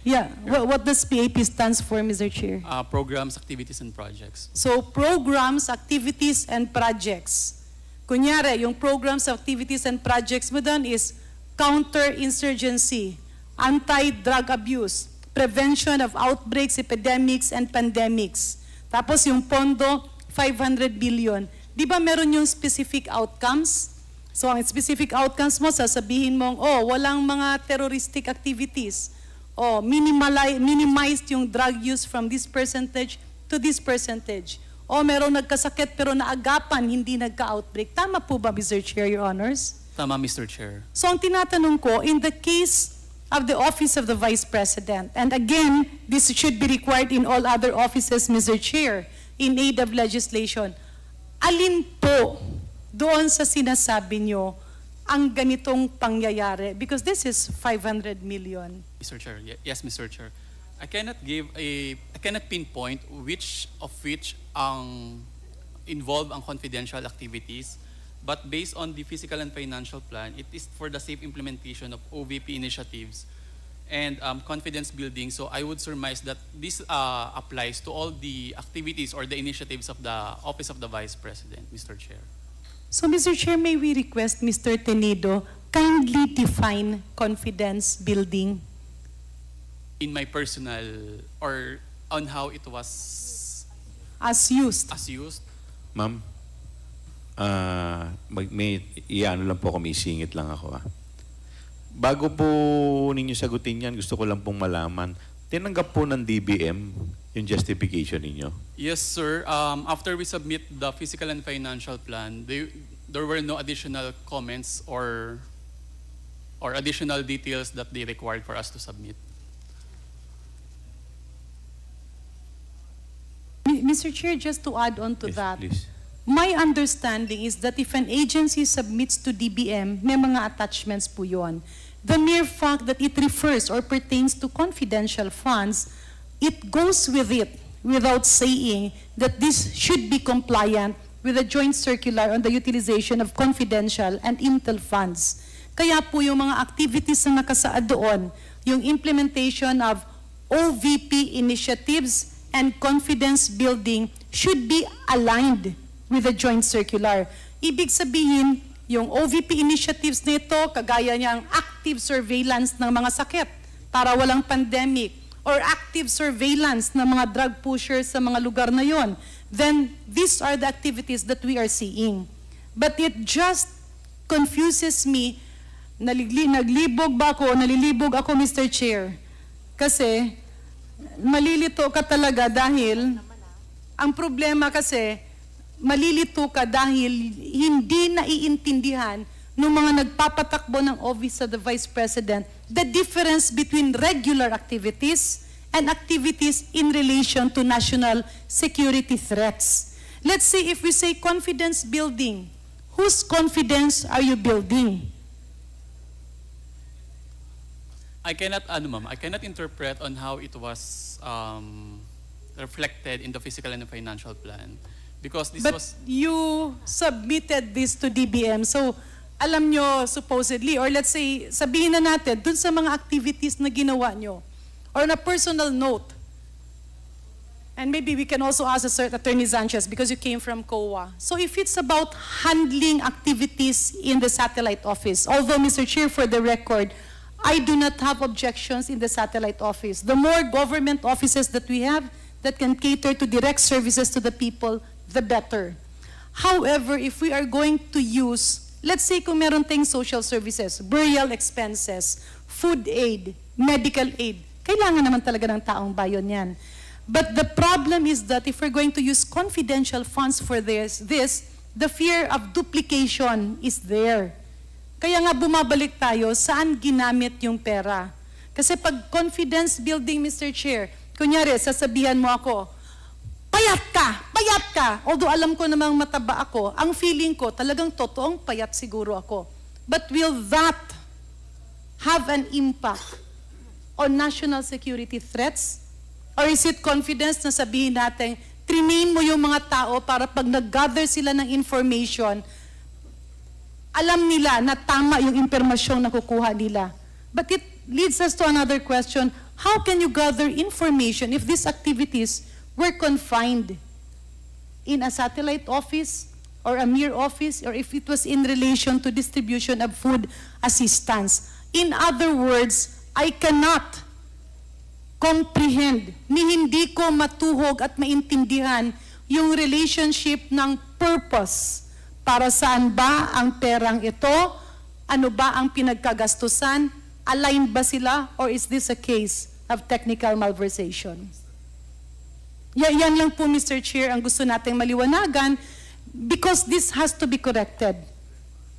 [SPEAKER 16] Yeah. What does PAP stands for, Mr. Chair?
[SPEAKER 5] Programs, activities, and projects.
[SPEAKER 16] So, programs, activities, and projects. Kunyari, yung programs, activities, and projects mo doon is counter-insurgency, anti-drug abuse, prevention of outbreaks, epidemics, and pandemics. Tapos yung pondo, 500 billion. Di ba meron yung specific outcomes? So, ang specific outcomes mo, sasabihin mong, walang mga terroristic activities. Minimized yung drug use from this percentage to this percentage. Merong nagkasakit pero naagapan, hindi nagka-outbreak. Tama po ba, Mr. Chair, Your Honors?
[SPEAKER 5] Tama, Mr. Chair.
[SPEAKER 16] So ang tinatanong ko, in the case of the Office of the Vice President, and again, this should be required in all other offices, Mr. Chair, in aid of legislation, alin po doon sa sinasabi nyo ang ganitong pangyayari? Because this is 500 million.
[SPEAKER 5] Mr. Chair, yes, Mr. Chair. I cannot pinpoint which ang involve ang confidential activities, but based on the physical and financial plan, it is for the safe implementation of OVP initiatives and confidence building. So I would surmise that this applies to all the activities or the initiatives of the Office of the Vice President, Mr. Chair.
[SPEAKER 16] So, Mr. Chair, may we request Mr. Tenido kindly define confidence building?
[SPEAKER 5] In my personal, or on how it was
[SPEAKER 16] As used.
[SPEAKER 3] Ma'am, iano lang po kami, isingit lang ako. Bago po ninyo sagutin yan, gusto ko lang pong malaman, tinanggap po ng DBM yung justification ninyo?
[SPEAKER 5] Yes, sir. After we submit the physical and financial plan, there were no additional comments or additional details that they required for us to submit.
[SPEAKER 16] Mr. Chair, just to add on to
[SPEAKER 3] Yes,
[SPEAKER 16] that,
[SPEAKER 3] please.
[SPEAKER 16] my understanding is that if an agency submits to DBM, may mga attachments po yun. The mere fact that it refers or pertains to confidential funds, it goes with it without saying that this should be compliant with the joint circular on the utilization of confidential and intel funds. Kaya po yung mga activities na nakasaad doon, yung implementation of OVP initiatives and confidence building should be aligned with the joint circular. Ibig sabihin, yung OVP initiatives nito, kagaya niyang active surveillance ng mga sakit para walang pandemic, or active surveillance ng mga drug pushers sa mga lugar na yon, then these are the activities that we are seeing. But it just confuses me, nalilibog ako, Mr. Chair, kasi malilito ka talaga dahil, ang problema kasi, malilito ka dahil hindi naiintindihan ng mga nagpapatakbo ng Office of the Vice President the difference between regular activities and activities in relation to national security threats. Let's say if we say confidence building, whose confidence are you building?
[SPEAKER 5] I cannot interpret on how it was reflected in the physical and the financial plan. Because this
[SPEAKER 16] But
[SPEAKER 5] was...
[SPEAKER 16] you submitted this to DBM, so alam nyo supposedly, or let's say, sabihin na natin, dun sa mga activities na ginawa nyo, or on a personal note, and maybe we can also ask Attorney Sanchez because you came from COA. So if it's about handling activities in the satellite office, although Mr. Chair, for the record, I do not have objections in the satellite office. The more government offices that we have that can cater to direct services to the people, the better. However, if we are going to use, let's say kung meron tayong social services, burial expenses, food aid, medical aid, kailangan naman talaga ng taong bayan yan. But the problem is that if we're going to use confidential funds for this, the fear of duplication is there. Kaya nga bumabalik tayo, saan ginamit yung pera? Kasi pag confidence building, Mr. Chair, kunyari, sasabihan mo ako, payat ka. Although alam ko namang mataba ako, ang feeling ko talagang totoong payat siguro ako. But will that have an impact on national security threats? Or is it confidence na sabihin natin, trinain mo yung mga tao para pag nag-gather sila ng information, alam nila na tama yung impormasyong nakukuha nila. But it leads us to another question. How can you gather information if these activities were confined in a satellite office or a mere office, or if it was in relation to distribution of food assistance? In other words, I cannot comprehend, ni hindi ko matuhog at maintindihan yung relationship ng purpose. Para saan ba ang perang ito? Ano ba ang pinagkagastusan? Aligned ba sila? Or is this a case of technical malversation? Yan lang po, Mr. Chair, ang gusto nating maliwanagan because this has to be corrected.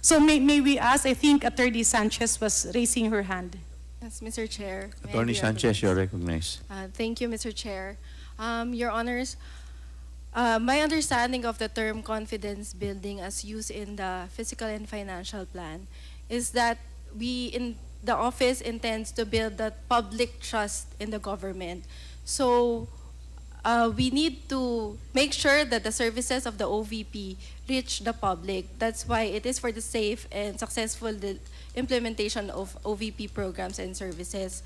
[SPEAKER 16] So may we ask, I think Attorney Sanchez was raising her hand.
[SPEAKER 4] Yes, Mr. Chair. May I
[SPEAKER 3] Attorney
[SPEAKER 4] be
[SPEAKER 3] Sanchez,
[SPEAKER 4] recognized?
[SPEAKER 3] you're recognized.
[SPEAKER 4] Thank you, Mr. Chair. Your Honors, my understanding of the term confidence building as used in the fiscal and financial plan is that the office intends to build the public trust in the government. So we need to make sure that the services of the OVP reach the public. That's why it is for the safe and successful implementation of OVP programs and services.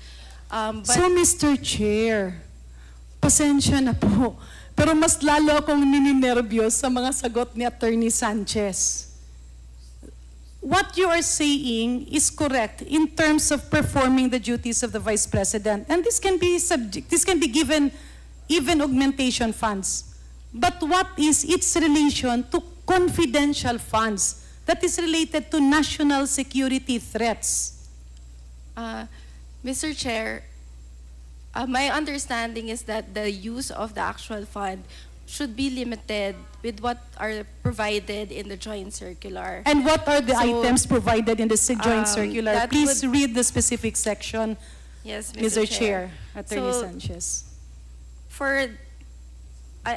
[SPEAKER 16] So, Mr. Chair, pasensya na po, pero mas lalo akong nininervyos sa mga sagot ni Attorney Sanchez. What you are saying is correct in terms of performing the duties of the Vice President, and this can be given even augmentation funds. But what is its relation to confidential funds that is related to national security threats?
[SPEAKER 4] Mr. Chair, my understanding is that the use of the actual fund should be limited with what are provided in the joint circular.
[SPEAKER 16] And what are the
[SPEAKER 4] So,
[SPEAKER 16] items provided in the joint circular?
[SPEAKER 4] that
[SPEAKER 16] Please
[SPEAKER 4] would-
[SPEAKER 16] read the specific section,
[SPEAKER 4] Yes,
[SPEAKER 16] Mr. Chair, Attorney
[SPEAKER 4] So,
[SPEAKER 16] Sanchez.
[SPEAKER 4] For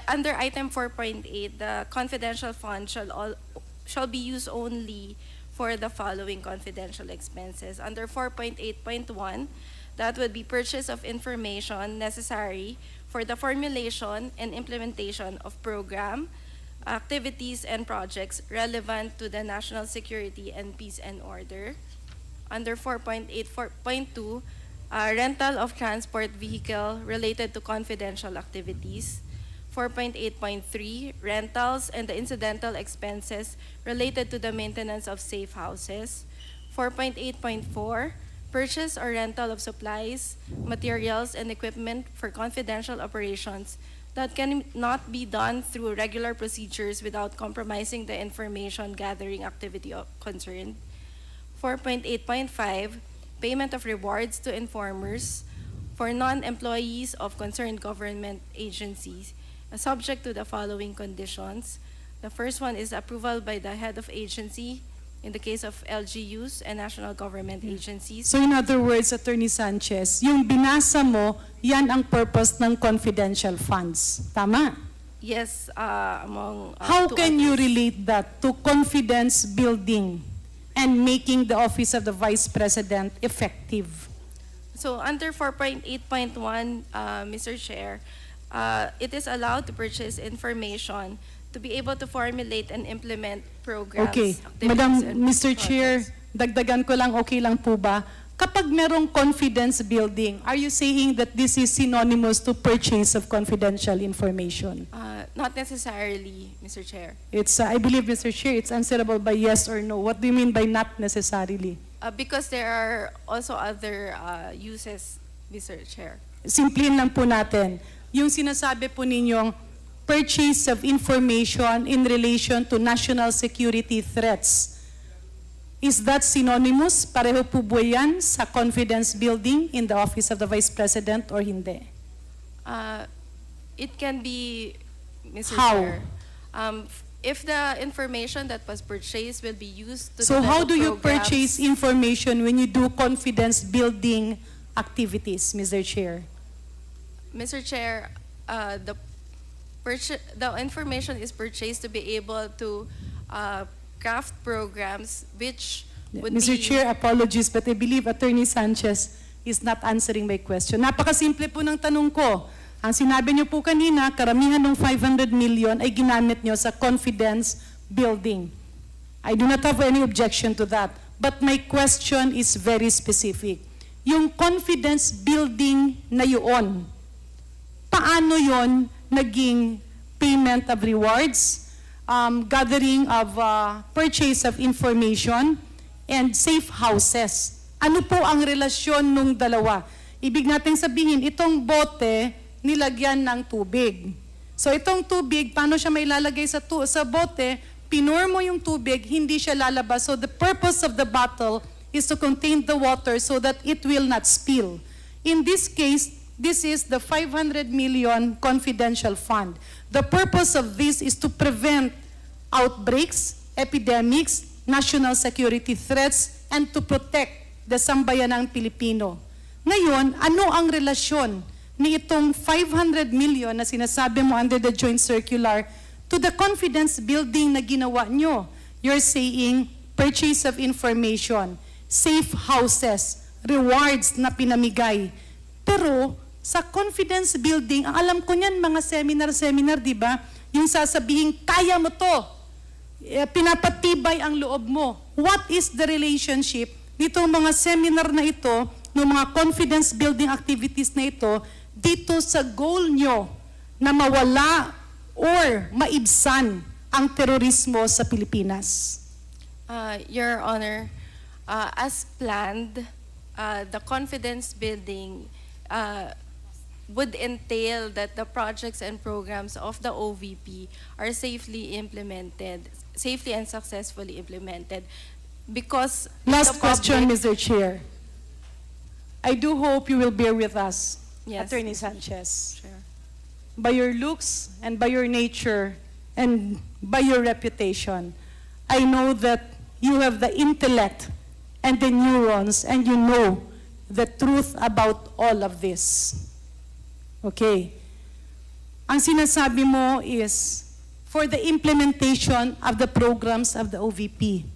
[SPEAKER 4] under item 4.8, the confidential fund shall be used only for the following confidential expenses. Under 4.8.1, that would be purchase of information necessary for the formulation and implementation of program, activities, and projects relevant to the national security and peace and order. Under 4.8.2, rental of transport vehicle related to confidential activities. 4.8.3, rentals and the incidental expenses related to the maintenance of safe houses. 4.8.4, purchase or rental of supplies, materials, and equipment for confidential operations that can not be done through regular procedures without compromising the information gathering activity concerned. 4.8.5, payment of rewards to informers for non-employees of concerned government agencies, subject to the following conditions. The first one is approval by the head of agency in the case of LGUs and national government agencies.
[SPEAKER 16] So in other words, Attorney Sanchez, yung binasa mo, yan ang purpose ng confidential funds. Tama?
[SPEAKER 4] Yes, among
[SPEAKER 16] How
[SPEAKER 4] two
[SPEAKER 16] can you
[SPEAKER 4] others.
[SPEAKER 16] relate that to confidence building and making the office of the Vice President effective?
[SPEAKER 4] So under 4.8.1, Mr. Chair, it is allowed to purchase information to be able to formulate and implement programs,
[SPEAKER 16] Okay.
[SPEAKER 4] activities,
[SPEAKER 16] Madam,
[SPEAKER 4] and
[SPEAKER 16] Mr. Chair,
[SPEAKER 4] projects.
[SPEAKER 16] dagdagan ko lang, okay lang po ba? Kapag merong confidence building, are you saying that this is synonymous to purchase of confidential information?
[SPEAKER 4] Not necessarily, Mr. Chair.
[SPEAKER 16] It's, I believe, Mr. Chair, it's answerable by yes or no. What do you mean by not necessarily?
[SPEAKER 4] Because there are also other uses, Mr. Chair.
[SPEAKER 16] Simplin lang po natin. Yung sinasabi po ninyong purchase of information in relation to national security threats, is that synonymous? Pareho po ba yan sa confidence building in the Office of the Vice President or hindi?
[SPEAKER 4] It can be, Mr.
[SPEAKER 16] How?
[SPEAKER 4] Chair. If the information that was purchased will be used to
[SPEAKER 16] So how
[SPEAKER 4] develop
[SPEAKER 16] do you
[SPEAKER 4] programs-
[SPEAKER 16] purchase information when you do confidence building activities, Mr. Chair?
[SPEAKER 4] Mr. Chair, the information is purchased to be able to craft programs which would
[SPEAKER 16] Mr.
[SPEAKER 4] be...
[SPEAKER 16] Chair, apologies, but I believe Attorney Sanchez is not answering my question. Napakasimple po ng tanong ko. Ang sinabi niyo po kanina, karamihan ng 500 million ay ginamit niyo sa confidence building. I do not have any objection to that. But my question is very specific. Yung confidence building na yun, paano yon naging payment of rewards, gathering of purchase of information, and safe houses? Ano po ang relasyon nung dalawa? Ibig natin sabihin, itong bote, nilagyan ng tubig. So itong tubig, paano siya may lalagay sa bote? Pinur mo yung tubig, hindi siya lalabas. So the purpose of the bottle is to contain the water so that it will not spill. In this case, this is the 500 million confidential fund. The purpose of this is to prevent outbreaks, epidemics, national security threats, and to protect the sambayanang Pilipino. Ngayon, ano ang relasyon ni itong 500 million na sinasabi mo under the joint circular to the confidence building na ginawa nyo? You're saying purchase of information, safe houses, rewards na pinamigay. Pero sa confidence building, ang alam ko niyan mga seminar, di ba? Yung sasabihin, kaya mo to. Pinapatibay ang loob mo. What is the relationship nitong mga seminar na ito, ng mga confidence building activities na ito, dito sa goal nyo na mawala or maibsan ang terorismo sa Pilipinas?
[SPEAKER 4] Your Honor, as planned, the confidence building would entail that the projects and programs of the OVP are safely and successfully implemented. Because
[SPEAKER 16] Last
[SPEAKER 4] the
[SPEAKER 16] question,
[SPEAKER 4] public-
[SPEAKER 16] Mr. Chair. I do hope you will bear with us,
[SPEAKER 4] Yes.
[SPEAKER 16] Attorney Sanchez.
[SPEAKER 4] Sure.
[SPEAKER 16] By your looks and by your nature and by your reputation, I know that you have the intellect and the neurons and you know the truth about all of this. Okay. Ang sinasabi mo is for the implementation of the programs of the OVP.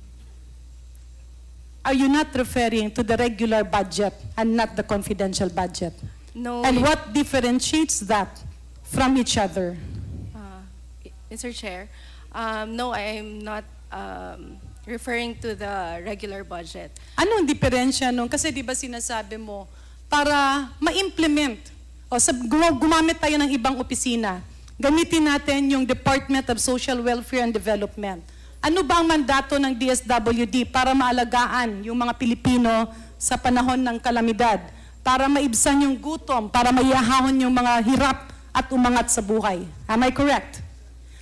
[SPEAKER 16] Are you not referring to the regular budget and not the confidential budget?
[SPEAKER 4] No.
[SPEAKER 16] And what differentiates that from each other?
[SPEAKER 4] Mr. Chair, no, I am not referring to the regular budget.
[SPEAKER 16] Anong diferensya nung, kasi di ba sinasabi mo, para ma-implement, gumamit tayo ng ibang opisina, gamitin natin yung Department of Social Welfare and Development. Ano ba ang mandato ng DSWD para maalagaan yung mga Pilipino sa panahon ng kalamidad? Para maibsan yung gutom, para maiyahon yung mga hirap at umangat sa buhay. Am I correct?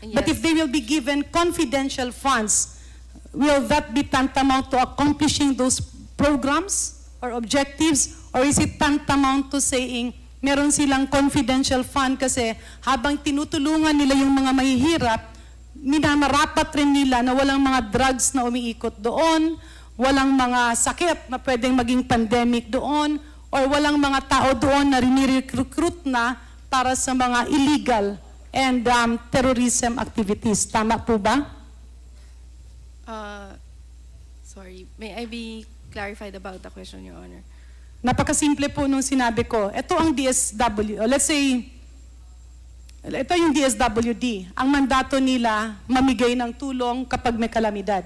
[SPEAKER 4] Yes.
[SPEAKER 16] But if they will be given confidential funds, will that be tantamount to accomplishing those programs or objectives? Or is it tantamount to saying, meron silang confidential fund kasi habang tinutulungan nila yung mga mahihirap, minamarapat rin nila na walang mga drugs na umiikot doon, walang mga sakit na pwedeng maging pandemic doon, or walang mga tao doon na rini-recruit na para sa mga illegal and terrorism activities. Tama po ba?
[SPEAKER 4] Sorry, may I be clarified about the question, Your Honor?
[SPEAKER 16] Napakasimple po nung sinabi ko. Ito ang DSW, let's say, ito yung DSWD. Ang mandato nila, mamigay ng tulong kapag may kalamidad.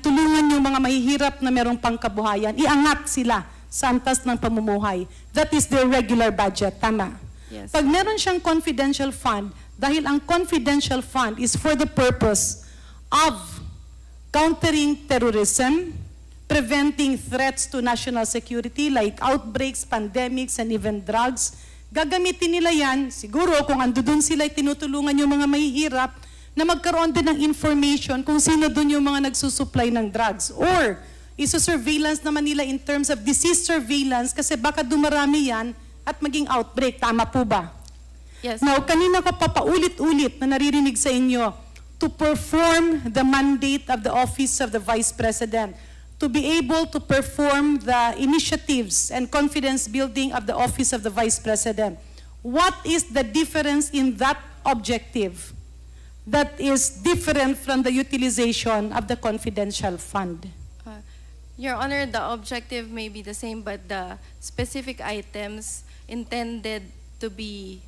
[SPEAKER 16] Tulungan yung mga mahihirap na merong pangkabuhayan. Iangat sila sa antas ng pamumuhay. That is their regular budget. Tama?
[SPEAKER 4] Yes.
[SPEAKER 16] Pag meron siyang confidential fund, dahil ang confidential fund is for the purpose of countering terrorism, preventing threats to national security like outbreaks, pandemics, and even drugs, gagamitin nila yan, siguro kung ando doon sila tinutulungan yung mga mahihirap, na magkaroon din ng information kung sino doon yung mga nagsusupply ng drugs. Or, iso-surveillance naman nila in terms of disease surveillance kasi baka dumarami yan at maging outbreak. Tama po ba?
[SPEAKER 4] Yes.
[SPEAKER 16] Now, kanina ko papaulit-ulit na naririnig sa inyo to perform the mandate of the Office of the Vice President, to be able to perform the initiatives and confidence building of the Office of the Vice President. What is the difference in that objective that is different from the utilization of the confidential fund?
[SPEAKER 4] Your Honor, the objective may be the same, but the specific items intended to be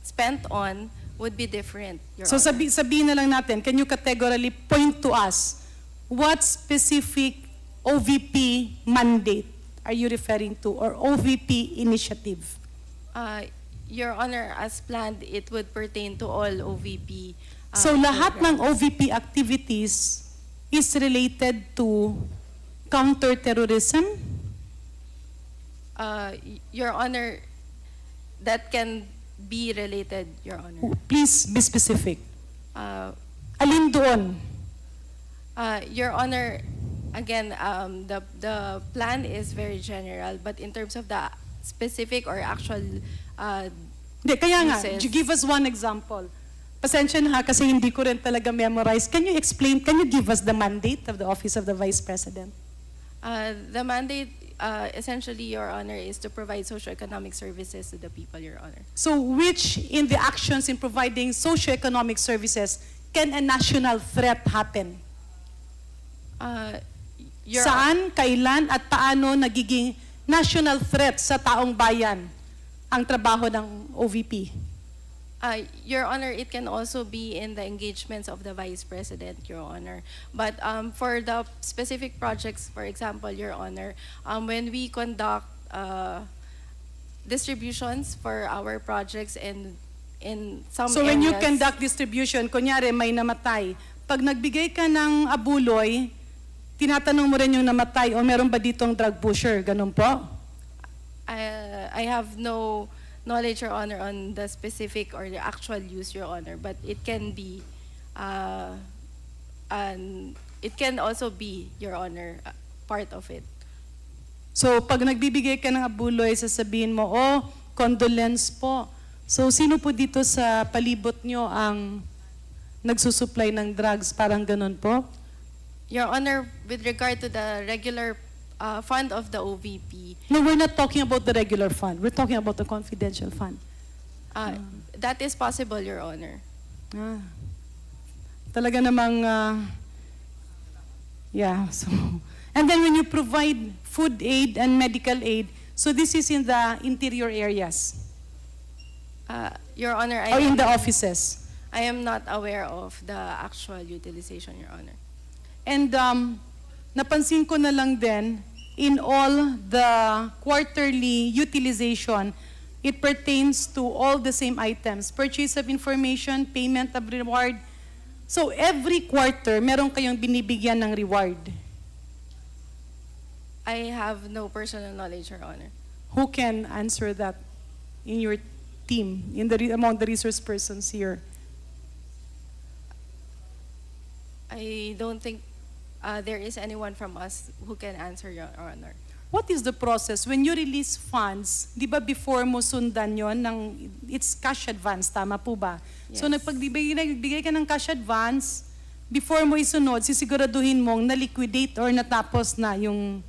[SPEAKER 4] spent on would be different, Your
[SPEAKER 16] So
[SPEAKER 4] Honor.
[SPEAKER 16] sabihin na lang natin, can you categorically point to us what specific OVP mandate are you referring to or OVP initiative?
[SPEAKER 4] Your Honor, as planned, it would pertain to all OVP.
[SPEAKER 16] So lahat ng
[SPEAKER 4] programs.
[SPEAKER 16] OVP activities is related to counterterrorism?
[SPEAKER 4] Your Honor, that can be related, Your Honor.
[SPEAKER 16] Please be specific.
[SPEAKER 4] Uh,
[SPEAKER 16] Alin doon?
[SPEAKER 4] Your Honor, again, the plan is very general, but in terms of the specific or actual
[SPEAKER 16] Hindi, kaya nga,
[SPEAKER 4] uses-
[SPEAKER 16] give us one example. Pasensya na ha, kasi hindi ko rin talaga memorize. Can you explain, can you give us the mandate of the Office of the Vice President?
[SPEAKER 4] The mandate, essentially, Your Honor, is to provide socioeconomic services to the people, Your Honor.
[SPEAKER 16] So which in the actions in providing socioeconomic services can a national threat happen? Saan, kailan, at paano nagiging national threat sa taong bayan ang trabaho ng OVP?
[SPEAKER 4] Your Honor, it can also be in the engagements of the Vice President, Your Honor. But for the specific projects, for example, Your Honor, when we conduct distributions for our projects and in some
[SPEAKER 16] So when you
[SPEAKER 4] areas-
[SPEAKER 16] conduct distribution, kunyari may namatay, pag nagbigay ka ng abuloy, tinatanong mo rin yung namatay, o meron ba ditong drug pusher? Ganun po?
[SPEAKER 4] I have no knowledge, Your Honor, on the specific or the actual use, Your Honor, but it can be, it can also be, Your Honor, part of it.
[SPEAKER 16] So pag nagbibigay ka ng abuloy, sasabihin mo, oh, condolence po. So sino po dito sa palibot nyo ang nagsusupply ng drugs? Parang ganun po?
[SPEAKER 4] Your Honor, with regard to the regular fund of the OVP,
[SPEAKER 16] No, we're not talking about the regular fund. We're talking about the confidential fund.
[SPEAKER 4] that is possible, Your Honor.
[SPEAKER 16] Talaga namang, yeah. So, and then when you provide food aid and medical aid, so this is in the interior areas
[SPEAKER 4] Your Honor,
[SPEAKER 16] or in the offices.
[SPEAKER 4] I am not aware of the actual utilization, Your Honor.
[SPEAKER 16] And napansin ko na lang din, in all the quarterly utilization, it pertains to all the same items. Purchase of information, payment of reward. So every quarter, meron kayong binibigyan ng reward.
[SPEAKER 4] I have no personal knowledge, Your Honor.
[SPEAKER 16] Who can answer that in your team, among the resource persons here?
[SPEAKER 4] I don't think there is anyone from us who can answer, Your Honor.
[SPEAKER 16] What is the process? When you release funds, di ba before mo sundan yon ng, it's cash advance, tama po ba? So
[SPEAKER 4] Yes.
[SPEAKER 16] nagbigay ka ng cash advance, before mo isunod, sisiguraduhin mong na-liquidate or natapos na yung...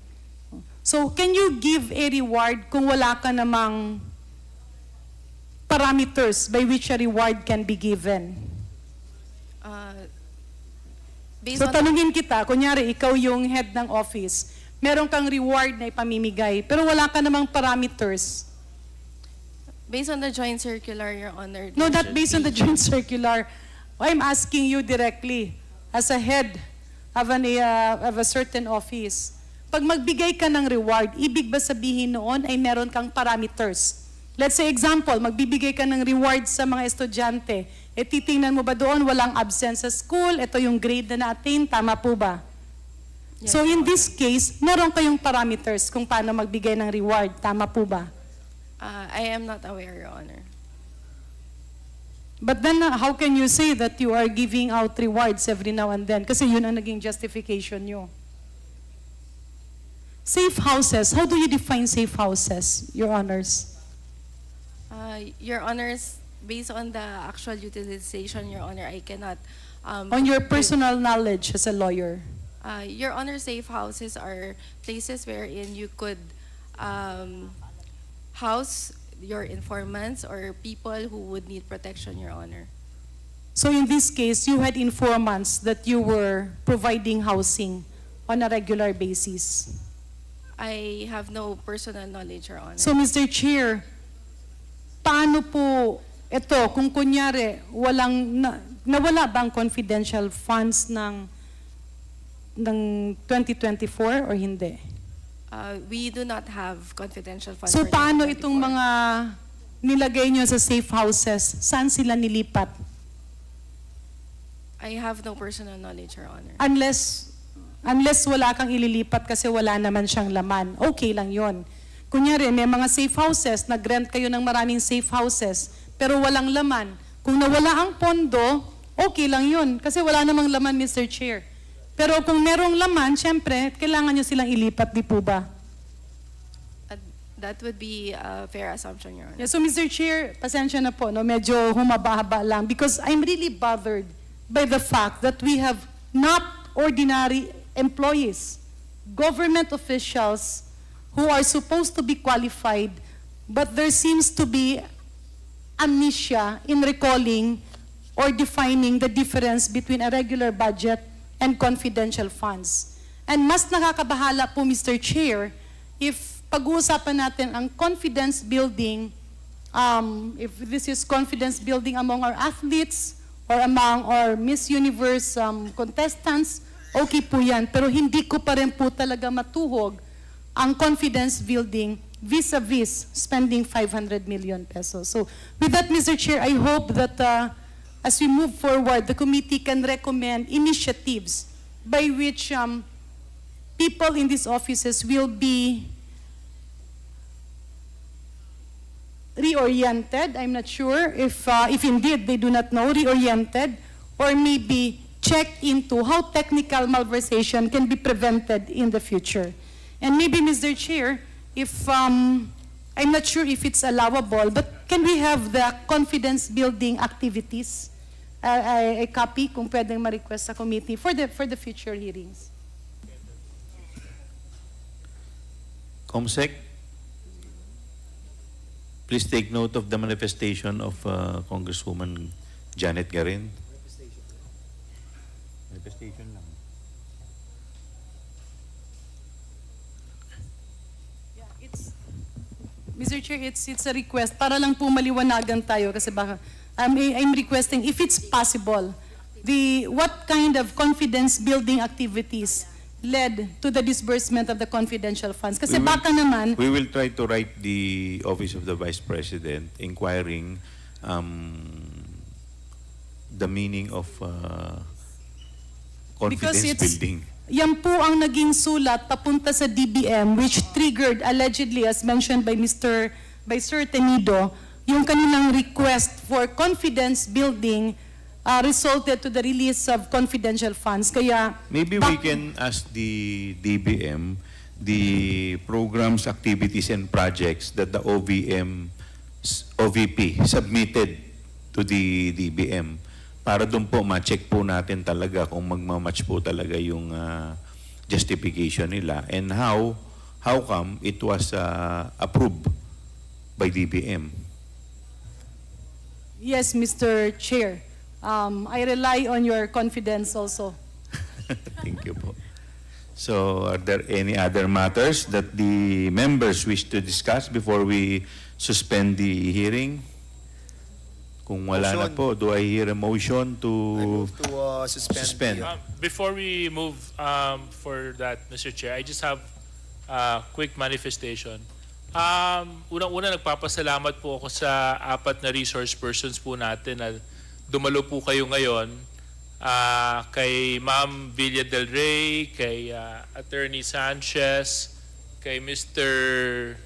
[SPEAKER 16] So can you give a reward kung wala ka namang parameters by which a reward can be given?
[SPEAKER 4] Based
[SPEAKER 16] So
[SPEAKER 4] on
[SPEAKER 16] tanungin kita, kunyari ikaw yung head ng office, meron kang reward na ipamimigay, pero wala ka namang parameters.
[SPEAKER 4] based on the joint circular, Your Honor.
[SPEAKER 16] No,
[SPEAKER 4] there
[SPEAKER 16] not
[SPEAKER 4] should
[SPEAKER 16] based on
[SPEAKER 4] be-
[SPEAKER 16] the joint circular. I'm asking you directly, as a head of a certain office. Pag magbigay ka ng reward, ibig ba sabihin noon ay meron kang parameters? Let's say example, magbibigay ka ng reward sa mga estudyante. E titingnan mo ba doon, walang absence sa school, ito yung grade na na-attain, tama po ba?
[SPEAKER 4] Yes,
[SPEAKER 16] So in
[SPEAKER 4] Your
[SPEAKER 16] this case, meron kayong parameters kung paano magbigay ng reward, tama po ba?
[SPEAKER 4] I am not aware, Your Honor.
[SPEAKER 16] But then, how can you say that you are giving out rewards every now and then? Kasi yun ang naging justification nyo. Safe houses, how do you define safe houses, Your Honors?
[SPEAKER 4] Your Honors, based on the actual utilization, Your Honor, I cannot...
[SPEAKER 16] On your personal knowledge as a lawyer.
[SPEAKER 4] Your Honor, safe houses are places wherein you could house your informants or people who would need protection, Your Honor.
[SPEAKER 16] So in this case, you had informants that you were providing housing on a regular basis.
[SPEAKER 4] I have no personal knowledge, Your Honor.
[SPEAKER 16] So Mr. Chair, paano po ito, kung kunyari, nawala bang confidential funds ng 2024 or hindi?
[SPEAKER 4] We do not have confidential funds.
[SPEAKER 16] So
[SPEAKER 4] for
[SPEAKER 16] paano
[SPEAKER 4] 2024.
[SPEAKER 16] itong mga nilagay nyo sa safe houses? Saan sila nilipat?
[SPEAKER 4] I have no personal knowledge, Your Honor.
[SPEAKER 16] Unless wala kang ililipat kasi wala naman siyang laman, okay lang yon. Kunyari, may mga safe houses, nag-rent kayo ng maraming safe houses, pero walang laman. Kung nawala ang pondo, okay lang yon kasi wala namang laman, Mr. Chair. Pero kung merong laman, syempre, kailangan nyo silang ilipat, di po ba?
[SPEAKER 4] That would be a fair assumption, Your Honor.
[SPEAKER 16] Yeah, so Mr. Chair, pasensya na po, no, medyo humaba-haba lang because I'm really bothered by the fact that we have not ordinary employees, government officials who are supposed to be qualified, but there seems to be amnesia in recalling or defining the difference between a regular budget and confidential funds. And mas nakakabahala po, Mr. Chair, if pag-uusapan natin ang confidence building, if this is confidence building among our athletes or among our Miss Universe contestants, okay po yan. Pero hindi ko pa rin po talaga matuhog ang confidence building vis-a-vis spending 500 million pesos. So with that, Mr. Chair, I hope that as we move forward, the committee can recommend initiatives by which people in these offices will be reoriented. I'm not sure if indeed they do not know, reoriented, or maybe check into how technical malversation can be prevented in the future. And maybe, Mr. Chair, if I'm not sure if it's allowable, but can we have the confidence building activities, a copy kung pwedeng ma-request sa committee for the future hearings?
[SPEAKER 3] Comsec, please take note of the manifestation of Congresswoman Janet Garin. Manifestation lang.
[SPEAKER 16] Mr. Chair, it's a request para lang po maliwanagan tayo kasi baka I'm requesting if it's possible what kind of confidence building activities led to the disbursement of the confidential funds kasi baka naman
[SPEAKER 3] We will try to write the Office of the Vice President inquiring the meaning of confidence building.
[SPEAKER 16] Yan po ang naging sulat papunta sa DBM which triggered allegedly as mentioned by Sir Tenido yung kanilang request for confidence building resulted to the release of confidential funds. Kaya
[SPEAKER 3] Maybe we can ask the DBM the programs, activities, and projects that the OVP submitted to the DBM para doon po ma-check po natin talaga kung magmamatch po talaga yung justification nila and how come it was approved by DBM.
[SPEAKER 16] yes, Mr. Chair, I rely on your confidence also.
[SPEAKER 3] Thank you po. So, are there any other matters that the members wish to discuss before we suspend the hearing? Kung wala na po, do I hear a motion to suspend?
[SPEAKER 6] Before we move for that, Mr. Chair, I just have a quick manifestation. Unang-una, nagpapasalamat po ako sa 4 na resource persons po natin na dumalo po kayo ngayon. Kay Ma'am Villa Del Rey, kay Attorney Sanchez, kay Mr.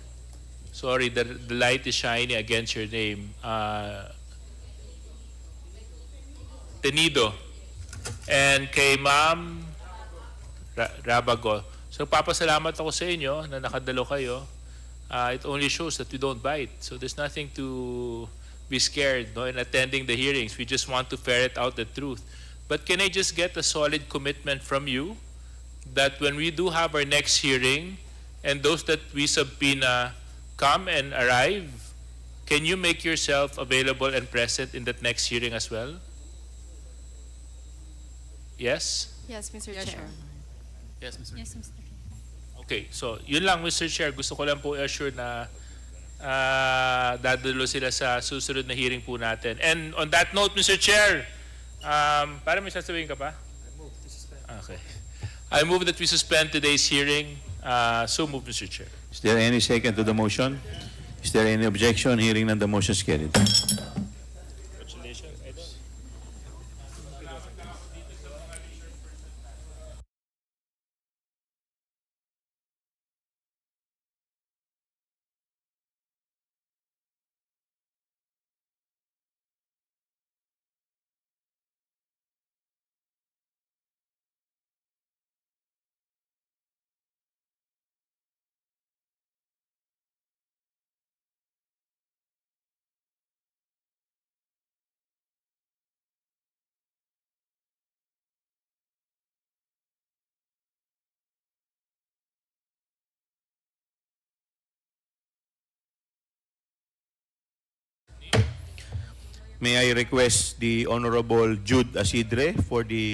[SPEAKER 6] Sorry, the light is shining against your name. Tenido, and kay Ma'am Rabago. So papasalamat ako sa inyo na nakadalo kayo. It only shows that we don't bite. So there's nothing to be scared in attending the hearings. We just want to ferret out the truth. But can I just get a solid commitment from you that when we do have our next hearing and those that we subpoena come and arrive, can you make yourself available and present in that next hearing as well? Yes?
[SPEAKER 4] Yes, Mr. Chair.
[SPEAKER 6] Yes, Mr.
[SPEAKER 9] Yes, Mr. Chair.
[SPEAKER 6] Okay, so yun lang, Mr. Chair. Gusto ko lang po i-assure na dadalo sila sa susunod na hearing po natin. And on that note, Mr. Chair, para may sasabihin ka pa? Okay. I move that we suspend today's hearing. So move, Mr. Chair.
[SPEAKER 3] Is there any second to the motion? Is there any objection? Hearing none, the motion is carried. May I request the Honorable Jude Asidre for the